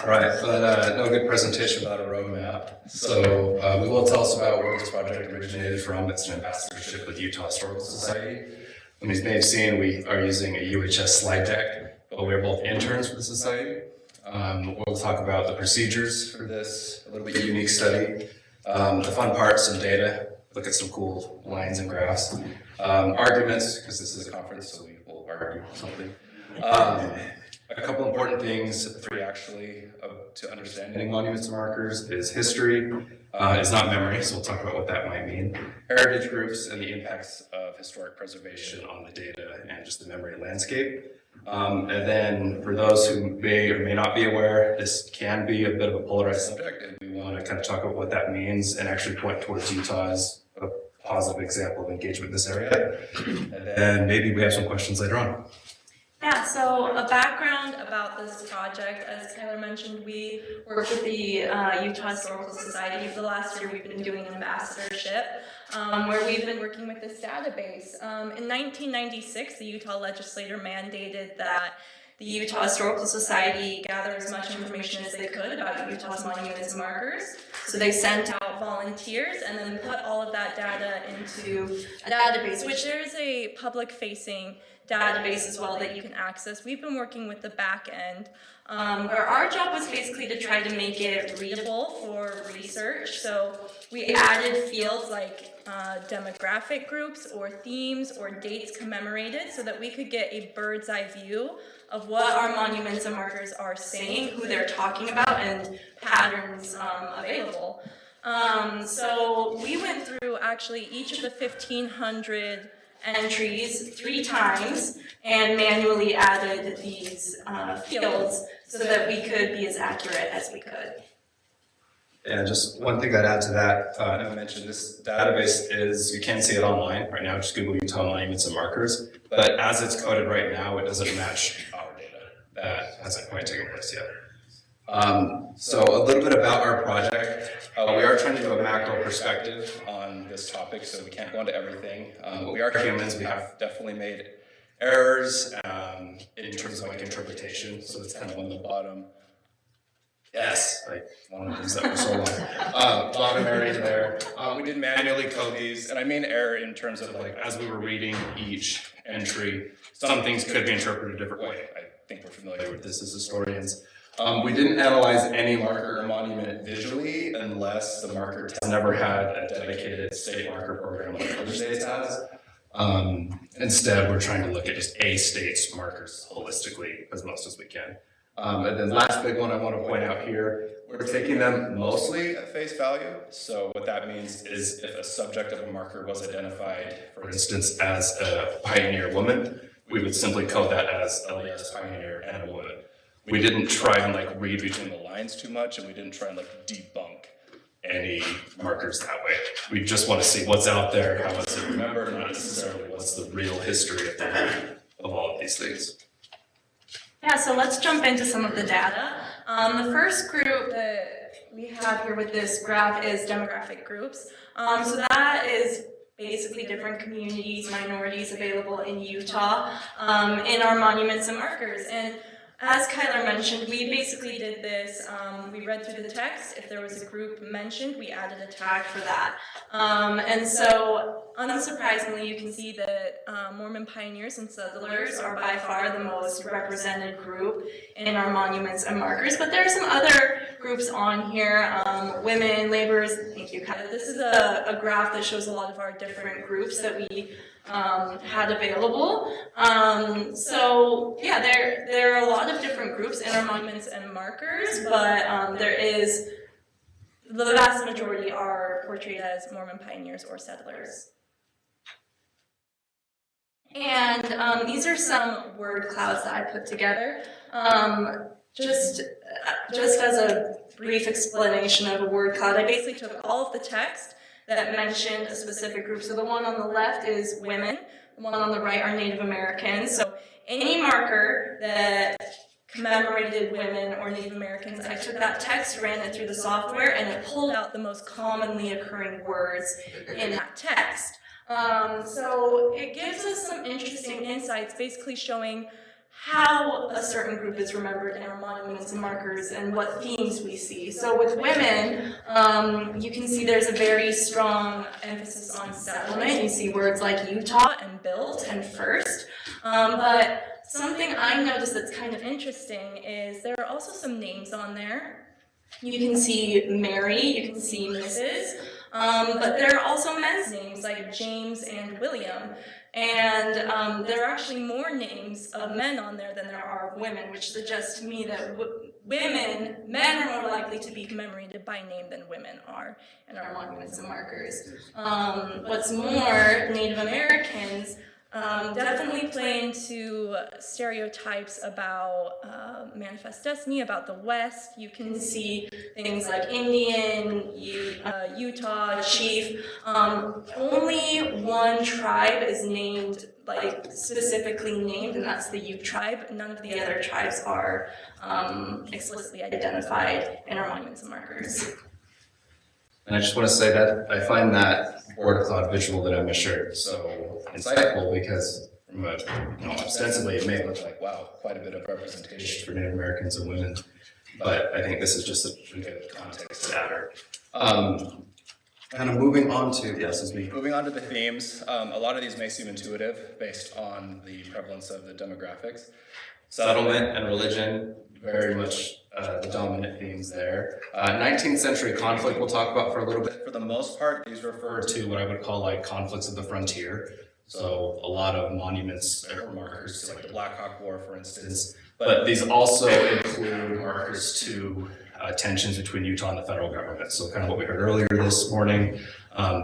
All right, but no good presentation without a roadmap. So we will tell us about where this project originated from. It's an ambassadorship with Utah Historical Society. And as you may have seen, we are using a UHS slide deck, but we're both interns for the society. We'll talk about the procedures for this, a little bit unique study, the fun parts, some data, look at some cool lines and graphs, arguments, because this is a conference, so we will argue something. A couple important things, three actually, to understanding monuments and markers is history. It's not memory, so we'll talk about what that might mean. Heritage groups and the impacts of historic preservation on the data and just the memory landscape. And then for those who may or may not be aware, this can be a bit of a polarized subject, and we want to kind of talk about what that means and actually point towards Utah as a positive example of engagement in this area. And then maybe we have some questions later on. Yeah, so a background about this project, as Tyler mentioned, we work with the Utah Historical Society. For the last year, we've been doing an ambassadorship where we've been working with this database. In 1996, the Utah legislature mandated that the Utah Historical Society gather as much information as they could about Utah's monuments and markers. So they sent out volunteers and then put all of that data into a database, which there's a public-facing database as well that you can access. We've been working with the back end, where our job was basically to try to make it readable for research. So we added fields like demographic groups or themes or dates commemorated so that we could get a bird's eye view of what our monuments and markers are saying, who they're talking about, and patterns available. So we went through actually each of the 1,500 entries 3 times and manually added these fields so that we could be as accurate as we could. And just one thing I'd add to that, I mentioned this database is, you can see it online right now, just Google Utah monuments and markers, but as it's coded right now, it doesn't match our data. That hasn't quite taken place yet. So a little bit about our project. We are trying to do a macro perspective on this topic, so we can't go into everything. But we are humans, we have definitely made errors in terms of like interpretation, so that's kind of on the bottom. Yes, like one of the things that for so long. Bottom area there. We did manually code these, and I mean error in terms of like as we were reading each entry, some things could be interpreted a different way. I think we're familiar with this as historians. We didn't analyze any marker or monument visually unless the marker has never had a dedicated state marker program like other states has. Instead, we're trying to look at just a state's markers holistically as most as we can. And then last big one I want to point out here, we're taking them mostly at face value. So what that means is if a subject of a marker was identified, for instance, as a pioneer woman, we would simply code that as a yes, pioneer and a woman. We didn't try and like read between the lines too much, and we didn't try and like debunk any markers that way. We just want to see what's out there, how is it remembered, not necessarily what's the real history of all of these things. Yeah, so let's jump into some of the data. The first group that we have here with this graph is demographic groups. So that is basically different communities, minorities available in Utah in our monuments and markers. And as Kyler mentioned, we basically did this, we read through the text. If there was a group mentioned, we added a tag for that. And so, unsurprisingly, you can see that Mormon pioneers and settlers are by far the most represented group in our monuments and markers. But there are some other groups on here, women, laborers. Thank you, Kyler. This is a graph that shows a lot of our different groups that we had available. So yeah, there are a lot of different groups in our monuments and markers, but there is, the vast majority are portrayed as Mormon pioneers or settlers. And these are some word clouds that I put together. Just as a brief explanation of a word cloud, I basically took all of the text that mentioned a specific group. So the one on the left is women, the one on the right are Native Americans. So any marker that commemorated women or Native Americans, I took that text, ran it through the software, and it pulled out the most commonly occurring words in that text. So it gives us some interesting insights, basically showing how a certain group is remembered in our monuments and markers and what themes we see. So with women, you can see there's a very strong emphasis on settlement. You see words like Utah and built and first. But something I noticed that's kind of interesting is there are also some names on there. You can see Mary, you can see Mrs., but there are also men's names like James and William. And there are actually more names of men on there than there are of women, which suggests to me that men are more likely to be commemorated by name than women are in our monuments and markers. What's more, Native Americans definitely play into stereotypes about manifest destiny, about the West. You can see things like Indian, Utah, Chief. Only one tribe is named, like specifically named, and that's the Ute tribe. None of the other tribes are explicitly identified in our monuments and markers. And I just want to say that I find that word cloud visual that Emma shared so insightful because ostensibly it may look like, wow, quite a bit of representation for Native Americans and women. But I think this is just a good context to add. Kind of moving on to, moving on to the themes. A lot of these may seem intuitive based on the prevalence of the demographics. Settlement and religion, very much the dominant themes there. 19th century conflict we'll talk about for a little bit. For the most part, these refer to what I would call like conflicts of the frontier. So a lot of monuments or markers, like the Black Hawk War, for instance. But these also include markers to tensions between Utah and the federal government. So kind of what we heard earlier this morning,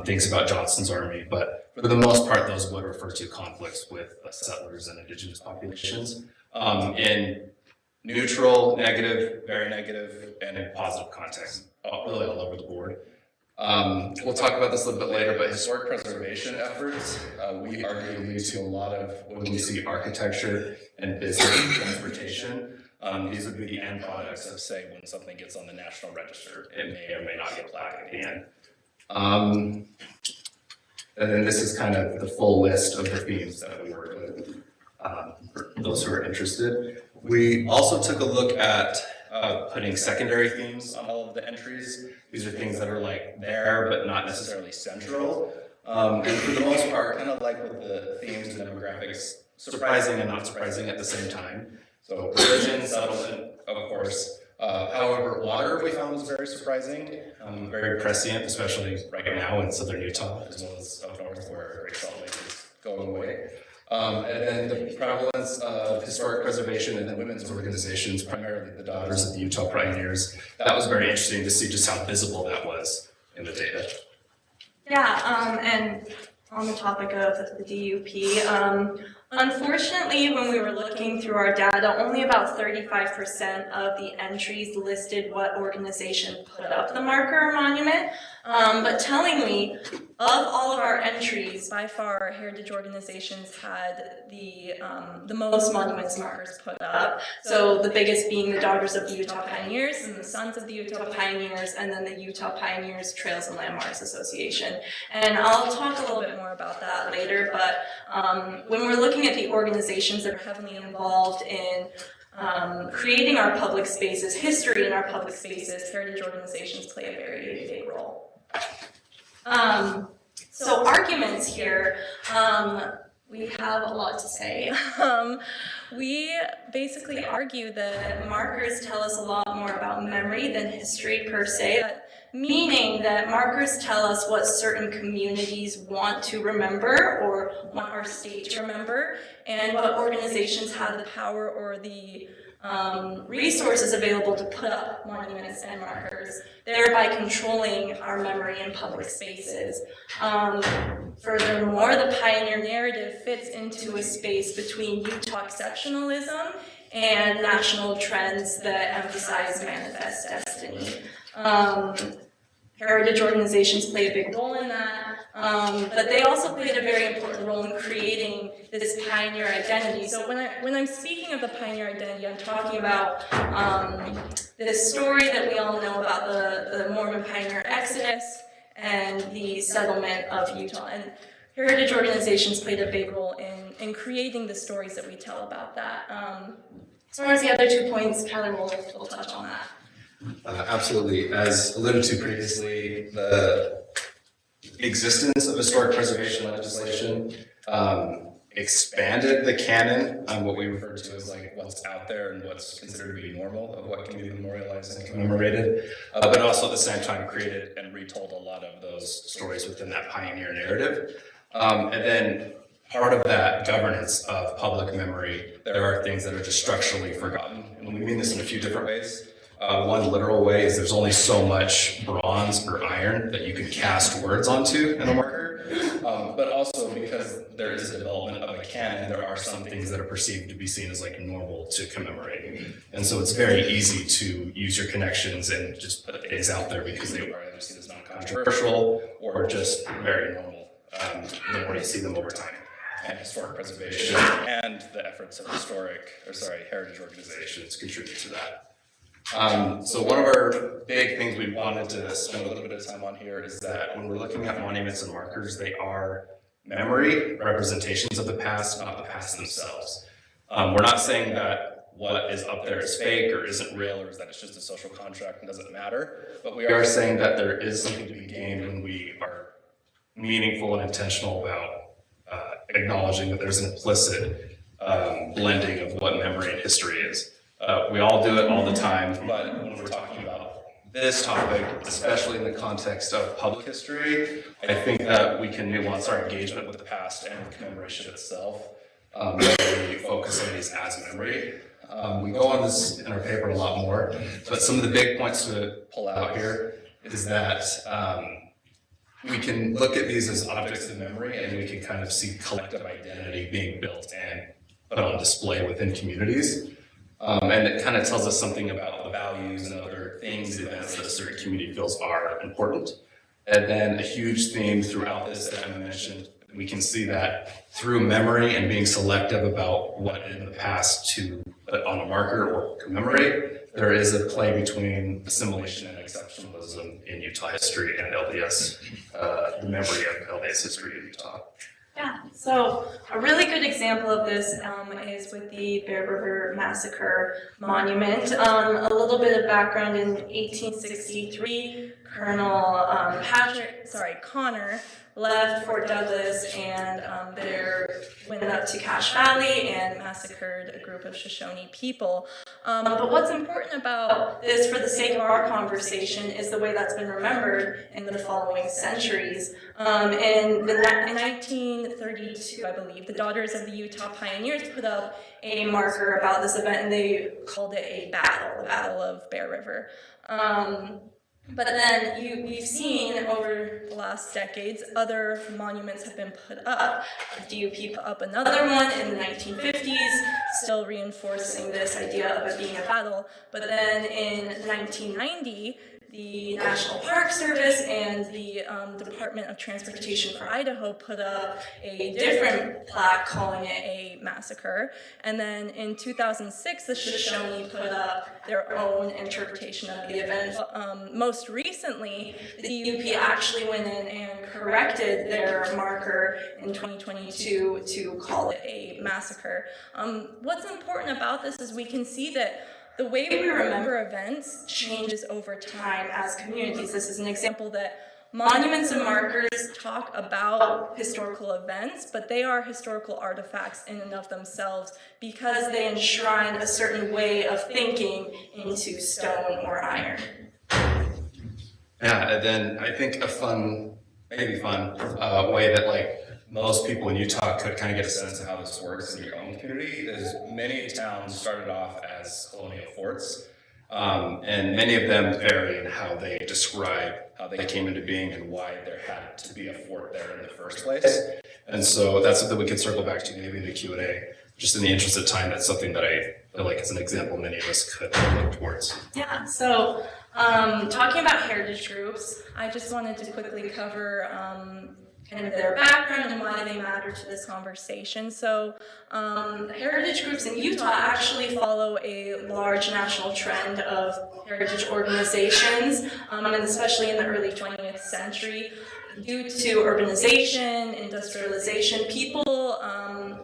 things about Johnston's army. But for the most part, those would refer to conflicts with settlers and indigenous populations in neutral, negative, very negative, and in positive context, really all over the board. We'll talk about this a little bit later, but historic preservation efforts, we arguably see a lot of when we see architecture and business and transportation. These would be the end products of, say, when something gets on the National Register, it may or may not get plaque at the end. And then this is kind of the full list of the themes that we work with for those who are interested. We also took a look at putting secondary themes on all of the entries. These are things that are like there, but not necessarily central. And for the most part, kind of like with the themes and demographics, surprising and not surprising at the same time. So religion, settlement, of course. However, water we found was very surprising, very prescient, especially right now in southern Utah, as well as up north where Great Salt Lake is going away. And then the prevalence of historic preservation and then women's organizations, primarily the Daughters of the Utah Pioneers. That was very interesting to see just how visible that was in the data. Yeah, and on the topic of the DUP, unfortunately, when we were looking through our data, only about 35% of the entries listed what organization put up the marker or monument. But tellingly, of all of our entries, by far, heritage organizations had the most monuments and markers put up. So the biggest being the Daughters of the Utah Pioneers and the Sons of the Utah Pioneers, and then the Utah Pioneers Trails and Landmarks Association. And I'll talk a little bit more about that later, but when we're looking at the organizations that are heavily involved in creating our public spaces, history in our public spaces, heritage organizations play a very big role. So arguments here, we have a lot to say. We basically argue that markers tell us a lot more about memory than history per se, meaning that markers tell us what certain communities want to remember or want our state to remember, and what organizations have the power or the resources available to put up monuments and markers, thereby controlling our memory in public spaces. Furthermore, the pioneer narrative fits into a space between Utah exceptionalism and national trends that emphasize manifest destiny. Heritage organizations play a big role in that, but they also played a very important role in creating this pioneer identity. So when I'm speaking of the pioneer identity, I'm talking about this story that we all know about the Mormon pioneer exodus and the settlement of Utah. And heritage organizations played a big role in creating the stories that we tell about that. As far as the other 2 points, Kyler will touch on that. Absolutely. As alluded to previously, the existence of historic preservation legislation expanded the canon on what we refer to as like what's out there and what's considered to be normal of what can be memorialized and commemorated, but also at the same time created and retold a lot of those stories within that pioneer narrative. And then part of that governance of public memory, there are things that are just structurally forgotten. And we mean this in a few different ways. One literal way is there's only so much bronze or iron that you can cast words onto in a marker, but also because there is a development of a canon, there are some things that are perceived to be seen as like normal to commemorate. And so it's very easy to use your connections and just put things out there because they are either seen as non-controversial or just very normal, the more you see them over time. And historic preservation and the efforts of heritage organizations contribute to that. So one of our big things we wanted to spend a little bit of time on here is that when we're looking at monuments and markers, they are memory representations of the past, not the past themselves. We're not saying that what is up there is fake or isn't real or is that it's just a social contract and doesn't matter, but we are saying that there is something to be gained when we are meaningful and intentional about acknowledging that there's an implicit blending of what memory and history is. We all do it all the time, but when we're talking about this topic, especially in the context of public history, I think that we can nuance our engagement with the past and commemoration itself, whether we focus on these as memory. We go on this in our paper a lot more, but some of the big points to pull out here is that we can look at these as objects of memory, and we can kind of see collective identity being built and put on display within communities. And it kind of tells us something about the values and other things, events that a certain community feels are important. And then a huge theme throughout this that Emma mentioned, we can see that through memory and being selective about what in the past to put on a marker or commemorate, there is a play between assimilation and exceptionalism in Utah history and LDS, the memory of LDS history in Utah. Yeah, so a really good example of this is with the Bear River Massacre Monument. A little bit of background: in 1863, Colonel Connor left Fort Douglas and went up to Cache Valley and massacred a group of Shoshone people. But what's important about this, for the sake of our conversation, is the way that's been remembered in the following centuries. In 1932, I believe, the Daughters of the Utah Pioneers put up a marker about this event, and they called it a battle, the Battle of Bear River. But then you've seen over the last decades, other monuments have been put up. The DUP put up another one in the 1950s, still reinforcing this idea of it being a battle. But then in 1990, the National Park Service and the Department of Transportation for Idaho put up a different plaque calling it a massacre. And then in 2006, the Shoshone put up their own interpretation of the event. Most recently, the DUP actually went in and corrected their marker in 2022 to call it a massacre. What's important about this is we can see that the way we remember events changes over time as communities. This is an example that monuments and markers talk about historical events, but they are historical artifacts in and of themselves because they enshrine a certain way of thinking into stone or iron. Yeah, and then I think a fun way that like most people in Utah could kind of get a sense of how this works in your own community is many towns started off as colonial forts, and many of them vary in how they describe how they came into being and why there had to be a fort there in the first place. And so that's something we can circle back to maybe in the Q&A. Just in the interest of time, that's something that I feel like is an example many of us could look towards. Yeah, so talking about heritage groups, I just wanted to quickly cover kind of their background and why they matter to this conversation. So heritage groups in Utah actually follow a large national trend of heritage organizations, and especially in the early 20th century. Due to urbanization, industrialization, people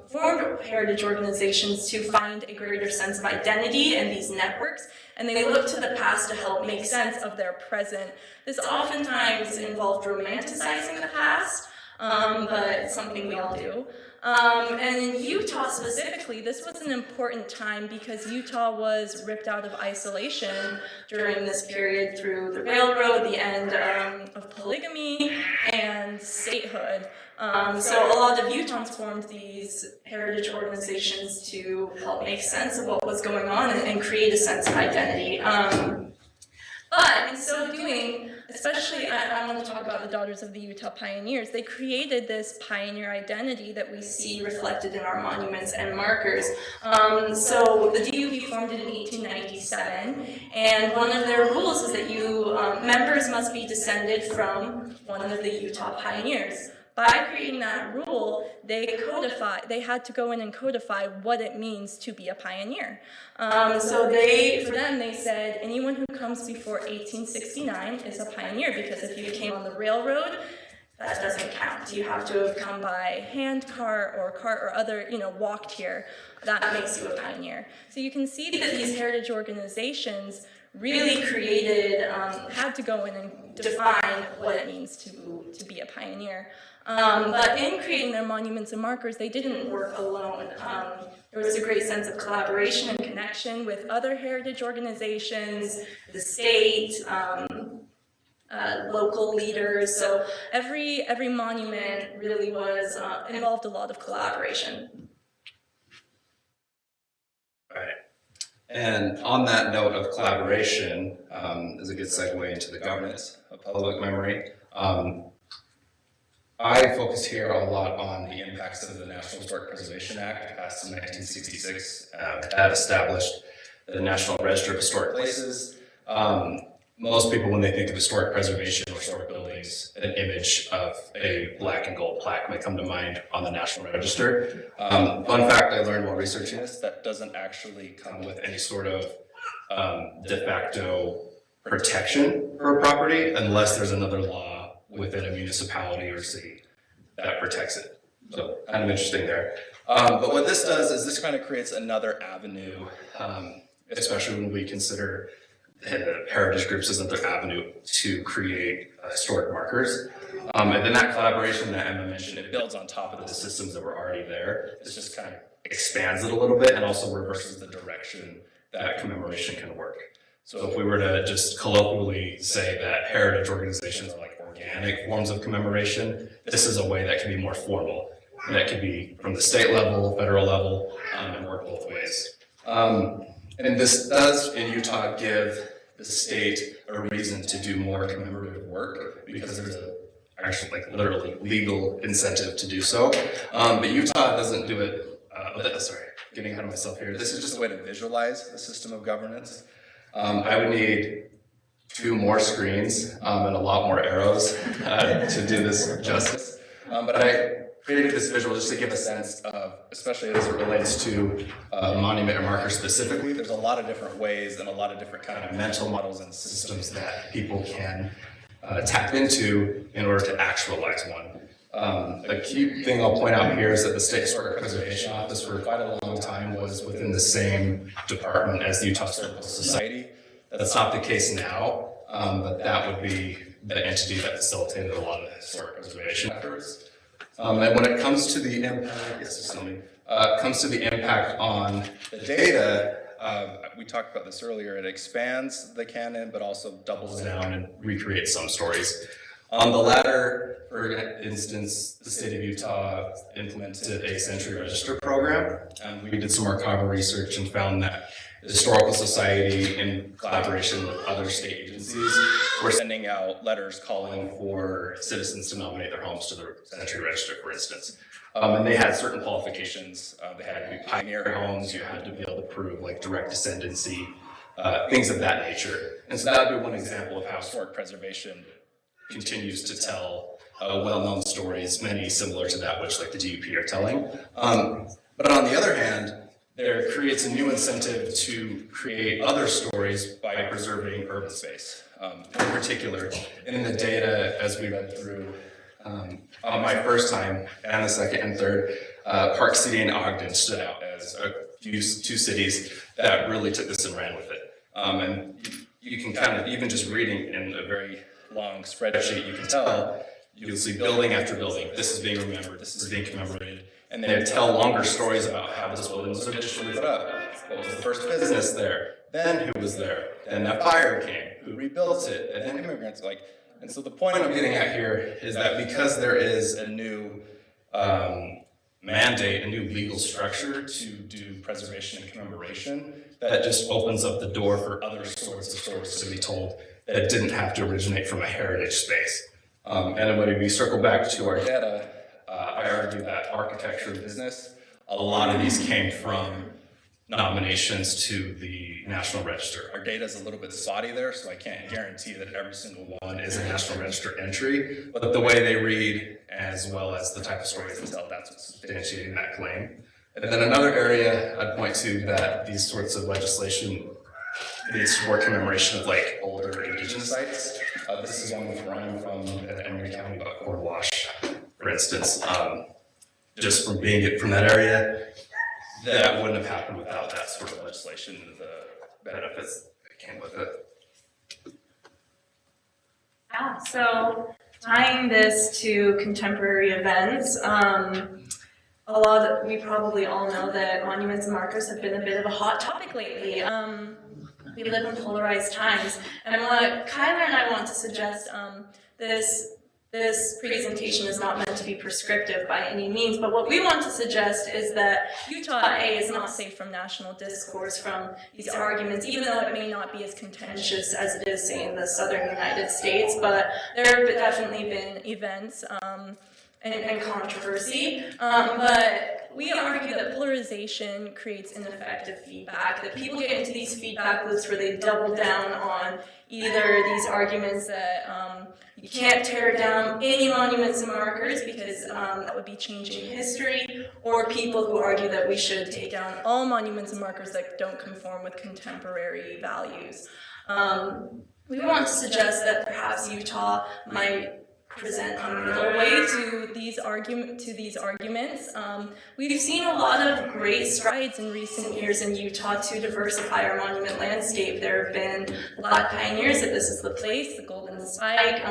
formed heritage organizations to find a greater sense of identity in these networks, and they look to the past to help make sense of their present. This oftentimes involved romanticizing the past, but it's something we all do. And in Utah specifically, this was an important time because Utah was ripped out of isolation during this period through the railroad, the end of polygamy, and statehood. So a lot of Utahns formed these heritage organizations to help make sense of what was going on and create a sense of identity. But in so doing, especially I want to talk about the Daughters of the Utah Pioneers, they created this pioneer identity that we see reflected in our monuments and markers. So the DUP formed in 1897, and one of their rules is that members must be descended from one of the Utah pioneers. By creating that rule, they had to go in and codify what it means to be a pioneer. So for them, they said anyone who comes before 1869 is a pioneer, because if you came on the railroad, that doesn't count. You have to have come by hand cart or other, walked here. That makes you a pioneer. So you can see that these heritage organizations really had to go in and define what it means to be a pioneer. But in creating their monuments and markers, they didn't work alone. There was a great sense of collaboration and connection with other heritage organizations, the state, local leaders. So every monument really involved a lot of collaboration. Right. And on that note of collaboration, is a good segue into the governance of public memory. I focus here a lot on the impacts of the National Historic Preservation Act passed in 1966 that established the National Register of Historic Places. Most people, when they think of historic preservation or historic buildings, an image of a black and gold plaque may come to mind on the National Register. Fun fact I learned while researching this, that doesn't actually come with any sort of de facto protection for a property unless there's another law within a municipality or city that protects it. So kind of interesting there. But what this does is this kind of creates another avenue, especially when we consider heritage groups as another avenue to create historic markers. And then that collaboration that Emma mentioned, it builds on top of the systems that were already there. This just kind of expands it a little bit and also reverses the direction that commemoration can work. So if we were to just colloquially say that heritage organizations are like organic forms of commemoration, this is a way that can be more formal. And that can be from the state level, federal level, and work both ways. And this does in Utah give the state a reason to do more commemorative work because there's a actually like literally legal incentive to do so. But Utah doesn't do it, sorry, getting ahead of myself here. This is just a way to visualize the system of governance. I would need 2 more screens and a lot more arrows to do this justice. But I created this visual just to give a sense of, especially as it relates to monument or marker specifically, there's a lot of different ways and a lot of different kind of mental models and systems that people can tap into in order to actualize one. A key thing I'll point out here is that the State Historic Preservation Office for quite a long time was within the same department as the Utah Historical Society. That's not the case now, but that would be the entity that facilitated a lot of the historic preservation efforts. And when it comes to the impact, on the data, we talked about this earlier. It expands the canon, but also doubles down and recreates some stories. On the latter, for instance, the state of Utah implemented a Century Register program. We did some archival research and found that the Historical Society, in collaboration with other state agencies, were sending out letters calling for citizens to nominate their homes to the Century Register, for instance. And they had certain qualifications. They had to be pioneer homes. You had to be able to prove like direct descendancy, things of that nature. And so that would be one example of how historic preservation continues to tell well-known stories, many similar to that which like the DUP are telling. But on the other hand, there creates a new incentive to create other stories by preserving urban space. In particular, in the data, as we read through on my first time and the second and third, Park City and Ogden stood out as two cities that really took this and ran with it. And you can kind of, even just reading in a very long spreadsheet, you can tell, you'll see building after building. This is being remembered, this is being commemorated. And they tell longer stories about how this building was initially put up. What was the first business there? Then who was there? Then that fire came. Who rebuilt it? And then immigrants. And so the point I'm getting at here is that because there is a new mandate, a new legal structure to do preservation and commemoration, that just opens up the door for other sorts of stories to be told that didn't have to originate from a heritage space. And when we circle back to our data, I argue that architecture and business, a lot of these came from nominations to the National Register. Our data is a little bit spotty there, so I can't guarantee that every single one is a National Register entry, but the way they read, as well as the type of stories they tell, that's what's substantiating that claim. And then another area I'd point to that these sorts of legislation needs more commemoration of like older indigenous sites. This is one where I'm from in Emory County, about Cornwash, for instance. Just from being from that area, that wouldn't have happened without that sort of legislation and the benefits that came with it. Yeah, so tying this to contemporary events, we probably all know that monuments and markers have been a bit of a hot topic lately. We live in polarized times, and what Kyler and I want to suggest, this presentation is not meant to be prescriptive by any means, but what we want to suggest is that Utah A is not safe from national discourse from these arguments, even though it may not be as contentious as it is, say, in the southern United States, but there have definitely been events and controversy. But we argue that polarization creates ineffective feedback, that people get into these feedback loops where they double down on either these arguments that you can't tear down any monuments and markers because that would be changing history, or people who argue that we should take down all monuments and markers that don't conform with contemporary values. We want to suggest that perhaps Utah might present a middle way to these arguments. We've seen a lot of great strides in recent years in Utah to diversify our monument landscape. There have been Black pioneers at This Is the Place, the Golden Spike.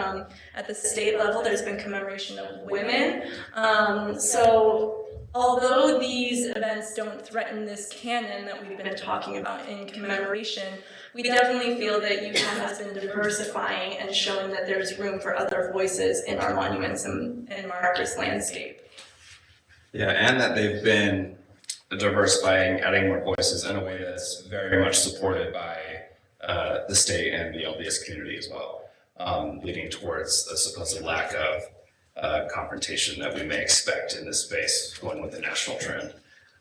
At the state level, there's been commemoration of women. So although these events don't threaten this canon that we've been talking about in commemoration, we definitely feel that Utah has been diversifying and showing that there's room for other voices in our monuments and markers landscape. Yeah, and that they've been diversifying, adding more voices in a way that's very much supported by the state and the LDS community as well, leading towards the supposed lack of confrontation that we may expect in this space going with the national trend.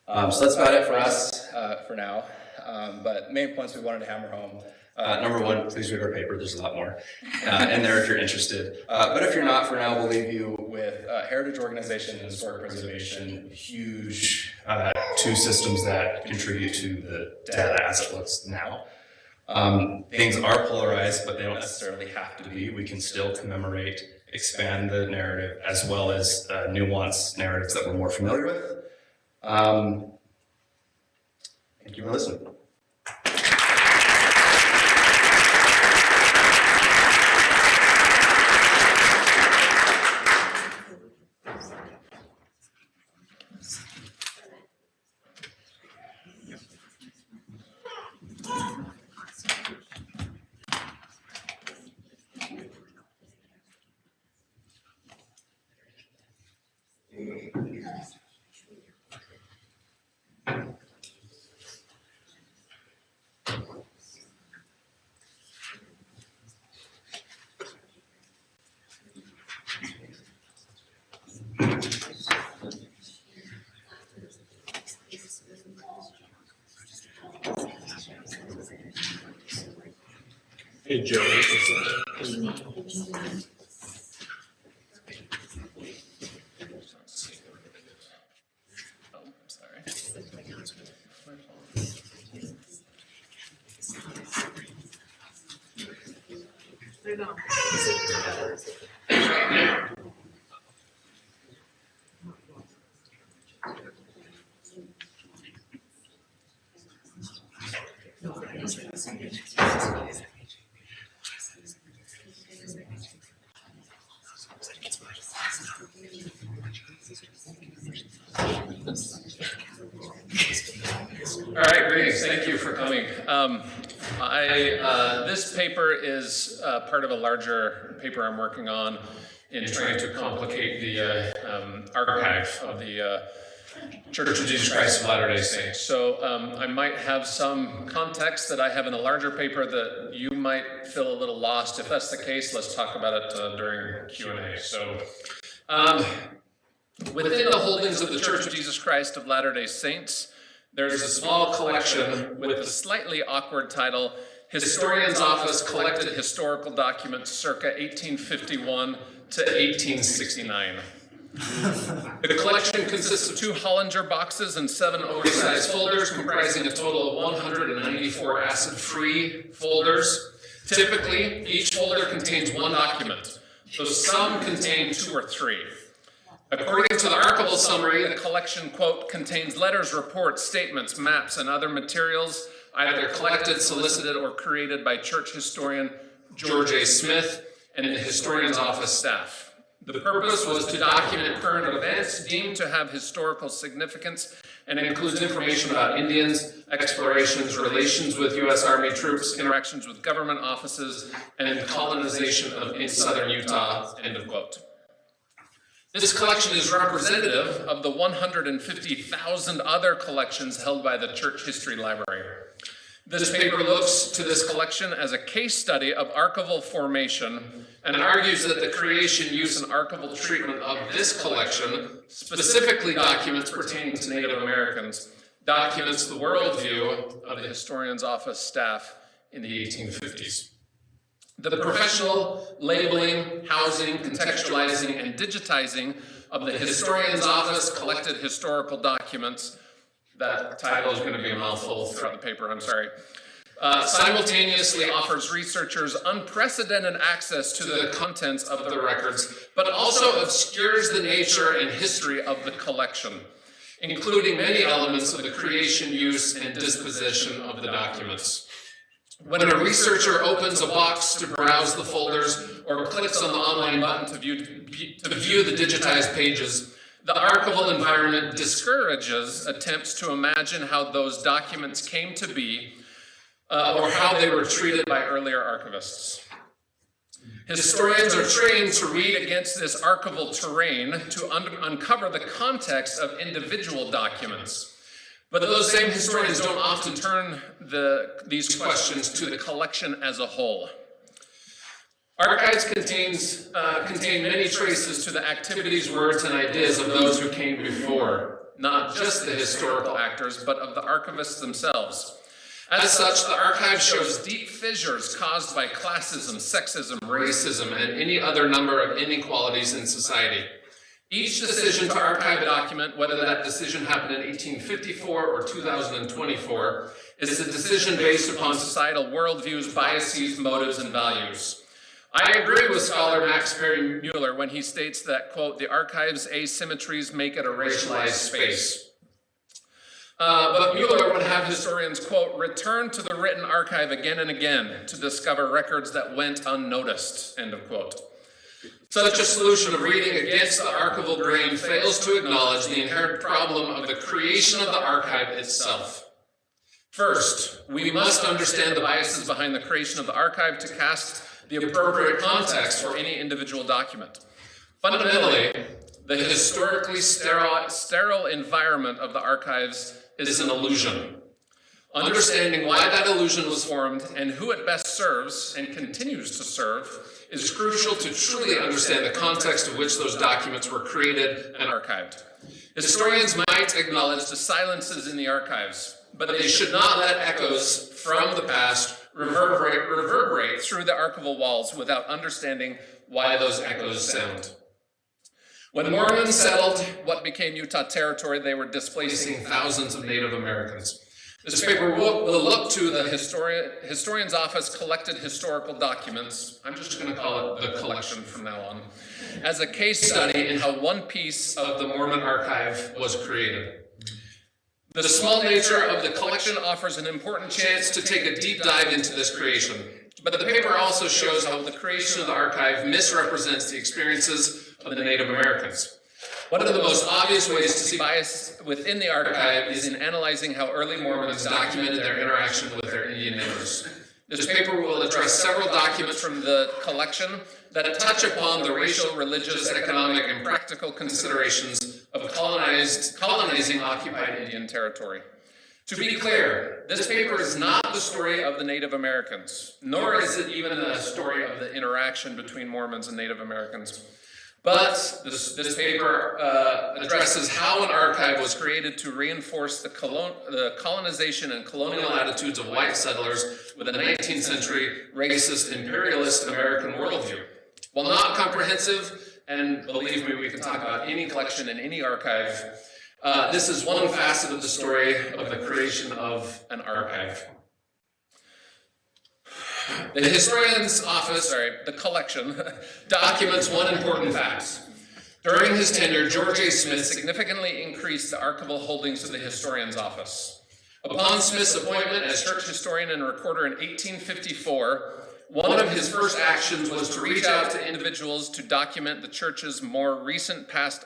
So that's about it for us for now. But main points we wanted to hammer home. Number one, please read our paper. There's a lot more in there if you're interested. But if you're not, for now, we'll leave you with heritage organization and historic preservation, huge two systems that contribute to the data as it looks now. Things are polarized, but they don't necessarily have to be. We can still commemorate, expand the narrative, as well as nuance narratives that we're more familiar with. Thank you for listening. Hey, Joe. All right, greetings. Thank you for coming. This paper is part of a larger paper I'm working on in trying to complicate the archive of the Church of Jesus Christ of Latter-day Saints. So I might have some context that I have in a larger paper that you might feel a little lost. If that's the case, let's talk about it during Q&A. So within the holdings of the Church of Jesus Christ of Latter-day Saints, there's a small collection with a slightly awkward title, Historian's Office Collected Historical Documents circa 1851 to 1869. The collection consists of 2 Hollinger boxes and 7 oversized folders comprising a total of 194 acid-free folders. Typically, each folder contains 1 document, though some contain 2 or 3. According to the archival summary, the collection, quote, contains letters, reports, statements, maps, and other materials either collected, solicited, or created by church historian George A. Smith and the historian's office staff. The purpose was to document current events deemed to have historical significance and includes information about Indians, explorations, relations with U.S. Army troops, interactions with government offices, and colonization in southern Utah, end of quote. This collection is representative of the 150,000 other collections held by the Church History Library. This paper looks to this collection as a case study of archival formation and argues that the creation, use, and archival treatment of this collection, specifically documents pertaining to Native Americans, documents the worldview of the historian's office staff in the 1850s. The professional labeling, housing, contextualizing, and digitizing of the historian's office collected historical documents, that title is going to be a mouthful throughout the paper, I'm sorry, simultaneously offers researchers unprecedented access to the contents of the records, but also obscures the nature and history of the collection, including many elements of the creation, use, and disposition of the documents. When a researcher opens a box to browse the folders or clicks on the online button to view the digitized pages, the archival environment discourages attempts to imagine how those documents came to be or how they were treated by earlier archivists. Historians are trained to read against this archival terrain to uncover the context of individual documents. But those same historians don't often turn these questions to the collection as a whole. Archives contain many traces to the activities, words, and ideas of those who came before, not just the historical actors, but of the archivists themselves. As such, the archive shows deep fissures caused by classism, sexism, racism, and any other number of inequalities in society. Each decision to archive a document, whether that decision happened in 1854 or 2024, is a decision based upon societal worldviews, biases, motives, and values. I agree with scholar Max Perry Mueller when he states that, quote, the archive's asymmetries make it a racialized space. But Mueller would have historians, quote, return to the written archive again and again to discover records that went unnoticed, end of quote. Such a solution of reading against the archival grain fails to acknowledge the inherent problem of the creation of the archive itself. First, we must understand the biases behind the creation of the archive to cast the appropriate context for any individual document. Fundamentally, the historically sterile environment of the archives is an illusion. Understanding why that illusion was formed and who it best serves and continues to serve is crucial to truly understand the context of which those documents were created and archived. Historians might acknowledge the silences in the archives, but they should not let echoes from the past reverberate through the archival walls without understanding why those echoes sound. When Mormons settled what became Utah Territory, they were displacing thousands of Native Americans. This paper will look to the historian's office collected historical documents, I'm just going to call it the collection from now on, as a case study in how one piece of the Mormon archive was created. The small nature of the collection offers an important chance to take a deep dive into this creation, but the paper also shows how the creation of the archive misrepresents the experiences of the Native Americans. One of the most obvious ways to see bias within the archive is in analyzing how early Mormons documented their interaction with their Indian neighbors. This paper will address several documents from the collection that touch upon the racial, religious, economic, and practical considerations of colonizing occupied Indian territory. To be clear, this paper is not the story of the Native Americans, nor is it even the story of the interaction between Mormons and Native Americans. But this paper addresses how an archive was created to reinforce the colonization and colonial attitudes of white settlers with a 19th century racist, imperialist American worldview. While not comprehensive, and believe me, we can talk about any collection in any archive, this is one facet of the story of the creation of an archive. The historian's office, the collection, documents one important fact. During his tenure, George A. Smith significantly increased the archival holdings of the historian's office. Upon Smith's appointment as church historian and recorder in 1854, one of his first actions was to reach out to individuals to document the church's more recent past,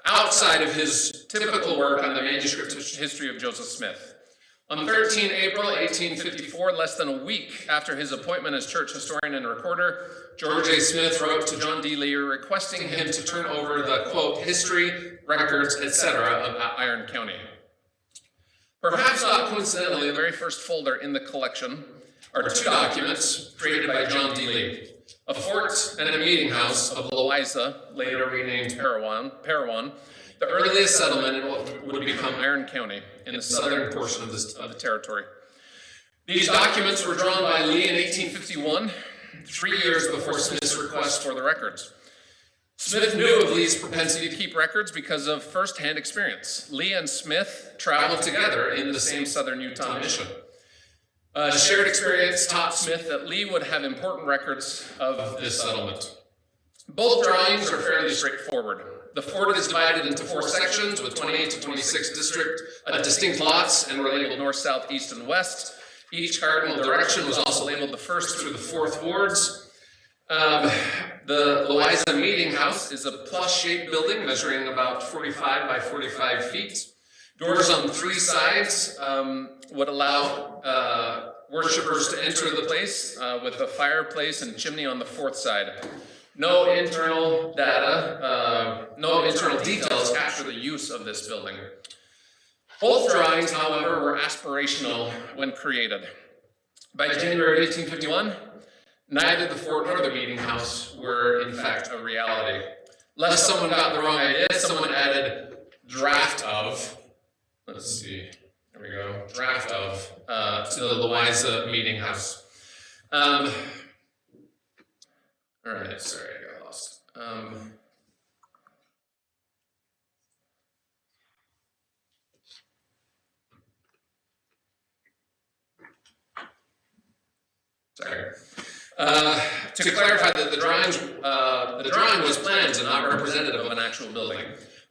outside of his typical work on the manuscript history of Joseph Smith. On 13 April 1854, less than a week after his appointment as church historian and recorder, George A. Smith wrote to John D. Lear requesting him to turn over the, quote, history, records, etc. of Iron County. Perhaps not coincidentally, the very first folder in the collection are two documents created by John D. Lee, a fort and a meeting house of Loiza, later renamed Parowan, the earliest settlement in what would become Iron County in the southern portion of the territory. These documents were drawn by Lee in 1851, 3 years before Smith's request for the records. Smith knew of Lee's propensity to keep records because of first-hand experience. Lee and Smith traveled together in the same southern Utah mission. Shared experience taught Smith that Lee would have important records of this settlement. Both drawings are fairly straightforward. The fort is divided into 4 sections with 28 to 26 distinct lots and were labeled north, south, east, and west. Each cardinal direction was also labeled the 1st through the 4th wards. The Loiza Meeting House is a plus-shaped building measuring about 45 by 45 feet. Doors on 3 sides would allow worshipers to enter the place with a fireplace and chimney on the 4th side. No internal details capture the use of this building. Both drawings, however, were aspirational when created. By January 1851, neither the fort nor the meeting house were, in fact, a reality. Lest someone got the wrong idea, someone added draft of, let's see, there we go, draft of, to the Loiza Meeting House. All right, sorry, I got lost. Sorry. To clarify that the drawing was plans and not representative of an actual building.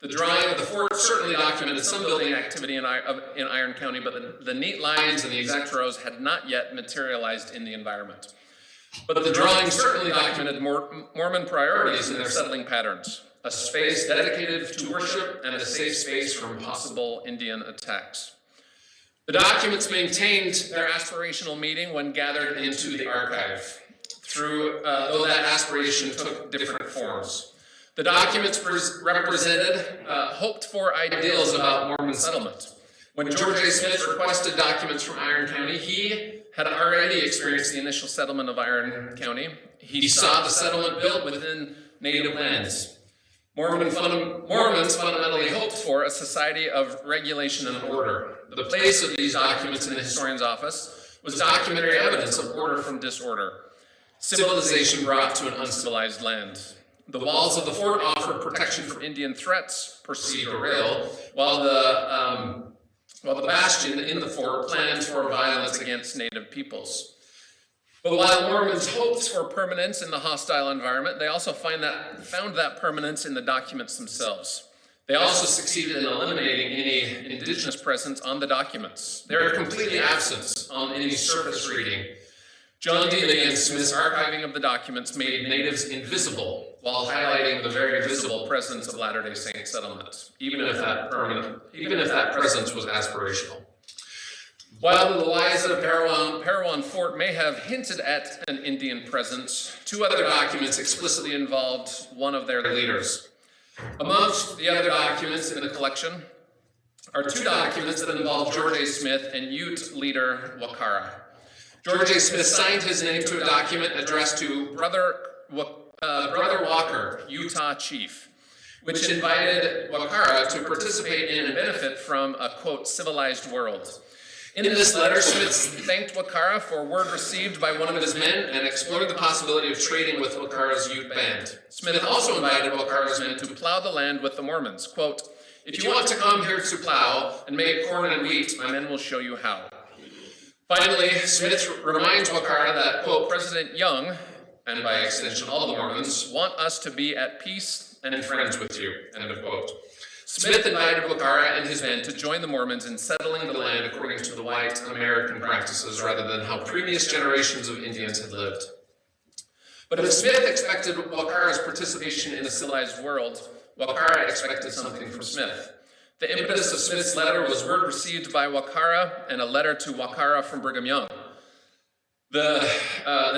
The drawing of the fort certainly documented some building activity in Iron County, but the neat lines and the exact rows had not yet materialized in the environment. But the drawing certainly documented Mormon priorities in their settling patterns, a space dedicated to worship and a safe space from possible Indian attacks. The documents maintained their aspirational meaning when gathered into the archive, though that aspiration took different forms. The documents represented hoped-for ideals about Mormon settlement. When George A. Smith requested documents from Iron County, he had already experienced the initial settlement of Iron County. He saw the settlement built within native lands. Mormons fundamentally hoped for a society of regulation and order. The place of these documents in the historian's office was documentary evidence of order from disorder, civilization brought to an uncivilized land. The walls of the fort offered protection from Indian threats, perceived or real, while the bastion in the fort planned for violence against native peoples. But while Mormons hoped for permanence in the hostile environment, they also found that permanence in the documents themselves. They also succeeded in eliminating any indigenous presence on the documents. They are completely absent on any surface reading. John D. Lee and Smith's archiving of the documents made natives invisible while highlighting the very visible presence of Latter-day Saint settlement, even if that presence was aspirational. While the Loiza Parowan fort may have hinted at an Indian presence, 2 other documents explicitly involved one of their leaders. Amongst the other documents in the collection are 2 documents that involve George A. Smith and Ute leader Wakara. George A. Smith signed his name to a document addressed to Brother Walker, Utah chief, which invited Wakara to participate in and benefit from a, quote, civilized world. In this letter, Smith thanked Wakara for word received by one of his men and explored the possibility of trading with Wakara's Ute band. Smith also invited Wakara's men to plow the land with the Mormons. Quote, "If you want to come here to plow and make corn and wheat, my men will show you how." Finally, Smith reminds Wakara that, quote, "President Young, and by extension all the Mormons, want us to be at peace and friends with you," end of quote. Smith invited Wakara and his men to join the Mormons in settling the land according to the white American practices rather than how previous generations of Indians had lived. But if Smith expected Wakara's participation in a civilized world, Wakara expected something from Smith. The impetus of Smith's letter was word received by Wakara and a letter to Wakara from Brigham Young. The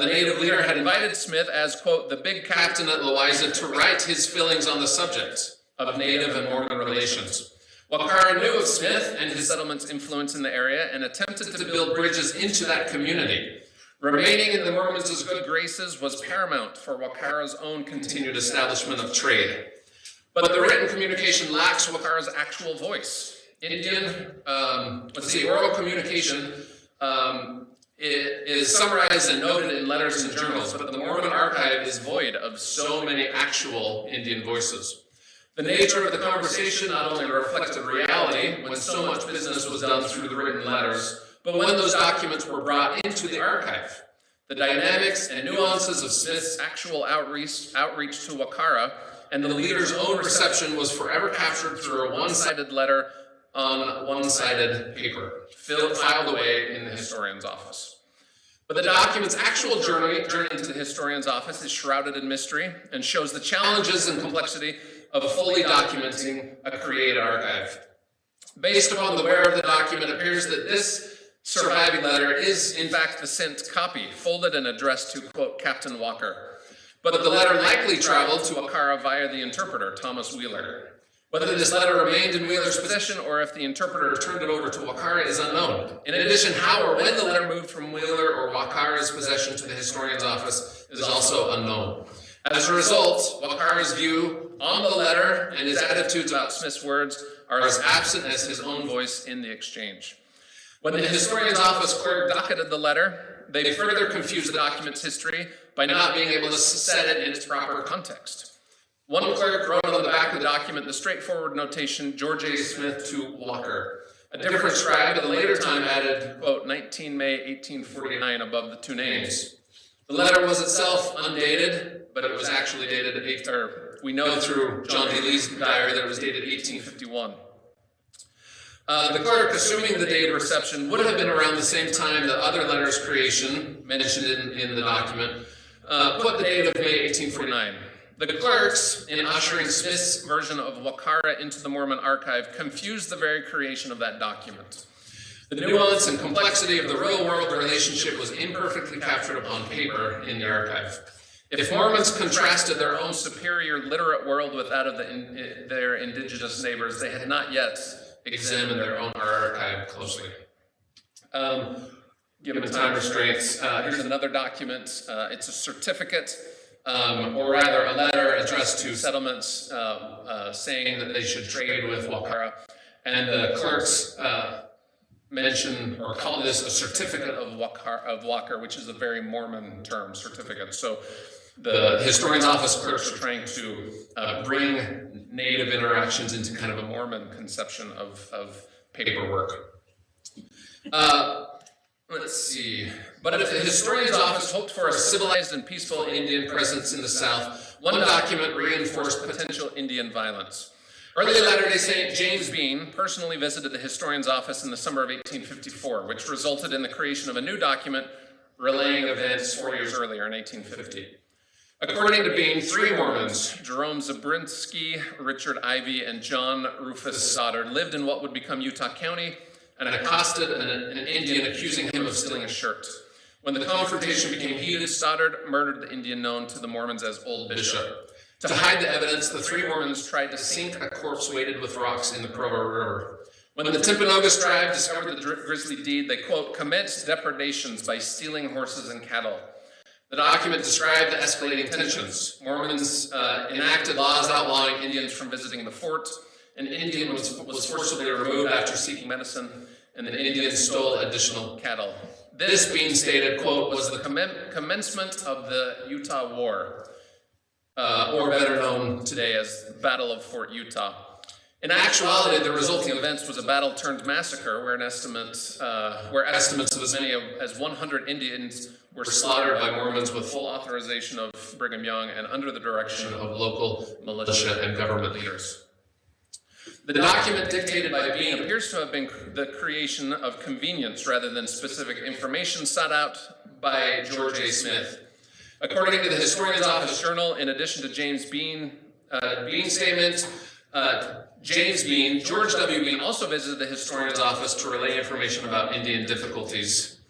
native leader had invited Smith as, quote, the big captain at Loiza to write his feelings on the subject of Native and Mormon relations. Wakara knew of Smith and his settlement's influence in the area and attempted to build bridges into that community. Remaining in the Mormons' good graces was paramount for Wakara's own continued establishment of trade. But the written communication lacks Wakara's actual voice. Oral communication is summarized and noted in letters and journals, but the Mormon archive is void of so many actual Indian voices. The nature of the conversation not only reflected reality when so much business was done through the written letters, but when those documents were brought into the archive. The dynamics and nuances of Smith's actual outreach to Wakara and the leader's own reception was forever captured through a one-sided letter on one-sided paper, filed away in the historian's office. But the document's actual journey into the historian's office is shrouded in mystery and shows the challenges and complexity of fully documenting a created archive. Based upon the wear of the document, it appears that this surviving letter is, in fact, the sent copy, folded and addressed to, quote, Captain Walker. But the letter likely traveled to Wakara via the interpreter, Thomas Wheeler. Whether this letter remained in Wheeler's possession or if the interpreter turned it over to Wakara is unknown. In addition, how or when the letter moved from Wheeler or Wakara's possession to the historian's office is also unknown. As a result, Wakara's view on the letter and his attitudes about Smith's words are as absent as his own voice in the exchange. When the historian's office clerk docketed the letter, they further confused the document's history by not being able to set it in its proper context. One clerk wrote on the back of the document the straightforward notation, George A. Smith to Walker. A different scribe at a later time added, quote, 19 May 1849 above the two names. The letter was itself undated, but it was actually dated, we know through John D. Lee's diary that it was dated 1851. The clerk, assuming the date of reception, would have been around the same time the other letter's creation, mentioned in the document, put the date of May 1849. The clerks, in ushering Smith's version of Wakara into the Mormon archive, confused the very creation of that document. The nuance and complexity of the real-world relationship was imperfectly captured upon paper in the archive. If Mormons contrasted their own superior literate world with that of their indigenous neighbors, they had not yet examined their own archive closely. Given time restraints, here's another document. It's a certificate, or rather a letter addressed to settlements saying that they should trade with Wakara. And the clerks mention or call this a certificate of Walker, which is a very Mormon term, certificate. So the historian's office clerks are trying to bring native interactions into kind of a Mormon conception of paperwork. Let's see. But if the historian's office hoped for a civilized and peaceful Indian presence in the South, one document reinforced potential Indian violence. Early Latter-day Saint James Bean personally visited the historian's office in the summer of 1854, which resulted in the creation of a new document relaying events 4 years earlier in 1850. According to Bean, 3 Mormons, Jerome Zabrinsky, Richard Ivy, and John Rufus Stoddard, lived in what would become Utah County and accosted an Indian accusing him of stealing a shirt. When the confrontation became heated, Stoddard murdered the Indian known to the Mormons as Old Bishop. To hide the evidence, the 3 Mormons tried to sink a corpse weighted with rocks in the Provo River. When the Timpanogos tribe discovered the grisly deed, they, quote, commenced depredations by stealing horses and cattle. The document described the escalating tensions. Mormons enacted laws outlawing Indians from visiting the fort. An Indian was forcibly removed after seeking medicine, and the Indians stole additional cattle. This, Bean stated, quote, was the commencement of the Utah War, or better known today as the Battle of Fort Utah. In actuality, the resulting events was a battle-turned-massacre where estimates of as many as 100 Indians were slaughtered by Mormons with full authorization of Brigham Young and under the direction of local militia and government leaders. The document dictated by Bean appears to have been the creation of convenience rather than specific information sought out by George A. Smith. According to the Historian's Office Journal, in addition to James Bean's statement, George W. Bean also visited the historian's office to relay information about Indian difficulties.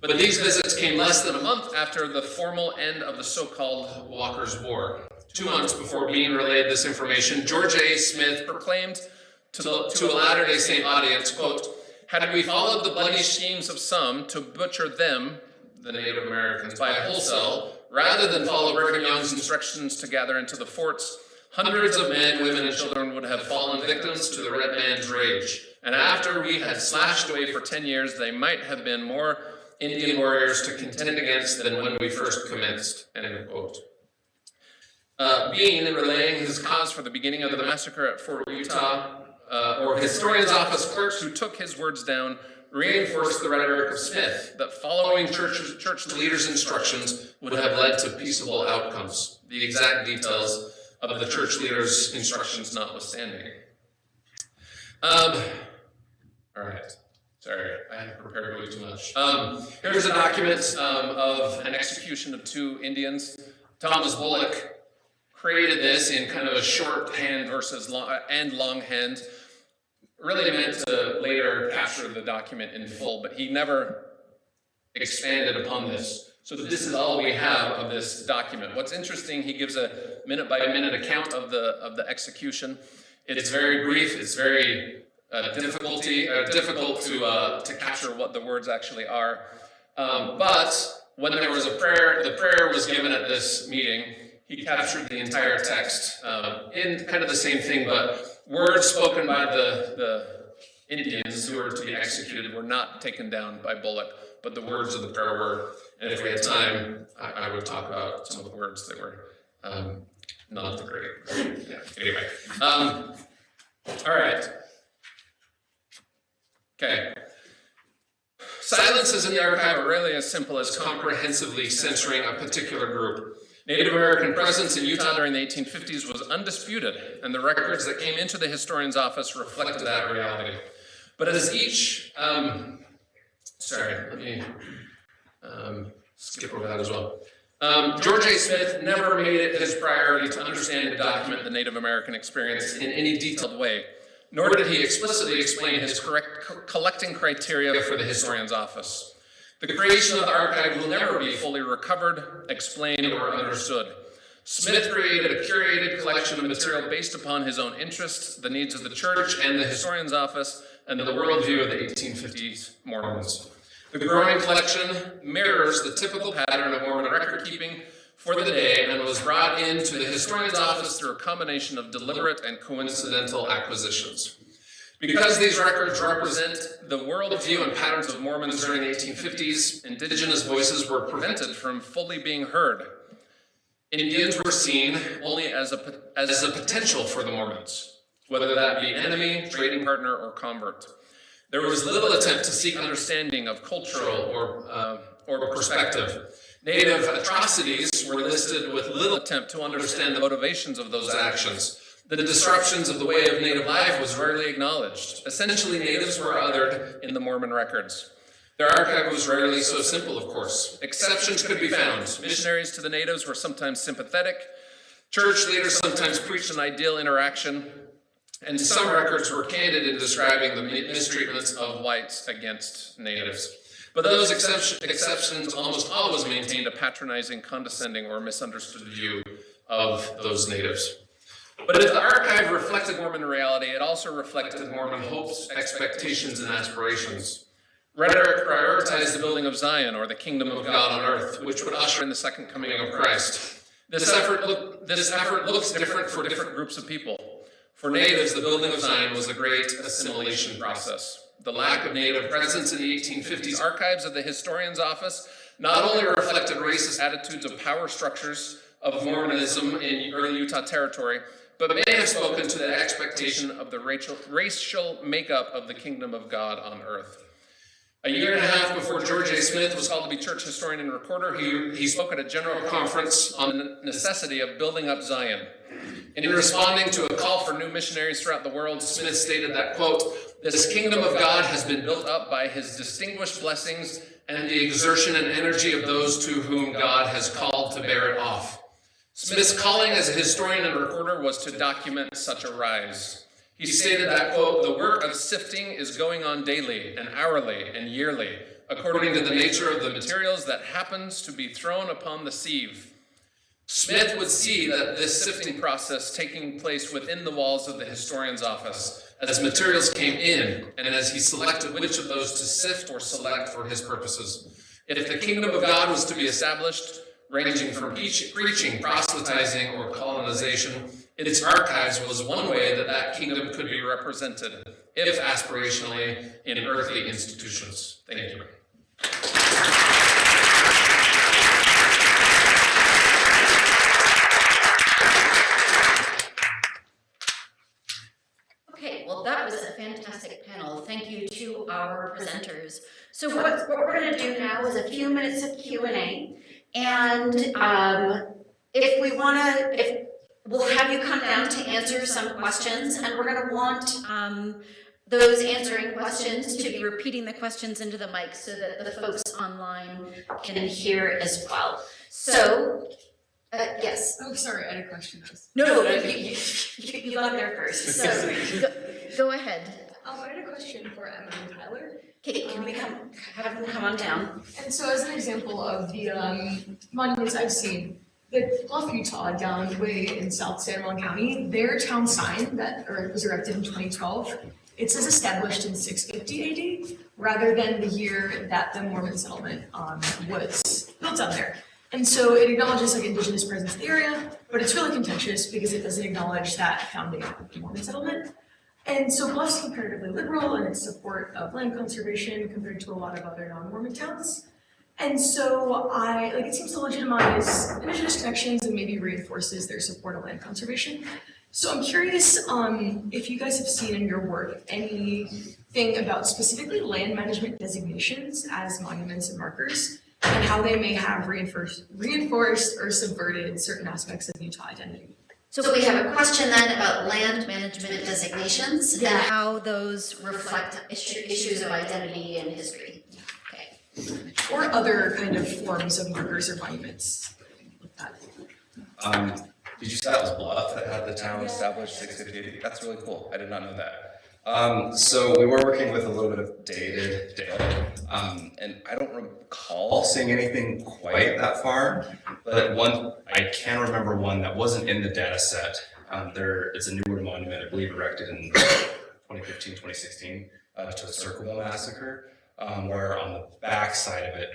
But these visits came less than a month after the formal end of the so-called Walker's War. 2 months before Bean relayed this information, George A. Smith proclaimed to a Latter-day Saint audience, quote, "Had we followed the bloody schemes of some to butcher them," the Native Americans, "by wholesale, rather than follow Brigham Young's instructions to gather into the forts, hundreds of men, women, and children would have fallen victims to the red man's rage. And after we had slashed away for 10 years, they might have been more Indian warriors to contend against than when we first commenced," end quote. Bean, in relaying his cause for the beginning of the massacre at Fort Utah, or historian's office clerks who took his words down, reinforced the rhetoric of Smith that following church leaders' instructions would have led to peaceable outcomes, the exact details of the church leaders' instructions notwithstanding. All right. Sorry, I have prepared way too much. Here's a document of an execution of 2 Indians. Thomas Bullock created this in kind of a shorthand versus longhand, really meant to later capture the document in full, but he never expanded upon this. So this is all we have of this document. What's interesting, he gives a minute-by-minute account of the execution. It's very brief. It's very difficult to capture what the words actually are. But when there was a prayer, the prayer was given at this meeting. He captured the entire text in kind of the same thing, but words spoken by the Indians who were to be executed were not taken down by Bullock, but the words of the prayer were. And if we had time, I would talk about some of the words that were not the great. Yeah. Anyway, all right. Okay. Silences in the archive are rarely as simple as comprehensively censoring a particular group. Native American presence in Utah during the 1850s was undisputed, and the records that came into the historian's office reflected that reality. But as each, sorry, let me skip over that as well. George A. Smith never made it his priority to understand and document the Native American experience in any detailed way, nor did he explicitly explain his correct collecting criteria for the historian's office. The creation of the archive will never be fully recovered, explained, or understood. Smith created a curated collection of material based upon his own interests, the needs of the church and the historian's office, and the worldview of the 1850s Mormons. The growing collection mirrors the typical pattern of Mormon record-keeping for the day and was brought into the historian's office through a combination of deliberate and coincidental acquisitions. Because these records represent the worldview and patterns of Mormons during the 1850s, indigenous voices were prevented from fully being heard. Indians were seen only as a potential for the Mormons, whether that be enemy, trading partner, or convert. There was little attempt to seek understanding of cultural or perspective. Native atrocities were listed with little attempt to understand the motivations of those actions. The disruptions of the way of Native life was rarely acknowledged. Essentially, Natives were othered in the Mormon records. Their archive was rarely so simple, of course. Exceptions could be found. Missionaries to the Natives were sometimes sympathetic. Church leaders sometimes preached an ideal interaction. And some records were candid in describing the mistreatments of whites against Natives. But those exceptions almost always maintained a patronizing, condescending, or misunderstood view of those Natives. But if the archive reflected Mormon reality, it also reflected Mormon hopes, expectations, and aspirations. Rhetoric prioritized the building of Zion, or the kingdom of God on earth, which would usher in the second coming of Christ. This effort looks different for different groups of people. For Natives, the building of Zion was a great assimilation process. The lack of Native presence in the 1850s archives of the historian's office not only reflected racist attitudes of power structures of Mormonism in early Utah territory, but may have spoken to the expectation of the racial makeup of the kingdom of God on earth. A year and a half before George A. Smith was called to be church historian and recorder, he spoke at a general conference on the necessity of building up Zion. In responding to a call for new missionaries throughout the world, Smith stated that, quote, "This kingdom of God has been built up by his distinguished blessings and the exertion and energy of those to whom God has called to bear it off." Smith's calling as a historian and recorder was to document such a rise. He stated that, quote, "The work of sifting is going on daily and hourly and yearly, according to the nature of the materials that happens to be thrown upon the sieve." Smith would see that this sifting process taking place within the walls of the historian's office as materials came in, and as he selected which of those to sift or select for his purposes. If the kingdom of God was to be established, ranging from preaching, proselytizing, or colonization, its archives was one way that that kingdom could be represented, if aspirationally, in earthly institutions. Thank you. Okay, well, that was a fantastic panel. Thank you to our presenters. So what we're going to do now is a few minutes of Q&A. And if we want to, we'll have you come down to answer some questions, and we're going to want those answering questions to be repeating the questions into the mic so that the folks online can hear as well. So, yes. Oh, sorry, I had a question. No, you got there first. So go ahead. I had a question for Emma and Tyler. Okay, can we have them come on down? And so, as an example of the monuments I've seen, the Bluff, Utah, down the way in South San Juan County, their town sign that was erected in 2012, it says established in 650 AD, rather than the year that the Mormon settlement was built down there. And so it acknowledges like indigenous presence in the area, but it's really contentious because it doesn't acknowledge that founding of the Mormon settlement. And so Bluff's comparatively liberal in its support of land conservation compared to a lot of other non-Mormon towns. And so it seems to legitimize indigenous connections and maybe reinforces their support of land conservation. So I'm curious if you guys have seen in your work anything about specifically land management designations as monuments and markers, and how they may have reinforced or subverted certain aspects of Utah identity. So we have a question then about land management designations and how those reflect issues of identity and history. Okay. Or other kind of forms of markers or monuments like that. Did you say that was Bluff that had the town established 650? That's really cool. I did not know that. So we were working with a little bit of dated data, and I don't recall seeing anything quite that far, but I can remember one that wasn't in the data set. It's a newer monument, I believe erected in 2015, 2016, to the Circle Bell Massacre, where on the back side of it,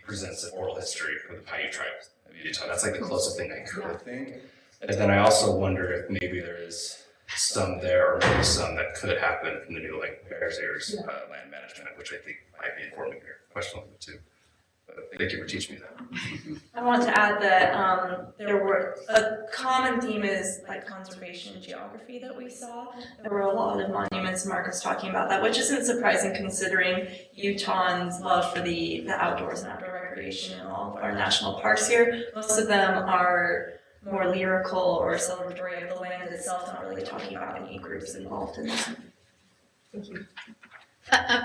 presents an oral history for the Paiute tribe of Utah. That's like the closest thing I could think. And then I also wonder if maybe there is some there, or maybe some that could happen from the new Bears Ears land management, which I think might be informing your question a little bit too. But thank you for teaching me that. I wanted to add that a common theme is conservation and geography that we saw. There were a lot of monuments and markers talking about that, which isn't surprising considering Utahns' love for the outdoors and outdoor recreation in all of our national parks here. Most of them are more lyrical or celebratory of the land itself, not really talking about any groups involved in this. Thank you.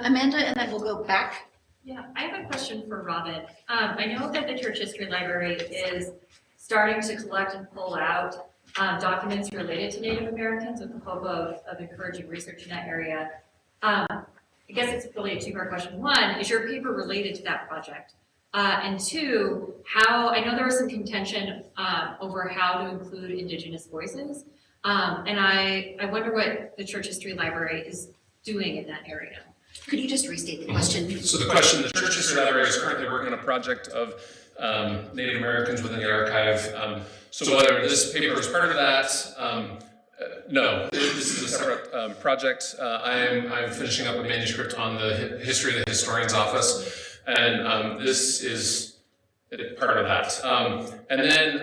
Amanda, and then we'll go back. Yeah, I have a question for Robin. I know that the Church History Library is starting to collect and pull out documents related to Native Americans with the hope of encouraging research in that area. I guess it's really a two-part question. One, is your paper related to that project? And two, I know there was some contention over how to include Indigenous voices. And I wonder what the Church History Library is doing in that area. Could you just restate the question? So the question, the Church History Library is currently working on a project of Native Americans within the archive. So whether this paper is part of that, no, this is a separate project. I'm finishing up a manuscript on the history of the historian's office. And this is part of that. And then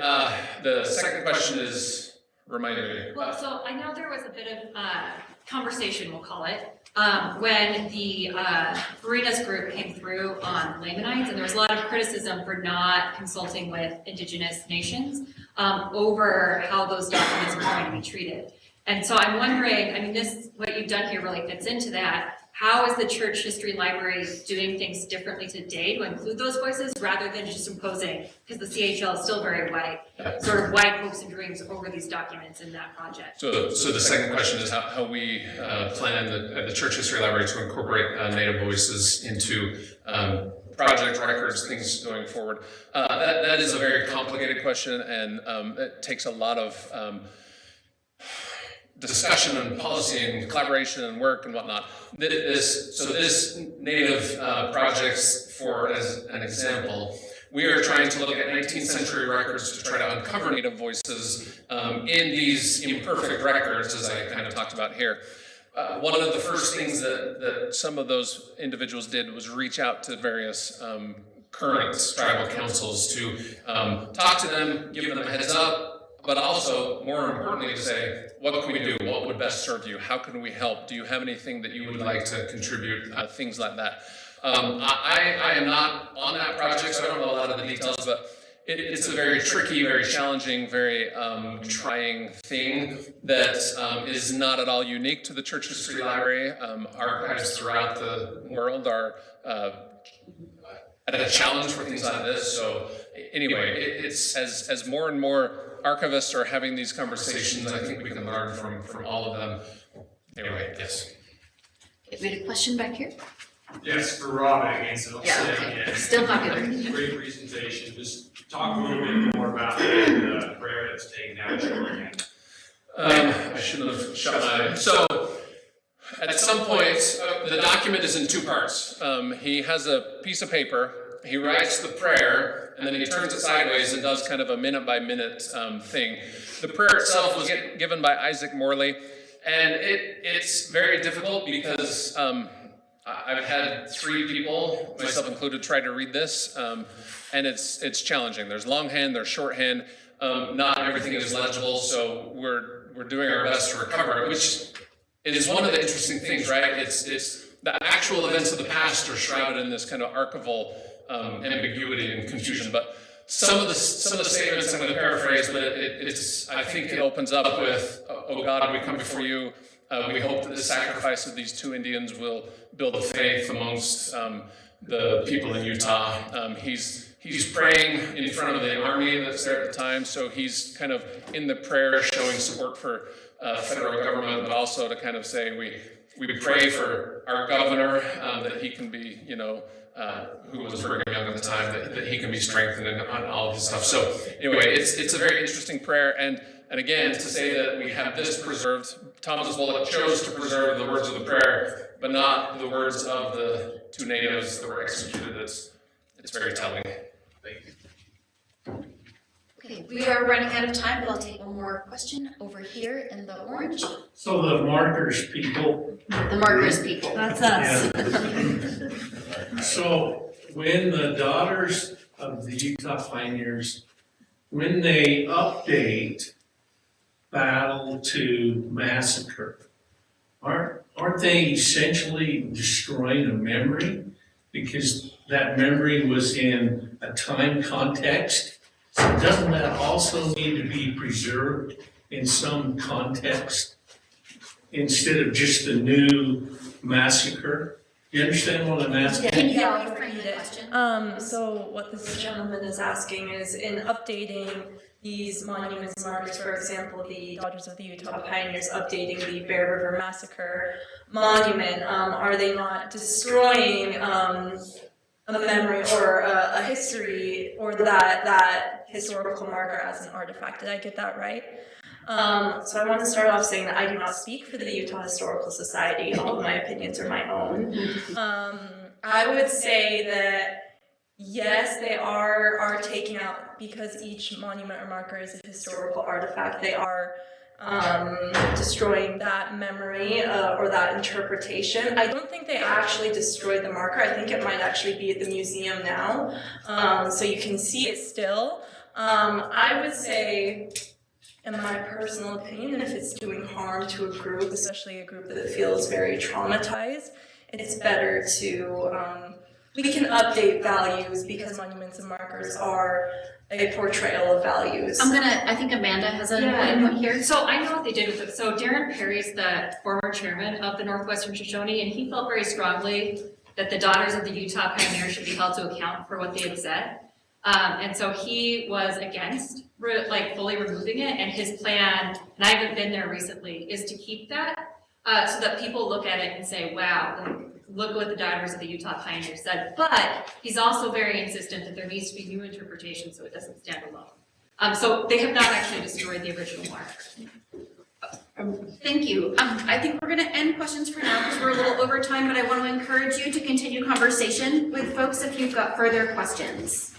the second question is, remind me. Well, so I know there was a bit of conversation, we'll call it, when the Marinas group came through on Lamanites, and there was a lot of criticism for not consulting with Indigenous nations over how those documents were going to be treated. And so I'm wondering, what you've done here really fits into that. How is the Church History Library doing things differently today to include those voices rather than just imposing, because the CHL is still very white, sort of white hopes and dreams over these documents in that project? So the second question is how we plan at the Church History Library to incorporate Native voices into project records, things going forward. That is a very complicated question, and it takes a lot of discussion and policy and collaboration and work and whatnot. This native projects, for as an example, we are trying to look at 19th century records to try to uncover Native voices in these imperfect records, as I kind of talked about here. One of the first things that some of those individuals did was reach out to various current tribal councils to talk to them, give them a heads up, but also, more importantly, to say, what can we do? What would best serve you? How can we help? Do you have anything that you would like to contribute? Things like that. I am not on that project, so I don't know a lot of the details, but it's a very tricky, very challenging, very trying thing that is not at all unique to the Church History Library. Archives throughout the world are at a challenge for things like this. So anyway, it's as more and more archivists are having these conversations, I think we can learn from all of them. Anyway, yes. We had a question back here. Yes, for Rob again, so don't Yeah, say okay. again. Still popular. Great presentation. Just talk a little bit more about the prayer that's taken down again. I shouldn't have shut my. So, at some point, the document is in two parts. He has a piece of paper, he writes the prayer, and then he turns it sideways and does kind of a minute-by-minute thing. The prayer itself was given by Isaac Morley, and it's very difficult because I've had 3 people, myself included, try to read this, and it's challenging. There's longhand, there's shorthand, not everything is legible, so we're doing our best to recover it, which is one of the interesting things, right? It's the actual events of the past are shrouded in this kind of archival ambiguity and confusion, but some of the statements I'm going to paraphrase, but I think it opens up with, "Oh God, we come before you. We hope that the sacrifice of these 2 Indians will build a faith amongst the people in Utah." He's praying in front of the army that's there at the time, so he's kind of in the prayer showing support for federal government, but also to kind of say we pray for our governor that he can be, who was Brigham Young at the time, that he can be strengthened on all of his stuff. So anyway, it's a very interesting prayer, and again, to say that we have this preserved, Thomas Bullock chose to preserve the words of the prayer, but not the words of the 2 natives that were executed. It's very telling. Thank you. Okay, we are running out of time, but I'll take one more question over here in the orange. So the markers people. The markers people. That's us. Yeah. So when the daughters of the Utah Pioneers, when they update Battle to Massacre, aren't they essentially destroying a memory? Because that memory was in a time context. So doesn't that also need to be preserved in some context instead of just the new massacre? You understand what I'm asking? Can you repeat it? So what this gentleman is asking is, in updating these monuments and markers, for example, the Daughters of the Utah Pioneers updating the Bear River Massacre monument, are they not destroying a memory or a history or that historical marker as an artifact? Did I get that right? So I want to start off saying that I do not speak for the Utah Historical Society. All of my opinions are my own. I would say that yes, they are taking out, because each monument or marker is a historical artifact, they are destroying that memory or that interpretation. I don't think they actually destroyed the marker. I think it might actually be at the museum now, so you can see it still. I would say, in my personal opinion, if it's doing harm to a group, especially a group that feels very traumatized, it's better to, we can update values because monuments and markers are a portrayal of values. I think Amanda has an input here. So I know what they did with it. So Darren Perry is the former chairman of the Northwestern Shoshone, and he felt very strongly that the Daughters of the Utah Pioneers should be held to account for what they had said. And so he was against fully removing it, and his plan, and I haven't been there recently, is to keep that so that people look at it and say, wow, look what the Daughters of the Utah Pioneers said. But he's also very insistent that there needs to be new interpretation so it doesn't stand alone. So they have not actually destroyed the original mark. Thank you. I think we're gonna end questions for now because we're a little over time, but I want to encourage you to continue conversation with folks if you've got further questions.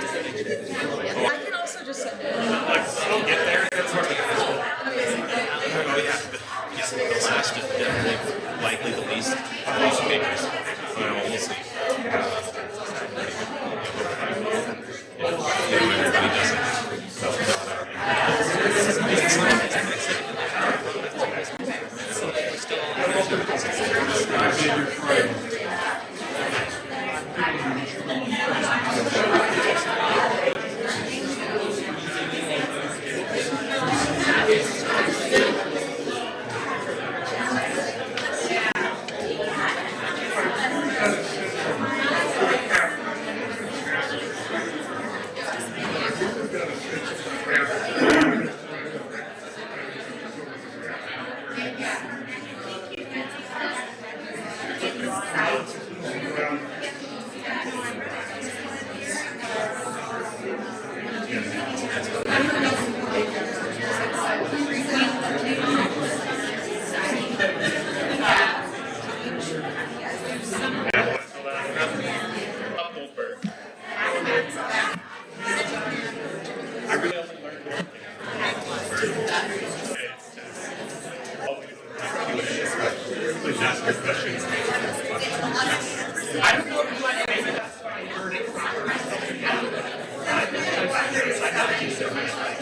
I can also just. Like, we'll get there. That's where we go. Oh, yeah.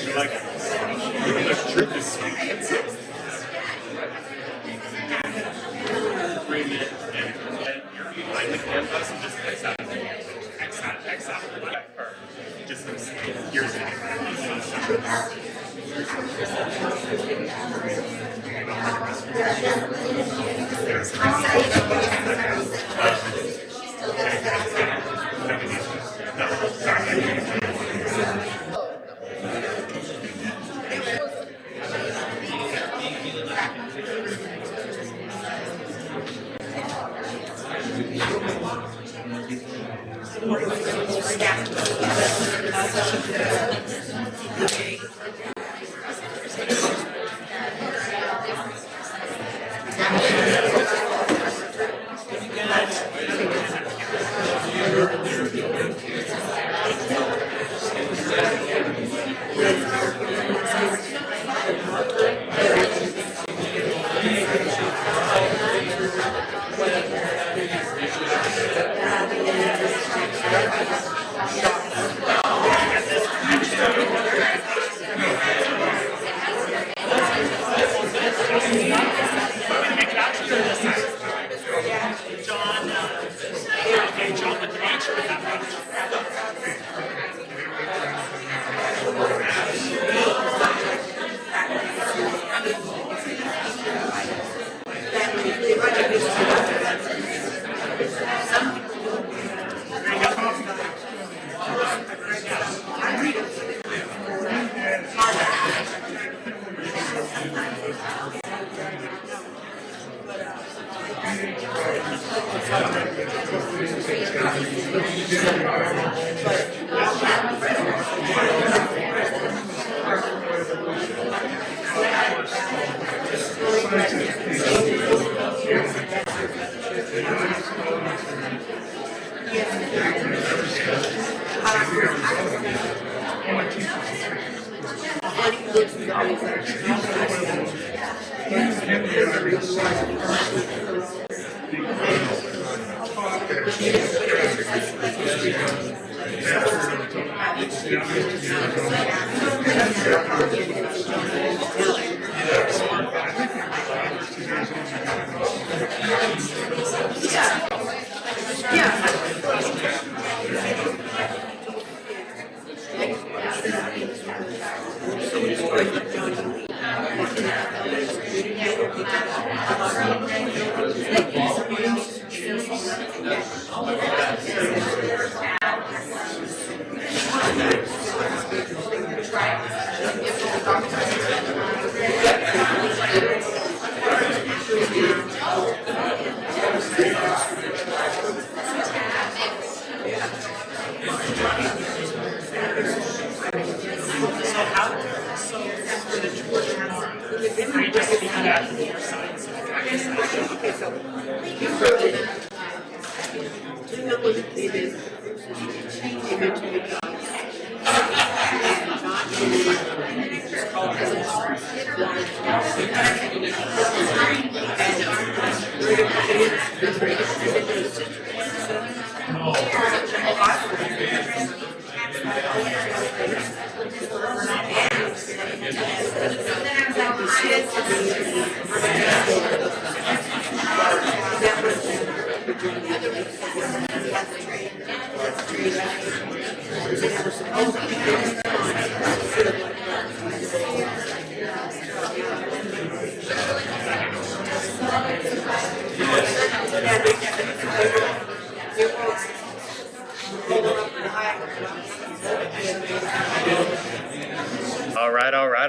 The truth is sweet. And you're behind the canvas and just X out. X out. Or just here's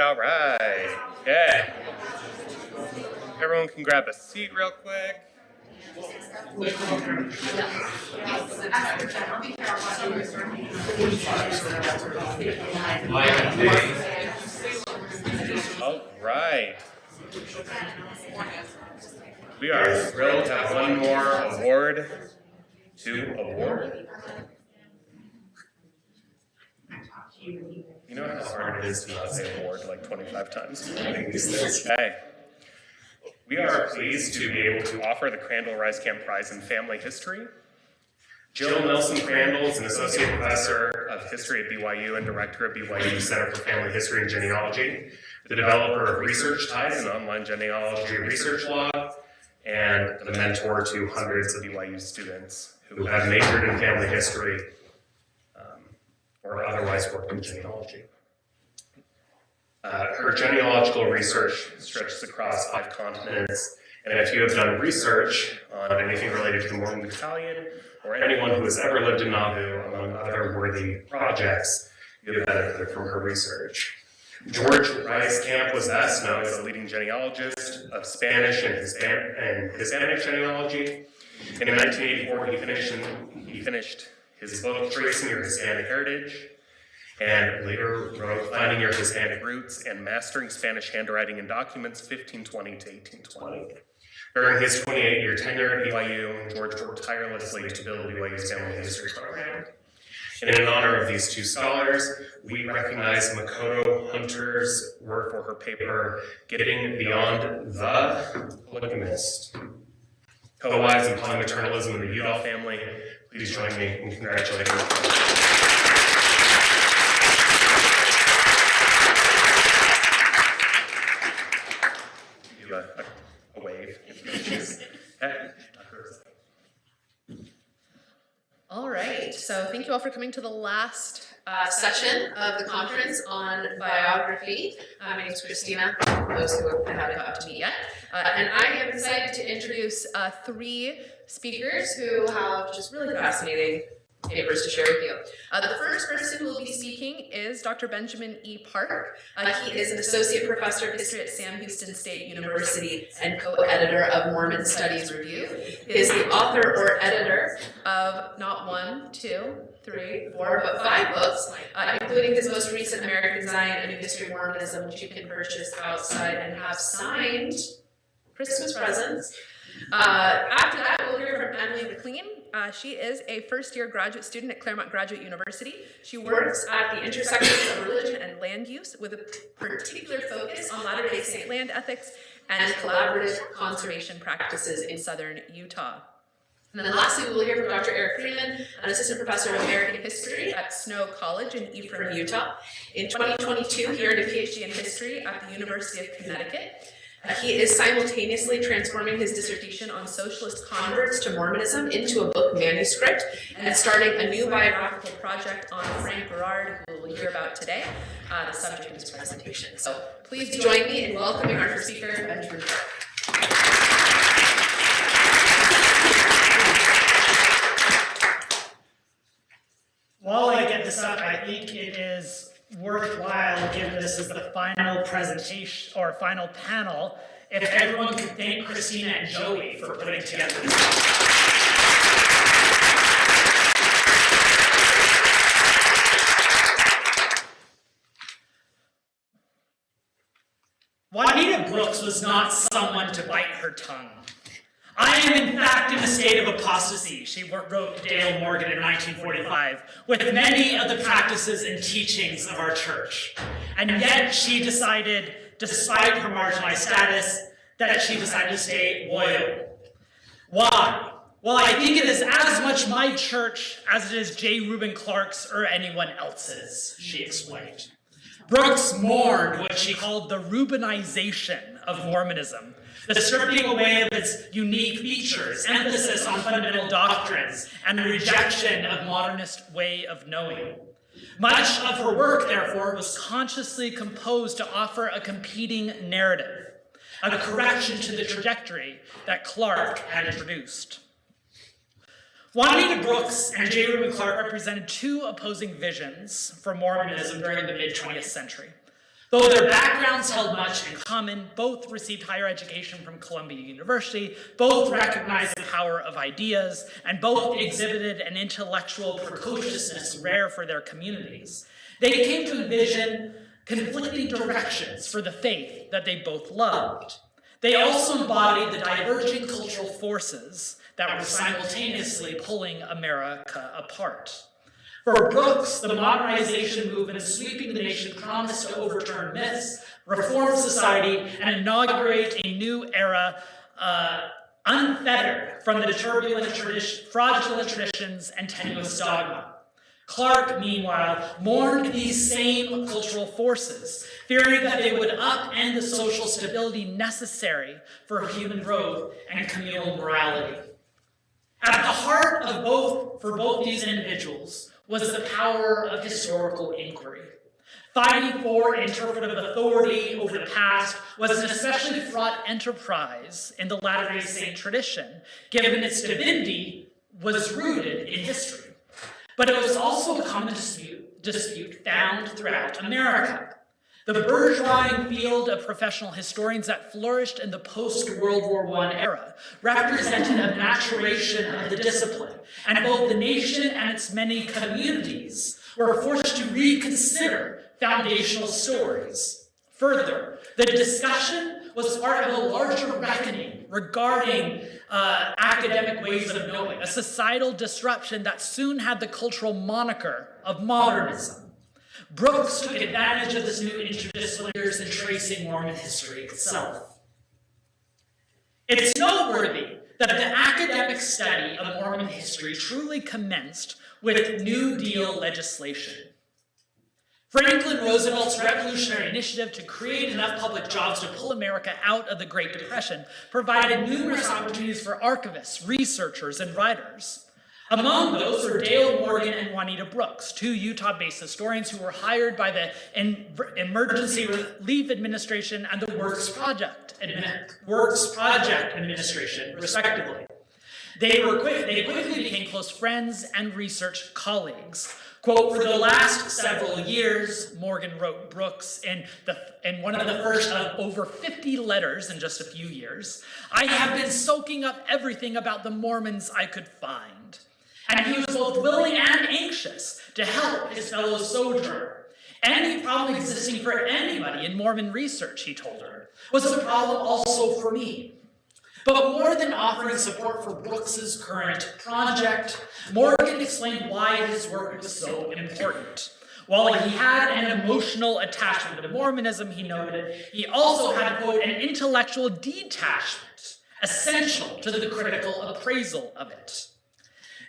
All right. Okay. Everyone can grab a seat real quick. All right. We are thrilled to have one more award to award. You know how hard it is to not say award like 25 times? Okay. We are pleased to be able to offer the Crandall Rice Camp Prize in Family History Jill Nelson-Crandall is an associate professor of history at BYU and director of BYU Center for Family History and Genealogy, the developer of Research Ties, an online genealogy research log, and the mentor to hundreds of BYU students who have majored in family history or otherwise worked in genealogy. Her genealogical research stretches across 5 continents, and if you have done research on anything related to the Mormon Battalion or anyone who has ever lived in Nauvoo, among other worthy projects, you have benefited from her research. George Rice Camp was best known as a leading genealogist of Spanish and Hispanic genealogy. And in 1984, he finished his book, Tracing Your Hispanic Heritage, and later wrote Finding Your Hispanic Roots and Mastering Spanish Handwriting and Documents, 1520 to 1820. During his 28-year tenure at BYU, George worked tirelessly to build BYU's family history program. And in honor of these 2 scholars, we recognize Makoto Hunter's work for her paper, Getting Beyond the Polygamist, Co-Wives and Polymaternalism in the Udall Family. Please join me in congratulating her. A wave. All right, so thank you all for coming to the last session of the conference on biography. My name is Christina, for those who haven't got to meet yet. And I am excited to introduce 3 speakers who have just really fascinating papers to share with you. The first person who will be speaking is Dr. Benjamin E. Park. He is an associate professor of history at Sam Houston State University and co-editor of Mormon Studies Review. He is the author or editor of not 1, 2, 3, 4, but 5 books, including his most recent American Zion, A New History of Mormonism, which you can purchase outside and have signed Christmas presents. After that, we'll hear from Emily McLean. She is a first-year graduate student at Claremont Graduate University. She works at the intersections of religion and land use with a particular focus on Latter-day Saint land ethics and collaborative conservation practices in southern Utah. And then lastly, we will hear from Dr. Eric Freeman, an assistant professor of American history at Snow College in Ephraim, Utah. In 2022, he earned a PhD in history at the University of Connecticut. He is simultaneously transforming his dissertation on socialist converts to Mormonism into a book manuscript and starting a new biographical project on Frank Garrard, who we'll hear about today, the subject of his presentation. So please join me in welcoming our first speaker, Benjamin Park. While I get this up, I think it is worthwhile, given this is the final presentation or final panel, if everyone could thank Christina and Joey for putting together this. Juanita Brooks was not someone to bite her tongue. I am in fact in a state of apostasy, she wrote Dale Morgan in 1945, with many of the practices and teachings of our church. And yet she decided, despite her marginalized status, that she decided to stay loyal. Why? Well, I think it is as much my church as it is J. Reuben Clark's or anyone else's, she explained. Brooks mourned what she called the Reubenization of Mormonism, the stripping away of its unique features, emphasis on fundamental doctrines, and the rejection of modernist way of knowing. Much of her work, therefore, was consciously composed to offer a competing narrative, a correction to the trajectory that Clark had introduced. Juanita Brooks and J. Reuben Clark represented 2 opposing visions for Mormonism during the mid-20th century. Though their backgrounds held much in common, both received higher education from Columbia University, both recognized the power of ideas, and both exhibited an intellectual precociousness rare for their communities. They came to envision conflicting directions for the faith that they both loved. They also embodied the diverging cultural forces that were simultaneously pulling America apart. For Brooks, the modernization movement sweeping the nation promised to overturn myths, reform society, and inaugurate a new era unfettered from the turbulent fraudulent traditions and tenuous dogma. Clark, meanwhile, mourned these same cultural forces, fearing that they would upend the social stability necessary for human growth and communal morality. At the heart of for both these individuals was the power of historical inquiry. Fighting for interpretive authority over the past was an especially fraught enterprise in the Latter-day Saint tradition, given its divinity was rooted in history. But it was also a common dispute found throughout America. The burgeoning field of professional historians that flourished in the post-World War I era represented a maturation of the discipline, and both the nation and its many communities were forced to reconsider foundational stories. Further, the discussion was part of a larger reckoning regarding academic ways of knowing, a societal disruption that soon had the cultural moniker of modernism. Brooks took advantage of this new interdisciplinary in tracing Mormon history itself. It's noteworthy that the academic study of Mormon history truly commenced with New Deal legislation. Franklin Roosevelt's revolutionary initiative to create enough public jobs to pull America out of the Great Depression provided numerous opportunities for archivists, researchers, and writers. Among those were Dale Morgan and Juanita Brooks, two Utah-based historians who were hired by the Emergency Relief Administration and the Works Project Administration, respectively. They quickly became close friends and research colleagues. Quote, "For the last several years," Morgan wrote Brooks in one of the first of over 50 letters in just a few years, "I have been soaking up everything about the Mormons I could find." And he was both willing and anxious to help his fellow sojourner. Any problem existing for anybody in Mormon research, he told her, was a problem also for me. But more than offering support for Brooks's current project, Morgan explained why his work was so important. While he had an emotional attachment to Mormonism, he noted, he also had, quote, an intellectual detachment essential to the critical appraisal of it.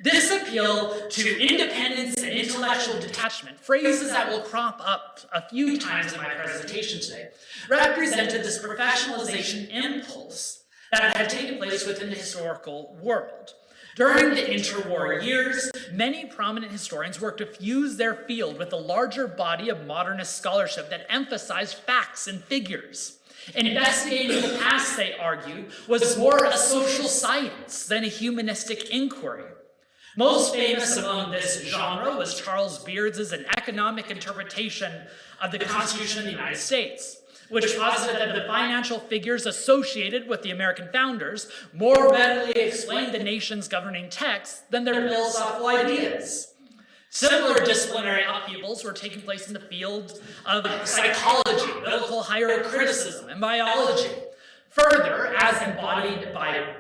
This appeal to independence and intellectual detachment, phrases that will crop up a few times in my presentation today, represented this professionalization impulse that had taken place within the historical world. During the interwar years, many prominent historians worked to fuse their field with a larger body of modernist scholarship that emphasized facts and figures. Investigating the past, they argue, was more a social science than a humanistic inquiry. Most famous among this genre was Charles Beard's An Economic Interpretation of the Constitution of the United States, which posited that the financial figures associated with the American founders more readily explained the nation's governing texts than their philosophical ideas. Similar disciplinary upheavals were taking place in the field of psychology, biblical higher criticism, and biology. Further, as embodied by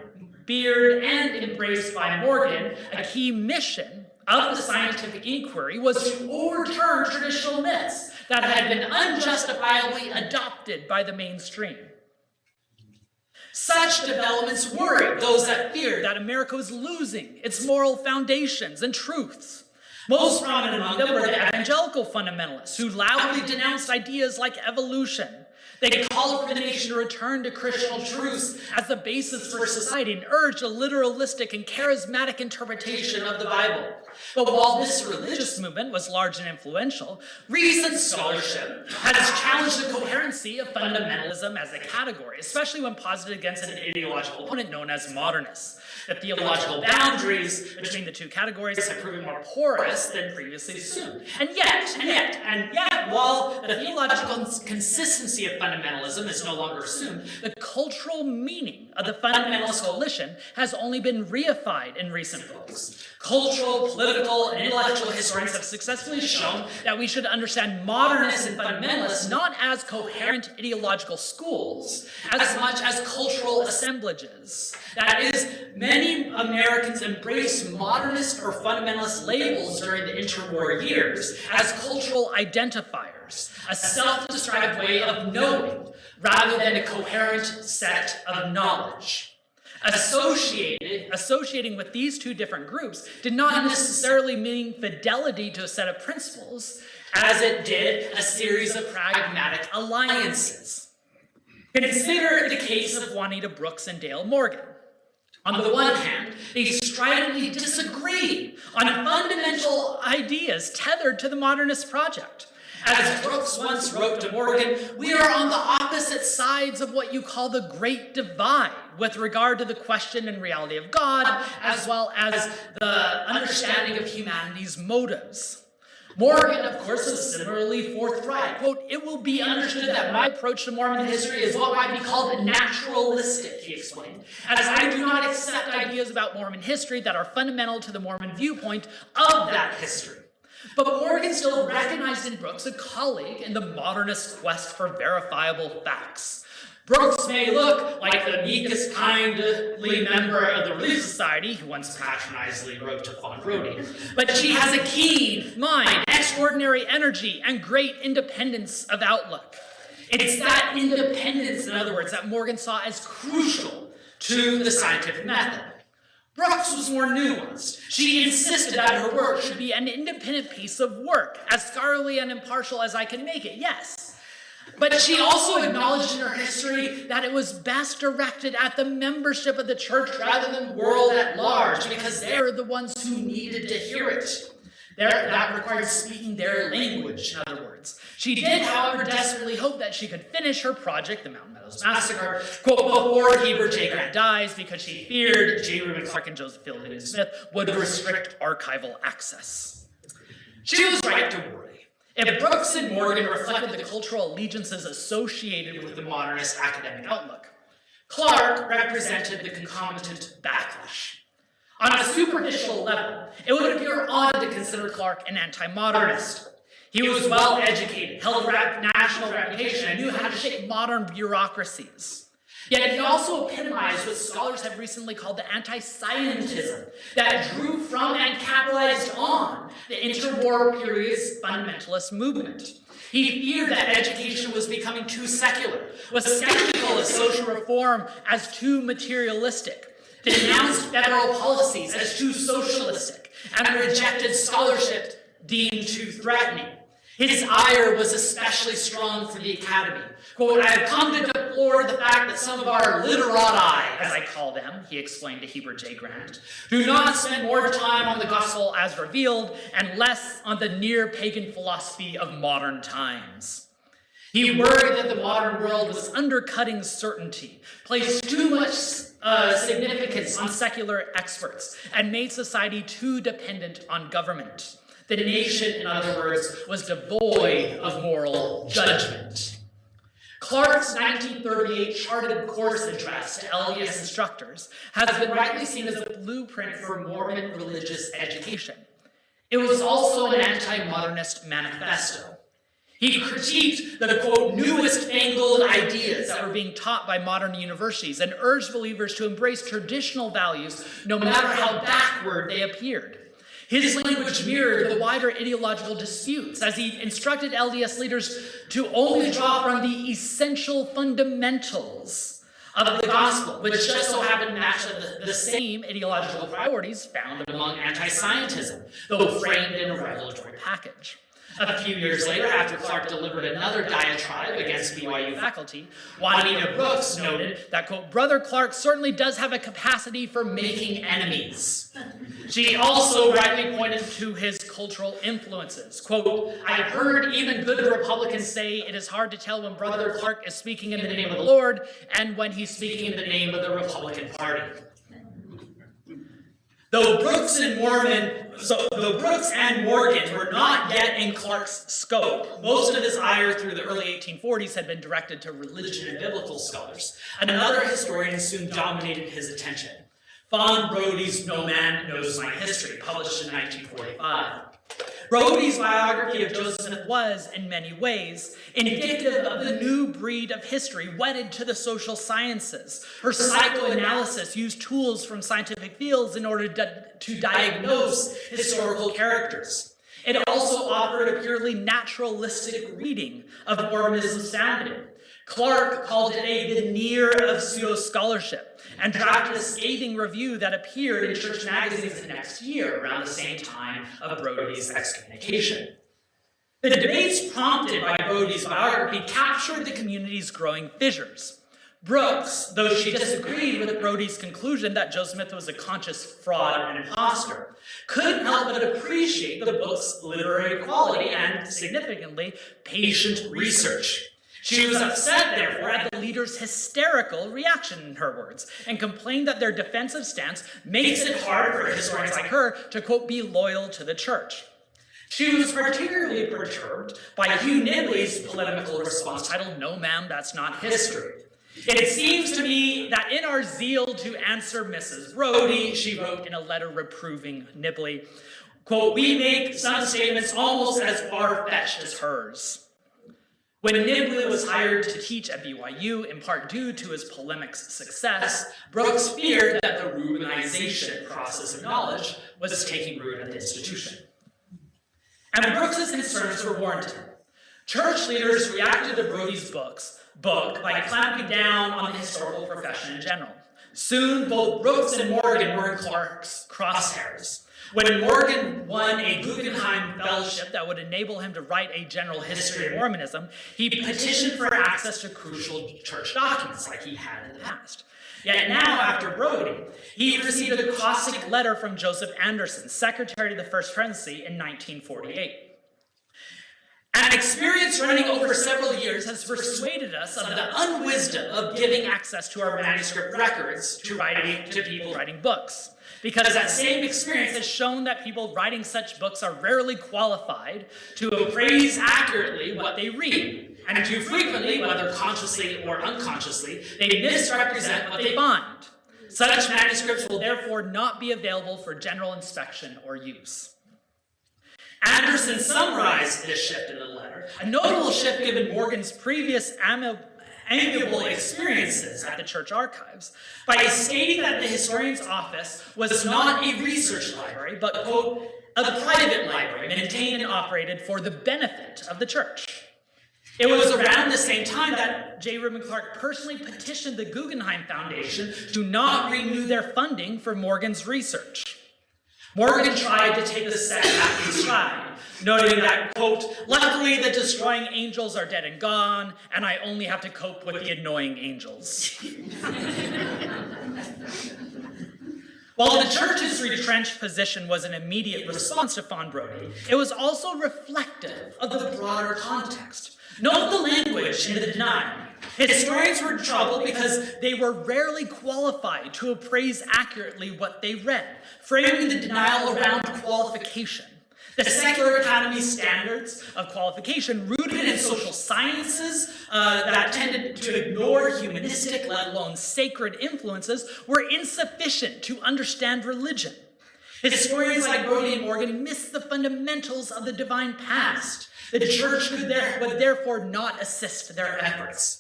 Beard and embraced by Morgan, a key mission of the scientific inquiry was to overturn traditional myths that had been unjustifiably adopted by the mainstream. Such developments worried those that feared that America was losing its moral foundations and truths. Most prominent among them were the evangelical fundamentalists who loudly denounced ideas like evolution. They called for the nation to return to Christian truths as the basis for society and urged a literalistic and charismatic interpretation of the Bible. But while this religious movement was large and influential, recent scholarship has challenged the coherency of fundamentalism as a category, especially when posited against an ideological opponent known as modernists. The theological boundaries between the two categories have proven more porous than previously assumed. And yet, while the theological consistency of fundamentalism is no longer assumed, the cultural meaning of the fundamentalist coalition has only been reified in recent books. Cultural, political, and intellectual historians have successfully shown that we should understand modernists and fundamentalists not as coherent ideological schools, as much as cultural assemblages. That is, many Americans embraced modernist or fundamentalist labels during the interwar years as cultural identifiers, a self-described way of knowing, rather than a coherent set of knowledge. Associating with these two different groups did not necessarily mean fidelity to a set of principles, as it did a series of pragmatic alliances. Consider the case of Juanita Brooks and Dale Morgan. On the one hand, they stridently disagree on fundamental ideas tethered to the modernist project. As Brooks once wrote to Morgan, we are on the opposite sides of what you call the Great Divide with regard to the question and reality of God, as well as the understanding of humanity's motives. Morgan, of course, was similarly forthright. Quote, it will be understood that my approach to Mormon history is what might be called naturalistic, he explained, as I do not accept ideas about Mormon history that are fundamental to the Mormon viewpoint of that history. But Morgan still recognized in Brooks a colleague in the modernist quest for verifiable facts. Brooks may look like the meekest, kindly member of the Relief Society, who once patronizingly wrote to Fawn Brody, but she has a keen mind, extraordinary energy, and great independence of outlook. It's that independence, in other words, that Morgan saw as crucial to the scientific method. Brooks was more nuanced. She insisted that her work should be an independent piece of work, as scholarly and impartial as I can make it, yes. But she also acknowledged in her history that it was best directed at the membership of the church rather than the world at large, because they're the ones who needed to hear it. That required speaking their language, in other words. She did, however, desperately hope that she could finish her project, the Mountain Meadows Massacre, quote, before Heber J. Grant dies, because she feared J. Reuben Clark and Joseph Fielding Smith would restrict archival access. She was right to worry. If Brooks and Morgan reflected the cultural allegiances associated with the modernist academic outlook, Clark represented the concomitant backlash. On a superficial level, it would appear odd to consider Clark an anti-modernist. He was well-educated, held a national reputation, and knew how to shape modern bureaucracies. Yet he also epitomized what scholars have recently called the anti-scientism that drew from and capitalized on the interwar period's fundamentalist movement. He feared that education was becoming too secular, was skeptical of social reform as too materialistic, denounced federal policies as too socialistic, and rejected scholarship deemed too threatening. His ire was especially strong for the academy. Quote, I have come to deplore the fact that some of our literati, as I call them, he explained to Heber J. Grant, do not spend more time on the gospel as revealed and less on the near-pagan philosophy of modern times. He worried that the modern world was undercutting certainty, placed too much significance on secular experts, and made society too dependent on government. The nation, in other words, was devoid of moral judgment. Clark's 1938 charted course address to LDS instructors has been rightly seen as a blueprint for Mormon religious education. It was also an anti-modernist manifesto. He critiqued the, quote, newest fangled ideas that were being taught by modern universities and urged believers to embrace traditional values no matter how backward they appeared. His language mirrored the wider ideological disputes as he instructed LDS leaders to only draw from the essential fundamentals of the gospel, which just so happened to match the same ideological priorities found among anti-scientism, though framed in a revelatory package. A few years later, after Clark delivered another diatribe against BYU faculty, Juanita Brooks noted that, quote, Brother Clark certainly does have a capacity for making enemies. She also rightly pointed to his cultural influences. Quote, I've heard even good Republicans say it is hard to tell when Brother Clark is speaking in the name of the Lord and when he's speaking in the name of the Republican Party. Though Brooks and Morgan were not yet in Clark's scope, most of his ire through the early 1840s had been directed to religion and biblical scholars. Another historian soon dominated his attention. Fawn Brody's No Man Knows My History, published in 1945. Brody's biography of Joseph Smith was, in many ways, indicative of the new breed of history wedded to the social sciences. Her psychoanalysis used tools from scientific fields in order to diagnose historical characters. It also offered a purely naturalistic reading of Mormonism's founding. Clark called it a veneer of pseudo-scholarship and drafted a scathing review that appeared in church magazines the next year, around the same time of Brody's excommunication. The debates prompted by Brody's biography captured the community's growing fissures. Brooks, though she disagreed with Brody's conclusion that Joe Smith was a conscious fraud and imposter, couldn't help but appreciate the book's literary quality and, significantly, patient research. She was upset, therefore, at the leaders' hysterical reaction, in her words, and complained that their defensive stance makes it hard for historians like her to, quote, be loyal to the church. She was particularly perturbed by Hugh Nibley's political response titled, "No, ma'am, that's not history." It seems to me that in our zeal to answer Mrs. Brody, she wrote in a letter reproving Nibley, quote, "We make some statements almost as far-fetched as hers." When Nibley was hired to teach at BYU, in part due to his polemic success, Brooks feared that the Rubinization process of knowledge was taking root at the institution. And Brooks's concerns were warranted. Church leaders reacted to Brody's book by clamping down on the historical profession in general. Soon, both Brooks and Morgan were in Clark's crosshairs. When Morgan won a Guggenheim Fellowship that would enable him to write a general history of Mormonism, he petitioned for access to crucial church documents like he had in the past. Yet now, after Brody, he received a caustic letter from Joseph Anderson, secretary to the First Presidency in 1948. An experience running over several years has persuaded us of the unwisdom of giving access to our manuscript records to people writing books. Because that same experience has shown that people writing such books are rarely qualified to appraise accurately what they read, and too frequently, whether consciously or unconsciously, they misrepresent what they find. Such manuscripts will therefore not be available for general inspection or use. Anderson summarized this shift in the letter, a notable shift given Morgan's previous amiable experiences at the church archives, by stating that the historian's office was not a research library, but, quote, a private library maintained and operated for the benefit of the church. It was around the same time that J. Reuben Clark personally petitioned the Guggenheim Foundation to not renew their funding for Morgan's research. Morgan tried to take the setback in stride, noting that, quote, luckily the destroying angels are dead and gone, and I only have to cope with the annoying angels. While the church's retrenched position was an immediate response to Fawn Brody, it was also reflective of the broader context. Note the language in the denial. Historians were in trouble because they were rarely qualified to appraise accurately what they read, framing the denial around qualification. The secular academy's standards of qualification, rooted in social sciences that tended to ignore humanistic, let alone sacred influences, were insufficient to understand religion. Historians like Brody and Morgan missed the fundamentals of the divine past. The church would therefore not assist their efforts.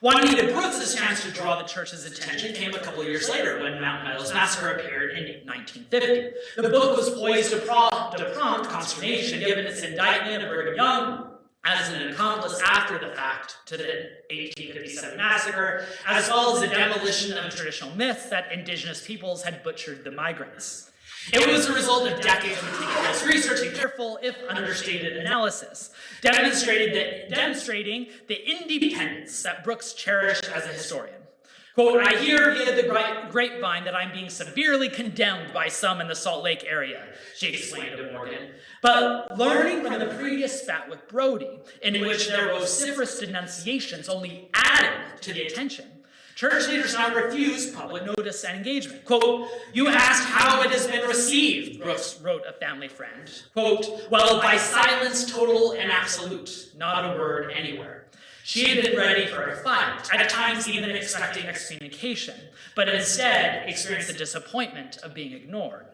Juanita Brooks' chance to draw the church's attention came a couple of years later when Mountain Meadows Massacre appeared in 1950. The book was poised to prompt consternation given its indictment of Brigham Young as an accomplice after the fact to the 1857 massacre, as well as the demolition of traditional myths that indigenous peoples had butchered the migrants. It was a result of decades of meticulous research and careful, if understated, analysis, demonstrating the independence that Brooks cherished as a historian. Quote, I hear via the grapevine that I'm being severely condemned by some in the Salt Lake area, she explained to Morgan. But learning from the previous spat with Brody, in which their vociferous denunciations only added to the attention, church leaders now refuse public notice and engagement. Quote, you asked how it has been received, Brooks wrote a family friend. Quote, well, by silence total and absolute, not a word anywhere. She had been ready for a fight, at times even expecting excommunication, but instead experienced the disappointment of being ignored.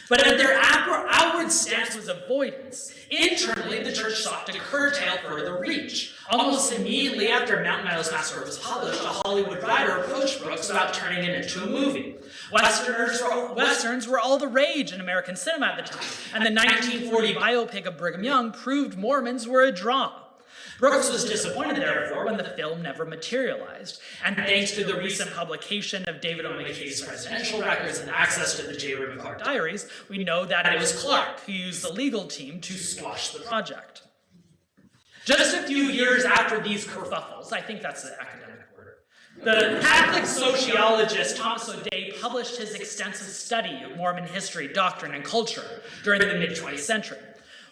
But if their outward stance was avoidance, internally the church sought to curtail further reach. Almost immediately after Mountain Meadows Massacre was published, a Hollywood writer approached Brooks about turning it into a movie. Westerns were all the rage in American cinema at the time, and the 1940 biopic of Brigham Young proved Mormons were a draw. Brooks was disappointed, therefore, when the film never materialized, and thanks to the recent publication of David O. McKay's presidential records and access to the J. Reuben Clark diaries, we know that it was Clark who used the legal team to squash the project. Just a few years after these kerfuffles, I think that's the academic word, the Catholic sociologist Thomas O'Day published his extensive study of Mormon history, doctrine, and culture during the mid-20th century.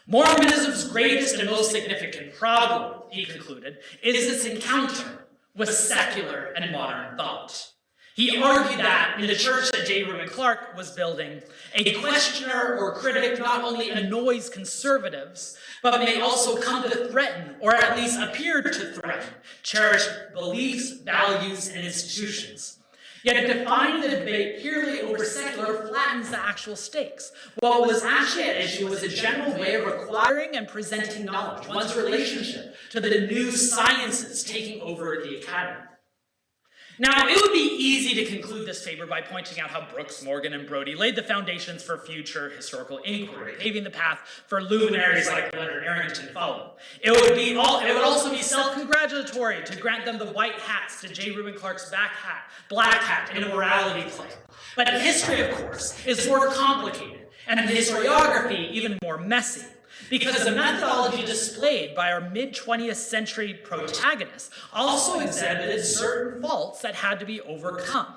Mormonism's greatest and most significant problem, he concluded, is its encounter with secular and modern thought. He argued that in the church that J. Reuben Clark was building, a questioner or critic not only annoys conservatives, but may also come to threaten, or at least appear to threaten, cherished beliefs, values, and institutions. Yet defining the debate purely over secular flattens the actual stakes. What was actually at issue was a general way of acquiring and presenting knowledge, one's relationship to the new sciences taking over the academy. Now, it would be easy to conclude this paper by pointing out how Brooks, Morgan, and Brody laid the foundations for future historical inquiry, paving the path for luminaries like Leonard Arrington follow. It would also be self-congratulatory to grant them the white hats to J. Reuben Clark's black hat in a morality play. But history, of course, is more complicated, and historiography even more messy. Because the methodology displayed by our mid-20th century protagonists also exhibited certain faults that had to be overcome.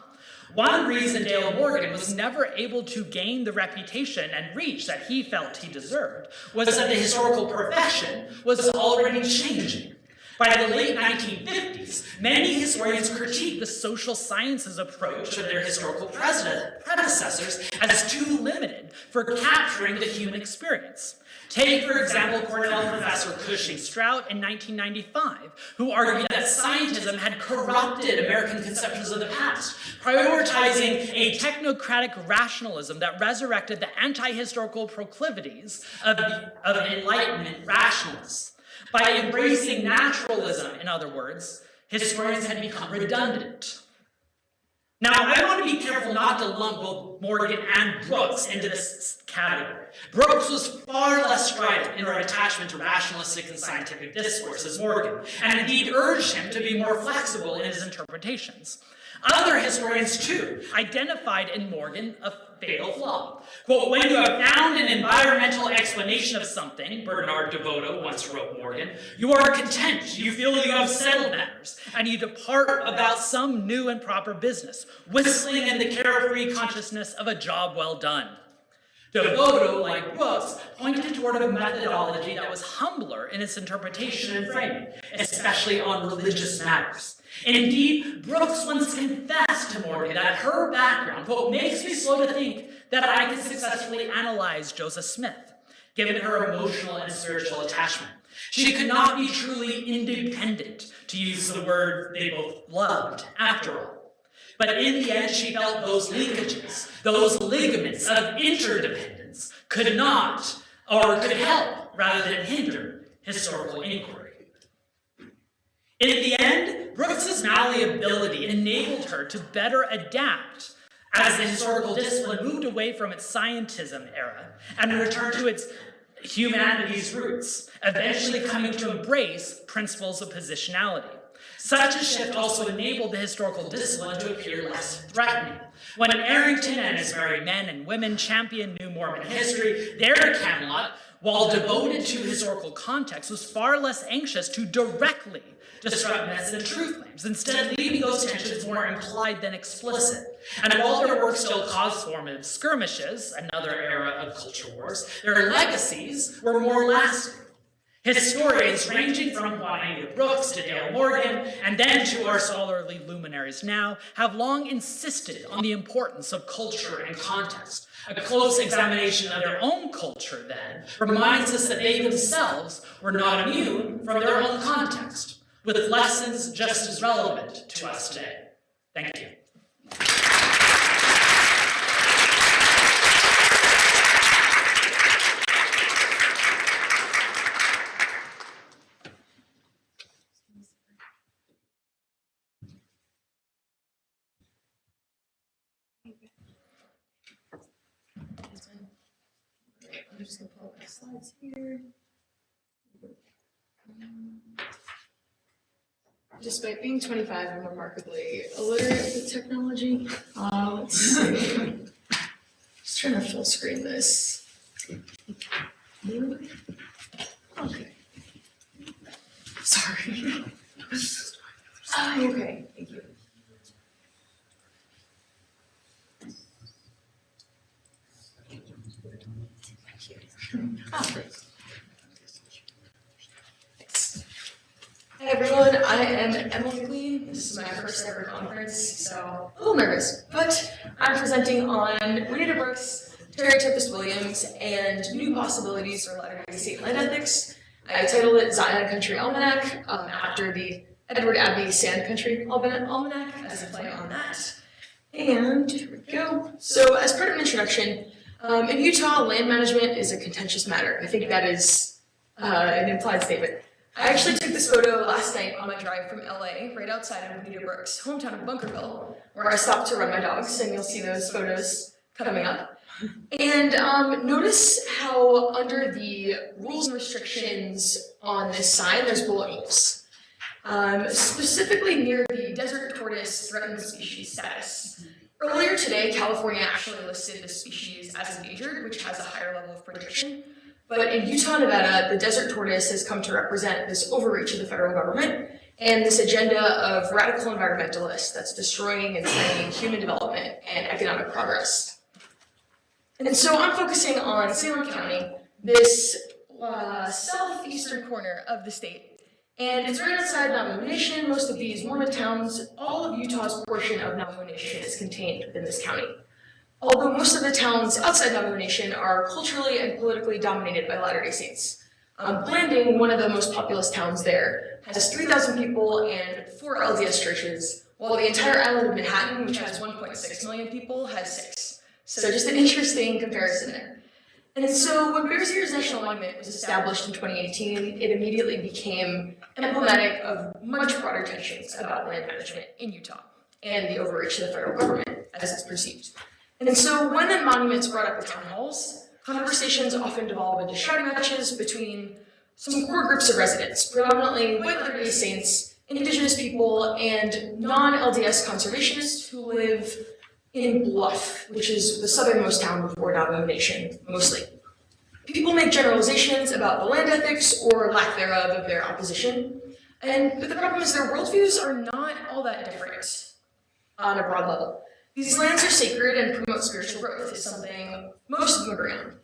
One reason Dale Morgan was never able to gain the reputation and reach that he felt he deserved was that the historical profession was already changing. By the late 1950s, many historians critiqued the social sciences approach of their historical predecessors as too limited for capturing the human experience. Take, for example, Cornell professor Cushing Strout in 1995, who argued that scientism had corrupted American conceptions of the past, prioritizing a technocratic rationalism that resurrected the anti-historical proclivities of Enlightenment rationalists. By embracing naturalism, in other words, historians had become redundant. Now, I want to be careful not to lump both Morgan and Brooks into this category. Brooks was far less strident in her attachment to rationalistic and scientific discourse as Morgan, and indeed urged him to be more flexible in his interpretations. Other historians, too, identified in Morgan a fatal flaw. Quote, when you have found an environmental explanation of something, Bernard DeVoto once wrote Morgan, you are content, you feel you have settled matters, and you depart about some new and proper business, whistling in the carefree consciousness of a job well done. DeVoto, like Brooks, pointed toward a methodology that was humbler in its interpretation and framing, especially on religious matters. Indeed, Brooks once confessed to Morgan that her background, quote, makes me slow to think that I can successfully analyze Joseph Smith, given her emotional and spiritual attachment. She could not be truly independent, to use the word they both loved, after all. But in the end, she felt those linkages, those ligaments of interdependence could not, or could help, rather than hinder, historical inquiry. In the end, Brooks's malleability enabled her to better adapt as the historical discipline moved away from its scientism era and returned to its humanities roots, eventually coming to embrace principles of positionality. Such a shift also enabled the historical discipline to appear less threatening. When Arrington and his merry men and women championed New Mormon history, their Camelot, while devoted to historical context, was far less anxious to directly disrupt myths and truth claims, instead leaving those tensions more implied than explicit. And while their work still caused formative skirmishes, another era of culture wars, their legacies were more lasting. Historians ranging from Juanita Brooks to Dale Morgan, and then to our scholarly luminaries now, have long insisted on the importance of culture and context. A close examination of their own culture, then, reminds us that they themselves were not immune from their own context, with lessons just as relevant to us today. Thank you. I'm just gonna pull up my slides here. Despite being 25, I'm remarkably illiterate with technology. Let's see. Just trying to full screen this. Okay. Sorry. Okay, thank you. Hey everyone, I am Emily Lee. This is my first ever conference, so a little nervous, but I'm presenting on Juanita Brooks, Terry Tempest Williams, and new possibilities for Latter-day Saint land ethics. I titled it Zion Country Almanac after the Edward Abbey Sand Country Almanac as a play on that. And here we go. So as part of an introduction, in Utah, land management is a contentious matter. I think that is an implied statement. I actually took this photo last night on my drive from LA, right outside of Juanita Brooks' hometown of Bunkerville, where I stopped to run my dogs, and you'll see those photos coming up. And notice how under the rules and restrictions on this sign, there's bullet holes. Specifically near the desert tortoise threatened species status. Earlier today, California actually listed this species as endangered, which has a higher level of protection. But in Utah, Nevada, the desert tortoise has come to represent this overreach of the federal government and this agenda of radical environmentalists that's destroying and threatening human development and economic progress. And so I'm focusing on Salem County, this southeastern corner of the state. And it's right outside Navajo Nation. Most of these Mormon towns, all of Utah's portion of Navajo Nation is contained within this county. Although most of the towns outside Navajo Nation are culturally and politically dominated by Latter-day Saints. Blanding, one of the most populous towns there, has 3,000 people and 4 LDS churches, while the entire island of Manhattan, which has 1.6 million people, has 6. So just an interesting comparison there. And so when Bears Ears National Monument was established in 2018, it immediately became emblematic of much broader tensions about land management in Utah and the overreach of the federal government as it's perceived. And so when the monument's brought up at town halls, conversations often devolve into shouting matches between some core groups of residents, predominantly white Latter-day Saints, Indigenous people, and non-LDS conservationists who live in Bluff, which is the southernmost town before Navajo Nation, mostly. People make generalizations about the land ethics or lack thereof of their opposition, but the problem is their worldviews are not all that different on a broad level. These lands are sacred and promote spiritual growth is something most of them agree on.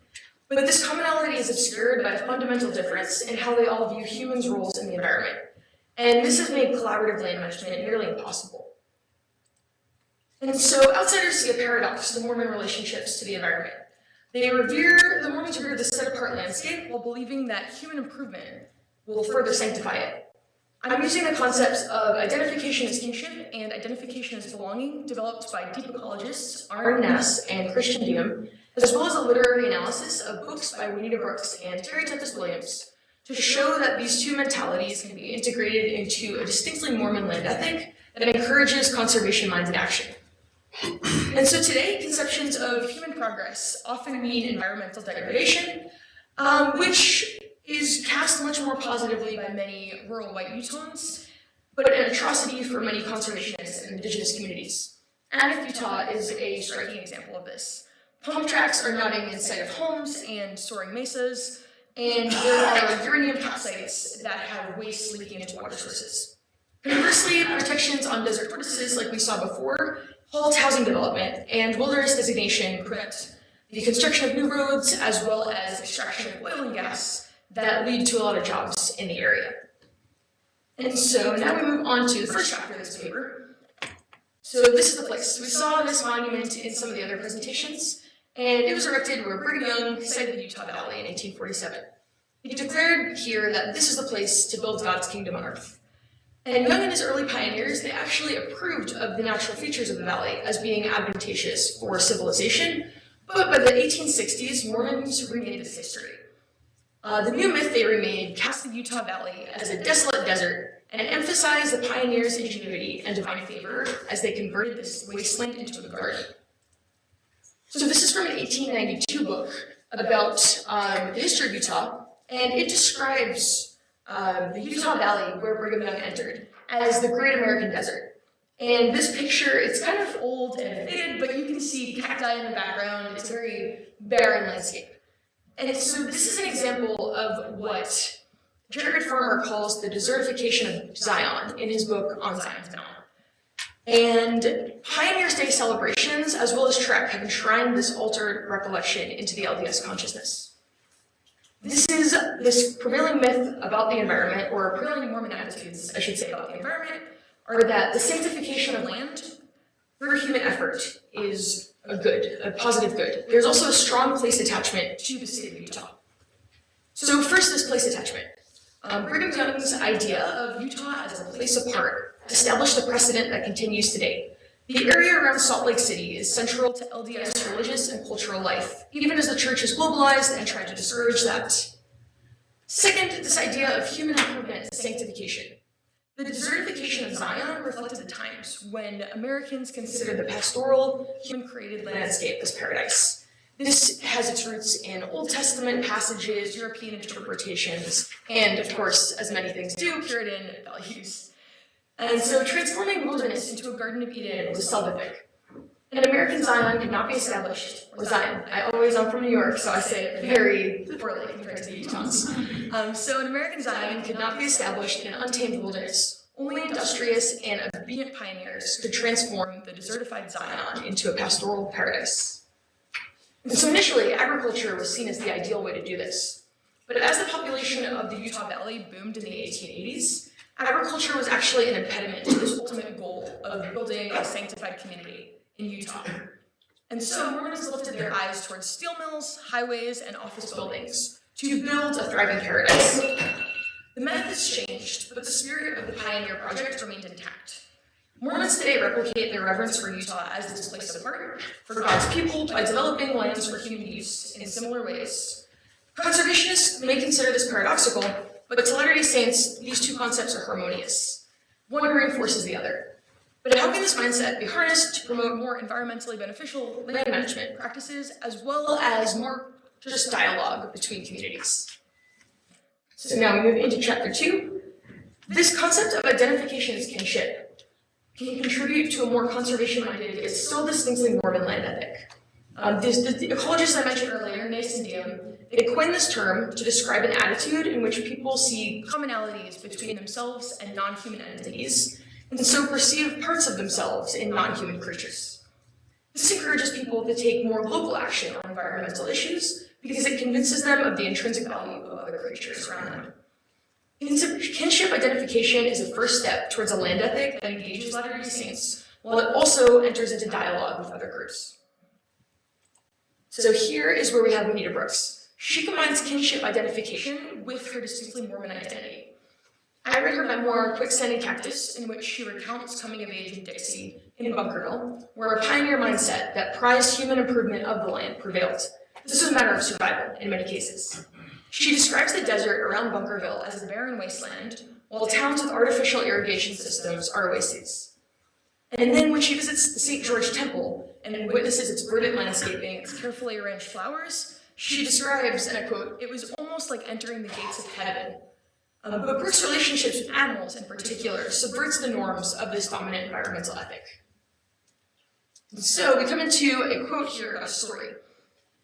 But this commonality is obscured by a fundamental difference in how they all view humans' roles in the environment. And this has made collaborative land management nearly impossible. And so outsiders see a paradox to the Mormon relationships to the environment. The Mormons revere the set-apart landscape while believing that human improvement will further sanctify it. I'm using the concepts of identification as kingship and identification as belonging developed by deep ecologists Aaron Ness and Christian Diem, as well as a literary analysis of books by Juanita Brooks and Terry Tempest Williams to show that these two mentalities can be integrated into a distinctly Mormon land ethic that encourages conservation-minded action. And so today, conceptions of human progress often mean environmental degradation, which is cast much more positively by many rural white Utahns, but an atrocity for many conservationists and indigenous communities. Aneth, Utah is a striking example of this. Palm tracks are nodding in sight of homes and soaring mesas, and there are uranium sites that have waste leaking into water sources. Conversely, protections on desert tortoises, like we saw before, halt housing development, and wilderness designation prevent the construction of new roads as well as extraction of oil and gas that lead to a lot of jobs in the area. And so now we move on to the first chapter of this paper. So this is the place. We saw this monument in some of the other presentations, and it was erected where Brigham Young sited the Utah Valley in 1847. He declared here that this is the place to build God's kingdom on earth. And Young and his early pioneers, they actually approved of the natural features of the valley as being advantageous for civilization, but by the 1860s, Mormons remade this history. The new myth they remade cast the Utah Valley as a desolate desert and emphasized the pioneers' ingenuity and divine favor as they converted this wasteland into a garden. So this is from an 1892 book about the history of Utah, and it describes the Utah Valley where Brigham Young entered as the Great American Desert. And this picture, it's kind of old and faded, but you can see cacti in the background. It's a very barren landscape. And so this is an example of what Jared Farmer calls the desertification of Zion in his book On Zion's Mountain. And Pioneers' Day celebrations, as well as Trek, have enshrined this altered recollection into the LDS consciousness. This is this prevailing myth about the environment, or prevailing Mormon attitudes, I should say, about the environment, are that the sanctification of land through human effort is a good, a positive good. There's also a strong place attachment to the state of Utah. So first, this place attachment. Brigham Young's idea of Utah as a place apart established a precedent that continues today. The area around Salt Lake City is central to LDS religious and cultural life, even as the church has globalized and tried to discourage that. Second, this idea of human improvement and sanctification. The desertification of Zion reflected the times when Americans considered the pastoral, human-created landscape as paradise. This has its roots in Old Testament passages, European interpretations, and, of course, as many things do, Puritan values. And so transforming wilderness into a Garden of Eden was salvific. An American Zion could not be established, or Zion. I'm from New York, so I say it very poorly compared to the Utahns. So an American Zion could not be established in an untamed wilderness. Only industrious and obedient pioneers could transform the desertified Zion into a pastoral paradise. And so initially, agriculture was seen as the ideal way to do this. But as the population of the Utah Valley boomed in the 1880s, agriculture was actually an impediment to this ultimate goal of building a sanctified community in Utah. And so Mormons lifted their eyes towards steel mills, highways, and office buildings to build a thriving paradise. The methods changed, but the spirit of the Pioneer Project remained intact. Mormons today replicate their reverence for Utah as this place apart for God's people by developing lands for human use in similar ways. Conservationists may consider this paradoxical, but to Latter-day Saints, these two concepts are harmonious. One reinforces the other. But how can this mindset be harnessed to promote more environmentally beneficial land management practices, as well as more just dialogue between communities? So now we move into chapter 2. This concept of identification as kinship can contribute to a more conservation-minded, yet still distinctly Mormon land ethic. The ecologists I mentioned earlier, Nace and Diem, they coined this term to describe an attitude in which people see commonalities between themselves and non-human entities, and so perceive parts of themselves in non-human creatures. This encourages people to take more local action on environmental issues because it convinces them of the intrinsic value of other creatures around them. Kinship identification is a first step towards a land ethic that engages Latter-day Saints, while it also enters into dialogue with other groups. So here is where we have Juanita Brooks. She combines kinship identification with her distinctly Mormon identity. I read her memoir, Quicksand and Cactus, in which she recounts coming of age in Dixie, in Bunkerville, where a pioneer mindset that prized human improvement of the land prevailed. This was a matter of survival in many cases. She describes the desert around Bunkerville as a barren wasteland, while towns with artificial irrigation systems are oases. And then when she visits the St. George Temple and witnesses its verdant landscaping, its carefully arranged flowers, she describes, and I quote, "It was almost like entering the gates of heaven." But Brooks' relationships with animals in particular subverts the norms of this dominant environmental ethic. So we come into a quote here of a story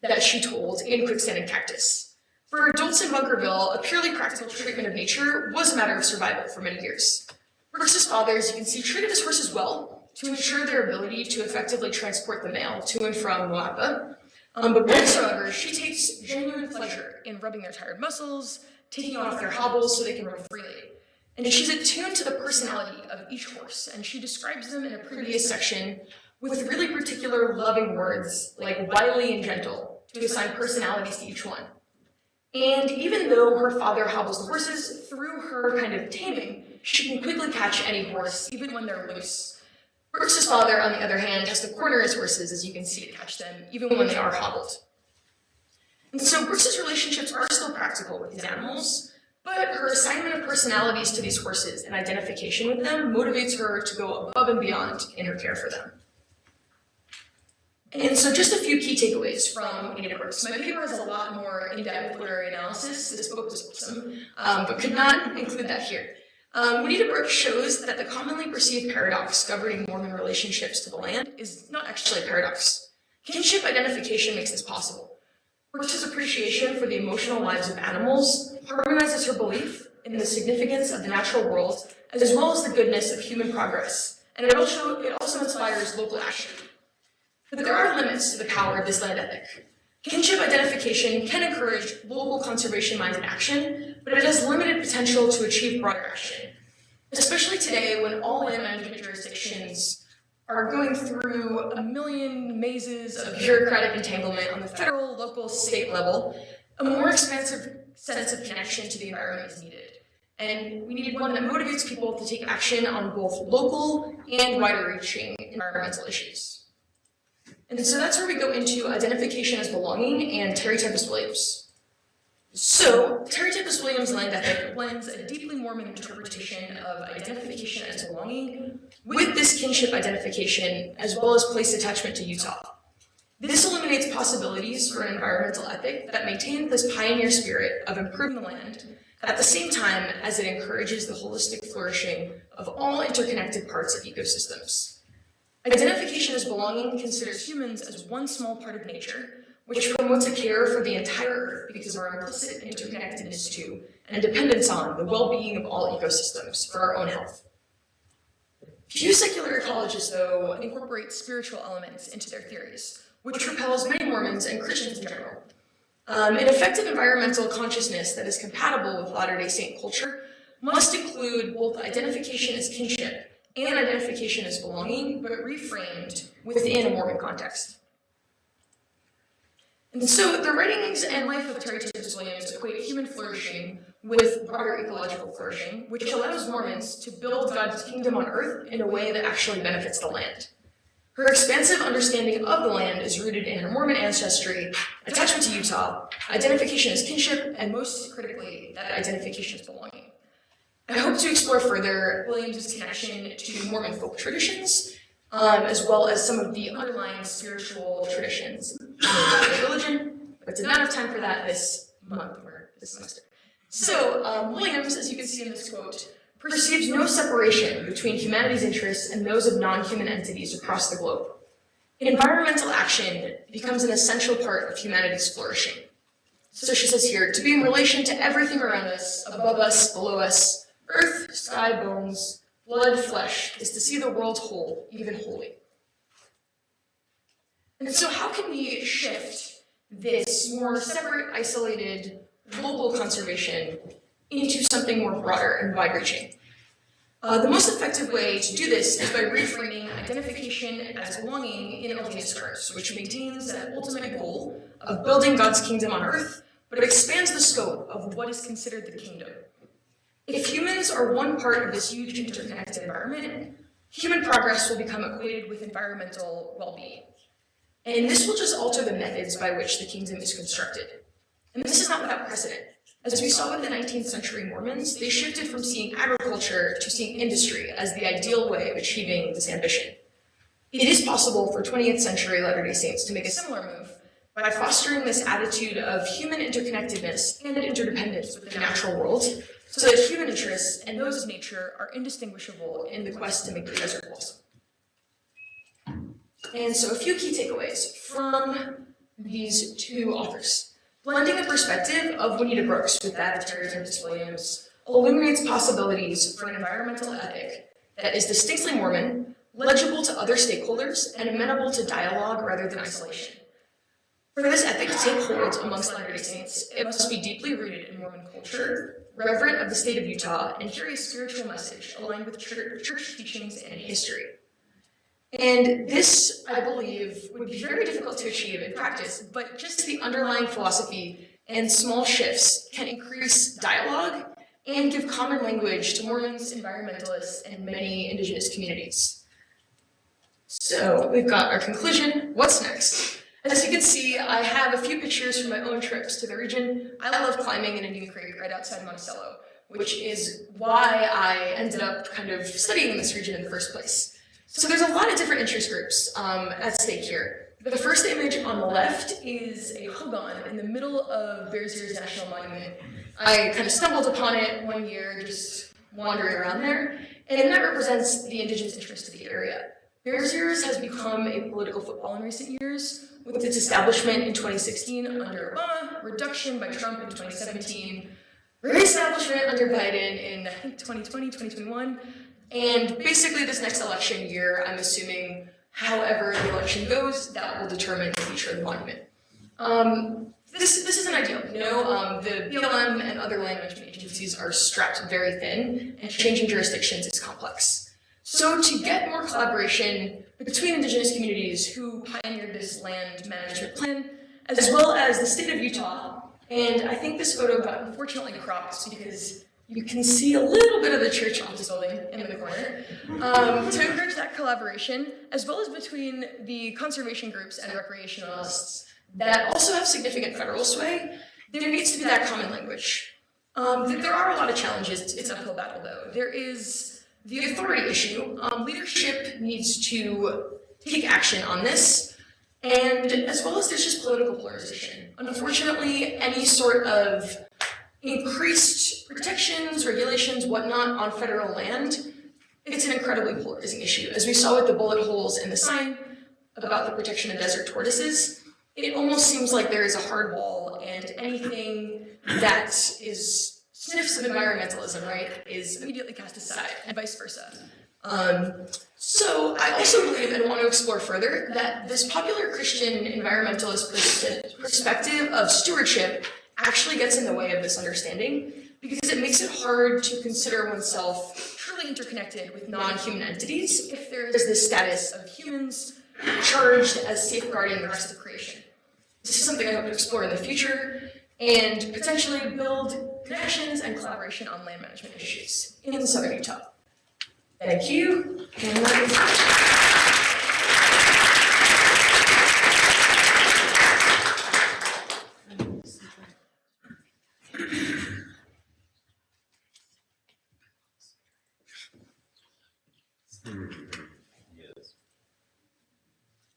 that she told in Quicksand and Cactus. For adults in Bunkerville, a purely practical treatment of nature was a matter of survival for many years. Brooks' father, as you can see, treated his horses well to ensure their ability to effectively transport the mail to and from Moapa. But Brooks, however, she takes genuine pleasure in rubbing their tired muscles, taking off their hobbles so they can roam freely. And she's attuned to the personality of each horse, and she describes them in a previous section with really particular loving words like wily and gentle to assign personalities to each one. And even though her father hobbles the horses, through her kind of taming, she can quickly catch any horse, even when they're loose. Brooks' father, on the other hand, has to corner his horses, as you can see, to catch them, even when they are hobbled. And so Brooks' relationships are still practical with these animals, but her assignment of personalities to these horses and identification with them motivates her to go above and beyond in her care for them. And so just a few key takeaways from Juanita Brooks. My paper has a lot more in-depth literary analysis. This book was awesome, but could not include that here. Juanita Brooks shows that the commonly perceived paradox governing Mormon relationships to the land is not actually a paradox. Kinship identification makes this possible. Brooks' appreciation for the emotional lives of animals harmonizes her belief in the significance of the natural world, as well as the goodness of human progress, and it also inspires local action. But there are limits to the power of this land ethic. Kinship identification can encourage local conservation-minded action, but it has limited potential to achieve broader action. Especially today, when all land management jurisdictions are going through a million mazes of bureaucratic entanglement on the federal, local, state level, a more expansive sense of connection to the environment is needed. And we need one that motivates people to take action on both local and wider-reaching environmental issues. And so that's where we go into identification as belonging and Terry Tempest Williams. So, Terry Tempest Williams' land ethic blends a deeply Mormon interpretation of identification as belonging with this kinship identification, as well as place attachment to Utah. This eliminates possibilities for an environmental ethic that maintains this pioneer spirit of improving the land, at the same time as it encourages the holistic flourishing of all interconnected parts of ecosystems. Identification as belonging considers humans as one small part of nature, which promotes a care for the entire Earth because of our implicit interconnectedness to and dependence on the well-being of all ecosystems for our own health. Few secular ecologists, though, incorporate spiritual elements into their theories, which repels many Mormons and Christians in general. An effective environmental consciousness that is compatible with Latter-day Saint culture must include both identification as kinship and identification as belonging, but reframed within a Mormon context. And so the writings and life of Terry Tempest Williams equate human flourishing with broader ecological flourishing, which allows Mormons to build God's kingdom on earth in a way that actually benefits the land. Her expansive understanding of the land is rooted in her Mormon ancestry, attachment to Utah, identification as kinship, and most critically, that identification as belonging. I hope to explore further Williams' connection to Mormon folk traditions, as well as some of the underlying spiritual traditions of religion, but did not have time for that this month or this semester. So, Williams, as you can see in this quote, perceives no separation between humanity's interests and those of non-human entities across the globe. Environmental action becomes an essential part of humanity's flourishing. So she says here, to be in relation to everything around us, above us, below us, earth, sky, bones, blood, flesh, is to see the world whole, even holy. And so how can we shift this more separate, isolated, global conservation into something more broader and wide-reaching? The most effective way to do this is by reframing identification as belonging in LDS terms, which maintains that ultimate goal of building God's kingdom on earth, but it expands the scope of what is considered the kingdom. If humans are one part of this huge interconnected environment, human progress will become equated with environmental well-being. And this will just alter the methods by which the kingdom is constructed. And this is not without precedent. As we saw with the 19th century Mormons, they shifted from seeing agriculture to seeing industry as the ideal way of achieving this ambition. It is possible for 20th century Latter-day Saints to make a similar move by fostering this attitude of human interconnectedness and interdependence with the natural world, so that human interests and those of nature are indistinguishable in the quest to make the desert blossom. And so a few key takeaways from these two authors. Blending the perspective of Juanita Brooks with that of Terry Tempest Williams illuminates possibilities for an environmental ethic that is distinctly Mormon, legible to other stakeholders, and amenable to dialogue rather than isolation. For this ethic to take hold amongst Latter-day Saints, it must be deeply rooted in Mormon culture, reverent of the state of Utah, and carry a spiritual message aligned with church teachings and history. And this, I believe, would be very difficult to achieve in practice, but just the underlying philosophy and small shifts can increase dialogue and give common language to Mormons, environmentalists, and many indigenous communities. So we've got our conclusion. What's next? As you can see, I have a few pictures from my own trips to the region. I love climbing in Indian Creek right outside Monticello, which is why I ended up kind of studying this region in the first place. So there's a lot of different interest groups at stake here. The first image on the left is a hogan in the middle of Bears Ears National Monument. I kind of stumbled upon it one year, just wandering around there, and that represents the indigenous interest of the area. Bears Ears has become a political football in recent years, with its establishment in 2016 under Obama, reduction by Trump in 2017, reestablishment under Biden in, I think, 2020, 2021, and basically this next election year, I'm assuming however the election goes, that will determine the future of the monument. This isn't ideal. You know, the BLM and other land management agencies are strapped very thin, and changing jurisdictions is complex. So to get more collaboration between indigenous communities who pioneered this land management plan, as well as the state of Utah, and I think this photo got unfortunately cropped because you can see a little bit of the church office building in the corner, to encourage that collaboration, as well as between the conservation groups and recreationalists that also have significant federal sway, there needs to be that common language. There are a lot of challenges. It's an uphill battle, though. There is the authority issue. Leadership needs to take action on this, and as well as there's just political polarization. Unfortunately, any sort of increased protections, regulations, whatnot on federal land, it's an incredibly polarizing issue. As we saw with the bullet holes in the sign about the protection of desert tortoises, it almost seems like there is a hard wall, and anything that is sniffs of environmentalism, right, is immediately cast aside, and vice versa. So I also believe and want to explore further that this popular Christian environmentalist perspective of stewardship actually gets in the way of this understanding, because it makes it hard to consider oneself truly interconnected with non-human entities if there is this status of humans charged as safeguarding the rest of creation. This is something I hope to explore in the future and potentially build connections and collaboration on land management issues in southern Utah. Thank you.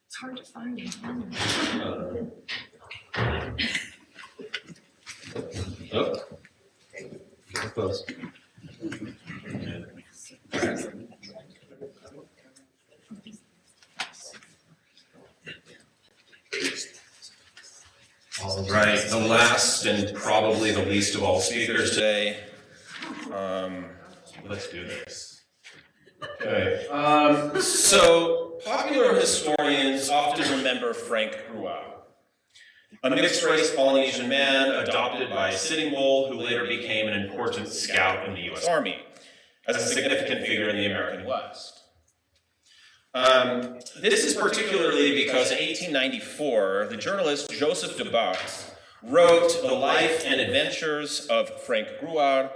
It's hard to find it. Oh. Close. All right, the last and probably the least of all speakers today. Let's do this. Okay. So popular historians often remember Frank Grua, a mixed-race Polynesian man adopted by Sitting Bull, who later became an important scout in the U.S. Army, as a significant figure in the American West. This is particularly because in 1894, the journalist Joseph Dubois wrote The Life and Adventures of Frank Grua,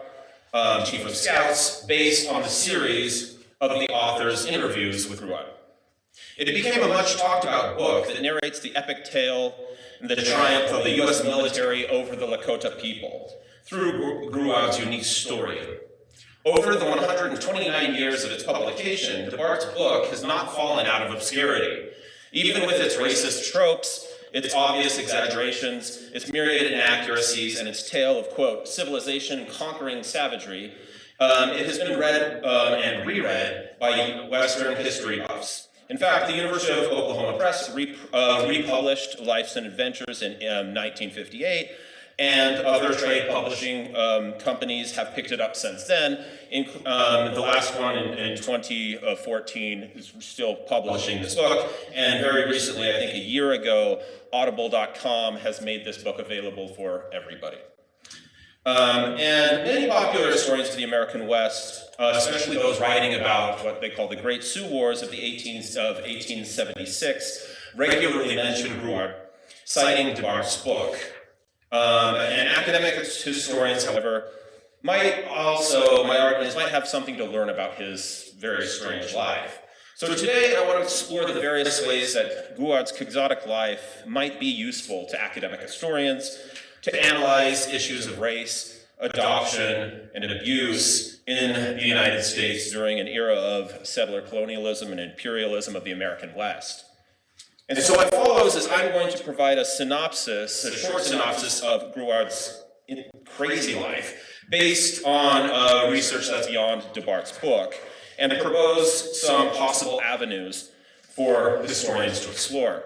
Chief of Scouts, based on the series of the author's interviews with Grua. It became a much talked about book that narrates the epic tale and the triumph of the U.S. military over the Lakota people through Grua's unique story. Over the 129 years of its publication, DeBart's book has not fallen out of obscurity. Even with its racist tropes, its obvious exaggerations, its myriad inaccuracies, and its tale of, quote, civilization conquering savagery, it has been read and reread by Western history buffs. In fact, the University of Oklahoma Press republished Lives and Adventures in 1958, and other trade publishing companies have picked it up since then. The last one in 2014 is still publishing this book, and very recently, I think a year ago, Audible.com has made this book available for everybody. And many popular historians of the American West, especially those writing about what they call the Great Sioux Wars of 1876, regularly mention Grua, citing DeBart's book. And academic historians, however, my argument is, might have something to learn about his very strange life. So today I want to explore the various ways that Grua's quixotic life might be useful to academic historians to analyze issues of race, adoption, and abuse in the United States during an era of settler colonialism and imperialism of the American West. And so what follows is I'm going to provide a synopsis, a short synopsis of Gruard's crazy life based on research that's beyond Debart's book, and propose some possible avenues for historians to explore.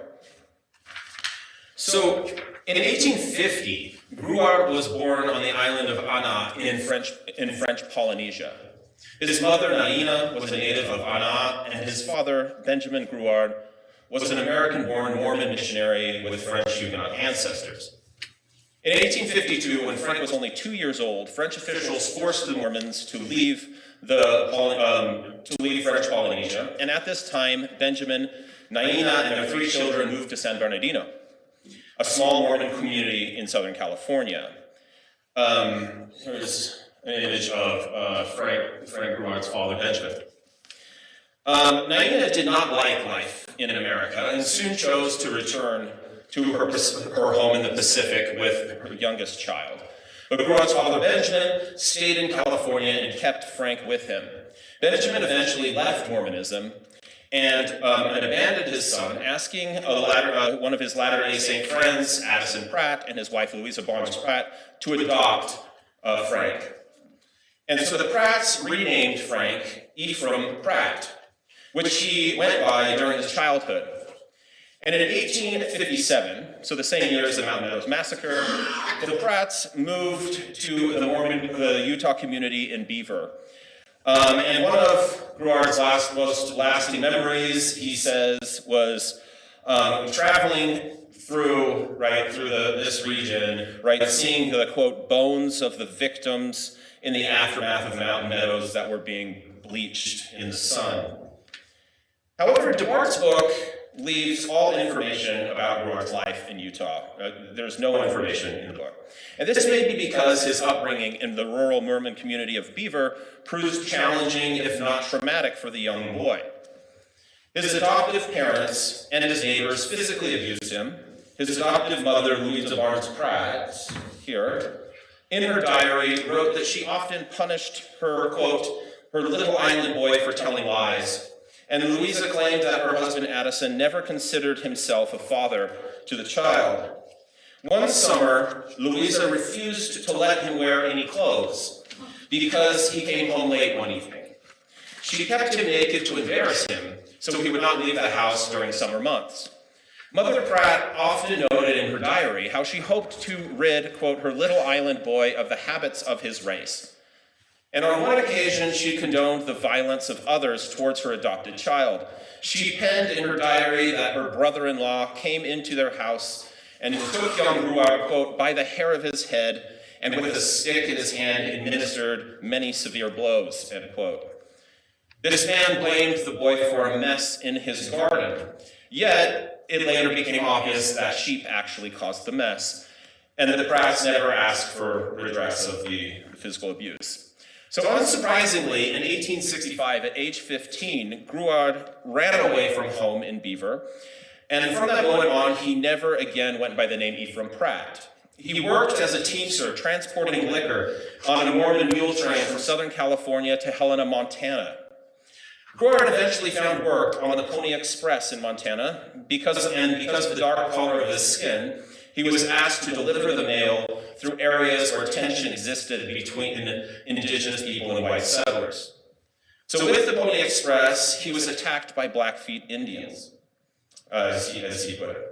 So in 1850, Gruard was born on the island of Ana in French Polynesia. His mother, Naina, was a native of Ana, and his father, Benjamin Gruard, was an American-born Mormon missionary with French Huguenot ancestors. In 1852, when Frank was only 2 years old, French officials forced the Mormons to leave French Polynesia, and at this time, Benjamin, Naina, and their 3 children moved to San Bernardino, a small Mormon community in Southern California. Here's an image of Frank Gruard's father, Benjamin. Naina did not like life in America and soon chose to return to her home in the Pacific with her youngest child. But Gruard's father, Benjamin, stayed in California and kept Frank with him. Benjamin eventually left Mormonism and abandoned his son, asking one of his Latter-day Saint friends, Addison Pratt, and his wife, Louisa Barnes Pratt, to adopt Frank. And so the Pratts renamed Frank Ephraim Pratt, which he went by during his childhood. And in 1857, so the same year as the Mountain Meadows Massacre, the Pratts moved to the Utah community in Beaver. And one of Gruard's most lasting memories, he says, was traveling through this region, seeing the, quote, bones of the victims in the aftermath of Mountain Meadows that were being bleached in the sun. However, Debart's book leaves all information about Gruard's life in Utah. There's no information in the book. And this may be because his upbringing in the rural Mormon community of Beaver proved challenging, if not traumatic, for the young boy. His adoptive parents and his neighbors physically abused him. His adoptive mother, Louisa Barnes Pratt, here, in her diary, wrote that she often punished her, quote, her little island boy for telling lies. And Louisa claimed that her husband Addison never considered himself a father to the child. One summer, Louisa refused to let him wear any clothes because he came home late one evening. She kept him naked to embarrass him, so he would not leave the house during summer months. Mother Pratt often noted in her diary how she hoped to rid, quote, her little island boy of the habits of his race. And on one occasion, she condoned the violence of others towards her adopted child. She penned in her diary that her brother-in-law came into their house and took young Gruard, quote, by the hair of his head, and with a stick in his hand administered many severe blows, end quote. This man blamed the boy for a mess in his garden. Yet, it later became obvious that sheep actually caused the mess, and that the Pratts never asked for redress of the physical abuse. So unsurprisingly, in 1865, at age 15, Gruard ran away from home in Beaver, and from that moment on, he never again went by the name Ephraim Pratt. He worked as a teamster transporting liquor on a Mormon mule train from Southern California to Helena, Montana. Gruard eventually found work on the Pony Express in Montana, because of the dark color of his skin, he was asked to deliver the mail through areas where tension existed between indigenous people and white settlers. So with the Pony Express, he was attacked by Blackfeet Indians, as he put it.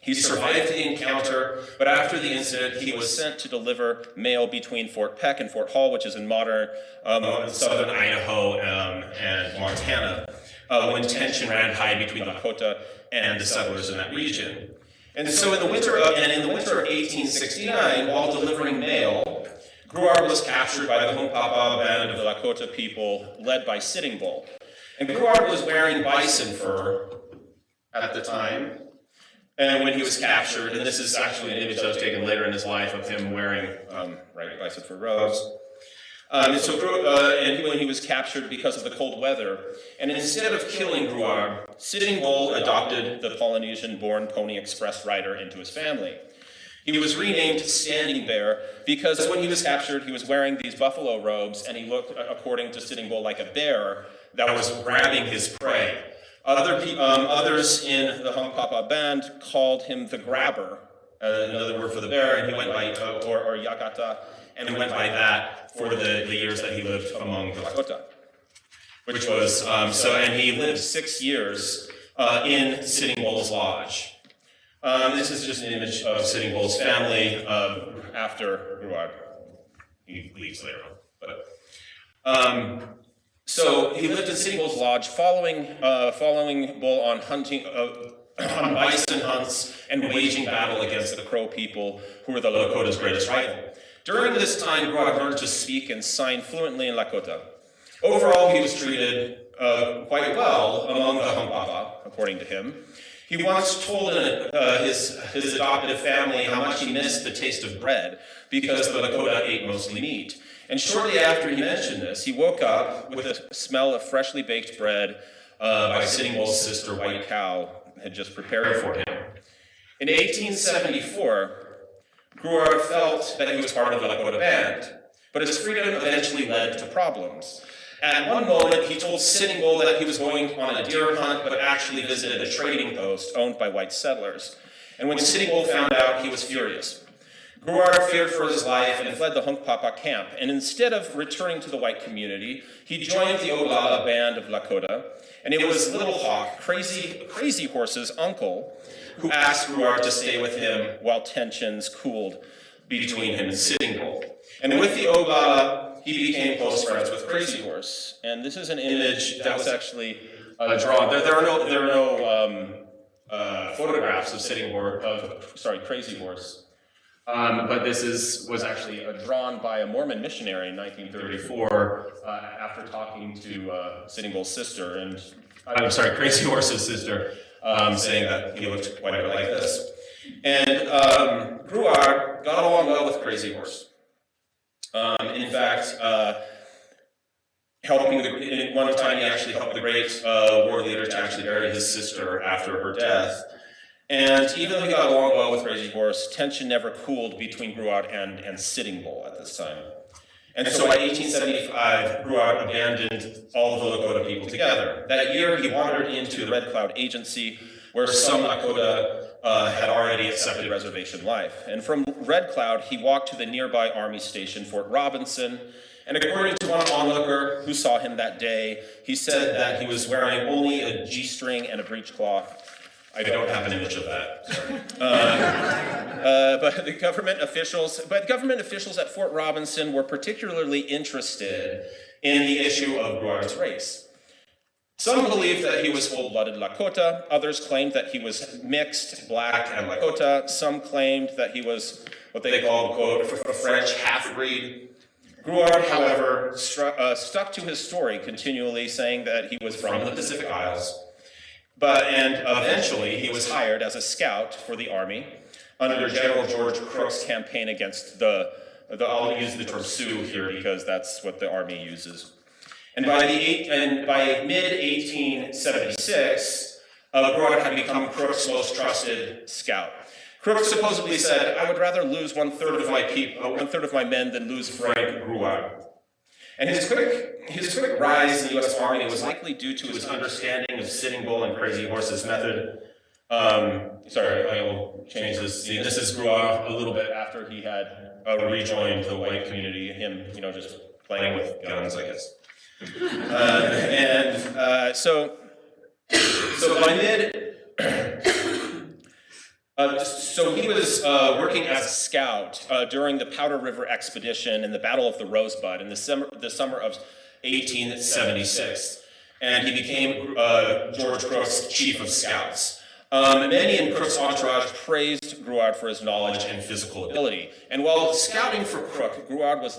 He survived the encounter, but after the incident, he was sent to deliver mail between Fort Peck and Fort Hall, which is in modern southern Idaho and Montana, when tension ran high between Lakota and the settlers in that region. And so in the winter of 1869, while delivering mail, Gruard was captured by the Hunkpapa band of the Lakota people, led by Sitting Bull. And Gruard was wearing bison fur at the time, and when he was captured, and this is actually an image that was taken later in his life of him wearing bison fur robes. And when he was captured because of the cold weather, and instead of killing Gruard, Sitting Bull adopted the Polynesian-born Pony Express rider into his family. He was renamed Standing Bear because when he was captured, he was wearing these buffalo robes, and he looked, according to Sitting Bull, like a bear that was grabbing his prey. Others in the Hung Papa band called him the Grabber, another word for the bear, and he went by, or Yakata, and went by that for the years that he lived among the Lakota. Which was, and he lived 6 years in Sitting Bull's lodge. This is just an image of Sitting Bull's family after Gruard. He leaves later on. So he lived in Sitting Bull's lodge, following Bull on hunting, on bison hunts and waging battle against the Crow people, who were the Lakota's greatest rival. During this time, Gruard learned to speak and sign fluently in Lakota. Overall, he was treated quite well among the Hunkpapa, according to him. He once told his adoptive family how much he missed the taste of bread because the Lakota ate mostly meat. And shortly after he mentioned this, he woke up with a smell of freshly baked bread by Sitting Bull's sister, White Cow, had just prepared for him. In 1874, Gruard felt that he was part of the Lakota band, but his freedom eventually led to problems. At one moment, he told Sitting Bull that he was going on a deer hunt, but actually visited a trading post owned by white settlers. And when Sitting Bull found out, he was furious. Gruard feared for his life and fled the Hunkpapa camp. And instead of returning to the white community, he joined the Oglala band of Lakota. And it was Little Hawk, Crazy Horse's uncle, who asked Gruard to stay with him while tensions cooled between him and Sitting Bull. And with the Oglala, he became close friends with Crazy Horse. And this is an image that was actually drawn. There are no photographs of Crazy Horse. But this was actually drawn by a Mormon missionary in 1934 after talking to Sitting Bull's sister, and Crazy Horse's sister, saying that he looked quite a bit like this. And Gruard got along well with Crazy Horse. In fact, one time he actually helped the great war leader to actually bury his sister after her death. And even though he got along well with Crazy Horse, tension never cooled between Gruard and Sitting Bull at this time. And so by 1875, Gruard abandoned all the Lakota people together. That year, he wandered into the Red Cloud Agency, where some Lakota had already accepted reservation life. And from Red Cloud, he walked to the nearby Army station, Fort Robinson. And according to one onlooker who saw him that day, he said that he was wearing only a G-string and a breechcloth. I don't have an image of that. But government officials at Fort Robinson were particularly interested in the issue of Gruard's race. Some believed that he was full-blooded Lakota. Others claimed that he was mixed, black, and Lakota. Some claimed that he was what they called, quote, a French half-breed. Gruard, however, stuck to his story, continually saying that he was from the Pacific Isles. And eventually, he was hired as a scout for the Army under General George Crook's campaign against I'll use the term Sioux here because that's what the Army uses. And by mid-1876, Gruard had become Crook's most trusted scout. Crook supposedly said, "I would rather lose one-third of my men than lose Frank Gruard." And his quick rise in the U.S. Army was likely due to his understanding of Sitting Bull and Crazy Horse's method. I will change this. See, this is Gruard a little bit after he had rejoined the white community, him, just playing with guns, I guess. So by so he was working as a scout during the Powder River expedition and the Battle of the Rosebud in the summer of 1876, and he became George Crook's chief of scouts. Many in Crook's entourage praised Gruard for his knowledge and physical ability, and while scouting for Crook, Gruard was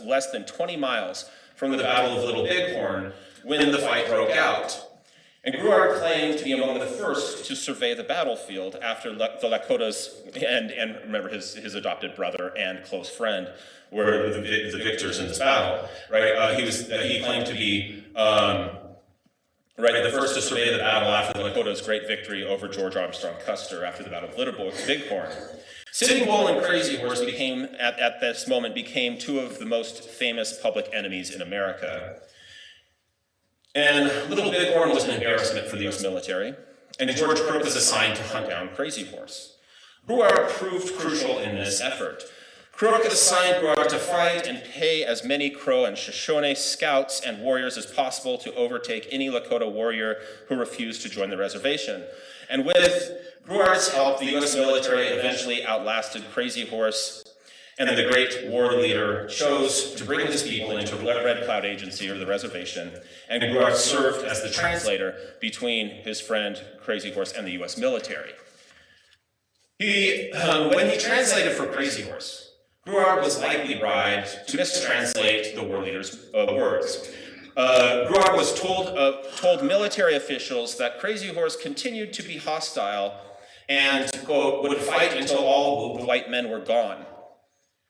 less than 20 miles from the Battle of Little Bighorn when the fight broke out. And Gruard claimed to be among the first to survey the battlefield after the Lakotas, and remember his adopted brother and close friend were the victors in this battle, right? He claimed to be the first to survey the battle after the Lakotas' great victory over George Armstrong Custer after the Battle of Little Bighorn. Sitting Bull and Crazy Horse at this moment became two of the most famous public enemies in America. And Little Bighorn was an embarrassment for the US military, and George Crook was assigned to hunt down Crazy Horse. Gruard proved crucial in this effort. Crook assigned Gruard to fight and pay as many Crow and Shoshone scouts and warriors as possible to overtake any Lakota warrior who refused to join the reservation. And with Gruard's help, the US military eventually outlasted Crazy Horse, and the great war leader chose to bring his people into Red Cloud Agency, or the reservation, and Gruard served as the translator between his friend Crazy Horse and the US military. When he translated for Crazy Horse, Gruard was likely bribed to mistranslate the war leader's words. Gruard was told military officials that Crazy Horse continued to be hostile and, quote, would fight until all the white men were gone.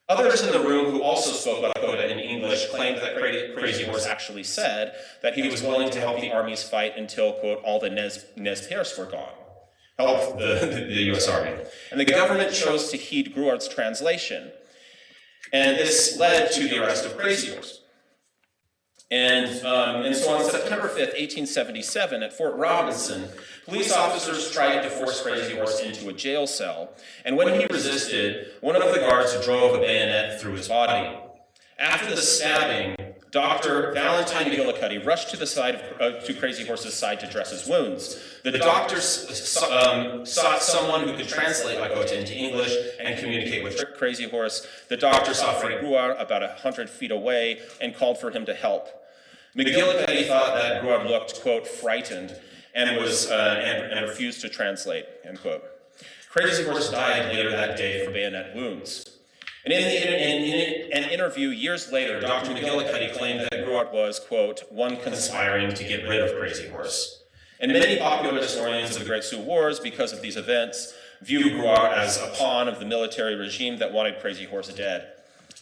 Others in the room who also spoke Lakota in English claimed that Crazy Horse actually said that he was willing to help the armies fight until, quote, all the Nez Perce were gone. Help the US Army. And the government chose to heed Gruard's translation. And this led to the arrest of Crazy Horse. And so on September 5th, 1877, at Fort Robinson, police officers tried to force Crazy Horse into a jail cell, and when he resisted, one of the guards drove a bayonet through his body. After the stabbing, Dr. Valentine McGillicuddy rushed to the side to Crazy Horse's side to dress his wounds. The doctors sought someone who could translate Lakota into English and communicate with Crazy Horse. The doctor saw Frank Gruard about 100 feet away and called for him to help. McGillicuddy thought that Gruard looked, quote, frightened and refused to translate, end quote. Crazy Horse died later that day from bayonet wounds. And in an interview years later, Dr. McGillicuddy claimed that Gruard was, quote, one conspiring to get rid of Crazy Horse. And many popular historians of the Great Sioux Wars, because of these events, view Gruard as a pawn of the military regime that wanted Crazy Horse dead.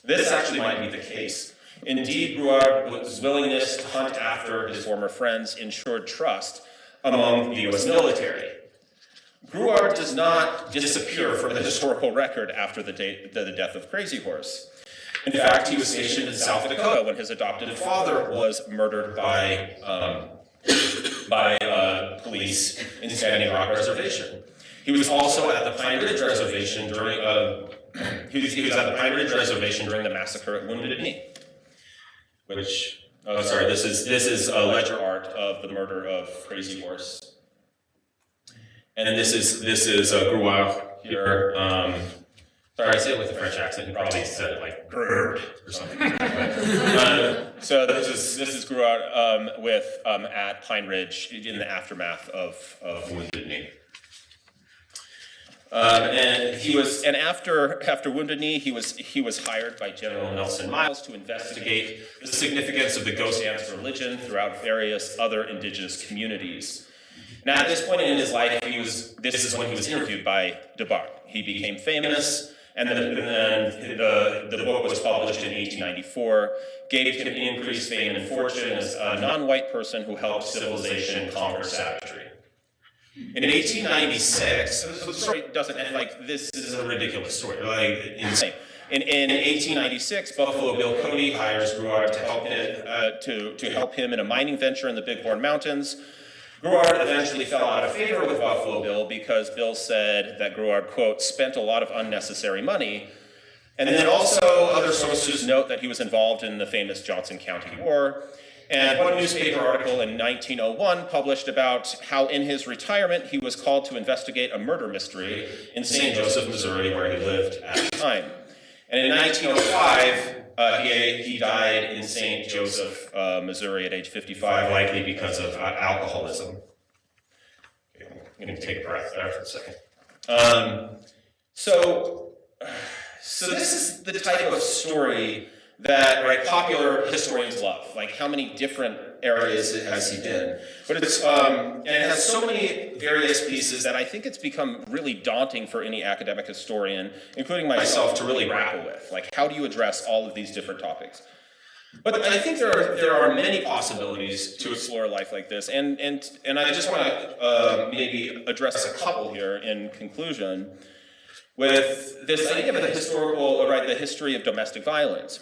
This actually might be the case. Indeed, Gruard's willingness to hunt after his former friends ensured trust among the US military. Gruard does not disappear from the historical record after the death of Crazy Horse. In fact, he was stationed in South Dakota when his adopted father was murdered by police in Standing Rock Reservation. He was also at the Pine Ridge Reservation during the massacre at Wounded Knee. This is a ledger art of the murder of Crazy Horse. And this is Gruard here. Sorry, I say it with a French accent. You probably said it like Gruard or something. So this is Gruard at Pine Ridge in the aftermath of Wounded Knee. After Wounded Knee, he was hired by General Nelson Miles to investigate the significance of the ghost dance religion throughout various other indigenous communities. Now, at this point in his life, this is when he was interviewed by DeBart. He became famous, and then the book was published in 1894, gave him increased fame and fortune as a non-white person who helped civilization conquer savagery. In 1896, so the story doesn't end like this is a ridiculous story, like insane. In 1896, Buffalo Bill Cody hires Gruard to help him in a mining venture in the Bighorn Mountains. Gruard eventually fell out of favor with Buffalo Bill because Bill said that Gruard, quote, spent a lot of unnecessary money. And then also other sources note that he was involved in the famous Johnson County War. And one newspaper article in 1901 published about how in his retirement he was called to investigate a murder mystery in St. Joseph, Missouri, where he lived at the time. And in 1905, he died in St. Joseph, Missouri at age 55, likely because of alcoholism. Okay, I'm going to take a breath there for a second. So this is the type of story that popular historians love. Like, how many different areas has he been? But it's and it has so many various pieces that I think it's become really daunting for any academic historian, including myself, to really grapple with. Like, how do you address all of these different topics? But I think there are many possibilities to explore a life like this, and I just want to maybe address a couple here in conclusion with this idea of the history of domestic violence.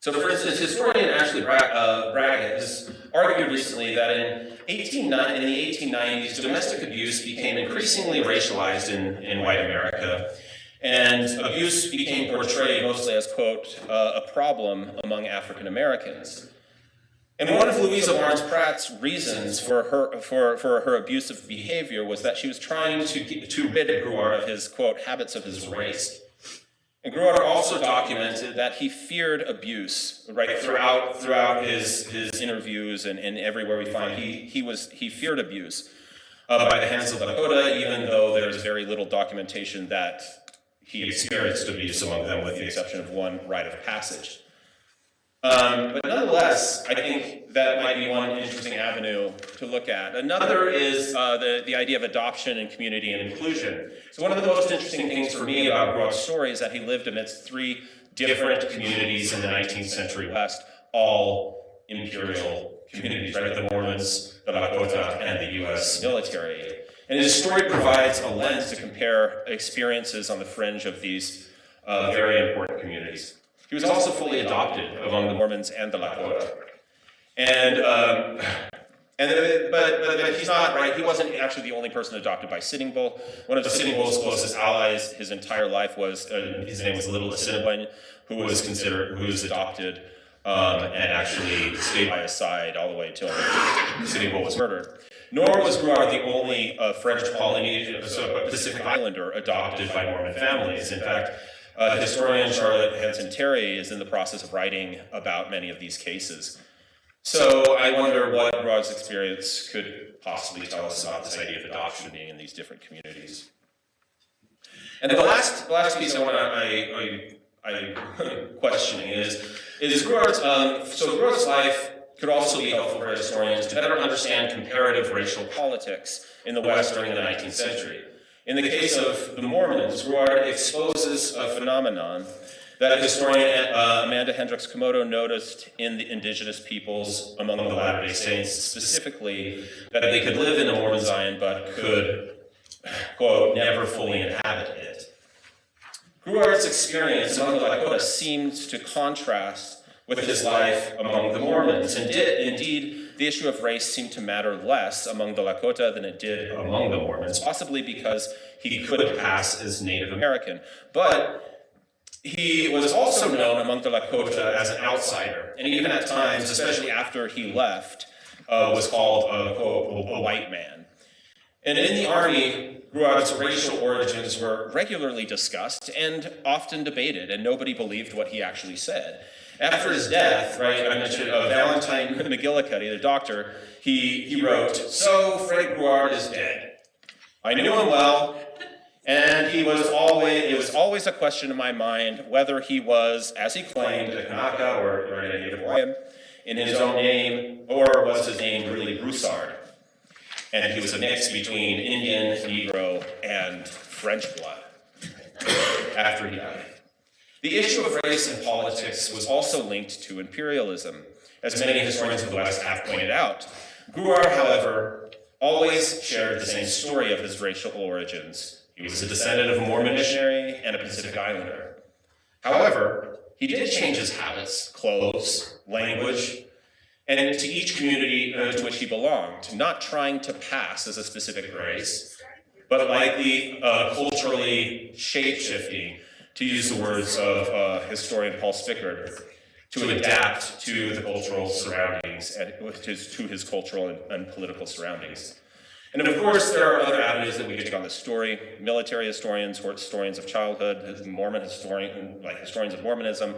So for instance, historian Ashley Braggett has argued recently that in the 1890s, domestic abuse became increasingly racialized in white America, and abuse became portrayed mostly as, quote, a problem among African Americans. And one of Louisa Barnes Pratt's reasons for her abusive behavior was that she was trying to rid Gruard of his, quote, habits of his race. And Gruard also documented that he feared abuse, right, throughout his interviews and everywhere we find he feared abuse by the hands of the Lakota, even though there's very little documentation that he experienced abuse among them, with the exception of one rite of passage. But nonetheless, I think that might be one interesting avenue to look at. Another is the idea of adoption and community and inclusion. So one of the most interesting things for me about Gruard's story is that he lived amidst 3 different communities in the 19th century West, all imperial communities, right? The Mormons, the Lakota, and the U.S. military. And his story provides a lens to compare experiences on the fringe of these very important communities. He was also fully adopted among the Mormons and the Lakota. But he's not, right? He wasn't actually the only person adopted by Sitting Bull. One of the Sitting Bull's closest allies his entire life was, his name was Little Assiniboine, who was adopted and actually stayed by his side all the way until Sitting Bull was murdered. Nor was Gruard the only French Polynesian, Pacific Islander adopted by Mormon families. In fact, historian Charlotte Hanson Terry is in the process of writing about many of these cases. So I wonder what Gruard's experience could possibly tell us about this idea of adoption being in these different communities. And the last piece I'm questioning is Gruard's, so Gruard's life could also be helpful for historians to better understand comparative racial politics in the West during the 19th century. In the case of the Mormons, Gruard exposes a phenomenon that historian Amanda Hendricks Komodo noticed in the indigenous peoples among the Latter-day Saints, specifically that they could live in a Mormon Zion but could, quote, never fully inhabit it. Gruard's experience among the Lakota seemed to contrast with his life among the Mormons, and indeed, the issue of race seemed to matter less among the Lakota than it did among the Mormons, possibly because he could pass as Native American. But he was also known among the Lakota as an outsider, and even at times, especially after he left, was called, quote, a white man. And in the Army, Gruard's racial origins were regularly discussed and often debated, and nobody believed what he actually said. After his death, right, I mentioned Valentine McGillicuddy, the doctor, he wrote, "So Fred Gruard is dead. I knew him well, and it was always a question in my mind whether he was, as he claimed, a Kanaka or a Native Hawaiian in his own name, or was his name really Broussard? And he was a mix between Indian, Negro, and French blood after he died." The issue of race and politics was also linked to imperialism, as many historians of the West have pointed out. Gruard, however, always shared the same story of his racial origins. He was a descendant of a Mormon missionary and a Pacific Islander. However, he did change his habits, clothes, language, and to each community to which he belonged, not trying to pass as a specific race, but likely culturally shape-shifting, to use the words of historian Paul Spickard, to adapt to the cultural surroundings, and to his cultural and political surroundings. And of course, there are other avenues that we could take on this story. Military historians, historians of childhood, Mormon historians, like historians of Mormonism,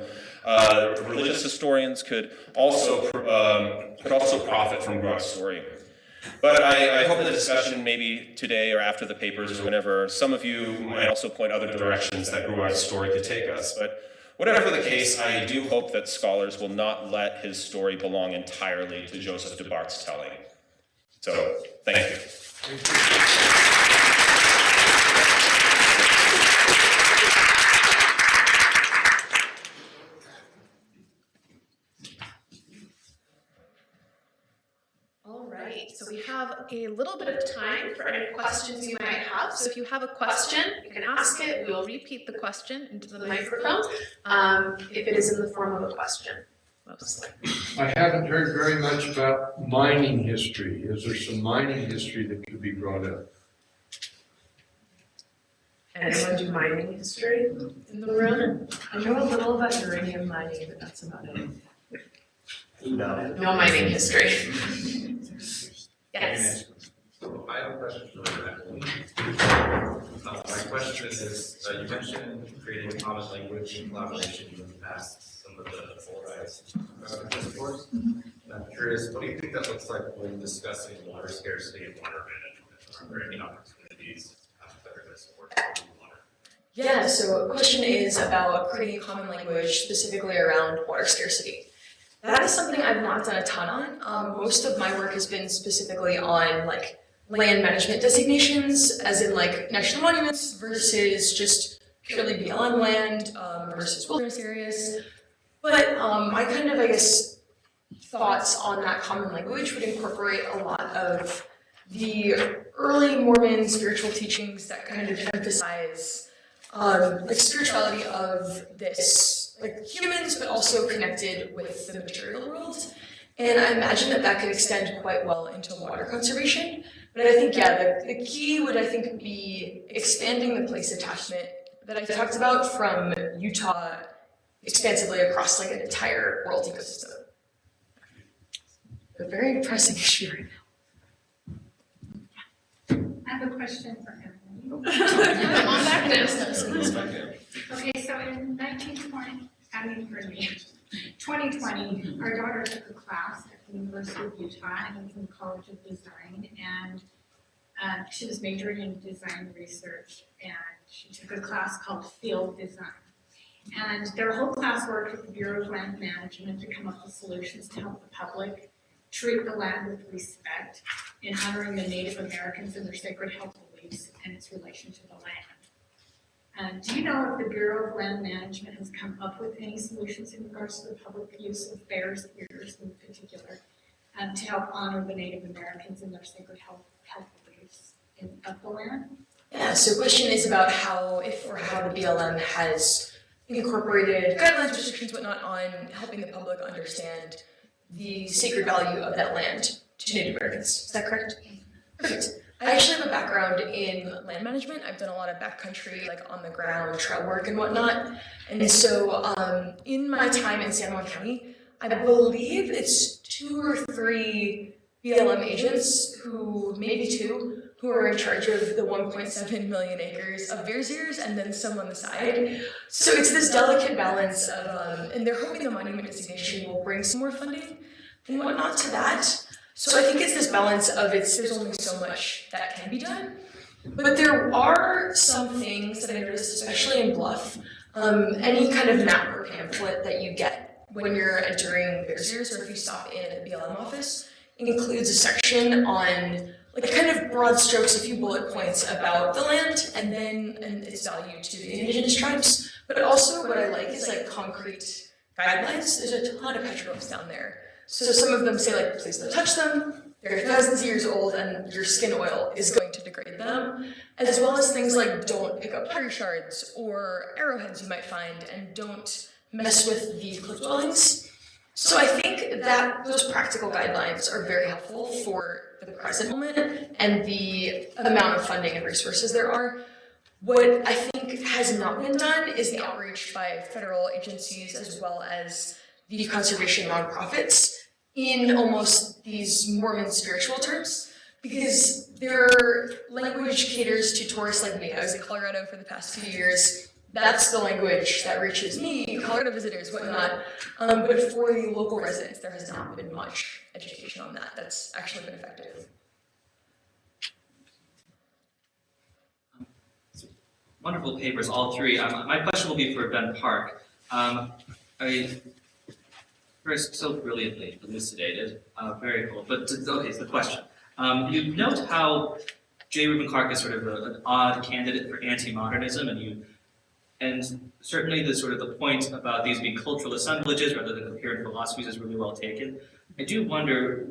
religious historians could also profit from Gruard's story. But I hope in the discussion, maybe today or after the papers or whenever, some of you might also point other directions that Gruard's story could take us. But whatever the case, I do hope that scholars will not let his story belong entirely to Joseph Dubart's telling. So, thank you. All right, so we have a little bit of time for any questions you might have. So if you have a question, you can ask it. We will repeat the question into the microphone if it is in the form of a question. mostly. I haven't heard very much about mining history. Is there some mining history that could be brought up? Anyone do mining history in the room? I know a little about uranium mining, but that's about it. No mining history. Yes. So I have a question for that. My question is, you mentioned creating a common language and collaboration in the past, some of the full rights discourse. And I'm curious, what do you think that looks like when discussing water scarcity and water management? Are there any opportunities that are going to support water? Yeah, so a question is about creating a common language specifically around water scarcity. That is something I've not done a ton on. Most of my work has been specifically on like land management designations, as in like national monuments versus just purely BLM land versus wilderness areas. But my kind of, I guess, thoughts on that common language would incorporate a lot of the early Mormon spiritual teachings that kind of emphasize like spirituality of this, like humans, but also connected with the material world. And I imagine that that could extend quite well into water conservation. But I think, yeah, the key would, I think, be expanding the place attachment that I talked about from Utah expansively across like an entire world ecosystem. A very depressing issue right now. I have a question for Emily. Come on back down. Okay, so in 2020, our daughter took a class at the University of Utah and it was in the College of Design, and she was majoring in design research, and she took a class called Field Design. And their whole class worked with the Bureau of Land Management to come up with solutions to help the public treat the land with respect in honoring the Native Americans and their sacred health beliefs and its relation to the land. Do you know if the Bureau of Land Management has come up with any solutions in regards to the public use of bears' ears in particular to help honor the Native Americans and their sacred health beliefs of the land? Yeah, so the question is about how, if or how the BLM has incorporated guidelines, restrictions, whatnot, on helping the public understand the sacred value of that land to Native Americans. Is that correct? Perfect. I actually have a background in land management. I've done a lot of backcountry, like on the ground trail work and whatnot. And so in my time in San Juan County, I believe it's 2 or 3 BLM agents who, maybe 2, who are in charge of the 1.7 million acres of Bears Ears and then some on the side. So it's this delicate balance of, and they're hoping the monument designation will bring some more funding and whatnot to that. So I think it's this balance of there's only so much that can be done. But there are some things that I noticed, especially in Bluff, any kind of map or pamphlet that you get when you're entering Bears Ears or if you stop in at the BLM office includes a section on like kind of broad strokes, a few bullet points about the land and its value to the indigenous tribes. But also what I like is like concrete guidelines. There's a ton of petroglyphs down there. So some of them say like, please don't touch them. They're thousands of years old and your skin oil is going to degrade them. As well as things like don't pick up pottery shards or arrowheads you might find, and don't mess with the cliff dwellings. So I think that those practical guidelines are very helpful for the present moment and the amount of funding and resources there are. What I think has not been done is the outreach by federal agencies as well as the conservation nonprofits in almost these Mormon spiritual terms, because their language caters to tourists like me. I was in Colorado for the past few years. That's the language that reaches me, Colorado visitors, whatnot. But for the local residents, there has not been much education on that that's actually been effective. Wonderful papers, all 3. My question will be for Ben Park. First, so brilliantly elucidated, very cool. But okay, so the question. You note how J. Reuben Clark is sort of an odd candidate for anti-modernism, and certainly the point about these being cultural assemblages rather than coherent philosophies is really well taken. I do wonder,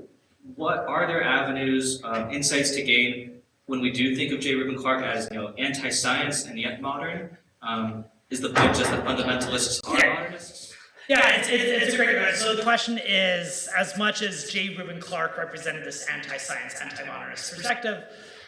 what are there avenues, insights to gain when we do think of J. Reuben Clark as anti-science and yet modern? Is the point just that fundamentalists are modernists? Yeah, it's a great question. So the question is, as much as J. Reuben Clark represented this anti-science, anti-modernist perspective,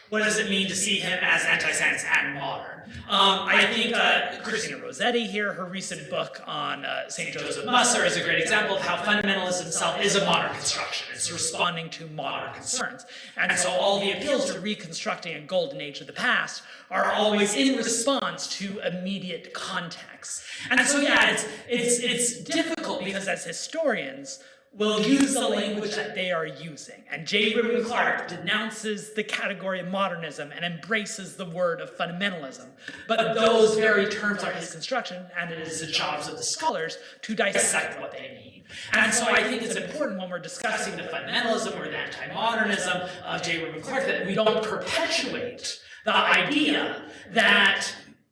what does it mean to see him as anti-science and modern? I think Christina Rossetti here, her recent book on St. Joseph Musser is a great example of how fundamentalism itself is a modern construction. It's responding to modern concerns. And so all the appeals to reconstructing a golden age of the past are always in response to immediate context. And so yeah, it's difficult because as historians, will use the language that they are using. And J. Reuben Clark denounces the category of modernism and embraces the word of fundamentalism. But those very terms are his construction, and it is the jobs of the scholars to dissect what they mean. And so I think it's important when we're discussing the fundamentalism or the anti-modernism of J. Reuben Clark that we don't perpetuate the idea that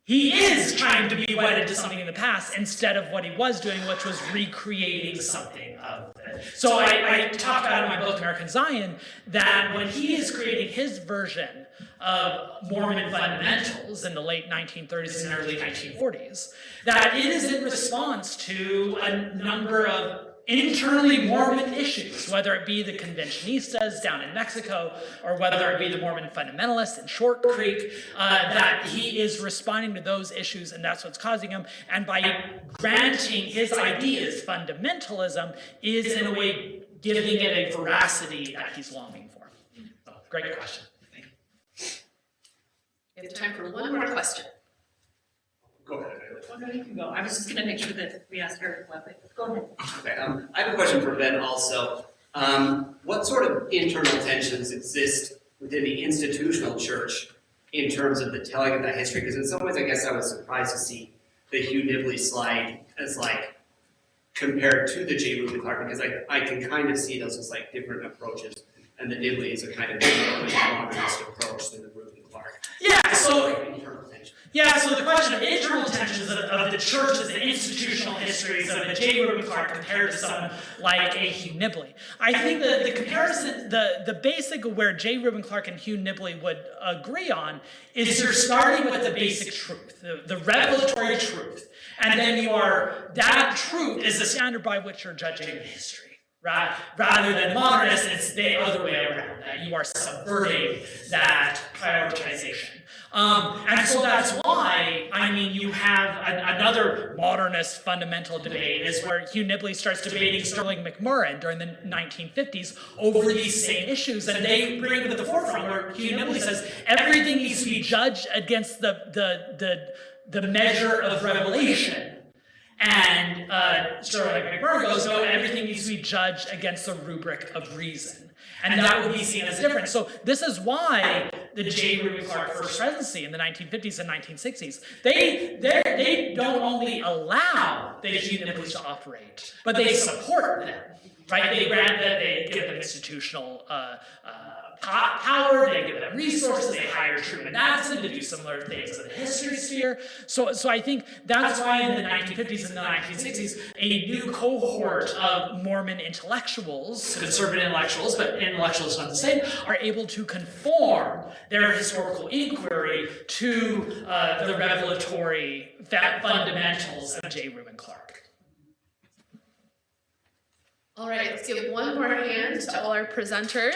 he is trying to be wedded to something in the past instead of what he was doing, which was recreating something of it. So I talk about in my book, American Zion, that when he is creating his version of Mormon fundamentals in the late 1930s and early 1940s, that it is in response to a number of internally Mormon issues, whether it be the Conventionistas down in Mexico or whether it be the Mormon fundamentalists in Short Creek, that he is responding to those issues and that's what's causing him. And by granting his ideas fundamentalism is in a way giving it a veracity that he's longing for. So, great question. Thank you. We have time for one more question. Go ahead. Oh, no, you can go. I was just gonna make sure that we asked Eric Webley. Go ahead. Okay, I have a question for Ben also. What sort of internal tensions exist within the institutional church in terms of the telling of that history? Because in some ways, I guess I was surprised to see the Hugh Nibley slide as like compared to the J. Reuben Clark, because I can kind of see those as like different approaches, and the Nibley is a kind of more modernist approach than the Reuben Clark. Yeah, so internal tension. Yeah, so the question of internal tensions of the church's and institutional histories of a J. Reuben Clark compared to someone like a Hugh Nibley. I think the comparison, the basic where J. Reuben Clark and Hugh Nibley would agree on is you're starting with the basic truth, the revelatory truth. And then that truth is the standard by which you're judging history. Rather than modernist, it's the other way around, that you are subverting that prioritization. And so that's why, you have another modernist fundamental debate is where Hugh Nibley starts debating Sterling McMurrin during the 1950s over these same issues. And they bring it to the forefront where Hugh Nibley says everything needs to be judged against the measure of revelation. And Sterling McMurrin goes, no, everything needs to be judged against the rubric of reason. And that would be seen as different. So this is why the J. Reuben Clark First Presidency in the 1950s and 1960s, they don't only allow the Hugh Nibleys to operate, but they support them, right? They grant that, they give them institutional power, they give them resources, they hire Truman Madsen to do similar things in the history sphere. So I think that's why in the 1950s and the 1960s, a new cohort of Mormon intellectuals, conservative intellectuals, but intellectuals not the same, are able to conform their historical inquiry to the revelatory fundamentals of J. Reuben Clark. All right, let's give one more hand to all our presenters.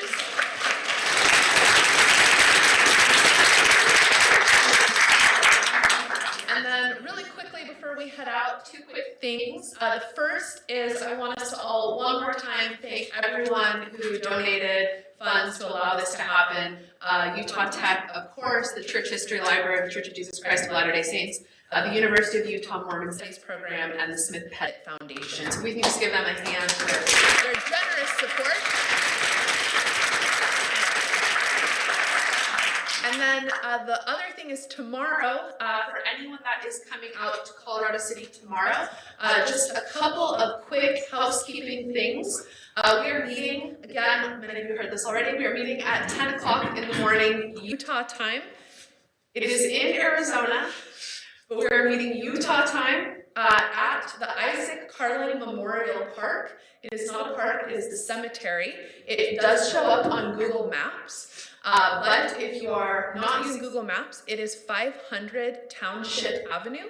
And then really quickly before we head out, two quick things. The first is I want us to all one more time thank everyone who donated funds to allow this to happen. Utah Tech, of course, the Church History Library of the Church of Jesus Christ of Latter-day Saints, the University of Utah Mormon Studies Program, and the Smith Pettit Foundation. So we can just give them a hand for their generous support. And then the other thing is tomorrow, for anyone that is coming out to Colorado City tomorrow, just a couple of quick housekeeping things. We are meeting, again, many of you heard this already, we are meeting at 10 o'clock in the morning, Utah time. It is in Arizona, but we are meeting Utah time at the Isaac Carlin Memorial Park. It is not a park, it is the cemetery. It does show up on Google Maps. But if you are not using Google Maps, it is 500 Township Avenue.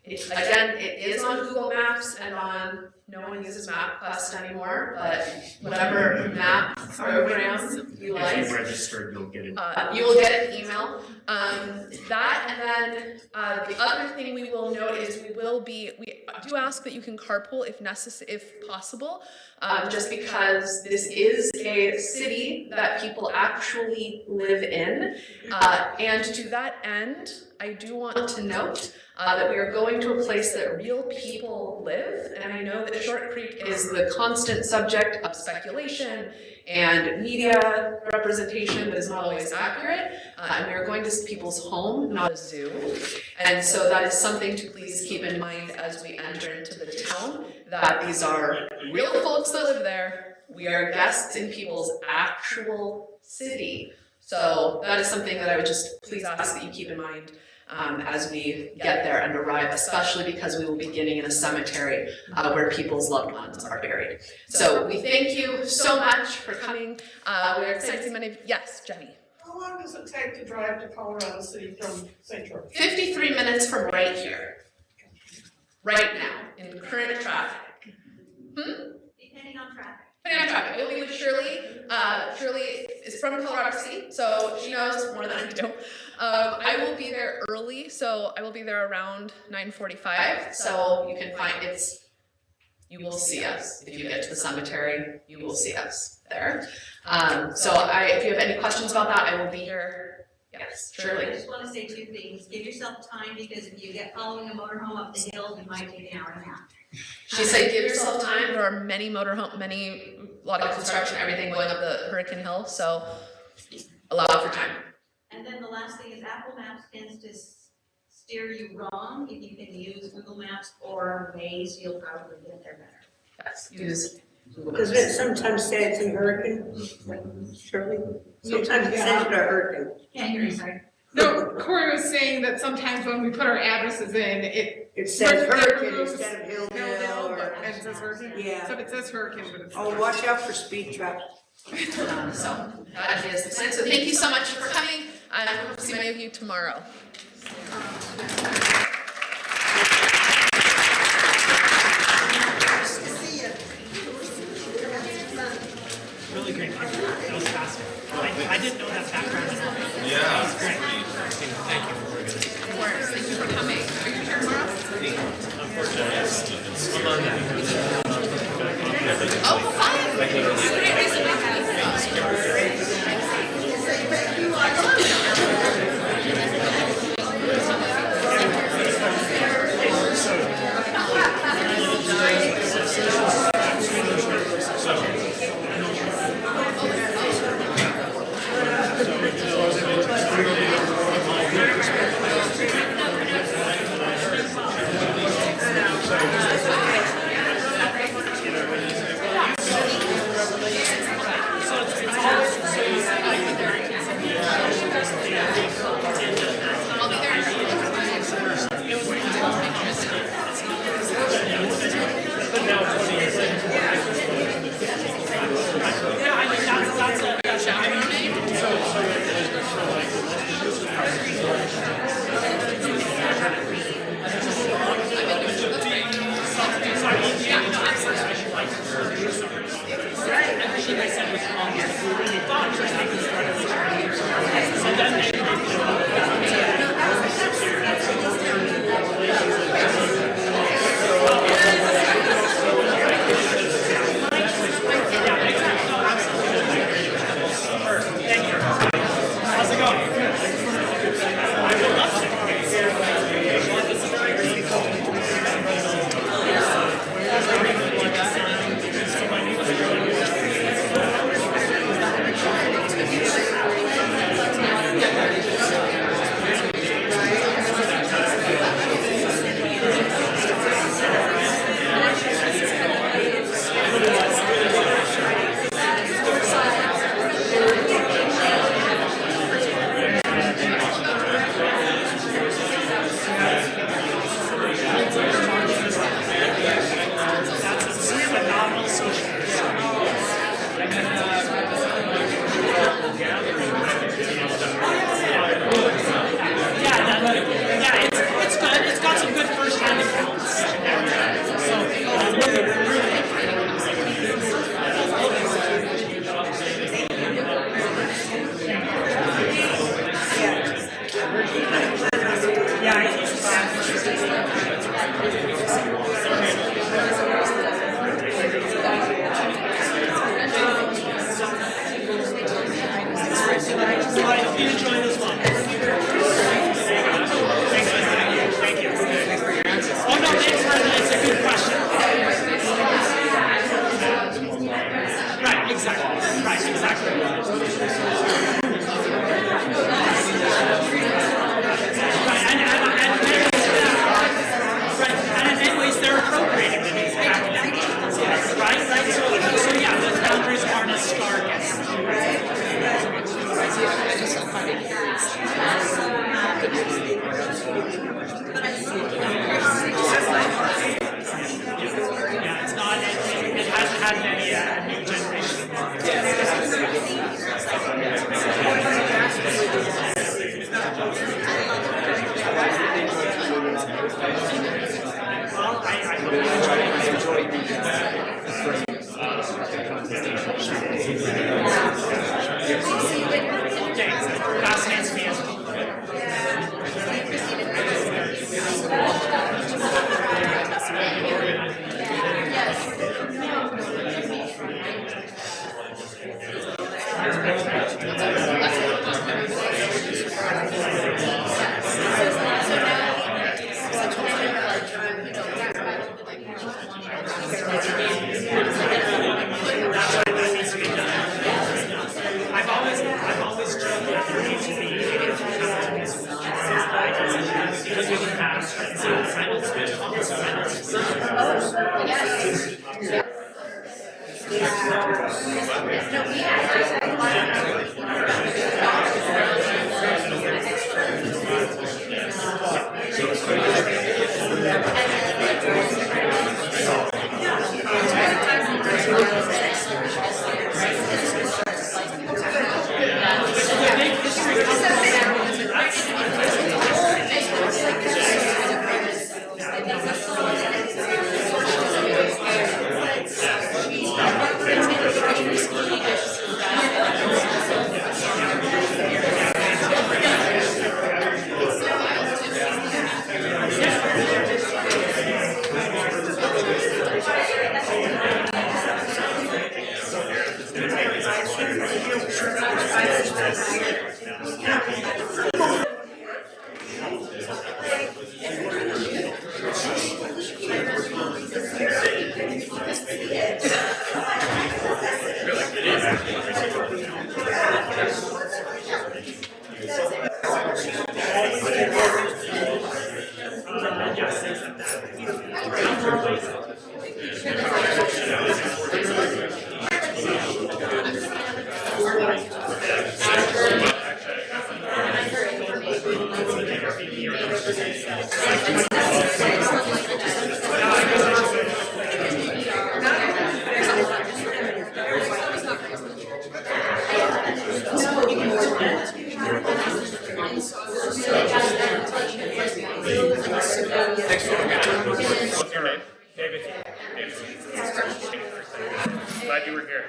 Again, it is on Google Maps and on no one uses MapQuest anymore, but whatever map program you like. If you registered, you'll get it. You will get an email. That, and then the other thing we will note is we do ask that you can carpool if necessary, if possible, just because this is a city that people actually live in. And to that end, I do want to note that we are going to a place that real people live, and I know that Short Creek is the constant subject of speculation and media representation that is not always accurate, and we are going to people's home, not a zoo, and so that is something to please keep in mind as we enter into the town, that these are real folks that live there. We are guests in people's actual city, so that is something that I would just please ask that you keep in mind as we get there and arrive, especially because we will be beginning in a cemetery where people's loved ones are buried. So we thank you so much for coming. We are excited to see many of you. Yes, Jenny. How long does it take to drive to Colorado City from St. George? 53 minutes from right here. Right now, in current traffic. Depending on traffic. Depending on traffic. We'll be with Shirley. Shirley is from Colorado City, so she knows more than I do. I will be there early, so I will be there around 9:45. So you can find you will see us. If you get to the cemetery, you will see us there. If you have any questions about that, I will be here. Yes, Shirley. I just want to say two things. Give yourself time, because if you get following a motorhome up the hill, you might take an hour and a half. She said, give yourself time. There are many a lot of construction, everything going up the Hurricane Hill, so allow for time. And then the last thing is Apple Maps tends to steer you wrong. If you can use Google Maps or Waze, you'll probably get there better. Yes, use Google Maps. Doesn't it sometimes say it's a hurricane, Shirley? Sometimes it says it's a hurricane. Can't hear you, sorry. No, Corey was saying that sometimes when we put our addresses in, it says hurricane instead of Hillville and it says hurricane. Yeah. So it says hurricane, but it's. Oh, watch out for speed traps. So that is the plan. So thank you so much for coming. I hope to see many of you tomorrow. Really great. That was fast. I didn't know that background. Yeah. That was great. Thank you for organizing. Of course. Thank you for coming. Are you here tomorrow? Unfortunately, Oh, fine. welcome you to join as well. Thank you. Oh, no, it's a good question. Right, exactly. And in many ways, they're appropriating the new packaging. Right? So yeah, the boundaries aren't as stark as. Yeah, it's not, it hasn't had many new generation. Well, I hope you enjoyed fascinates me as well. I've always joked that there needs to be because we can have silence. What's your name? David. Glad you were here.